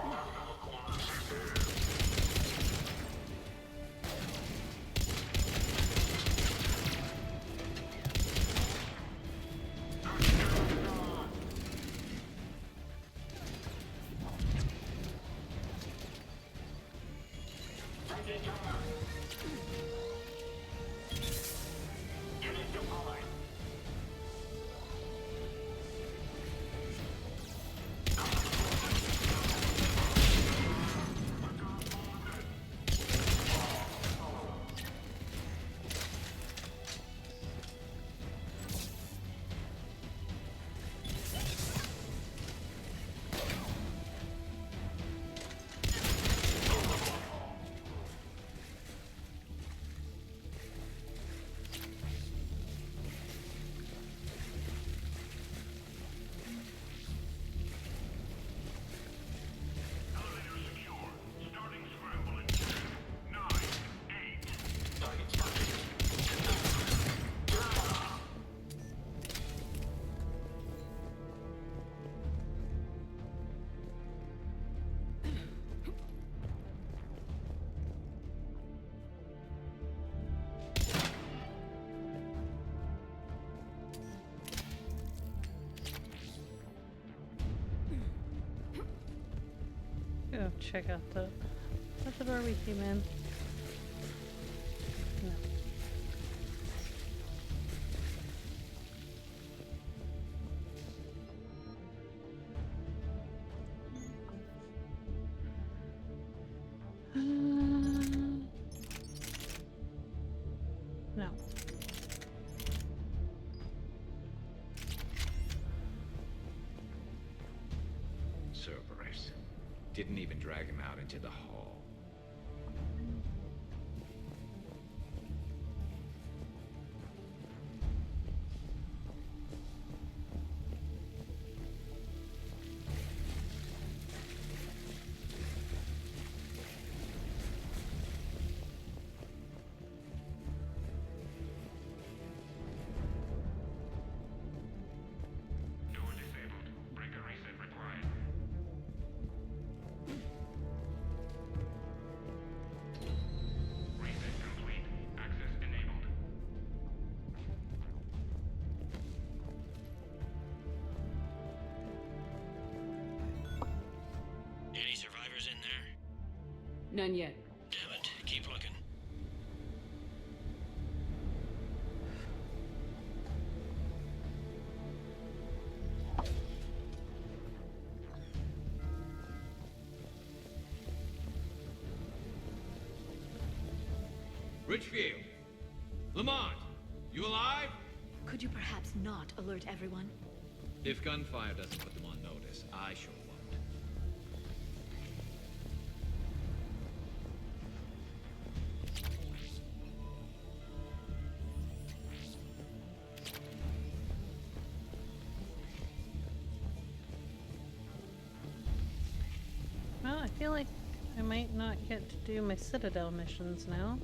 Go check out the door we came in. didn't even drag him out into the hall. Any survivors in there? None yet. Damn it. Keep looking. Richfield! Lamont! You alive? Could you perhaps not alert everyone? If gunfire doesn't put them on notice, I sure won't. Well, I feel like I might not get to do my Citadel missions now.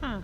Huh.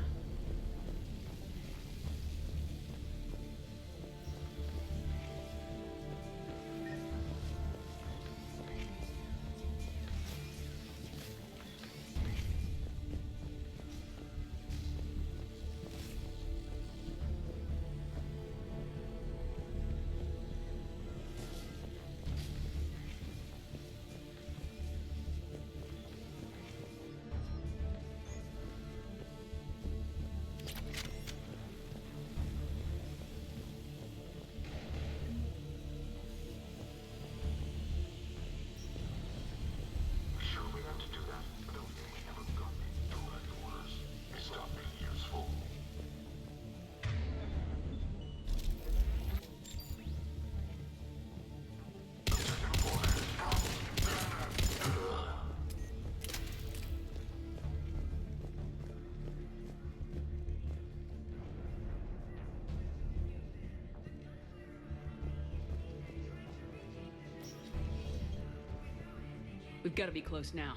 We've got to be close now.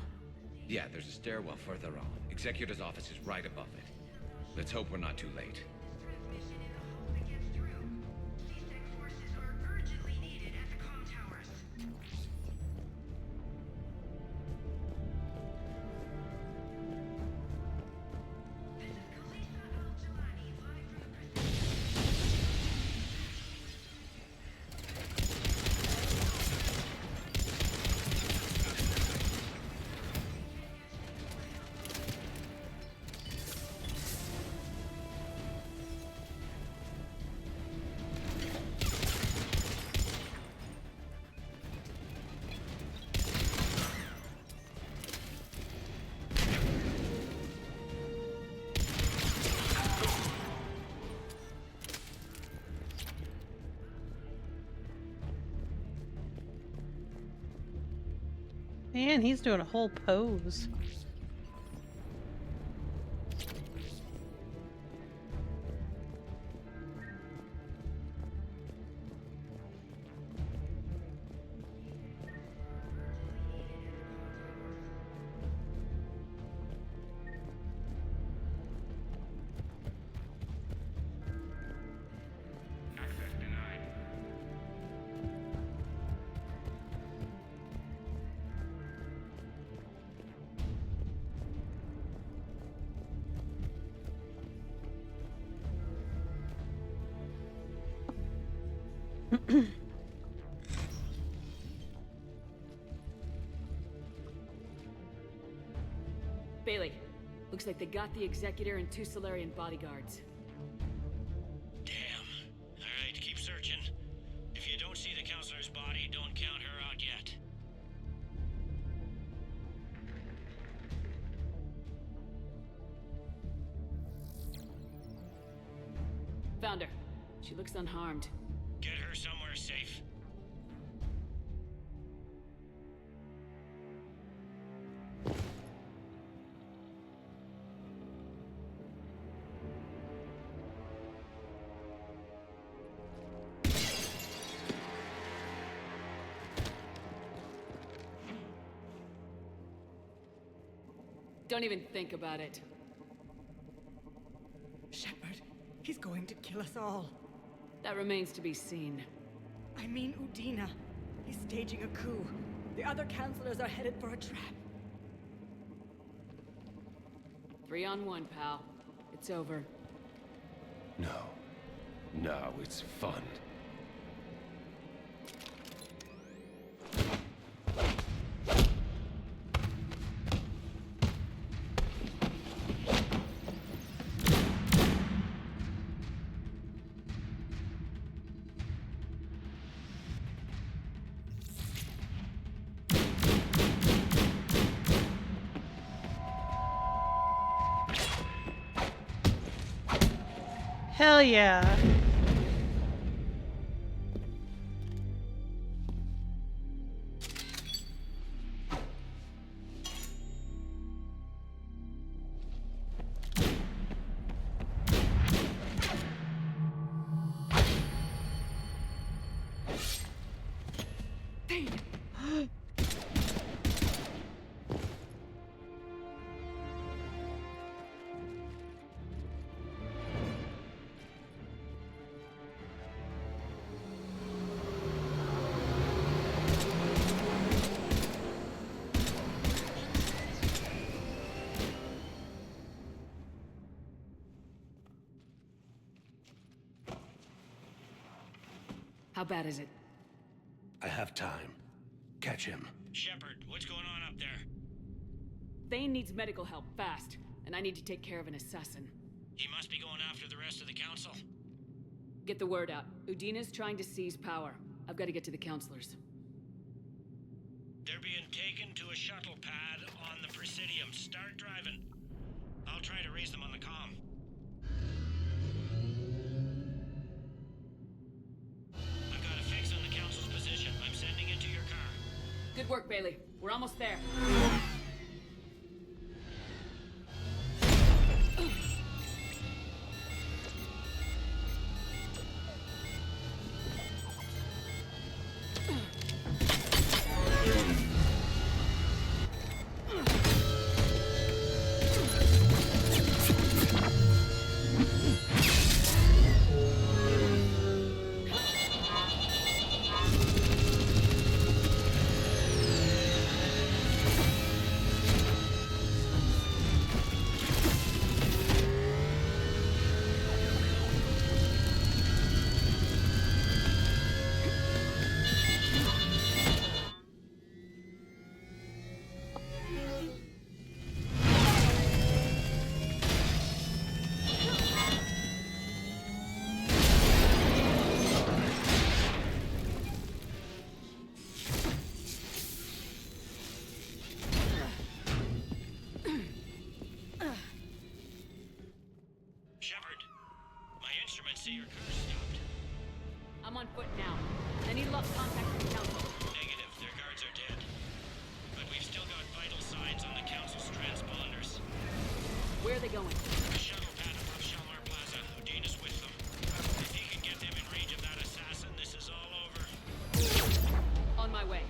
Yeah, there's a stairwell further on. Executor's office is right above it. Let's hope we're not too late. Man, he's doing a whole pose. Bailey, looks like they got the Executor and 2 Solarian bodyguards. Damn. Alright, keep searching. If you don't see the counselor's body, don't count her out yet. Found her. She looks unharmed. Get her somewhere safe. Don't even think about it. Shepard, he's going to kill us all. That remains to be seen. I mean Udina. He's staging a coup. The other counselors are headed for a trap. 3-on-1, pal. It's over. No. No, it's fun. Hell yeah. How bad is it? I have time. Catch him. Shepard, what's going on up there? Thane needs medical help, fast. And I need to take care of an assassin. He must be going after the rest of the council. Get the word out. Udina's trying to seize power. I've got to get to the counselors. They're being taken to a shuttle pad on the Presidium. Start driving. I'll try to raise them on the comm. I've got a fix on the council's position. I'm sending it to your car. Good work, Bailey. We're almost there. See your car stopped. I'm on foot now. I need lost contact with the council. Negative. Their guards are dead. But we've Where are they going? The shuttle pad above Shalmar Plaza. Udina's with them. If he can get them in range of that assassin, this is all over. On my way.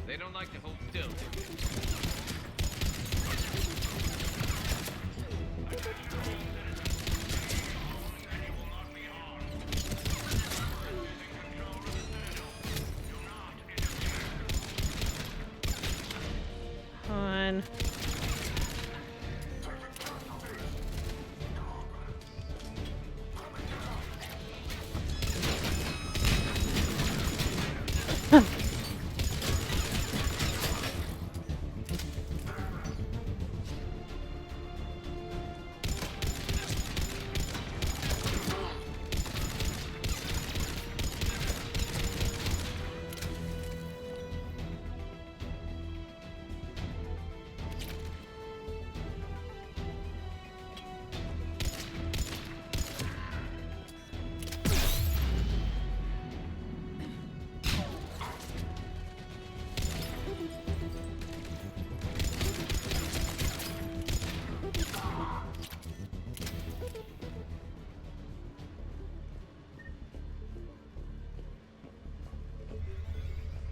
They don't like to hold still. On.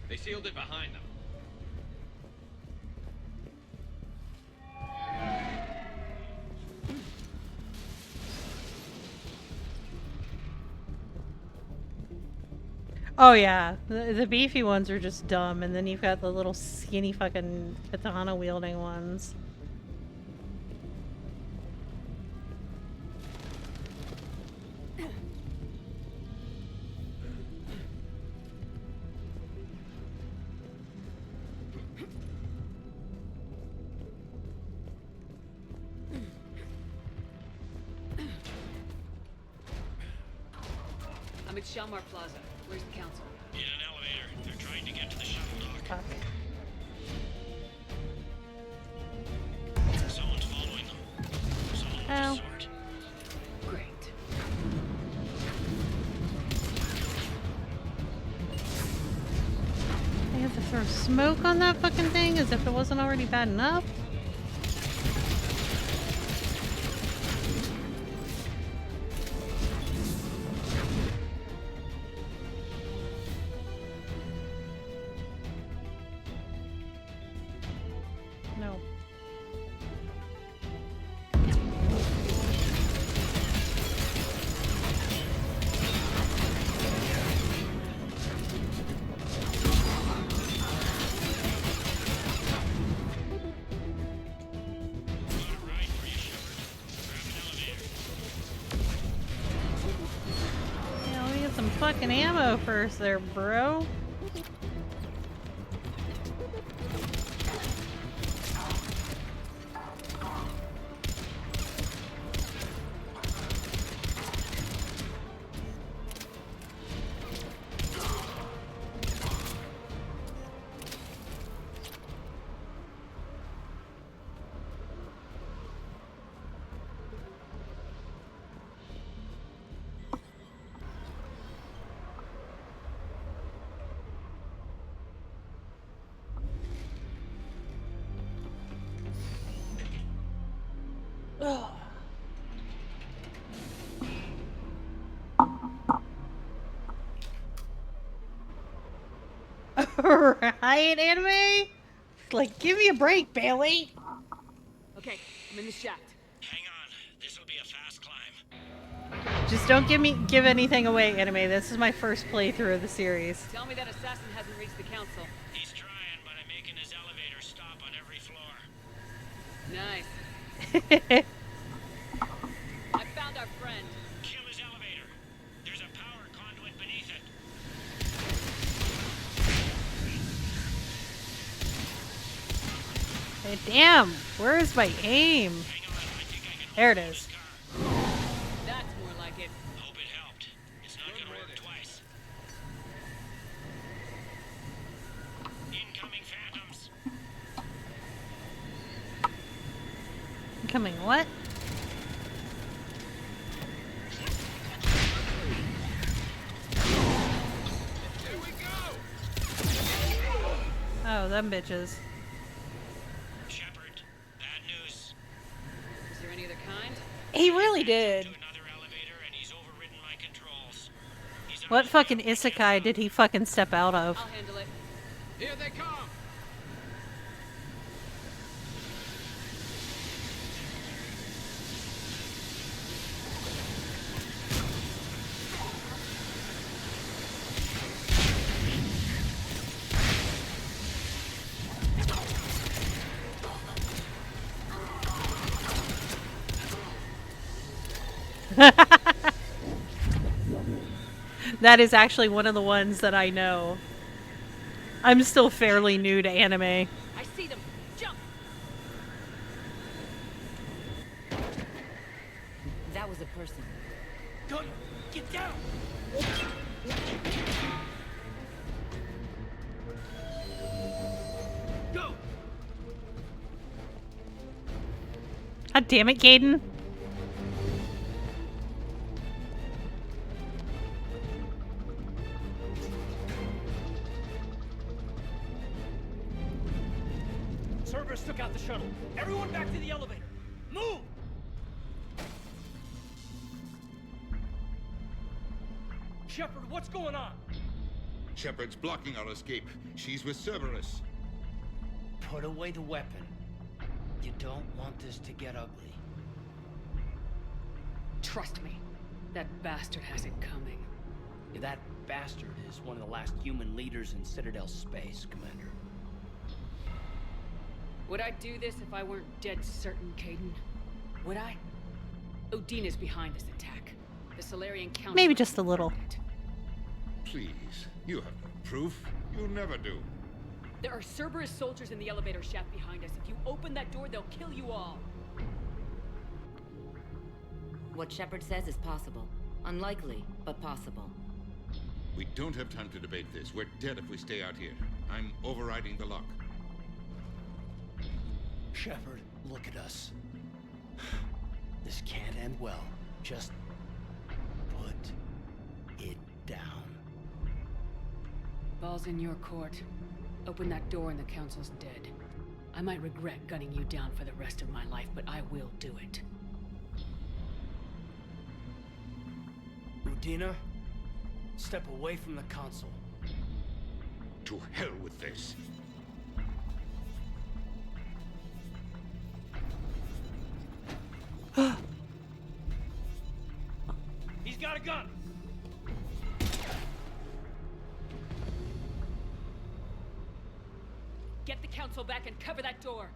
They sealed it behind them. Oh yeah, the beefy ones are just dumb, and then you've got the little skinny fucking katana wielding ones. I'm at Shalmar Plaza. Where's the council? In an elevator. They're trying to get to the shuttle dock. Someone's following them. Someone of the sort. Great. They have to throw smoke on that fucking thing as if it wasn't already bad enough. No. Yeah, let me get some fucking ammo first there, bro. Right, anime? Like, give me a break, Bailey. Okay, I'm in the shaft. Hang on. This'll be a fast climb. Just don't give anything away, anime. This is my first playthrough of the series. Tell me that assassin hasn't reached the council. He's trying, but I'm making his elevator stop on every floor. Nice. our friend. Kill his elevator. There's a power conduit beneath it. Hey, damn, where is my aim? There it is. That's more like it. Hope it helped. It's not gonna work twice. Incoming phantoms. Incoming what? Here we go! Oh, them bitches. Shepard, bad news. Is there any other kind? He really did. Another elevator and he's overridden my controls. What fucking isekai did he fucking step out of? I'll handle it. Here they come! That is actually one of the ones that I know. I'm still fairly new to anime. I see them. Jump! That was a person. Gun, get down! Go! God damn it, Gaiden. Cerberus took out the shuttle. Everyone back to the elevator. Move! Shepard, what's going on? Shepard's blocking our escape. She's with Cerberus. Put away the weapon. You don't want this to get ugly. Trust me, that bastard has it coming. Yeah, that bastard is one of the last human leaders in Citadel space, Commander. Would I do this if I weren't dead certain, Caden? Would I? Udina's behind this attack. The Solarian Council. Maybe just a little. Please, you have no proof. You never do. There are Cerberus soldiers in the elevator shaft behind us. If you open that door, they'll kill you all. What Shepard says is possible. Unlikely, but possible. We don't have time to debate this. We're dead if we stay out here. I'm overriding the lock. Shepard, look at us. This can't end well. Just put it down. Ball's in your court. Open that door and the Council's dead. I might regret gunning you down for the rest of my life, but I will do it. Udina, step away from the console. To hell with this. He's got a gun! Get the Council back and cover that door.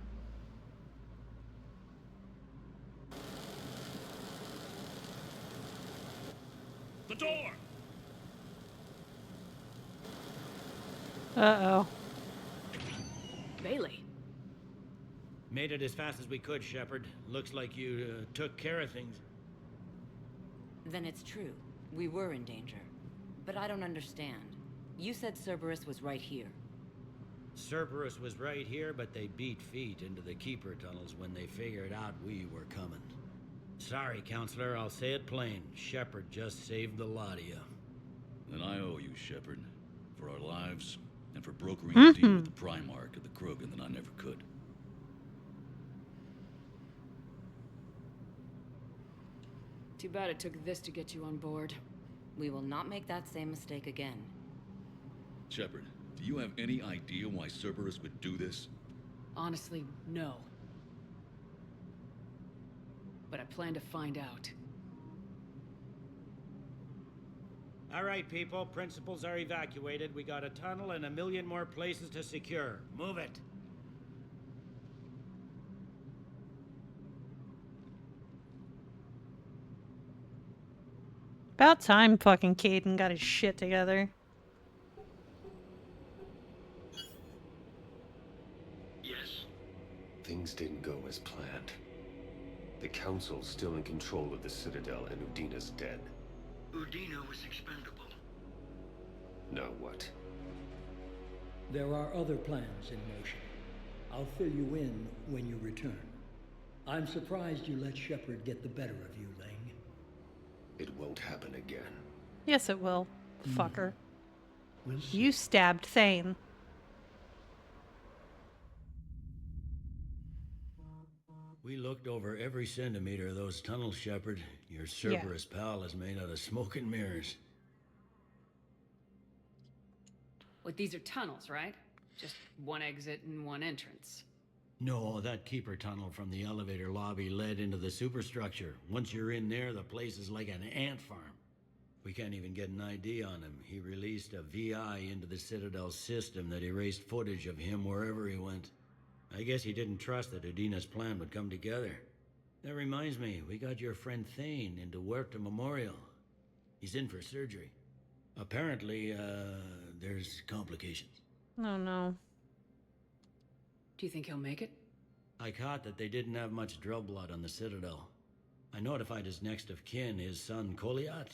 The door! Uh-oh. Bailey. Made it as fast as we could, Shepard. Looks like you took care of things. Then it's true. We were in danger. But I don't understand. You said Cerberus was right here. Cerberus was right here, but they beat feet into the Keeper tunnels when they figured out we were coming. Sorry, Counselor, I'll say it plain. Shepard just saved the lot of you. Then I owe you, Shepard. For our lives, and for brokering a deal with the Primarch of the Krogan that I never could. Too bad it took this to get you on board. We will not make that same mistake again. Shepard, do you have any idea why Cerberus would do this? Honestly, no. But I plan to find out. All right, people. Principals are evacuated. We got a tunnel and 1 million more places to secure. Move it. About time fucking Caden got his shit together. Yes? Things didn't go as planned. The Council's still in control of the Citadel and Udina's dead. Udina was expendable. Now what? There are other plans in motion. I'll fill you in when you return. I'm surprised you let Shepard get the better of you, Ling. It won't happen again. Yes, it will. Fucker. We'll see. You stabbed Thane. We looked over every centimeter of those tunnels, Shepard. Your Cerberus pal is made out of smoke and mirrors. What, these are tunnels, right? Just one exit and one entrance. No, that keeper tunnel from the elevator lobby led into the superstructure. Once you're in there, the place is like an ant farm. We can't even get an ID on him. He released a VI into the Citadel system that erased footage of him wherever he went. I guess he didn't trust that Udina's plan would come together. That reminds me, we got your friend Thane into Huerta Memorial. He's in for surgery. Apparently, there's complications. Oh no. Do you think he'll make it? I caught that they didn't have much drill blood on the Citadel. I notified his next of kin, his son Koliat.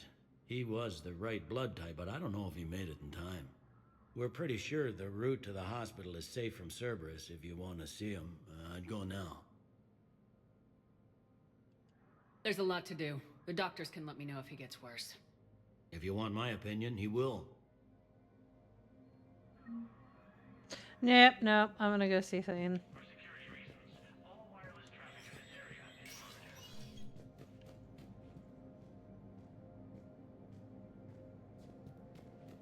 He was the right blood type, but I don't know if he made it in time. We're pretty sure the route to the hospital is safe from Cerberus if you want to see him. I'd go now. There's a lot to do. The doctors can let me know if he gets worse. If you want my opinion, he will. Nope, nope. I'm gonna go see Thane.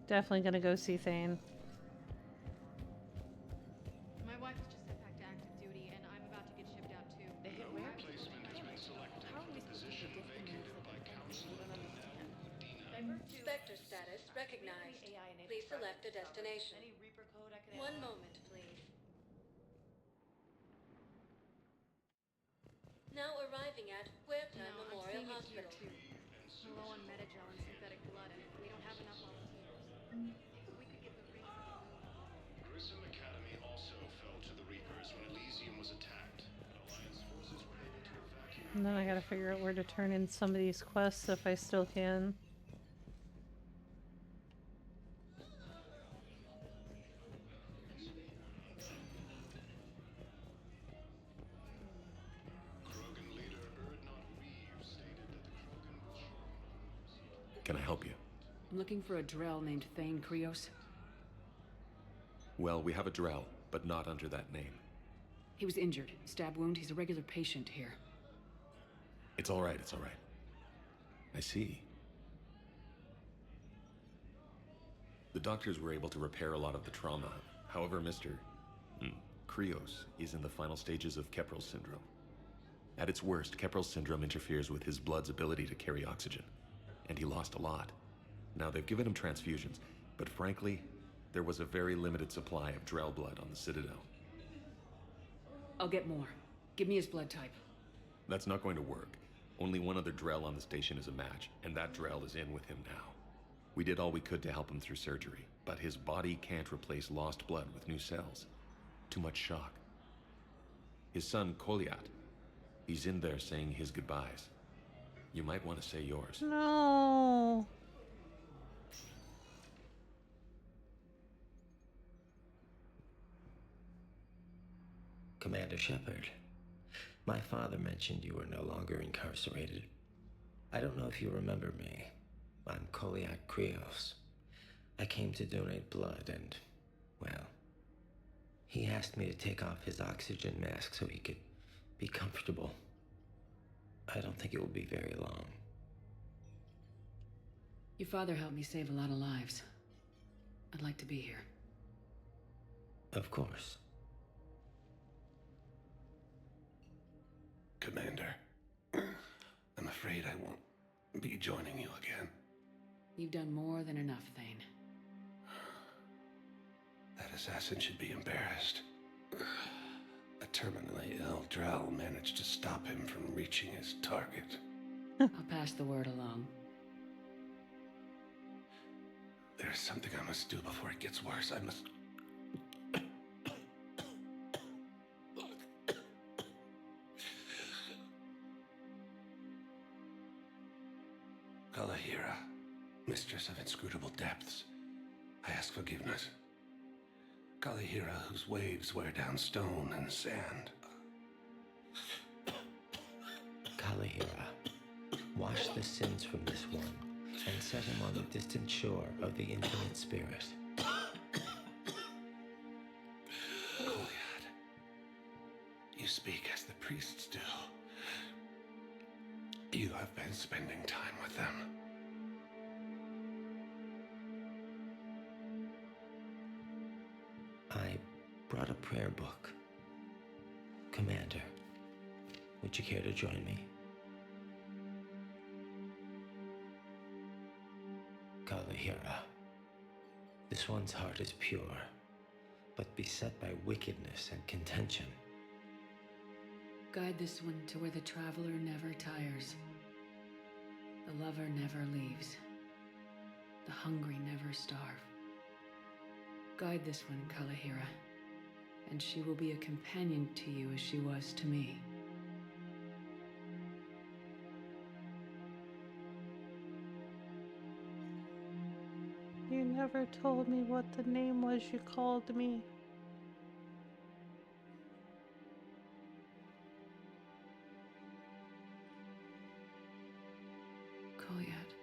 Definitely gonna go see Thane. My wife was just sent back to active duty, and I'm about to get shipped out too. They hit where? Replacement has been selected for the position vacated by Council. Spectre status recognized. Please select a destination. One moment, please. Now arriving at Huerta Memorial Hospital. We're low on Metagel and synthetic blood, and we don't have enough volunteers. If we could get the rings removed. Grissom Academy also fell to the Reapers when Elysium was attacked. Alliance forces were able to evacuate. And then I gotta figure out where to turn in some of these quests if I still can. Can I help you? I'm looking for a Drell named Thane Krios. Well, we have a Drell, but not under that name. He was injured. Stab wound. He's a regular patient here. It's all right, it's all right. I see. The doctors were able to repair a lot of the trauma. However, Mr. Krios is in the final stages of Keprel syndrome. At its worst, Keprel syndrome interferes with his blood's ability to carry oxygen. And he lost a lot. Now, they've given him transfusions, but frankly, there was a very limited supply of Drell blood on the Citadel. I'll get more. Give me his blood type. That's not going to work. Only one other Drell on the station is a match, and that Drell is in with him now. We did all we could to help him through surgery, but his body can't replace lost blood with new cells. Too much shock. His son, Koliat, he's in there saying his goodbyes. You might want to say yours. No. Commander Shepard, my father mentioned you were no longer incarcerated. I don't know if you remember me. I'm Koliat Krios. I came to donate blood and, well, he asked me to take off his oxygen mask so he could be comfortable. I don't think it will be very long. Your father helped me save a lot of lives. I'd like to be here. Of course. Commander, I'm afraid I won't be joining you again. You've done more than enough, Thane. That assassin should be embarrassed. A terminally ill Drell managed to stop him from reaching his target. I'll pass the word along. There's something I must do before it gets worse. I must... Kalahira, mistress of inscrutable depths, I ask forgiveness. Kalahira, whose waves wear down stone and sand. Kalahira, wash the sins from this one and set him on the distant shore of the infinite spirit. Kolyat, you speak as the priests do. You have been spending time with them. I brought a prayer book. Commander, would you care to join me? Kalahira, this one's heart is pure, but beset by wickedness and contention. Guide this one to where the traveler never tires. The lover never leaves. The hungry never starve. Guide this one, Kalahira, and she will be a companion to you as she was to me. You never told me what the name was you called me. Kolyat.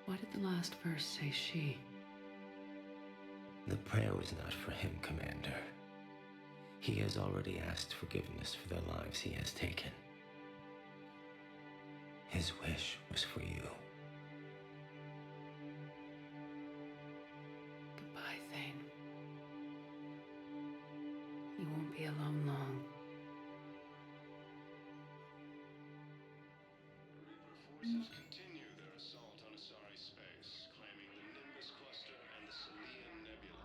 Why did the last verse say she? The prayer was not for him, Commander. He has already asked forgiveness for the lives he has taken. His wish was for you. Goodbye, Thane. You won't be alone long. Forces continue their assault on Asari space, claiming the Nimbus Cluster and the Salian Nebula.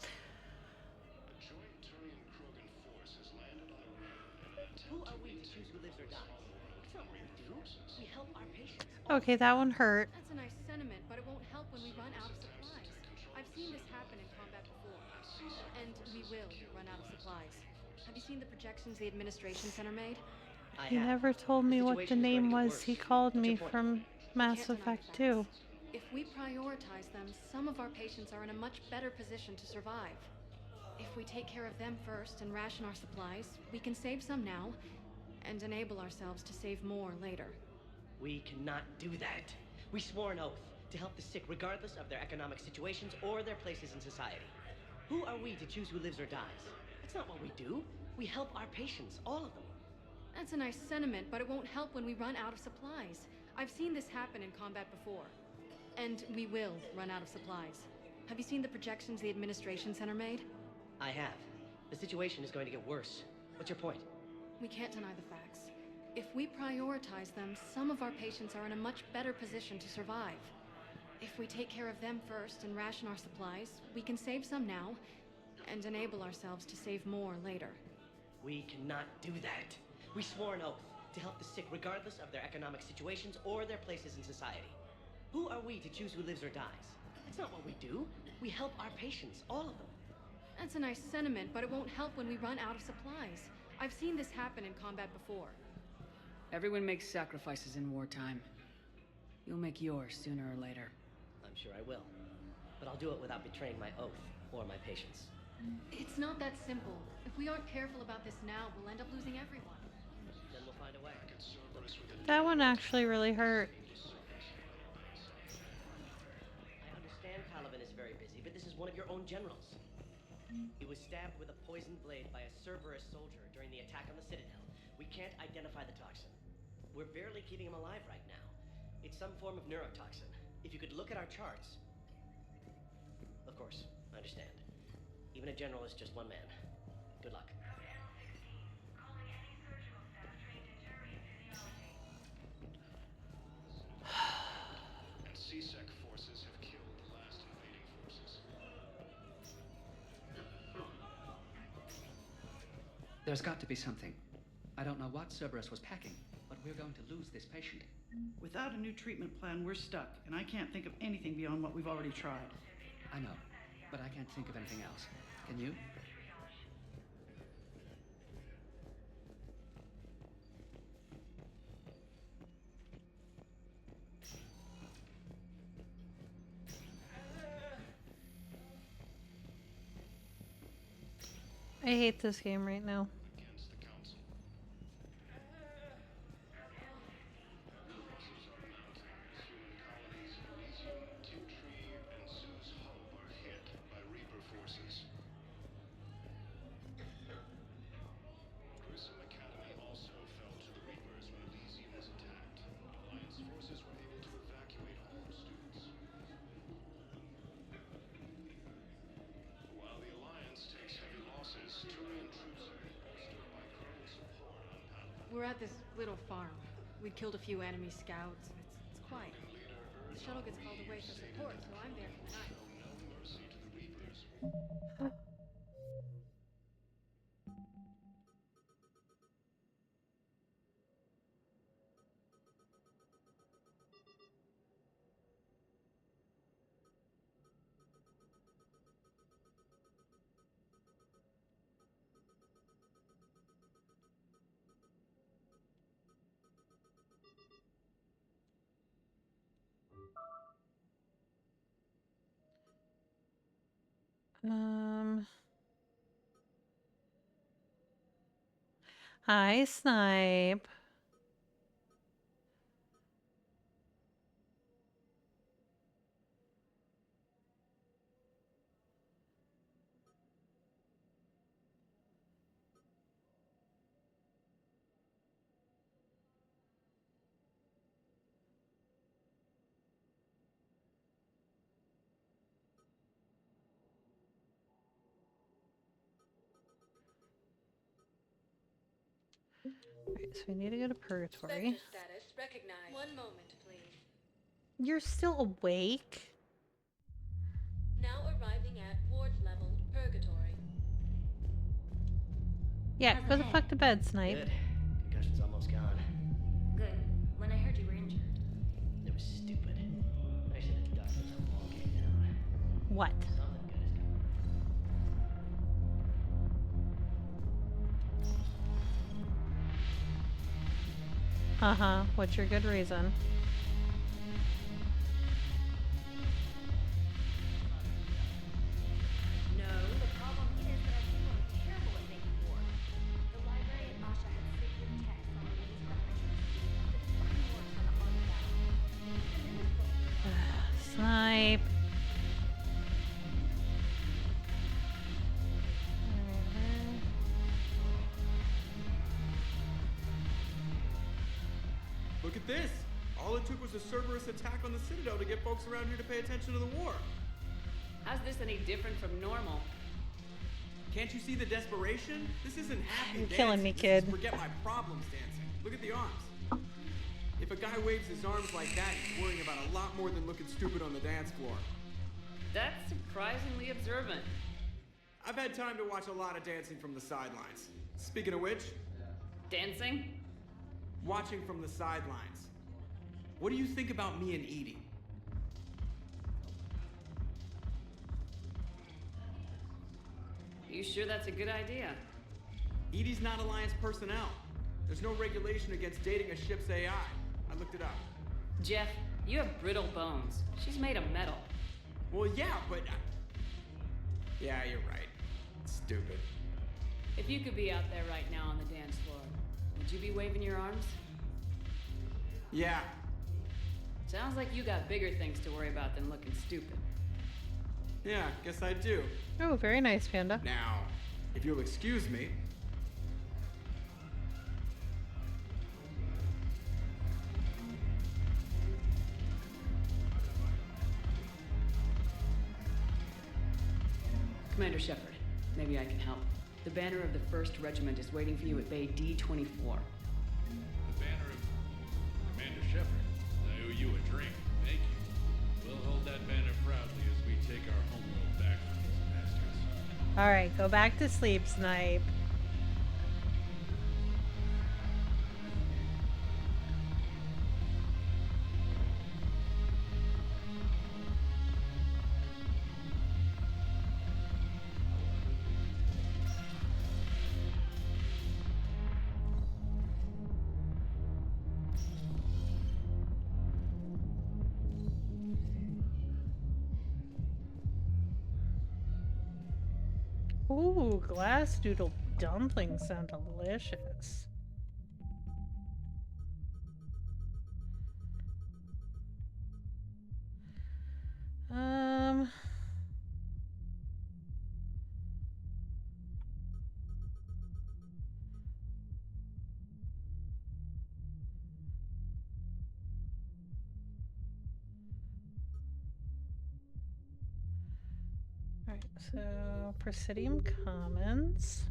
A joint Turian-Krogan force has landed on a moon in an attempt Who are we to choose who lives or dies? It's not what we do. We help our patients. Okay, that one hurt. That's a nice sentiment, but it won't help when we run out of supplies. I've seen this happen in combat before. And we will run out of supplies. Have you seen the projections the administration center made? He never told me what the name was he called me from Mass Effect 2. If we prioritize them, some of our patients are in a much better position to survive. If we take care of them first and ration our supplies, we can save some now and enable ourselves to save more later. We cannot do that. We swore an oath to help the sick regardless of their economic situations or their places in society. Who are we to choose who lives or dies? That's not what we do. We help our patients, all of them. That's a nice sentiment, but it won't help when we run out of supplies. I've seen this happen in combat before. And we will run out of supplies. Have you seen the projections the administration center made? I have. The situation is going to get worse. What's your point? We can't deny the facts. If we prioritize them, some of our patients are in a much better position to survive. If we take care of them first and ration our supplies, we can save some now and enable ourselves to save more later. We cannot do that. We swore an oath to help the sick regardless of their economic situations or their places in society. Who are we to choose who lives or dies? That's not what we do. We help our patients, all of them. That's a nice sentiment, but it won't help when we run out of supplies. I've seen this happen in combat before. Everyone makes sacrifices in wartime. You'll make yours sooner or later. I'm sure I will. But I'll do it without betraying my oath or my patients. It's not that simple. If we aren't careful about this now, we'll end up losing everyone. Then we'll find a way. That one actually really hurt. I understand Caliban is very busy, but this is one of your own generals. He was stabbed with a poisoned blade by a Cerberus soldier during the attack on the Citadel. We can't identify the toxin. We're barely keeping him alive right now. It's some form of neurotoxin. If you could look at our charts... Of course, I understand. Even a general is just one man. Good luck. CSEC forces have killed the last invading forces. There's got to be something. I I don't know what Cerberus was packing, but we're going to lose this patient. Without a new treatment plan, we're stuck, and I can't think of anything beyond what we've already tried. I know, but I can't think of anything else. Can you? I hate this game right now. We're at this little farm. We'd killed a few enemy scouts. It's quiet. The shuttle gets called away for support, so I'm there for the night. Hi, Snipe. Right, so we need to go to Purgatory. Spectre status recognized. One moment, please. You're still awake? Now arriving at Ward's level, Purgatory. Yeah, go the fuck to bed, Snipe. Good. Concussion's almost gone. Good. When I heard you were injured. It was stupid. I should have ducked until the wall came down. What? Something good is coming. Uh-huh. What's your good reason? No, the problem is that our people are terrible at making war. The library at Asha had sacred texts on the ways preparations, but the fine works on the art of battle. Snipe. Look at this! All it took was a Cerberus attack on the Citadel to get folks around here to pay attention to the war. How's this any different from normal? Can't you see the desperation? This isn't happy You're dancing. killing me, This kid. is forget my problems dancing. Look at the arms. If a guy waves his arms like that, he's worrying about a lot more than looking stupid on the dance floor. That's surprisingly observant. I've had time to watch a lot of dancing from the sidelines. Speaking of which, Dancing? watching from the sidelines. What do you think about me and Edie? You sure that's a good idea? Edie's not Alliance personnel. There's no regulation against dating a ship's AI. I looked it up. Jeff, you have brittle bones. She's made of metal. Well, yeah, but... Yeah, you're right. It's stupid. If you could be out there right now on the dance floor, would you be waving your arms? Yeah. Sounds like you got bigger things to worry about than looking stupid. Yeah, guess I do. Oh, very nice, Panda. Now, if you'll excuse me... Commander Shepard, maybe I can help. The banner of the 1st Regiment is waiting for you at Bay D-24. The banner of Commander Shepard. I owe you a drink. Thank you. We'll hold that banner proudly as we take our homeworld back from these bastards. Alright, go back to sleep, Snipe. Ooh, glass doodle dumplings sound delicious. Alright, so Presidium Commons.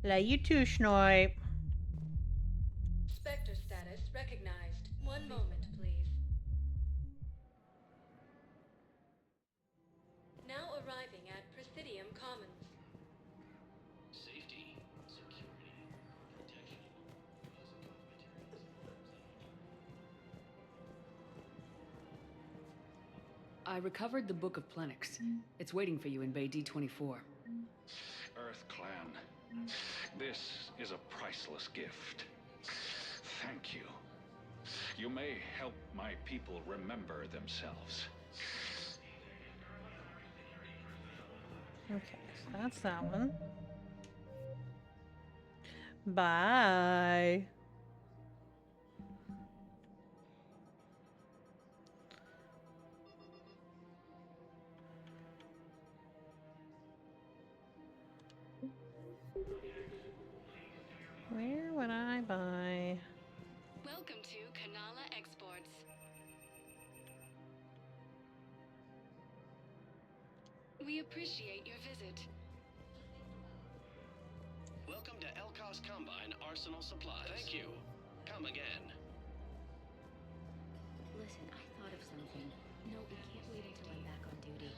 Lay you too, Schnoip. Spectre status recognized. One moment, please. Now arriving at Presidium Commons. Safety, security, protection. I recovered the Book of Plenix. It's waiting for you in Bay D24. Earth Clan, this is a priceless gift. Thank you. You may help my people remember themselves. Okay, so that's that one. Bye. Where would I buy? Welcome to Kanala Exports. We appreciate your visit. Welcome to Elkos Combine Arsenal Supplies. Thank you. Come again. Listen, I thought of something. No, we can't wait until I'm back on duty.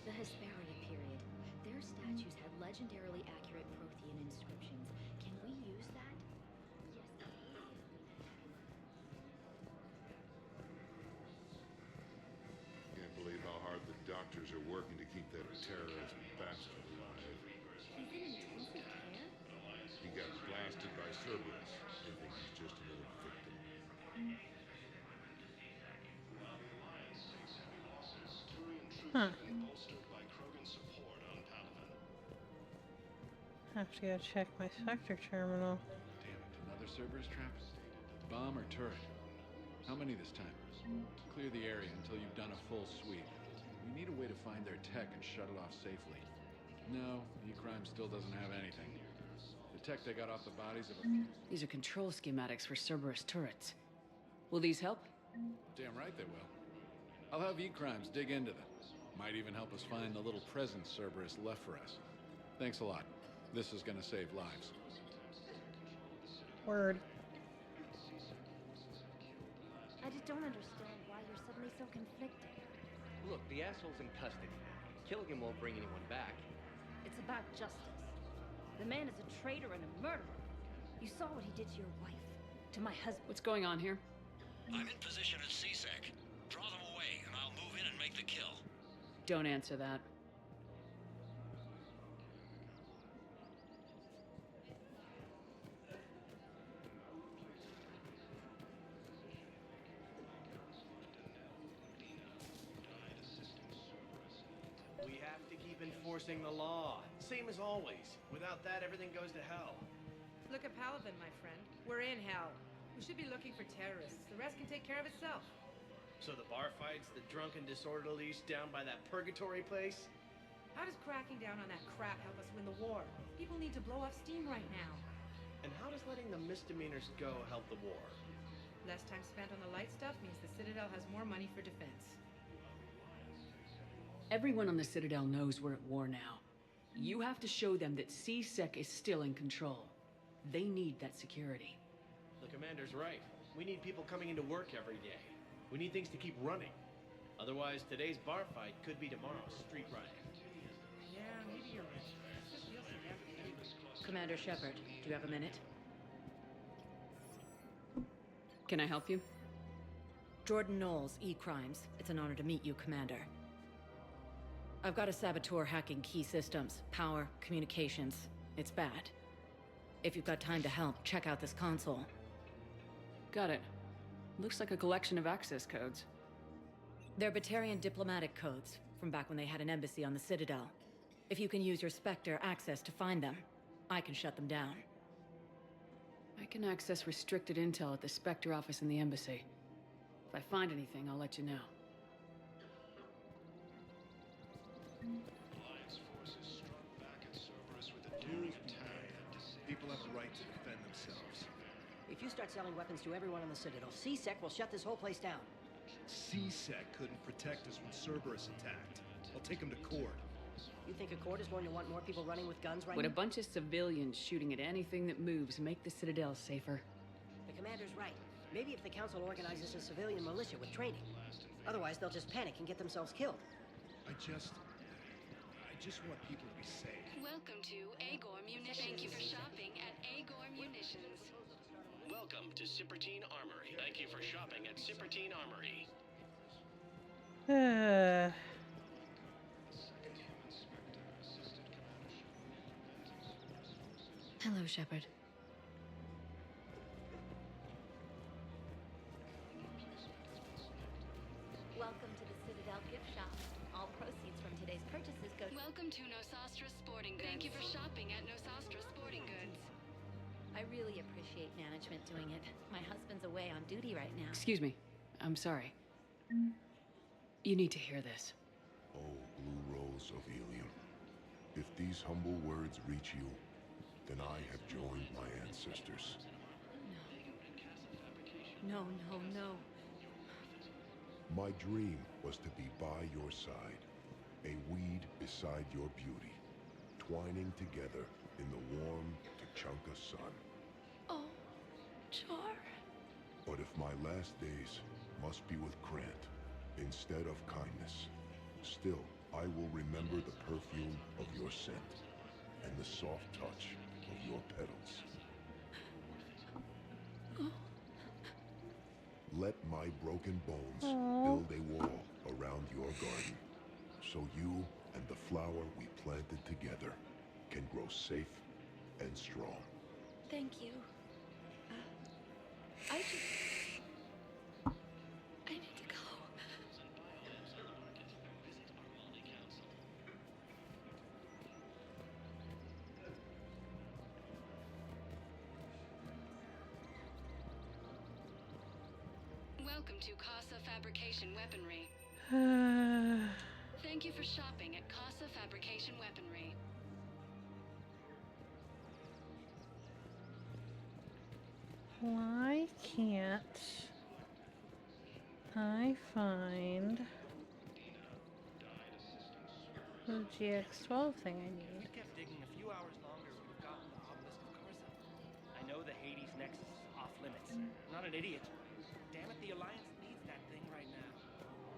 The Hesperia period. Their statues had legendarily accurate Prothean inscriptions. Can we use that? Yes. Can't believe how hard the doctors are working to keep that terrorist bastard alive. He's in intensive care? He got blasted by Cerberus. They think he's just another victim. Huh. Have to go check my Spectre terminal. Damn it, another Cerberus trap? Bomb or turret? How many this time? Clear the area until you've done a full sweep. We need a way to find their tech and shut it off safely. No, E-Crime still doesn't have anything. The tech they got off the bodies of a... These are control schematics for Cerberus turrets. Will these help? Damn right they will. I'll have E-Crimes dig into them. Might even help us find the little present Cerberus left for us. Thanks a lot. This is gonna save lives. Word. I just don't understand why you're suddenly so conflicted. Look, the asshole's in custody. Killing him won't bring anyone back. It's about justice. The man is a traitor and a murderer. You saw what he did to your wife, to my husband. What's going on here? I'm in position at CSEC. Draw them away, and I'll move in and make the kill. Don't answer that. We have to keep enforcing the law. Same as always. Without that, everything goes to hell. Look at Paladin, my friend. We're in hell. We should be looking for terrorists. The rest can take care of itself. So the bar fights, the drunken disorderlies down by that purgatory place? How does cracking down on that crap help us win the war? People need to blow off steam right now. And how does letting the misdemeanors go help the war? Less time spent on the light stuff means the Citadel has more money for defense. Everyone on the Citadel knows we're at war now. You have to show them that CSEC is still in control. They need that security. The commander's right. We need people coming into work every day. We need things to keep running. Otherwise, today's bar fight could be tomorrow's street riot. Yeah, maybe you're right. This feels like afternoon. Commander Shepard, do you have a minute? Can I help you? Jordan Knowles, E-Crimes. It's an honor to meet you, Commander. I've got a saboteur hacking key systems, power, communications. It's bad. If you've got time to help, check out this console. Got it. Looks like a collection of access codes. They're Batarian diplomatic codes, from back when they had an embassy on the Citadel. If you can use your Spectre access to find them, I can shut them down. I can access restricted intel at the Spectre office in the embassy. If I find anything, I'll let you know. Alliance forces struck back at Cerberus with a daring attack. People have a right to defend themselves. If you start selling weapons to everyone on the Citadel, C-Sec will shut this whole place down. C-Sec couldn't protect us when Cerberus attacked. I'll take him to court. You think Accord is going to want more people running with guns right Would now? a bunch of civilians shooting at anything that moves make the Citadel safer? The commander's right. Maybe if the Council organizes a civilian militia with training. Otherwise, they'll just panic and get themselves killed. I just want people to be safe. Welcome to Agor Munitions. Thank you for shopping at Agor Munitions. Welcome to Sippertine Armory. Thank you for shopping at Sippertine Armory. Hello, Shepard. Welcome to the Citadel gift shop. All proceeds from today's purchases go to... Welcome to Nosastra Sporting Goods. Thank you for shopping at Nosastra Sporting Goods. I really appreciate management doing it. My husband's away on duty right now. Excuse me. I'm sorry. You need to hear this. Oh, Blue Rose of Helium. If these humble words reach you, then I have joined my ancestors. No, no, no. My dream was to be by your side, a weed beside your beauty, twining together in the warm Tuchanka sun. Oh, Char. But if my last days must be with Krant instead of kindness, still I will remember the perfume of your scent and the soft touch of your petals. Let my broken bones build a wall around your garden, so you and the flower we planted together can grow safe and strong. Thank you. I need to go. Welcome to Casa Fabrication Weaponry. Thank you for shopping at Casa Fabrication Weaponry. Why can't I find the GX12 thing I need? If you kept digging a few hours longer, we would have gotten the Obelisk of Karza. I know the Hades Nexus is off limits. I'm not an idiot. Damn it, the Alliance needs that thing right now.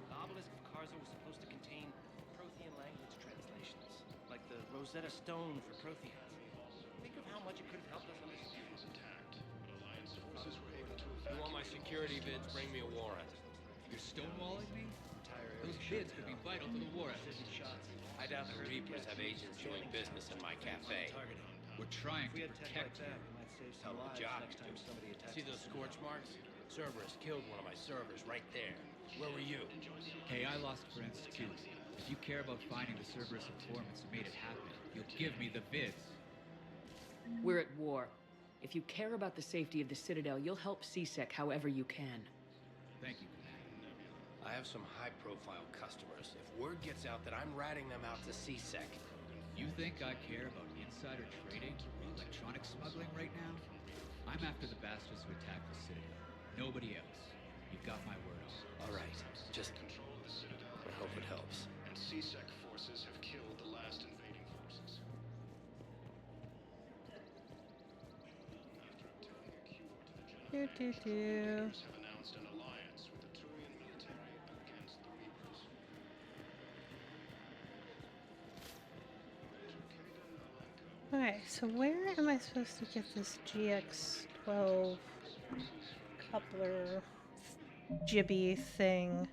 The Obelisk of Karza was supposed to contain Prothean language translations, like the Rosetta Stone for Protheans. Think of how much it could have helped us understand. You want my security vids, bring me a warrant. You're stonewalling me? Those vids could be vital to the war effort. I doubt the Reapers have agents doing business in my cafe. We're trying to protect you. Hell of a job you do. See those scorch marks? Cerberus killed one of my servers right there. Where were you? Hey, I lost friends too. If you care about finding the Cerberus informants who made it happen, you'll give me the vids. We're at war. If you care about the safety of the Citadel, you'll help C-Sec however you can. Thank you. I have some high-profile customers. If word gets out that I'm ratting them out to C-Sec... You think I care about insider trading or electronic smuggling right now? I'm after the bastards who attacked the Citadel. Nobody else. You've got my word on it. All right, just control the Citadel. I hope it helps. And C-Sec forces have killed the last invading forces. Do. Have announced an alliance with the Turian military against the Reapers. Okay, so where am I supposed to get this GX12 coupler jibby thing?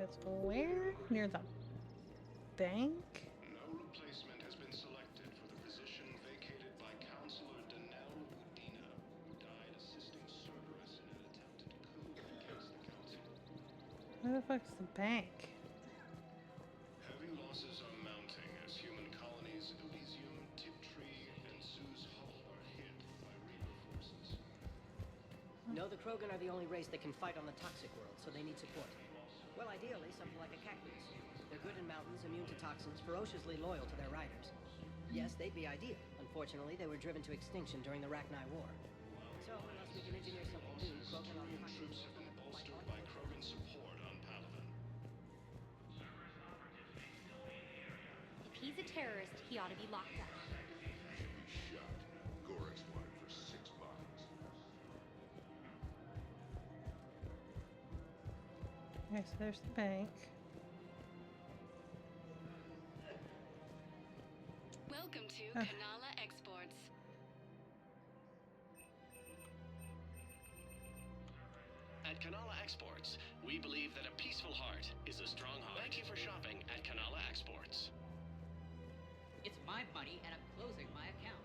it's where? Near the bank? No replacement has been selected for the position vacated by Counselor Danelle Udina, who died assisting Cerberus in an attempted coup against the Council. Where the fuck's the bank? Heavy losses are mounting as human colonies Elysium, Tiptree, and Sue's Hollow are hit by Reaper forces. No, the Krogan are the only race that can fight on the toxic world, so they need support. Well, ideally, something like a cactus. They're good in mountains, immune to toxins, ferociously loyal to their riders. Yes, they'd be ideal. Unfortunately, they were driven to extinction during the Rachni War. So, unless we can engineer something new, Krogan are Troops have been bolstered by Krogan support on Palaven. If he's a terrorist, he ought to be locked up. Should be shot. Gorex wanted for 6 bodies. Okay, so there's the bank. Welcome to Oh. Kanala Exports. At Kanala Exports, we believe that a peaceful heart is a strong heart. Thank you for shopping at Kanala Exports. It's my money and I'm closing my account.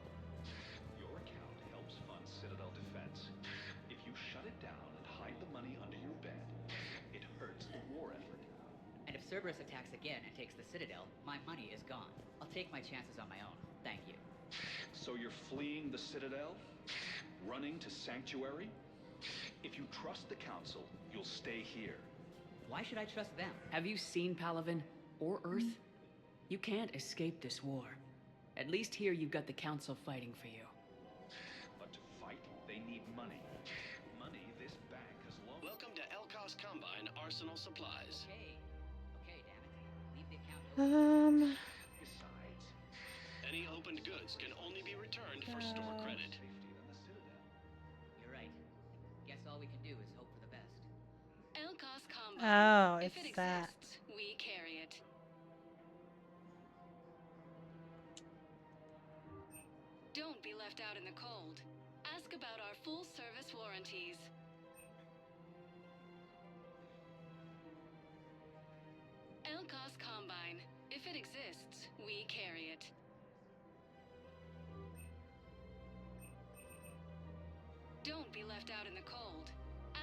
Your account helps fund Citadel defense. If you shut it down and hide the money under your bed, it hurts the war effort. And if Cerberus attacks again and takes the Citadel, my money is gone. I'll take my chances on my own. Thank you. So you're fleeing the Citadel? Running to Sanctuary? If you trust the Council, you'll stay here. Why should I trust them? Have you seen Palaven or Earth? You can't escape this war. At least here you've got the Council fighting for you. But to fight, they need money. Money this bank has loaned. Welcome to Elkos Combine Arsenal Supplies. Okay, damn it. Leave the account open. Besides, Any opened goods can only be returned for store credit. You're right. Guess all we can do is hope for the best. Elkos Combine. Oh, If it's it that. exists, we carry it. Don't be left out in the cold. Ask about our full service warranties. Elkos Combine. If it exists, we carry it. Don't be left out in the cold.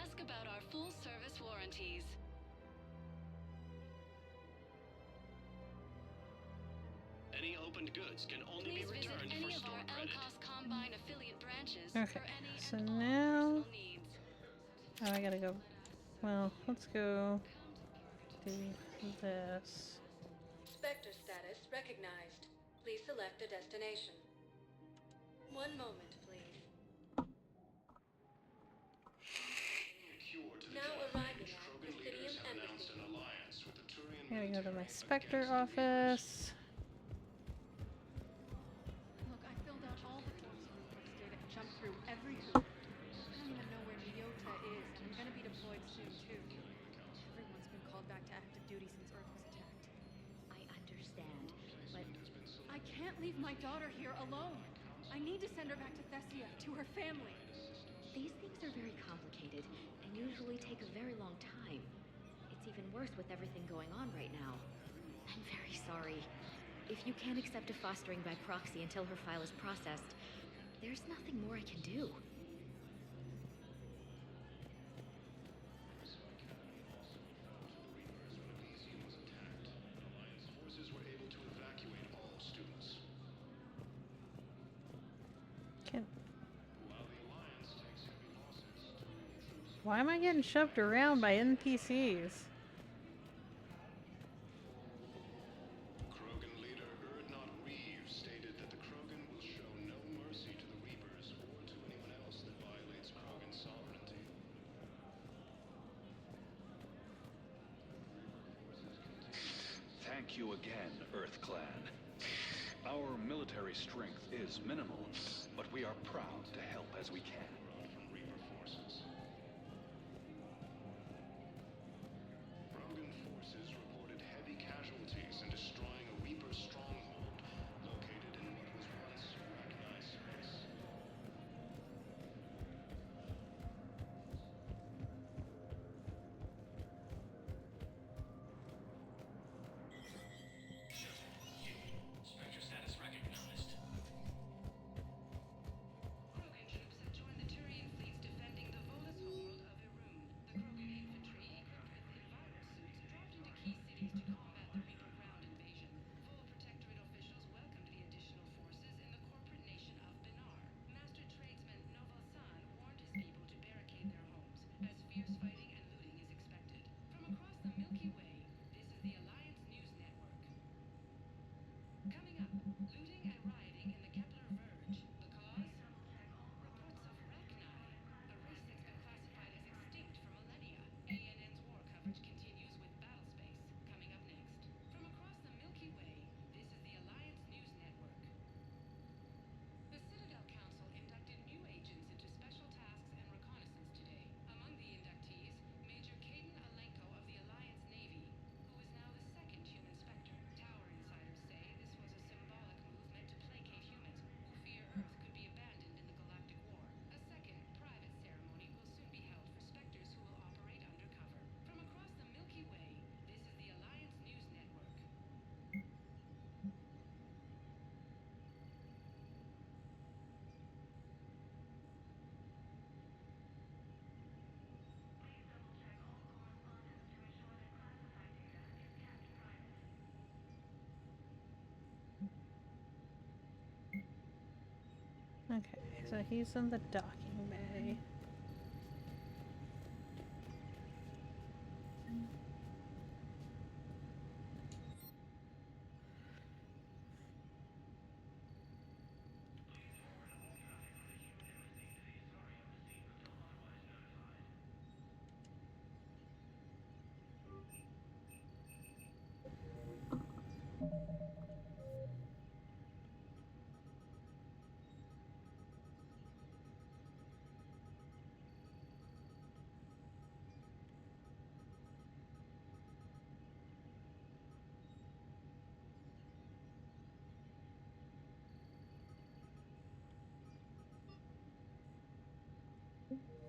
Ask about our full service warranties. Any opened goods can only Please be visit returned any for of store our credit. Elkos Combine affiliate branches Okay, for any so and all now. personal needs. Oh, I gotta go. Well, let's go do this. Spectre status recognized. Please select a destination. One moment, please. Now arriving at Presidium Embassy. Gotta go to my Spectre office. Look, I filled out all the forms you requested and jumped through every hoop. I don't even know where Nyota is, and I'm gonna be deployed soon, too. Everyone's been called back to active duty since Earth was attacked. I understand, but I can't leave my daughter here alone. I need to send her back to Thessia, to her family. these things are very complicated and usually take a very long time. It's even worse with everything going on right now. I'm very sorry. If you can't accept a fostering by proxy until her file is processed, there's nothing more I can do. Forces were able to evacuate all students. Why am I getting shoved around by NPCs? Krogan leader Erdnot Reeve stated that the Krogan will show no mercy to the Reapers or to anyone else that violates Krogan sovereignty. Thank you again, Earth Clan. Our military strength is minimal, but we are proud to help as we can. From Reaper forces. Krogan forces reported heavy casualties in destroying a Reaper stronghold located in what was once Rachni space. Okay, so he's in the docking bay.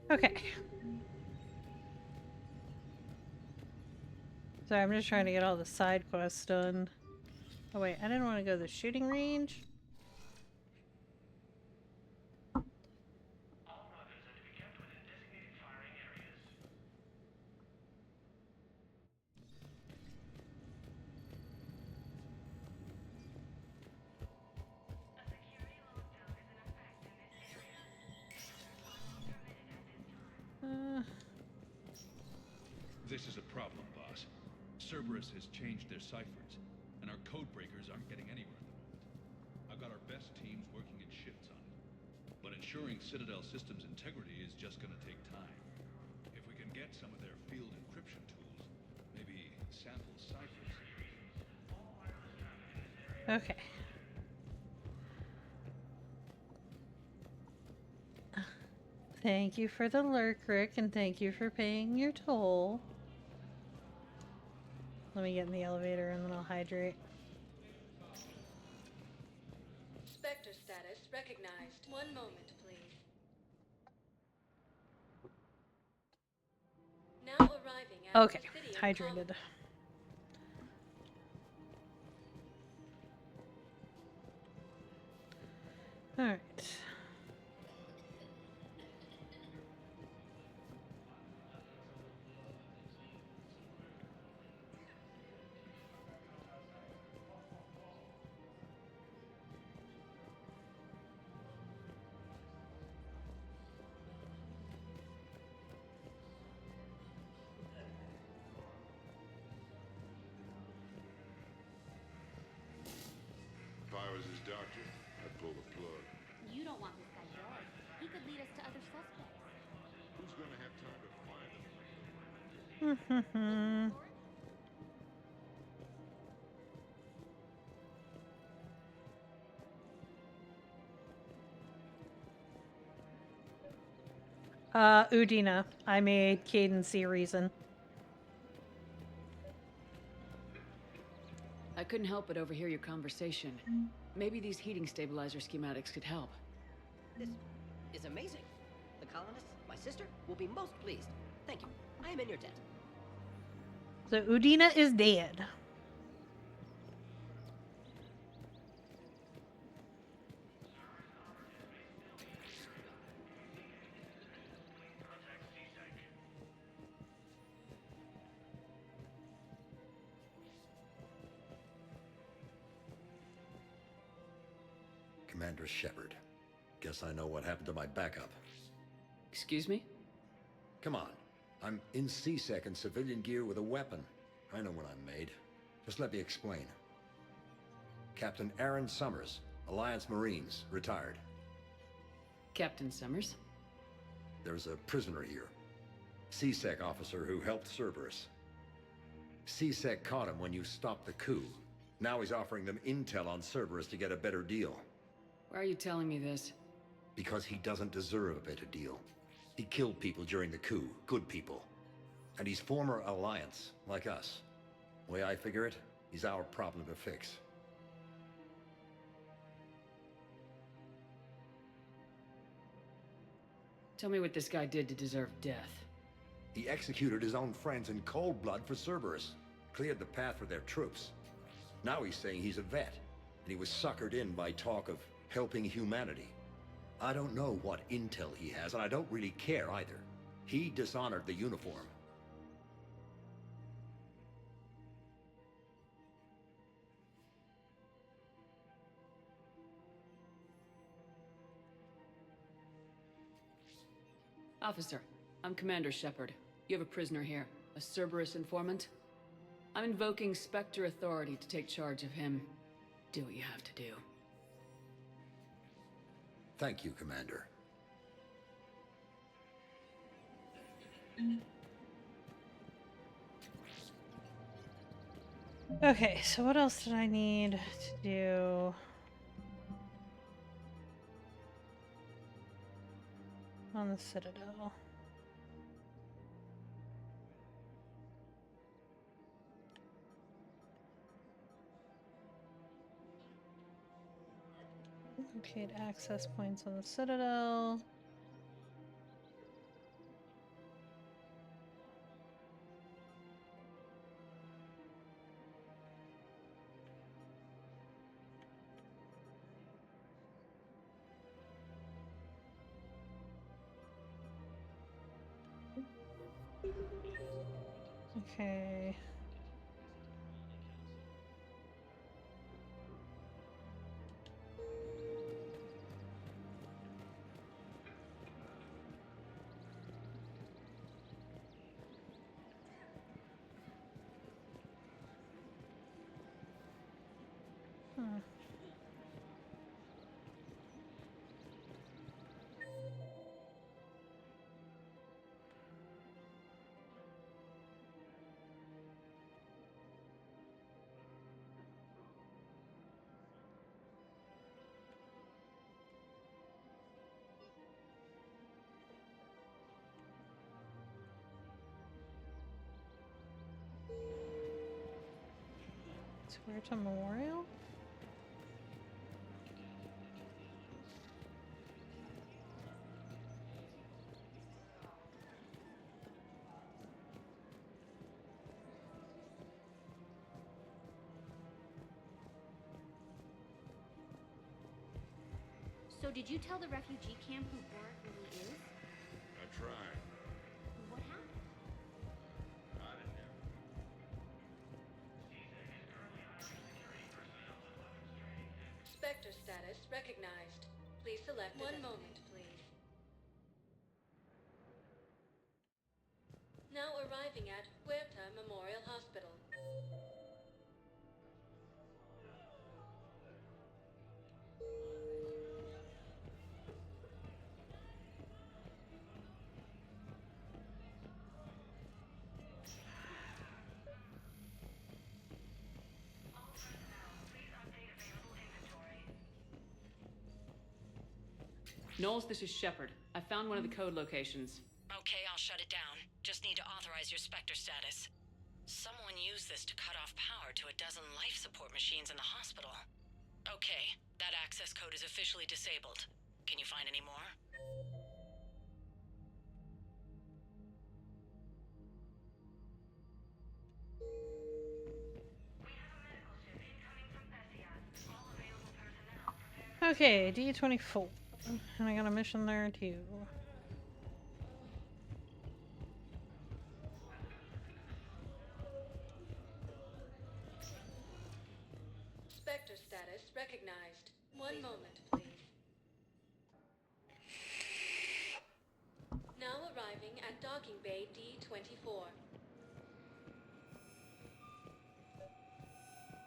Okay. Sorry, I'm just trying to get all the side quests done. Oh wait, I didn't want to go to the shooting range. This is a problem, boss. Cerberus has changed their ciphers, and our code breakers aren't getting anywhere at the moment. I've got our best teams working in shifts on it, but ensuring Citadel systems integrity is just gonna take time. If we can get some of their field encryption tools, maybe sample ciphers. Okay. Thank you for the lurk, Rick, and thank you for paying your toll. Let me get in the elevator and then I'll hydrate. Spectre status recognized. One moment, please. Now arriving at Okay, the city of hydrated. Alright. If I was his doctor, I'd pull the plug. You don't want this guy dead. He could lead us to other suspects. Who's gonna have time to find them? Udina. I made Caden see reason. I couldn't help but overhear your conversation. Maybe these heating stabilizer schematics could help. This is amazing. The colonists, my sister, will be most pleased. Thank you. I am in your debt. So Udina is dead. Commander Shepard. Guess I know what happened to my backup. Excuse me? Come on. I'm in C-Sec in civilian gear with a weapon. I know what I'm made. Just let me explain. Captain Aaron Summers, Alliance Marines, retired. Captain Summers? There's a prisoner here. C-Sec officer who helped Cerberus. C-Sec caught him when you stopped the coup. Now he's offering them intel on Cerberus to get a better deal. Why are you telling me this? Because he doesn't deserve a better deal. He killed people during the coup, good people. And he's former Alliance, like us. The way I figure it, he's our problem to fix. Tell me what this guy did to deserve death. He executed his own friends in cold blood for Cerberus. Cleared the path for their troops. Now he's saying he's a vet, and he was suckered in by talk of helping humanity. I don't know what intel he has, and I don't really care either. He dishonored the uniform. Officer, I'm Commander Shepard. You have a prisoner here, a Cerberus informant. I'm invoking Spectre authority to take charge of him. Do what you have to do. Thank you, Commander. Okay, so what else did I need to do? On the Citadel. Locate access points on the Citadel. Okay. Hmm. Where to Memorial? So did you tell the refugee camp who Borat really is? I tried. What happened? I didn't know. Spectre status recognized. Please select one moment, please. Now arriving at Huerta Memorial Hospital. Knowles, this is Shepard. I found one of the code locations. Okay, I'll shut it down. Just need to authorize your Spectre status. Someone used this to cut off power to a dozen life support machines in the hospital. Okay, that access code is officially disabled. Can you find any more? Okay, D24. And I got a mission there too. Spectre status recognized. One moment, please. Now arriving at docking bay D24.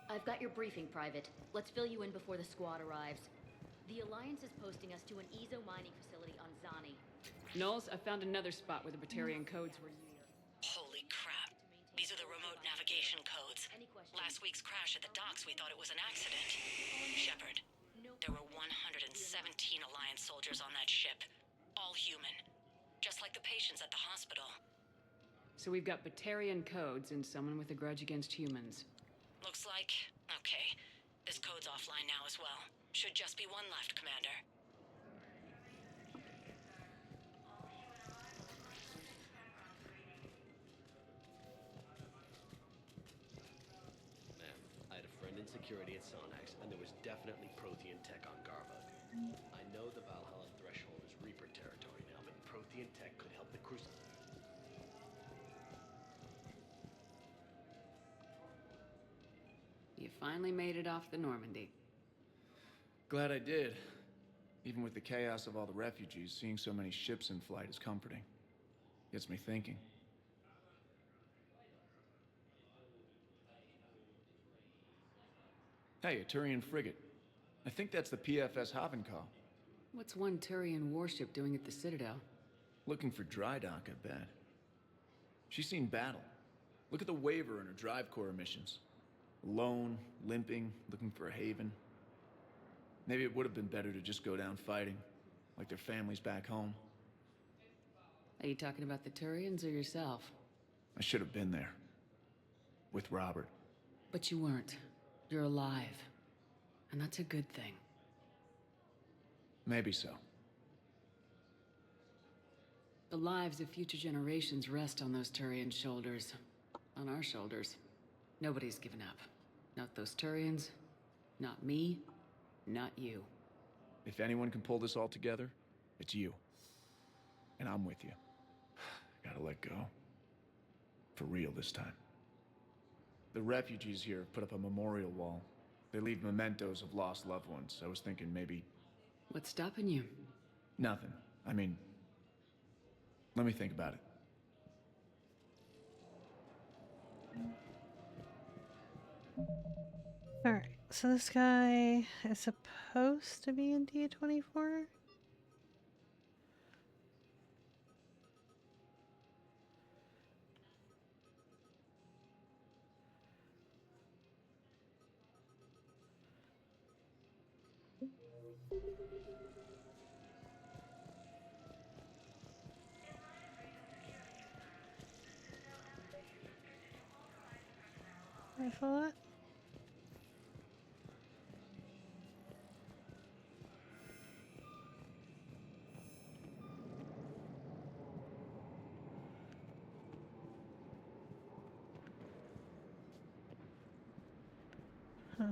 I've got your briefing, Private. Let's fill you in before the squad arrives. The Alliance is posting us to an Ezo mining facility on Zani. Knowles, I found another spot where the Batarian codes were used. Holy crap. These are the remote navigation codes. Last week's crash at the docks, we thought it was an accident. Shepard, there were 117 Alliance soldiers on that ship. All human. Just like the patients at the hospital. So we've got Batarian codes and someone with a grudge against humans. Looks like... okay. This code's offline now as well. Should just be one left, Commander. Ma'am, I had a friend in security at Sonax, and there was definitely Prothean tech on Garvug. I know the Valhalla threshold is Reaper territory now, but Prothean tech could help the Crucible. You finally made it off the Normandy. Glad I did. Even with the chaos of all the refugees, seeing so many ships in flight is comforting. Gets me thinking. Hey, a Turian frigate. I think that's the PFS Havenkal. What's one Turian warship doing at the Citadel? Looking for dry dock, I bet. She's seen battle. Look at the waiver in her drive core emissions. Alone, limping, looking for a haven. Maybe it would have been better to just go down fighting, like their families back home. Are you talking about the Turians or yourself? I should have been there. With Robert. But you weren't. You're alive. And that's a good thing. Maybe so. The lives of future generations rest on those Turian shoulders. On our shoulders. Nobody's given up. Not those Turians. Not me. Not you. If anyone can pull this all together, it's you. And I'm with you. Gotta let go. For real this time. The refugees here put up a memorial wall. They leave mementos of lost loved ones. I was thinking maybe... What's stopping you? Nothing. I mean... Let me think about it. Alright, so this guy is supposed to be in D24? Rifle it. Huh.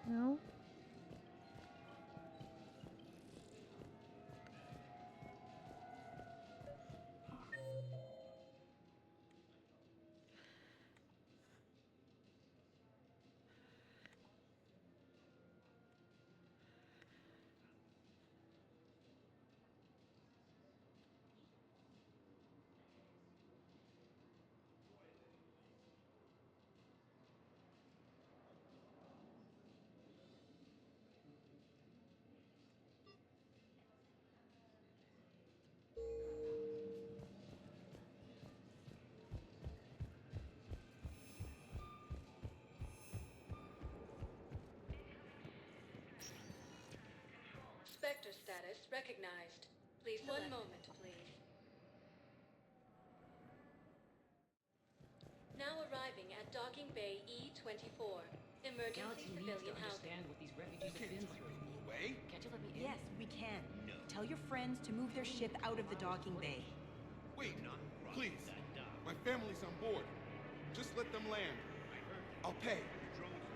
No. Spectre status recognized. Please select. 1 moment, please. Now arriving at Docking Bay E24. Emergency civilian housing. What these refugees have been through. Away? Can't you let me in? Yes, we can. Tell your friends to move their ship out of the docking bay. Wait, please. My family's on board. Just let them land. I'll pay.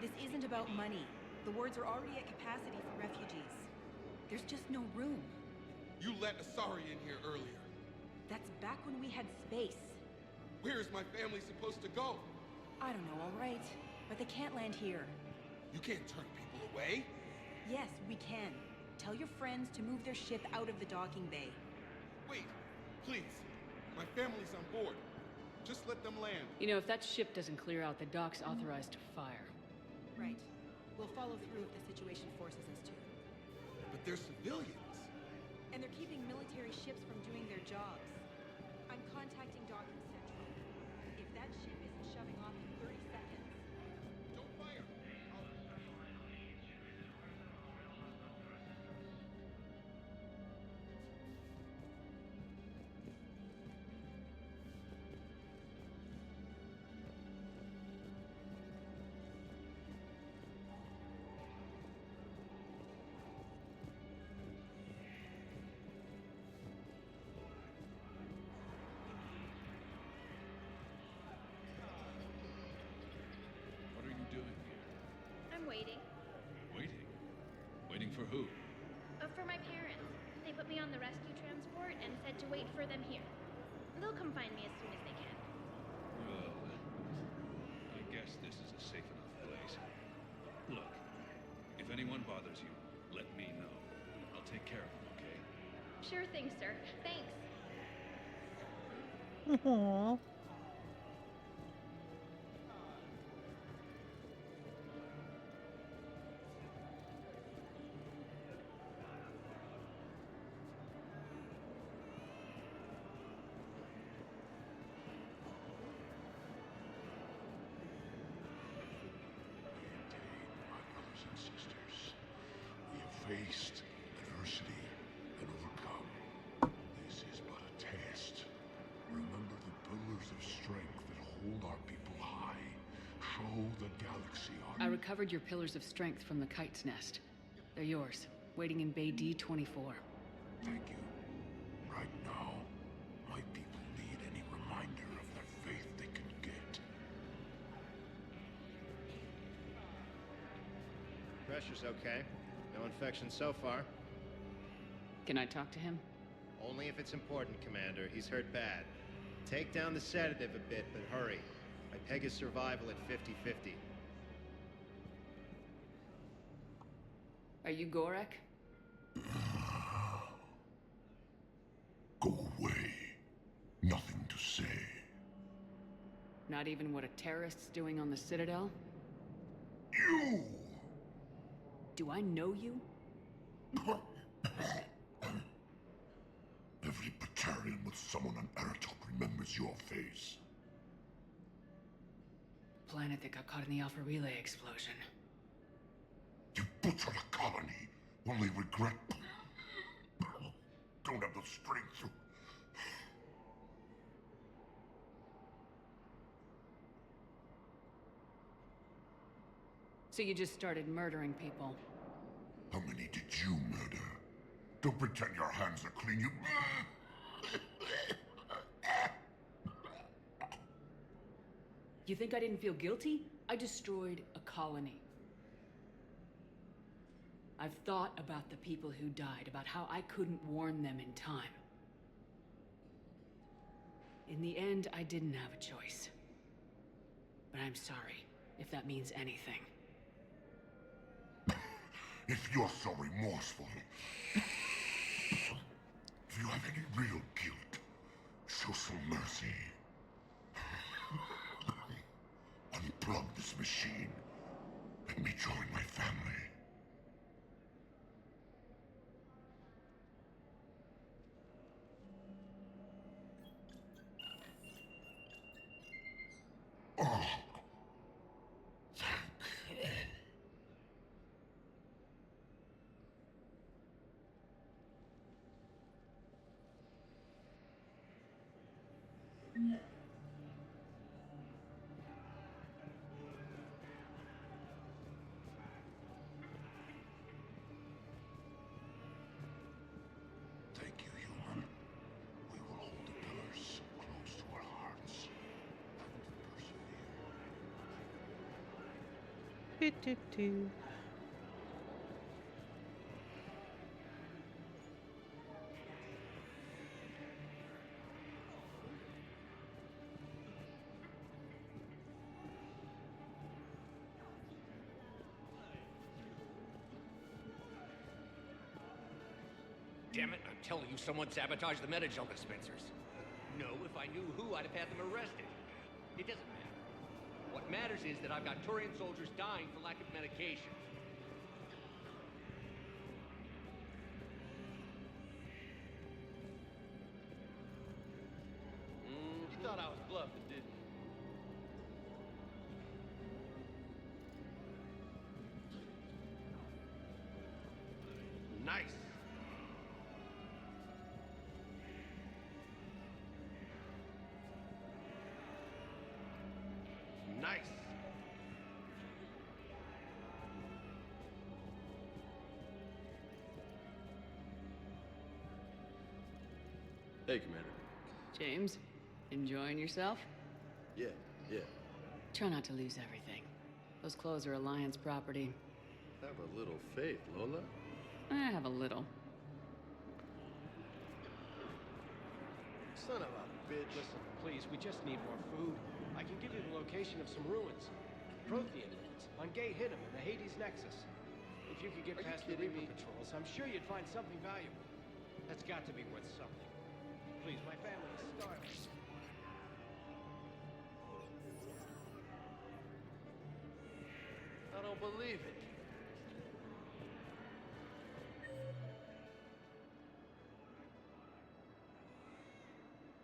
This isn't about money. The wards are already at capacity for refugees. There's just no room. You let Asari in here earlier. That's back when we had space. Where is my family supposed to go? I don't know, all right. But they can't land here. You can't turn people away. Yes, we can. Tell your friends to move their ship out of the docking bay. Wait, please. My family's on board. Just let them land. You know, if that ship doesn't clear out, the dock's authorized to fire. Right. We'll follow through if the situation forces us to. But they're civilians. And they're keeping military ships from doing their jobs. I'm contacting Docking Central. If that ship isn't shoving off in 30 seconds... Don't fire! For who? For my parents. They put me on the rescue transport and said to wait for them here. They'll come find me as soon as they can. Well, I guess this is a safe enough place. Look, if anyone bothers you, let me know. I'll take care of them, okay? Sure thing, sir. Thanks. Aww. My brothers and sisters, we have faced adversity and overcome. This is but a test. Remember the pillars of strength that hold our people high. Show the galaxy our... I recovered your pillars of strength from the kite's nest. They're yours, waiting in Bay D-24. Thank you. Right now, my people need any reminder of the faith they can get. Pressure's okay. No infection so far. Can I talk to him? Only if it's important, Commander. He's hurt bad. Take down the sedative a bit, but hurry. I peg his survival at 50-50. Are you Gorek? Go away. Nothing to say. Not even what a terrorist's doing on the Citadel? You! Do I know you? Every Batarian with someone on Aratok remembers your face. Planet that got caught in the Alpha Relay explosion. You butchered a colony, only regret... Don't have the strength to... So you just started murdering people? How many did you murder? Don't pretend your hands are clean, you... You think I didn't feel guilty? I destroyed a colony. I've thought about the people who died, about how I couldn't warn them in time. In the end, I didn't have a choice. But I'm sorry, if that means anything. If you're so remorseful, if you have any real guilt, show some mercy. Unplug this machine. Let me join my family. Oh. Thank you, human. We will hold the pillars close to our hearts and persevere. Do. Damn it, I'm telling you, someone sabotaged the Metagel dispensers. No, if I knew who, I'd have had them arrested. It doesn't matter. What matters is that I've got Turian soldiers dying for lack of medication. You thought I was bluffing, didn't you? Nice. Nice. Hey, Commander. James, enjoying yourself? Yeah. Try not to lose everything. Those clothes are Alliance property. Have a little faith, Lola. I have a little. Son of a bitch. Listen, please, we just need more food. I can give you the location of some ruins. Prothean ruins. On Gay Hinnom in the Hades Nexus. If you could get past the Reaper patrols, I'm sure you'd find something valuable. That's got to be worth something. Please, my family is starving. I don't believe it.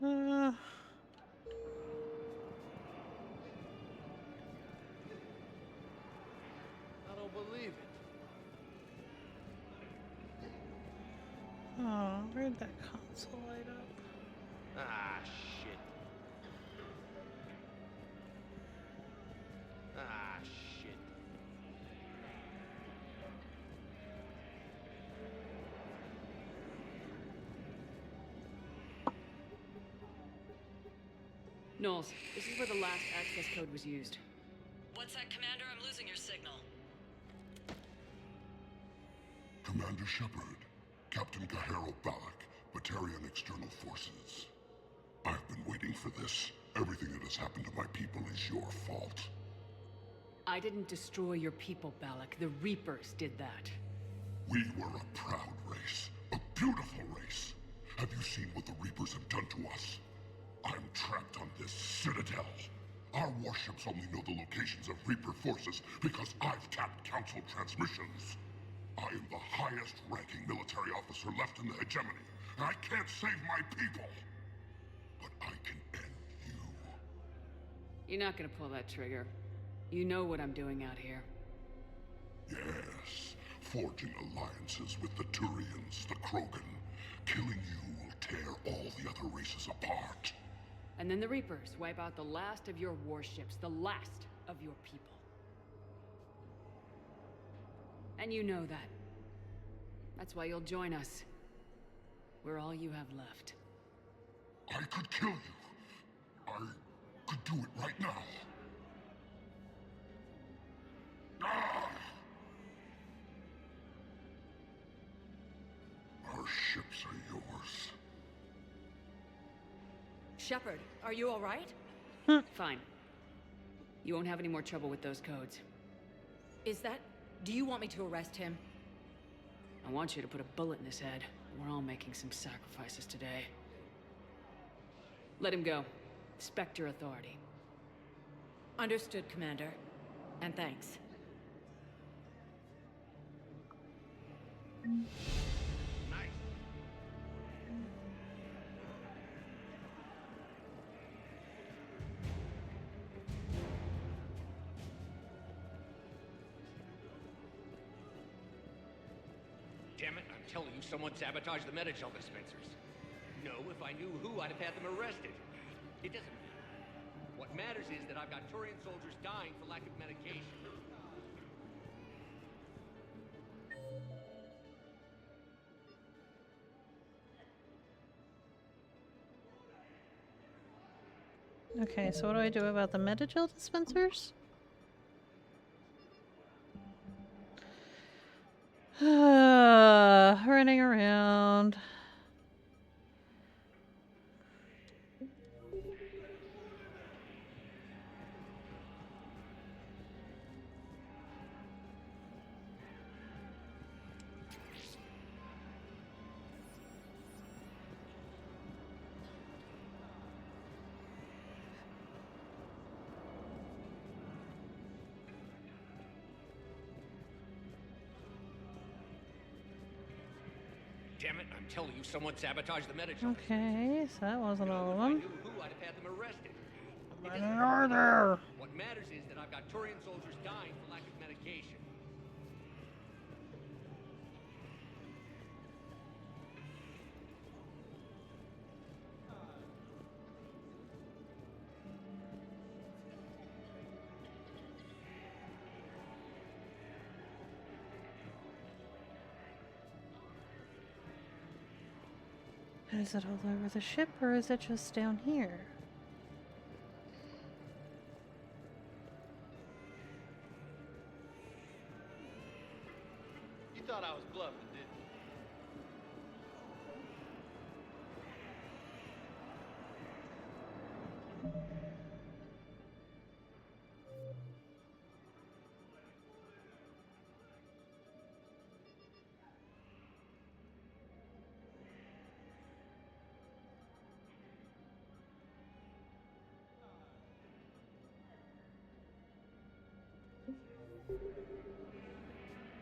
I don't believe it. Oh, where'd that console light up? Ah, shit. Ah, shit. Knowles, this is where the last access code was used. What's that, Commander? I'm losing your signal. Commander Shepard, Captain Kahero Balak, Batarian External Forces. I've been waiting for this. Everything that has happened to my people is your fault. I didn't destroy your people, Balak. The Reapers did that. We were a proud race, a beautiful race. Have you seen what the Reapers have done to us? I'm trapped on this citadel. Our warships only know the locations of Reaper forces because I've tapped Council transmissions. I am the highest-ranking military officer left in the hegemony, and I can't save my people. But I can end you. You're not gonna pull that trigger. You know what I'm doing out here. Yes, forging alliances with the Turians, the Krogan. Killing you will tear all the other races apart. And then the Reapers wipe out the last of your warships, the last of your people. And you know that. That's why you'll join us. We're all you have left. I could kill you. I could do it right now. Ah! Our ships are yours. Shepard, are you all right? Fine. You won't have any more trouble with those codes. Is that... Do you want me to arrest him? I want you to put a bullet in his head. We're all making some sacrifices today. Let him go. Spectre authority. Understood, Commander. And thanks. Damn it, I'm telling you, someone sabotaged the Metagel dispensers. No, if I knew who, I'd have had them arrested. It doesn't matter. What matters is that I've got Turian soldiers dying for lack of medication. Okay, so what do I do about the Metagel dispensers? Running around. Damn it, I'm telling you, someone sabotaged the Metagel. Okay, so that wasn't all of If I them. knew who, I'd have had them arrested. It Many doesn't are matter. there? What matters is that I've got Turian soldiers dying for lack of medication. Is it all over the ship, or is it just down here? You thought I was bluffing, didn't you?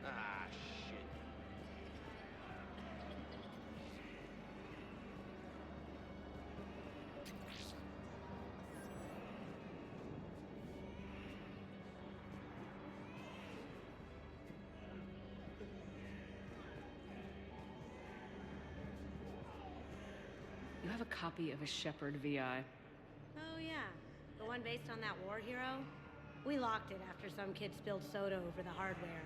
Ah, shit. You have a copy of a Shepard VI. Oh yeah, the one based on that war hero? We locked it after some kid spilled soda over the hardware.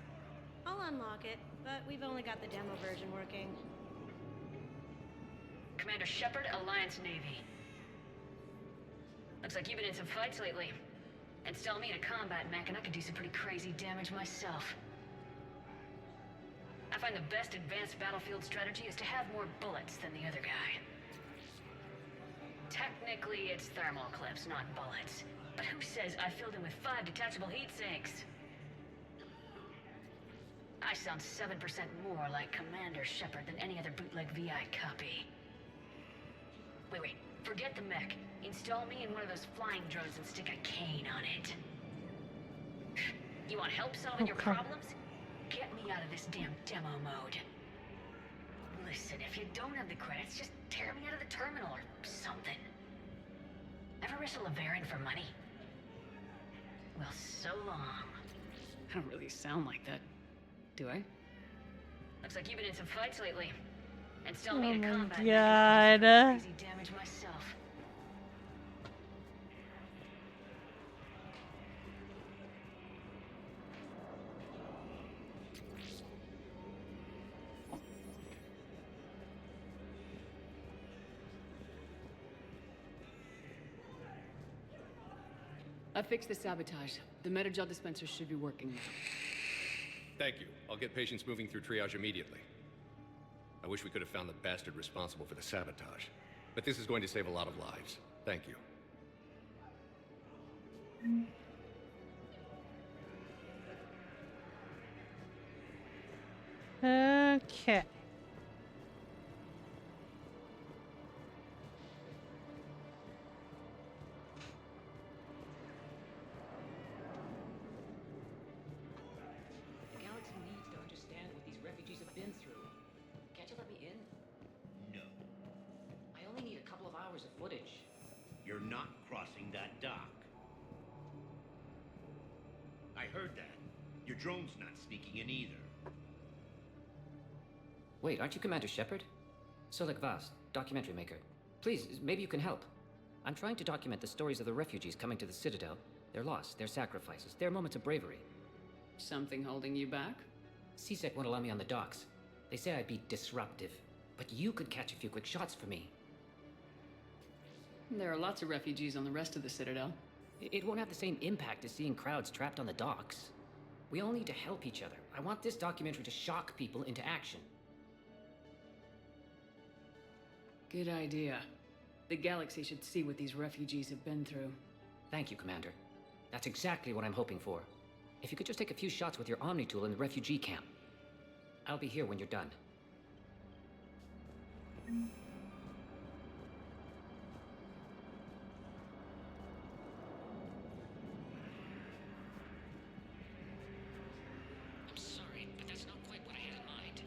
I'll unlock it, but we've only got the demo version working. Commander Shepard, Alliance Navy. Looks like you've been in some fights lately. Install me in a combat mech and I can do some pretty crazy damage myself. I find the best advanced battlefield strategy is to have more bullets than the other guy. Technically, it's thermal clips, not bullets. But who says I filled him with 5 detachable heat sinks? I sound 7% more like Commander Shepard than any other bootleg VI copy. Wait, forget the mech. Install me in one of those flying drones and stick a cane on it. You want help solving your problems? Get me out of this damn demo mode. Listen, if you don't have the credits, just tear me out of the terminal or something. Ever wrestle a Varen for money? Well, so long. I don't really sound like that, do I? Looks like you've been in some fights lately. Install Oh me in a my combat mech god. and I'll do some crazy damage myself. I fixed the sabotage. The Metagel dispenser should be working now. Thank you. I'll get patients moving through triage immediately. I wish we could have found the bastard responsible for the sabotage. But this is going to save a lot of lives. Thank you. Okay. The galaxy needs to understand what these refugees have been through. Can't you let me in? No. I only need a couple of hours of footage. You're not crossing that dock. I heard that. Your drone's not sneaking in either. Wait, aren't you Commander Shepard? Solik Vast, documentary maker. Please, maybe you can help. I'm trying to document the stories of the refugees coming to the Citadel. Their loss, their sacrifices, their moments of bravery. Something holding you back? CSEC won't allow me on the docks. They say I'd be disruptive. But you could catch a few quick shots for me. There are lots of refugees on the rest of the Citadel. It won't have the same impact as seeing crowds trapped on the docks. We all need to help each other. I want this documentary to shock people into action. Good idea. The galaxy should see what these refugees have been through. Thank you, Commander. That's exactly what I'm hoping for. If you could just take a few shots with your Omni tool in the refugee camp. I'll be here when you're done. I'm sorry, but that's not quite what I had in mind.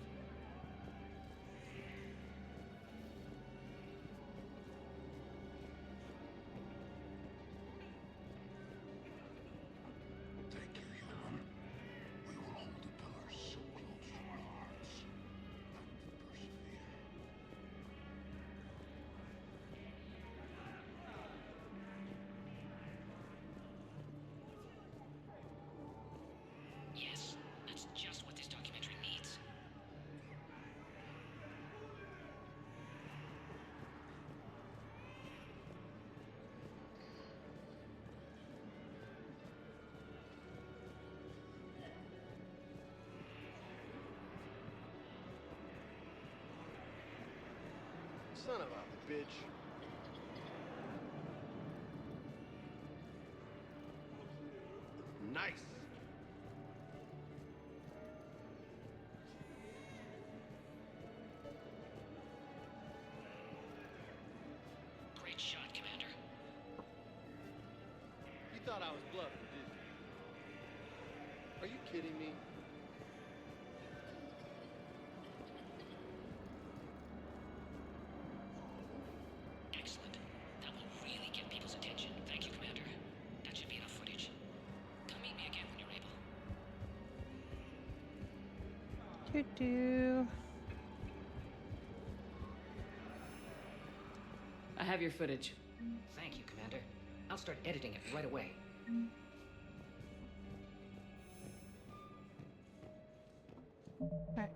Thank you, human. We will hold the pillars so close to our hearts and persevere. Yes, that's just what this documentary needs. Son of a bitch. Nice. Great shot, Commander. You thought I was bluffing, didn't you? Are you kidding me? Excellent. That will really get people's attention. Thank you, Commander. That should be enough footage. Come meet me again when you're able. Doo-doo. I have your footage. Thank you, Commander. I'll start editing it right away. Right.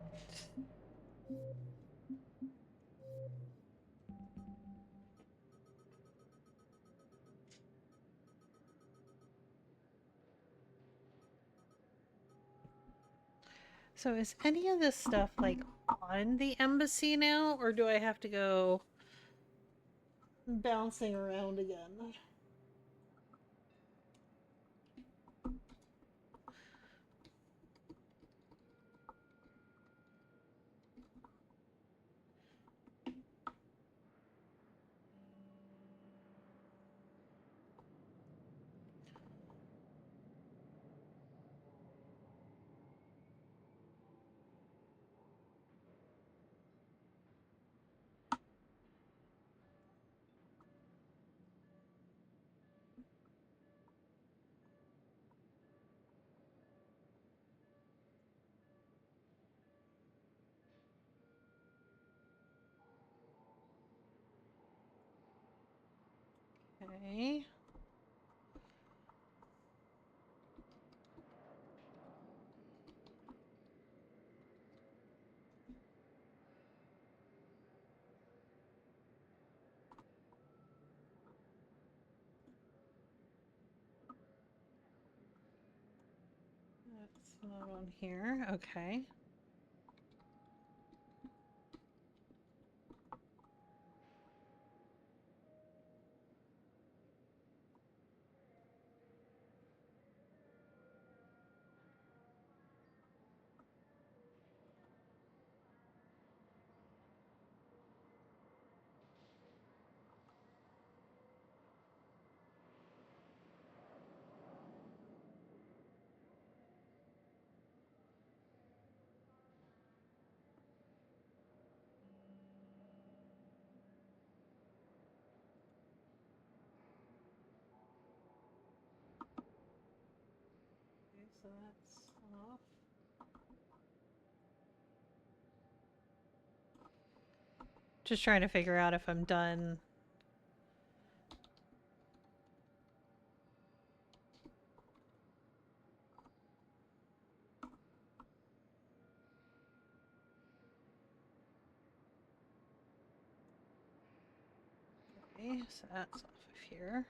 So is any of this stuff like on the embassy now, or do I have to go bouncing around again? Okay. That's not on here. Okay. Okay, so that's off. Just trying to figure out if I'm done. Okay, so that's off of here.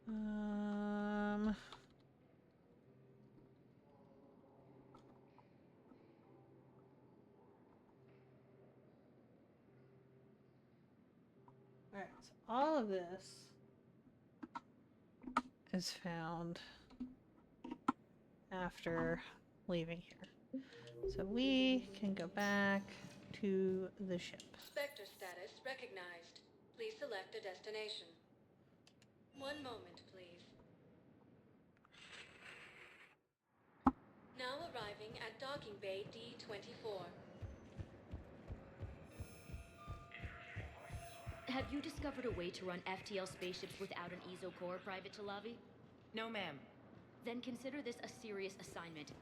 Um, all right, so all of this is found after leaving here. So we can go back to the ship. Spectre status recognized. Please select a destination. One moment, please. Now arriving at docking bay D-24. Have you discovered a way to run FTL spaceships without an ESO core, Private Talavi? No, ma'am. Then consider this a serious assignment.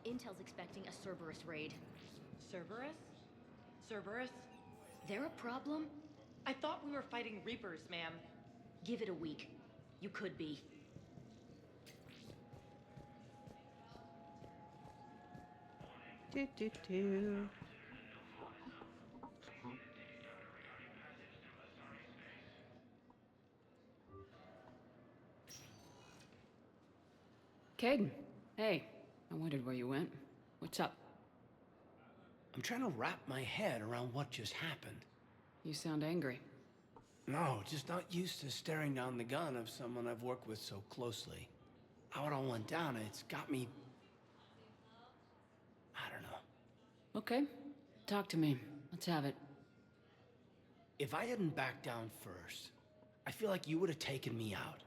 Intel's expecting a Cerberus raid. Cerberus? Cerberus? They're a problem, I thought we were fighting Reapers, ma'am. Give it a week. You could be. Do do do. Caden, hey. I wondered where you went. What's up? I'm trying to wrap my head around what just happened. You sound angry. No, just not used to staring down the gun of someone I've worked with so closely. How it all went down, it's got me... I don't know. Okay. Talk to me. Let's have it. If I hadn't backed down first, I feel like you would have taken me out.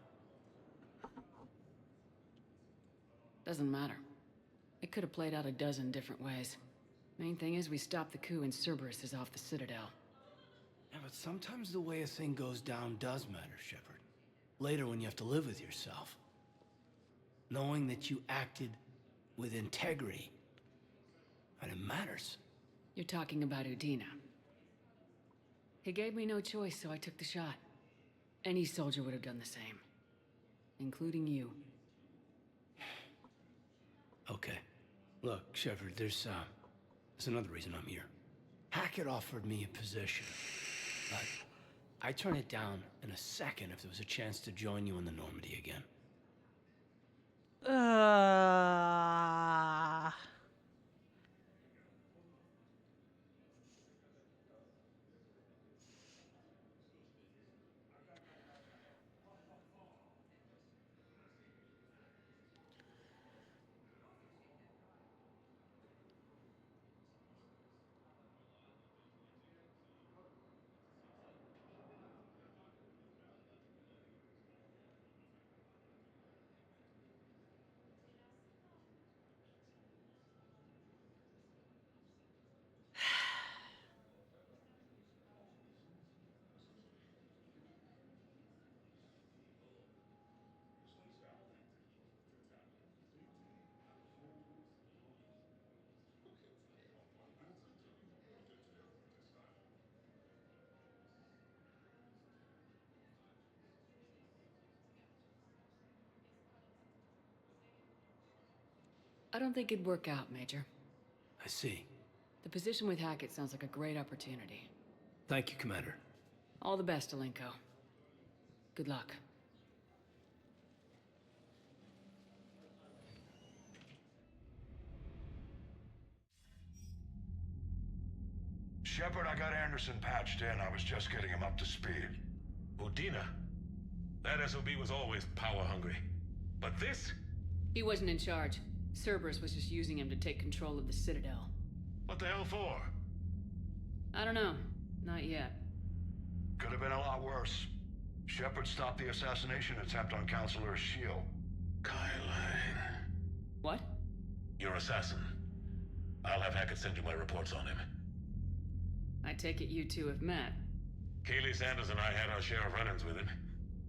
Doesn't matter. It could have played out a dozen different ways. Main thing is we stopped the coup and Cerberus is off the Citadel. Yeah, but sometimes the way a thing goes down does matter, Shepard. Later when you have to live with yourself. Knowing that you acted with integrity. And it matters. You're talking about Udina. He gave me no choice, so I took the shot. Any soldier would have done the same. Including you. Okay. Look, Shepard, there's another reason I'm here. Hackett offered me a position, but I'd turn it down in a second if there was a chance to join you in the Normandy again. I don't think it'd work out, Major. I see. The position with Hackett sounds like a great opportunity. Thank you, Commander. All the best, Alenko. Good luck. Shepard, I got Anderson patched in. I was just getting him up to speed. Udina? That SOB was always power-hungry. But this? He wasn't in charge. Cerberus was just using him to take control of the Citadel. What the hell for? I don't know. Not yet. Could have been a lot worse. Shepard stopped the assassination attempt on Counselor Shield. Kai Lang. What? Your assassin. I'll have Hackett send you my reports on him. I take it you two have met. Kaylee Sanders and I had our share of run-ins with him.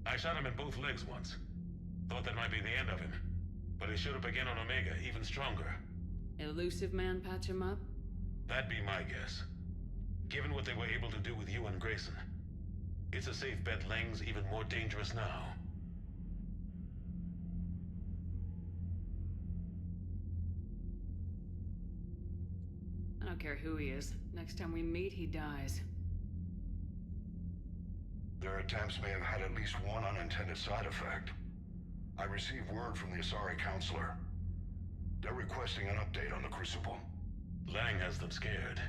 I shot him in both legs once. Thought that might be the end of him. But he showed up again on Omega, even stronger. Elusive man patch him up? That'd be my guess. Given what they were able to do with you and Grayson, it's a safe bet Lang's even more dangerous now. I don't care who he is. Next time we meet, he dies. Their attempts may have had at least one unintended side effect. I received word from the Asari Counselor. They're requesting an update on the Crucible. Lang has them scared.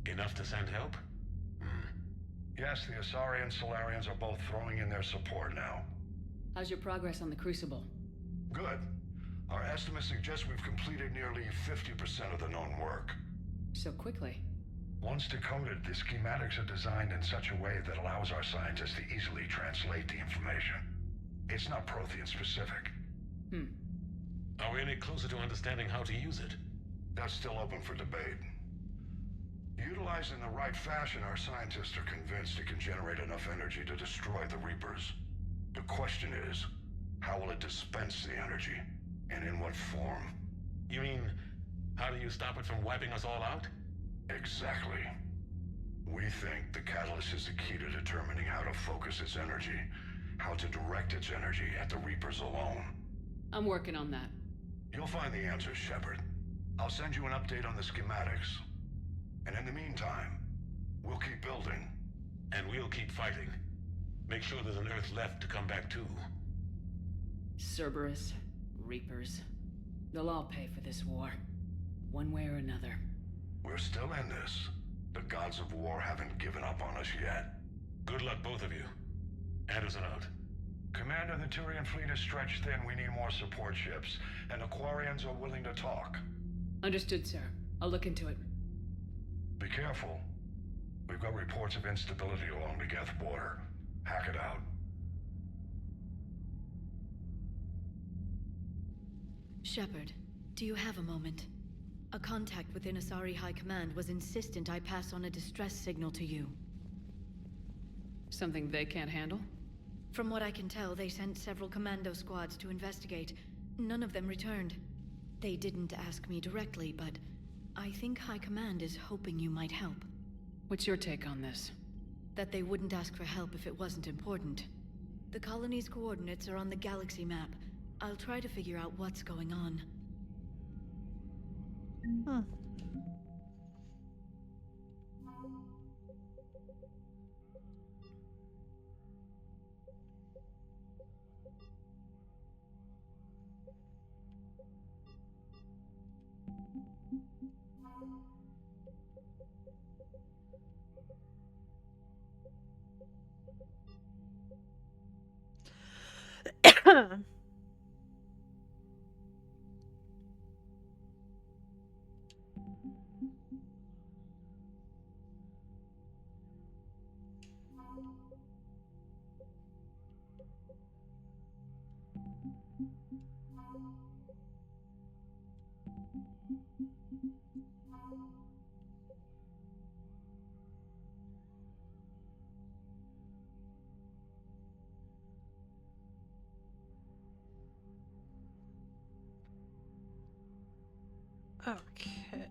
Enough to send help? Yes, the Asari and Solarians are both throwing in their support now. How's your progress on the Crucible? Good. Our estimates suggest we've completed nearly 50% of the known work. So quickly? Once decoded, the schematics are designed in such a way that allows our scientists to easily translate the information. It's not Prothean specific. Are we any closer to understanding how to use it? That's still open for debate. Utilized in the right fashion, our scientists are convinced it can generate enough energy to destroy the Reapers. The question is, how will it dispense the energy? And in what form? You mean, how do you stop it from wiping us all out? Exactly. We think the catalyst is the key to determining how to focus its energy, how to direct its energy at the Reapers alone. I'm working on that. You'll find the answers, Shepard. I'll send you an update on the schematics. And in the meantime, we'll keep building. And we'll keep fighting. Make sure there's an Earth left to come back to. Cerberus, Reapers. They'll all pay for this war. One way or another. We're still in this. The gods of war haven't given up on us yet. Good luck, both of you. Anderson out. Commander, the Turian fleet is stretched thin. We need more support ships. And the Quarians are willing to talk. Understood, sir. I'll look into it. Be careful. We've got reports of instability along the Geth border. Hack it out. Shepard, do you have a moment? A contact within Asari High Command was insistent I pass on a distress signal to you. Something they can't handle? From what I can tell, they sent several commando squads to investigate. None of them returned. They didn't ask me directly, but I think High Command is hoping you might help. What's your take on this? That they wouldn't ask for help if it wasn't important. The colony's coordinates are on the galaxy map. I'll try to figure out what's going on. Huh. Okay.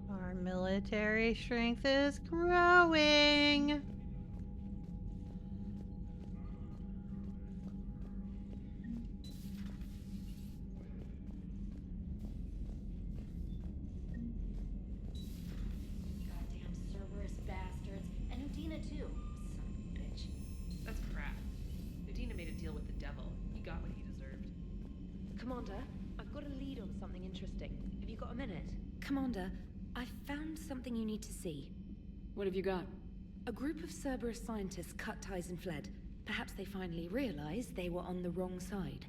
Our military strength is growing. Goddamn Cerberus bastards. And Udina too. Son of a bitch. That's crap. Udina made a deal with the devil. He got what he deserved. Commander, I've got a lead on something interesting. Have you got a minute? Commander, I found something you need to see. What have you got? A group of Cerberus scientists cut ties and fled. Perhaps they finally realized they were on the wrong side.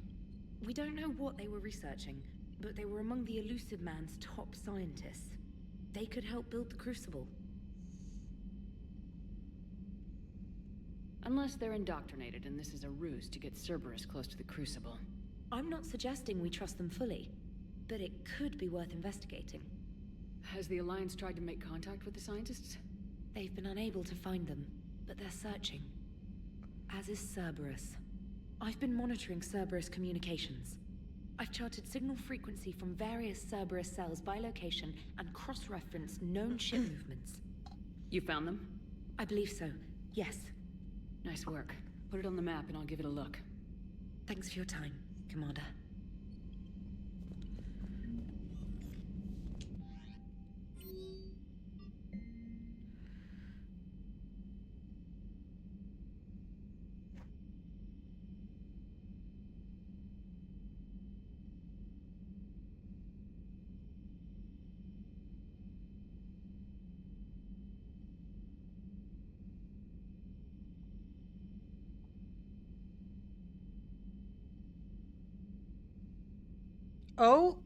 We don't know what they were researching, but they were among the Elusive Man's top scientists. They could help build the Crucible. Unless they're indoctrinated and this is a ruse to get Cerberus close to the Crucible. I'm not suggesting we trust them fully, but it could be worth investigating. Has the Alliance tried to make contact with the scientists? They've been unable to find them, but they're searching. As is Cerberus. I've been monitoring Cerberus communications. I've charted signal frequency from various Cerberus cells by location and cross-referenced known ship movements. You found them? I believe so, yes. Nice work. Put it on the map and I'll give it a look. Thanks for your time, Commander. Oh.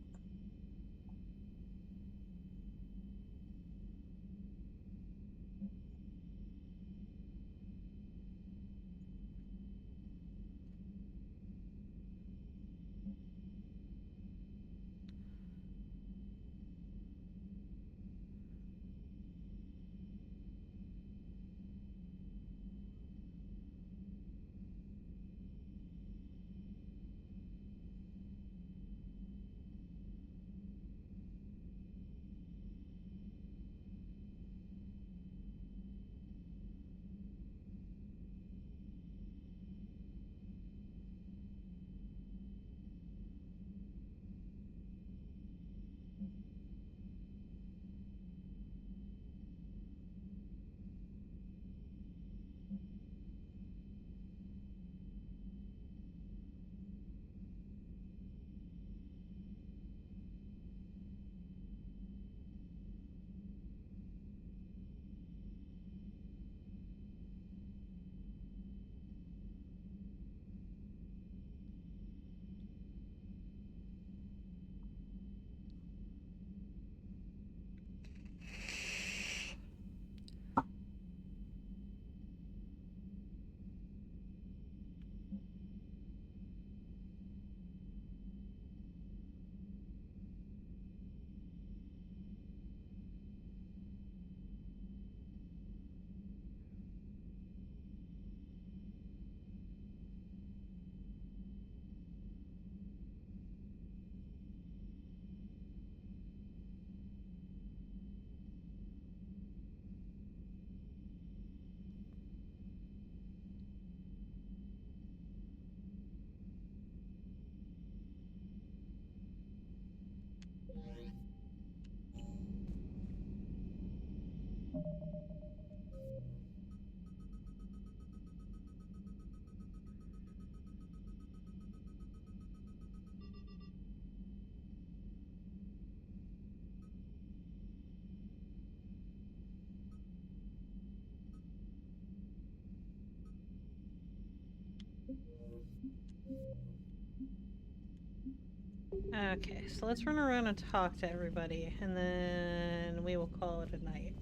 Okay, so let's run around and talk to everybody, and then we will call it a night.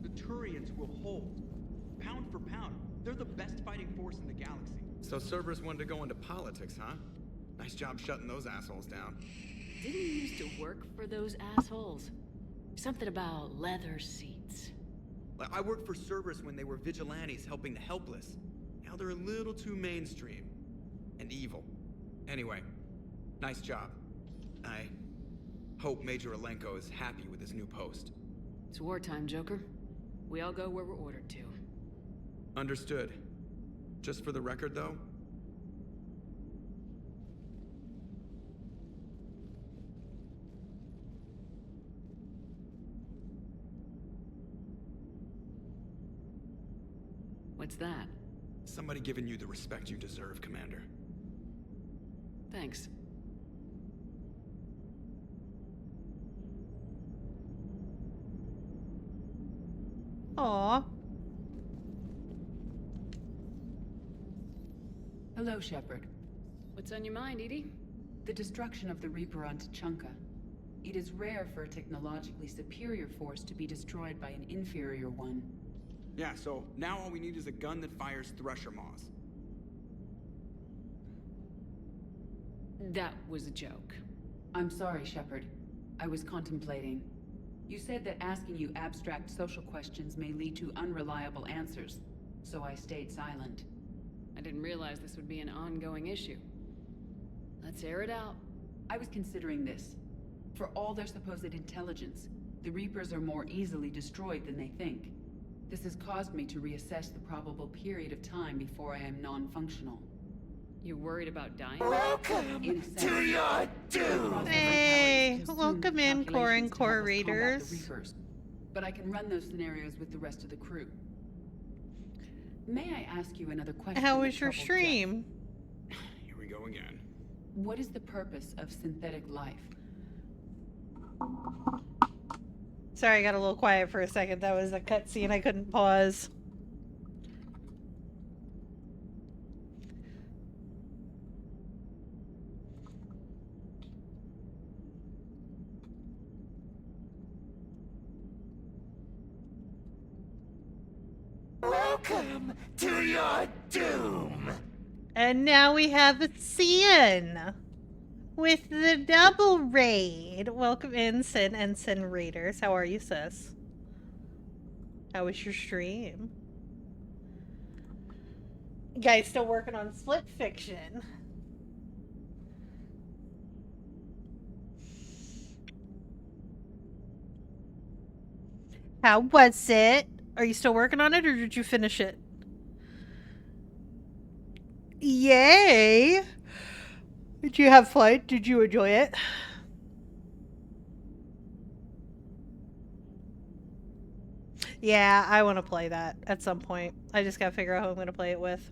The Turians will hold. Pound for pound, they're the best fighting force in the galaxy. So Cerberus wanted to go into politics, huh? Nice job shutting those assholes down. Didn't you used to work for those assholes? Something about leather seats. I worked for Cerberus when they were vigilantes helping the helpless. Now they're a little too mainstream. And evil. Anyway, nice job. I hope Major Alenko is happy with his new post. It's wartime, Joker. We all go where we're ordered to. Understood. Just for the record, though, What's that? somebody giving you the respect you deserve, Commander. Thanks. Aww. Hello, Shepard. What's on your mind, Edie? The destruction of the Reaper on Tuchanka. It is rare for a technologically superior force to be destroyed by an inferior one. Yeah, so now all we need is a gun that fires Thresher Maws. That was a joke. I'm sorry, Shepard. I was contemplating. You said that asking you abstract social questions may lead to unreliable answers, so I stayed silent. I didn't realize this would be an ongoing issue. Let's air it out. I was considering this. For all their supposed intelligence, the Reapers are more easily destroyed than they think. This has caused me to reassess the probable period of time before I am non-functional. You're worried about dying? Welcome to your doom! Hey, welcome in, Core and Core readers. But I can run those scenarios with the rest of the crew. May I ask you another question? How was your stream? Here we go again. What is the purpose of synthetic life? Sorry, I got a little quiet for a second. That was a cutscene. I couldn't pause. Welcome to your doom! And now we have a Sin with the double raid. Welcome in, Sin and Sin Raiders. How are you, sis? How was your stream? You guys still working on Split Fiction? How was it? Are you still working on it, or did you finish it? Yay! Did you have fun? Did you enjoy it? Yeah, I want to play that at some point. I just gotta figure out who I'm gonna play it with.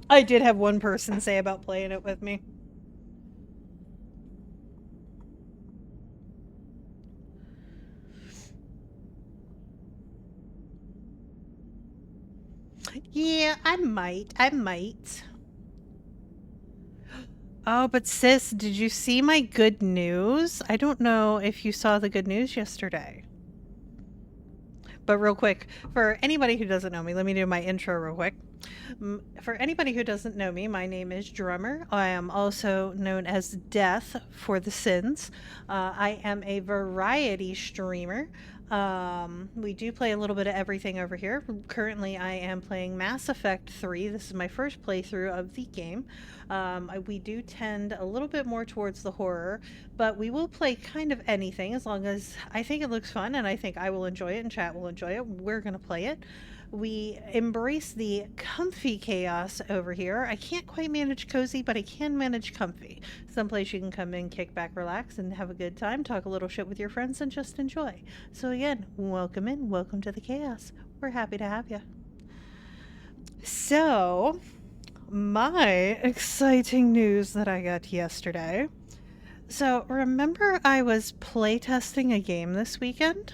I did have one person say about playing it with me. Yeah, I might. Oh, but sis, did you see my good news? I don't know if you saw the good news yesterday. But real quick, for anybody who doesn't know me, let me do my intro real quick. For anybody who doesn't know me, my name is Drummer. I am also known as Death for the Sins. I am a variety streamer. We do play a little bit of everything over here. Currently, I am playing Mass Effect 3. This is my first playthrough of the game. We do tend a little bit more towards the horror, but we will play kind of anything as long as I think it looks fun and I think I will enjoy it and chat will enjoy it. We're going to play it. We embrace the comfy chaos over here. I can't quite manage cozy, but I can manage comfy. Someplace you can come in, kick back, relax, and have a good time, talk a little shit with your friends, and just enjoy. So again, welcome in, welcome to the chaos. We're happy to have you. So, my exciting news that I got yesterday. So, remember I was playtesting a game this weekend?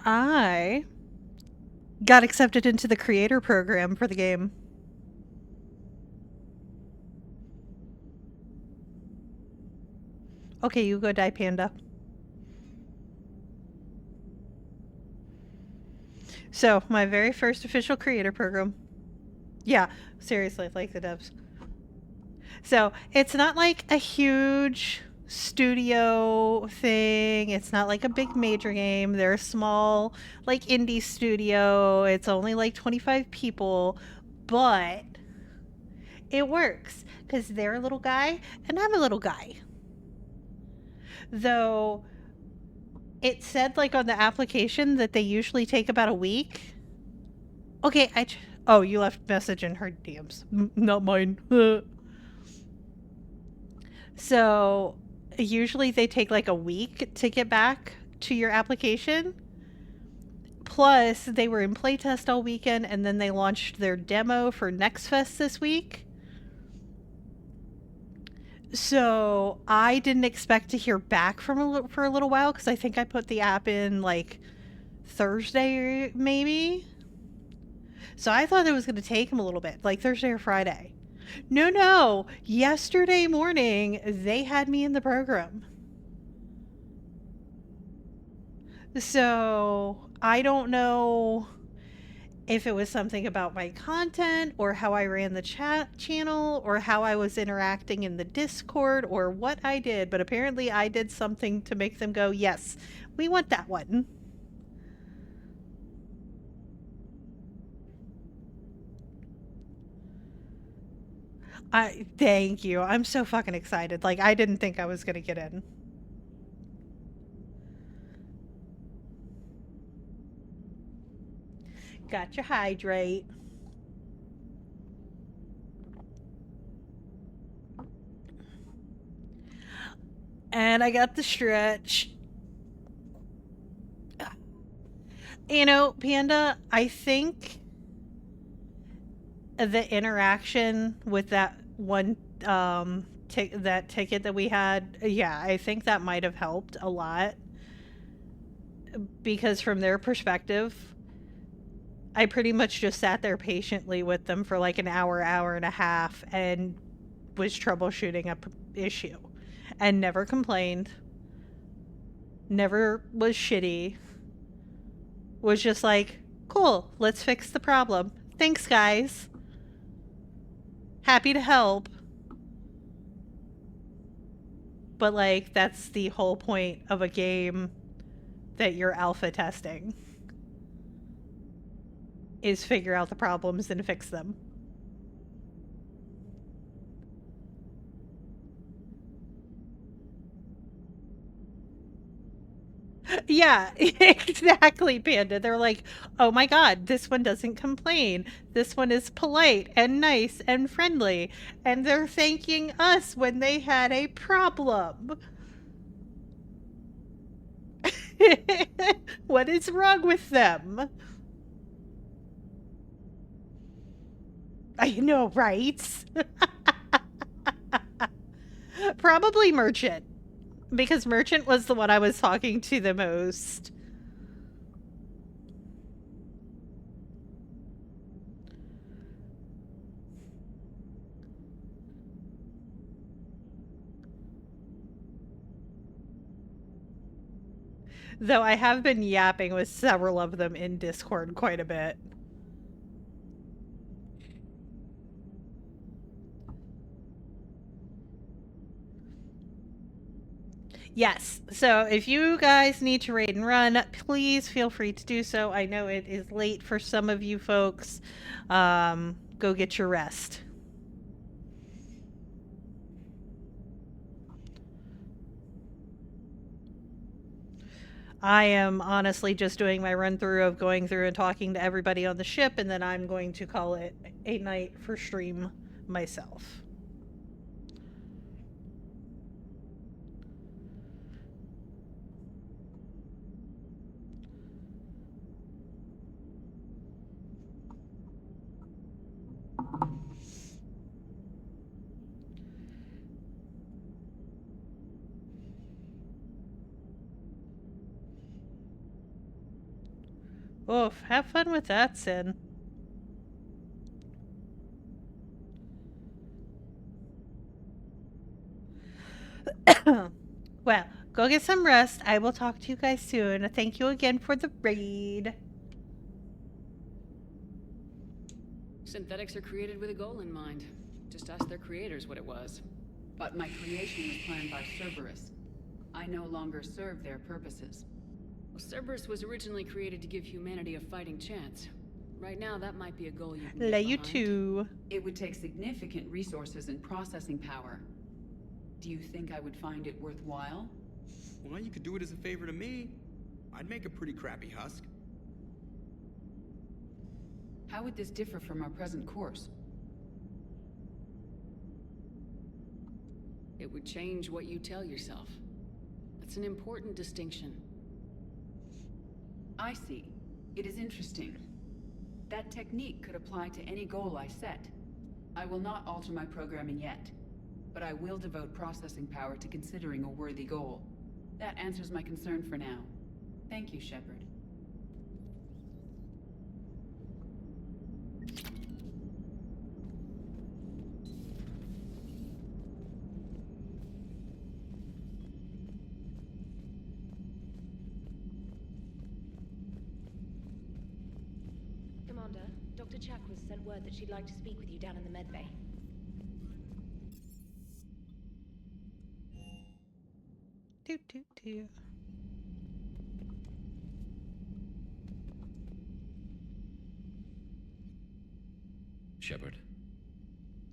I got accepted into the creator program for the game. Okay, you go die, Panda. So, my very first official creator program. Yeah, seriously, like the devs. So, it's not like a huge studio thing. It's not like a big major game. They're a small, like, indie studio. It's only like 25 people, but it works because they're a little guy and I'm a little guy. Though it said like on the application that they usually take about a week. Okay, oh, you left message in her DMs, not mine. So usually they take like a week to get back to your application. Plus, they were in playtest all weekend, and then they launched their demo for Next Fest this week. So I didn't expect to hear back for a little while because I think I put the app in like Thursday maybe. So I thought it was going to take them a little bit, like Thursday or Friday. No. Yesterday morning, they had me in the program. So I don't know if it was something about my content or how I ran the chat channel or how I was interacting in the Discord or what I did, but apparently I did something to make them go, yes, we want that one. Thank you. I'm so fucking excited. Like, I didn't think I was gonna get in. Got your hydrate. And I got the stretch. You know, Panda, I think the interaction with that one that ticket that we had, yeah, I think that might have helped a lot. Because from their perspective, I pretty much just sat there patiently with them for like an hour and a half and was troubleshooting a issue and never complained, never was shitty, was just like, cool, let's fix the problem. Thanks, guys. Happy to help. But like, that's the whole point of a game that you're alpha testing. Is figure out the problems and fix them. Yeah, exactly, Panda. They're like, oh my god, this one doesn't complain. This one is polite and nice and friendly. And they're thanking us when they had a problem. What is wrong with them? I know, right? Probably Merchant. Because Merchant was the one I was talking to the most. Though I have been yapping with several of them in Discord quite a bit. Yes, so if you guys need to raid and run, please feel free to do so. I know it is late for some of you folks. Go get your rest. I am honestly just doing my run through of going through and talking to everybody on the ship, and then I'm going to call it a night for stream myself. Oof, have fun with that, Sin. Well, go get some rest. I will talk to you guys soon. Thank you again for the raid. Synthetics are created with a goal in mind. Just ask their creators what it was. But my creation was planned by Cerberus. I no longer serve their purposes. Well, Cerberus was originally created to give humanity a fighting chance. Right now, that might be a goal you can Lay get you behind. too. It would take significant resources and processing power. Do you think I would find it worthwhile? Well, you could do it as a favor to me. I'd make a pretty crappy husk. How would this differ from our present course? It would change what you tell yourself. That's an important distinction. I see. It is interesting. That technique could apply to any goal I set. I will not alter my programming yet, but I will devote processing power to considering a worthy goal. That answers my concern for now. Thank you, Shepard. Commander, Dr. Chakwas sent word that she'd like to speak with you down in the medbay. Do, do, do. Shepard.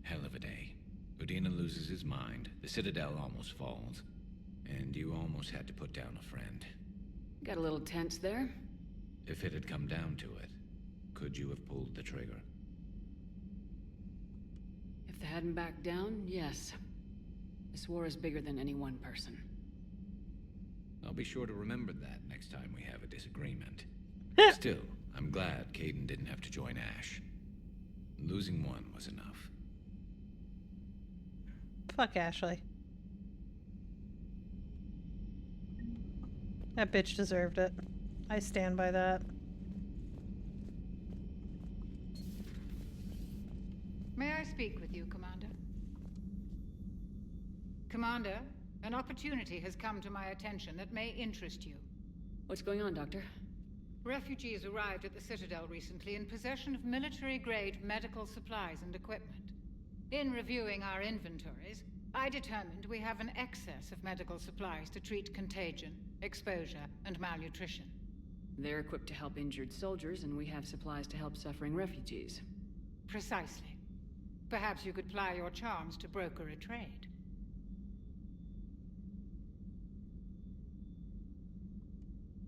Hell of a day. Udina loses his mind, the Citadel almost falls, and you almost had to put down a friend. Got a little tense there. If it had come down to it, could you have pulled the trigger? If they hadn't backed down, yes. This war is bigger than any one person. I'll be sure to remember that next time we have a disagreement. Still, I'm glad Kaidan didn't have to join Ash. Losing one was enough. Fuck Ashley. That bitch deserved it. I stand by that. May I speak with you, Commander? Commander, an opportunity has come to my attention that may interest you. What's going on, Doctor? Refugees arrived at the Citadel recently in possession of military-grade medical supplies and equipment. In reviewing our inventories, I determined we have an excess of medical supplies to treat contagion, exposure, and malnutrition. They're equipped to help injured soldiers, and we have supplies to help suffering refugees. Precisely. Perhaps you could ply your charms to broker a trade.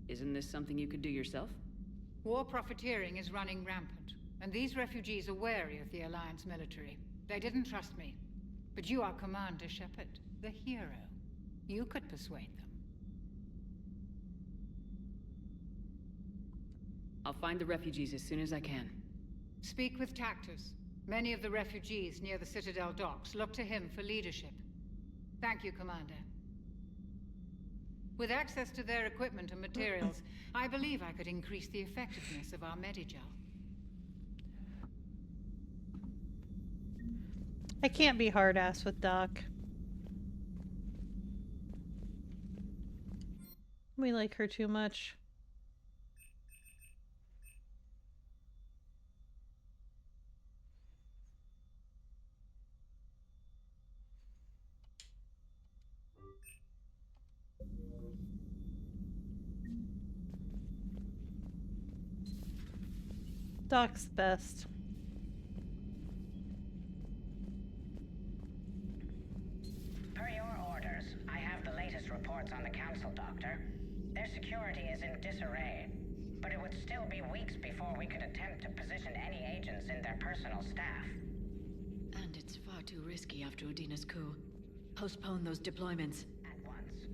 Isn't this something you could do yourself? War profiteering is running rampant, and these refugees are wary of the Alliance military. They didn't trust me. But you are Commander Shepard, the hero. You could persuade them. I'll find the refugees as soon as I can. Speak with Tactus. Many of the refugees near the Citadel docks look to him for leadership. Thank you, Commander. With access to their equipment and materials, I believe I could increase the effectiveness of our Medigel. I can't be hard-ass with Doc. We like her too much. Doc's best. Per your orders, I have the latest reports on the Council, Doctor. Their security is in disarray, but it would still be weeks before we could attempt to position any agents in their personal staff. And it's far too risky after Udina's coup. Postpone those deployments. At once.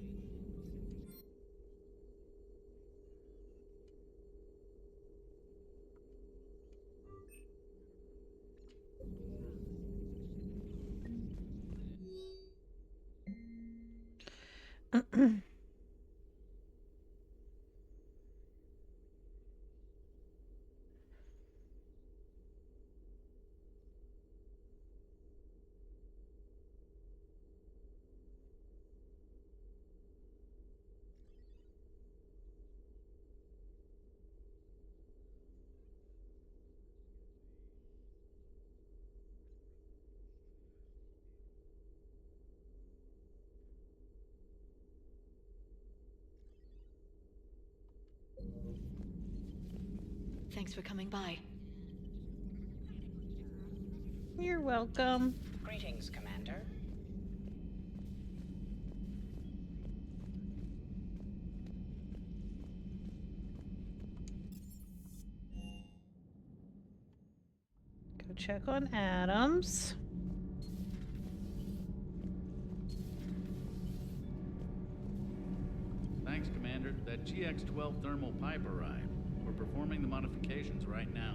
Thanks for coming by. You're welcome. Greetings, Commander. Go check on Adams. Thanks, Commander. That GX-12 thermal pipe arrived. We're performing the modifications right now.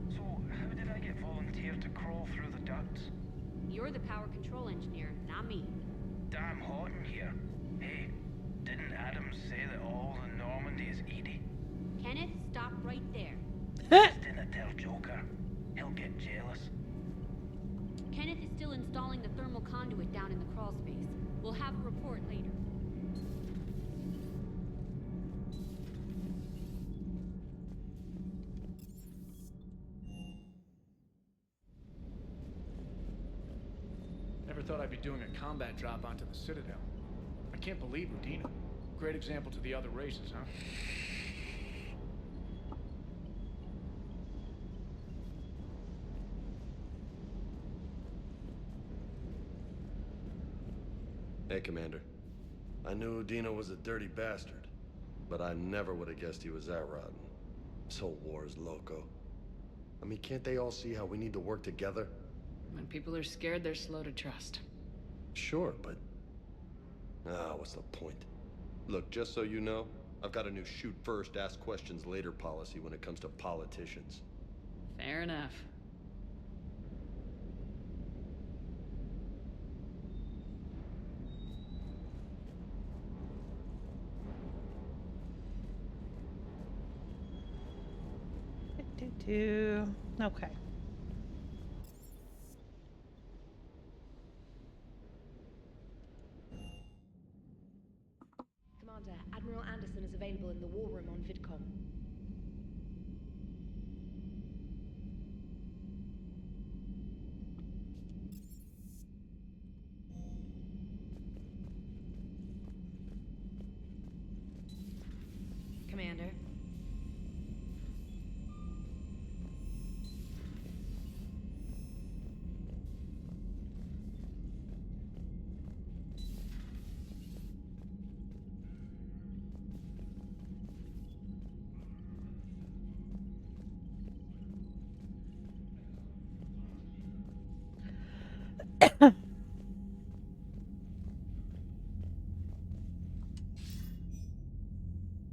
So, how did I get volunteered to crawl through the ducts? You're the power control engineer, not me. Damn hot in here. Hey, didn't Adams say that all in Normandy is Edie? Kenneth, stop right there. Just didn't tell Joker. He'll get jealous. Kenneth is still installing the thermal conduit down in the crawl space. We'll have a report later. Never thought I'd be doing a combat drop onto the Citadel. I can't believe Udina. Great example to the other races, huh? Hey, Commander. I knew Udina was a dirty bastard, but I never would have guessed he was that rotten. This whole war is loco. I mean, can't they all see how we need to work together? When people are scared, they're slow to trust. Sure, but... what's the point? Look, just so you know, I've got a new shoot first, ask questions later policy when it comes to politicians. Fair enough. Okay. Commander, Admiral Anderson is available in the war room on VidCom. Commander.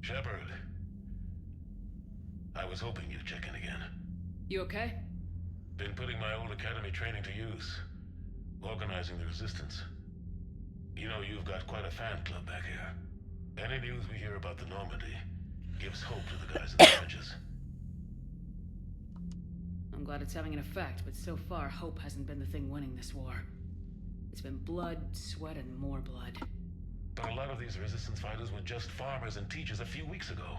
Shepard. I was hoping you'd check in again. You okay? Been putting my old academy training to use. Organizing the resistance. You know, you've got quite a fan club back here. Any news we hear about the Normandy gives hope to the guys in the trenches. I'm glad it's having an effect, but so far, hope hasn't been the thing winning this war. It's been blood, sweat, and more blood. But a lot of these resistance fighters were just farmers and teachers a few weeks ago.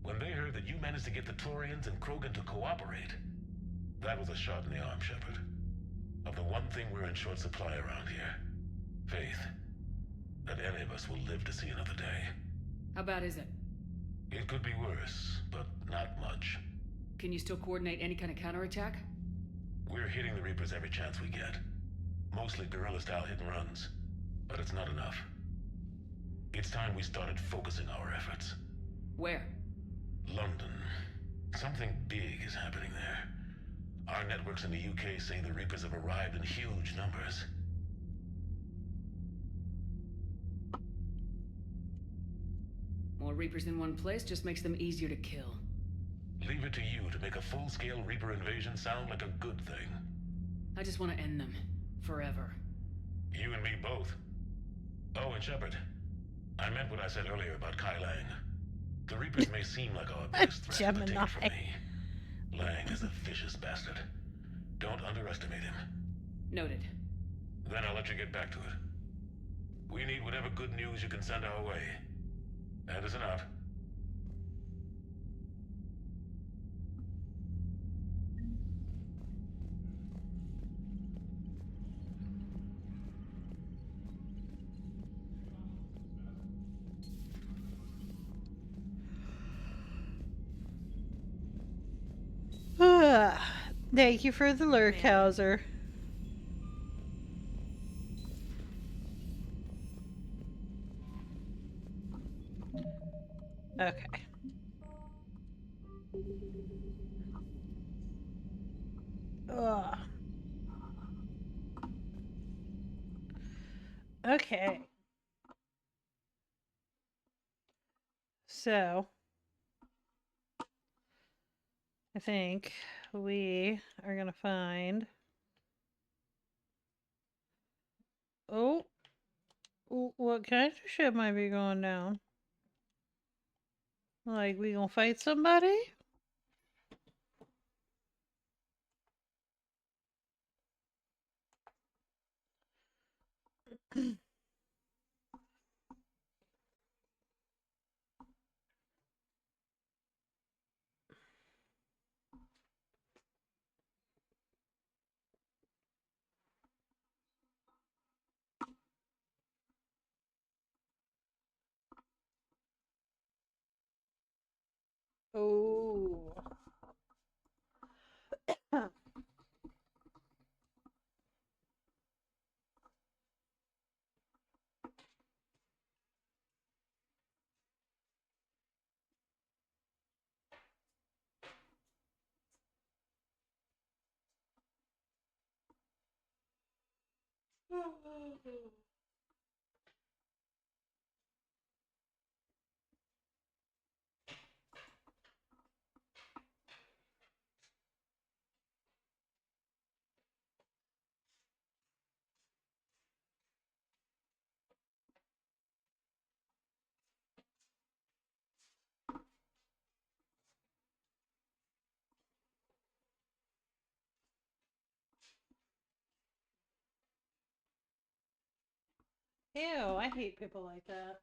When they heard that you managed to get the Turians and Krogan to cooperate, that was a shot in the arm, Shepard. Of the one thing we're in short supply around here. Faith. That any of us will live to see another day. How bad is it? It could be worse, but not much. Can you still coordinate any kind of counterattack? We're hitting the Reapers every chance we get. Mostly guerrilla-style hit-and-runs. But it's not enough. It's time we started focusing our efforts. Where? London. Something big is happening there. Our networks in the UK say the Reapers have arrived in huge numbers. More Reapers in one place just makes them easier to kill. Leave it to you to make a full-scale Reaper invasion sound like a good thing. I just want to end them. Forever. You and me both. Oh, and Shepard. I meant what I said earlier about Kai Lang. The Reapers may seem like our biggest threat, but take it from me. Lang is a vicious bastard. Don't underestimate him. Noted. Then I'll let you get back to it. We need whatever good news you can send our way. Anderson out. Thank you for the lurk, Hauser. Okay. Ugh. Okay. So, I think we are going to find... Oh. What kind of shit might be going down? Like, we gonna fight somebody? Oh. Ew, I hate people like that.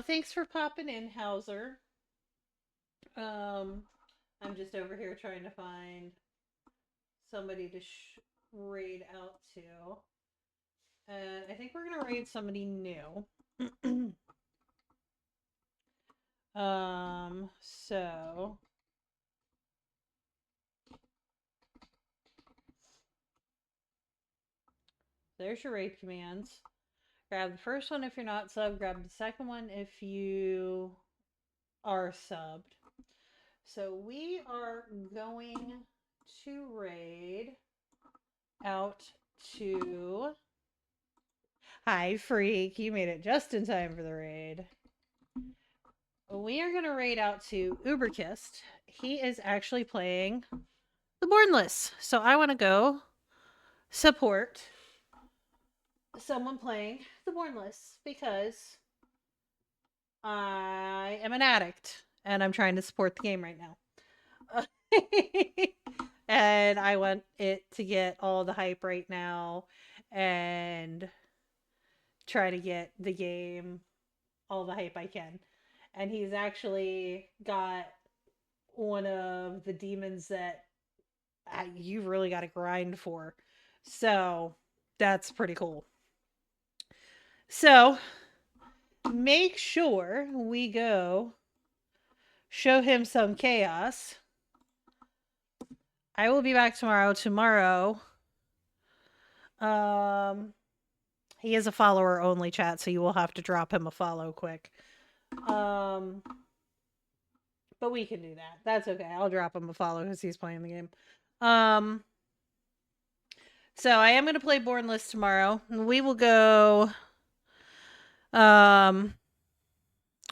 Thanks for popping in, Hauser. I'm just over here trying to find somebody to raid out to. And I think we're gonna raid somebody new. So there's your raid commands. Grab the first one if you're not subbed. Grab the second one if you are subbed. So we are going to raid out to... Hi, Freak. You made it just in time for the raid. We are going to raid out to Uberkist. He is actually playing the Bornless. So I want to go support someone playing the Bornless because I am an addict and I'm trying to support the game right now. And I want it to get all the hype right now and try to get the game all the hype I can. And he's actually got one of the demons that you really got to grind for. So that's pretty cool. So make sure we go show him some chaos. I will be back tomorrow. He is a follower only, chat, so you will have to drop him a follow quick. But we can do that. That's okay. I'll drop him a follow because he's playing the game. So I am going to play Bornless tomorrow. We will go. But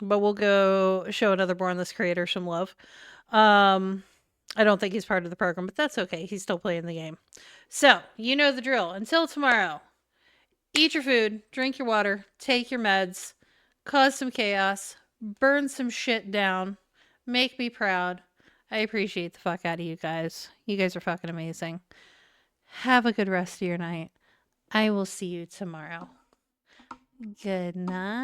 we'll go show another Bornless creator some love. I don't think he's part of the program, but that's okay. He's still playing the game. So, you know the drill. Until tomorrow, eat your food, drink your water, take your meds, cause some chaos, burn some shit down, make me proud. I appreciate the fuck out of you guys. You guys are fucking amazing. Have a good rest of your night. I will see you tomorrow. Good night.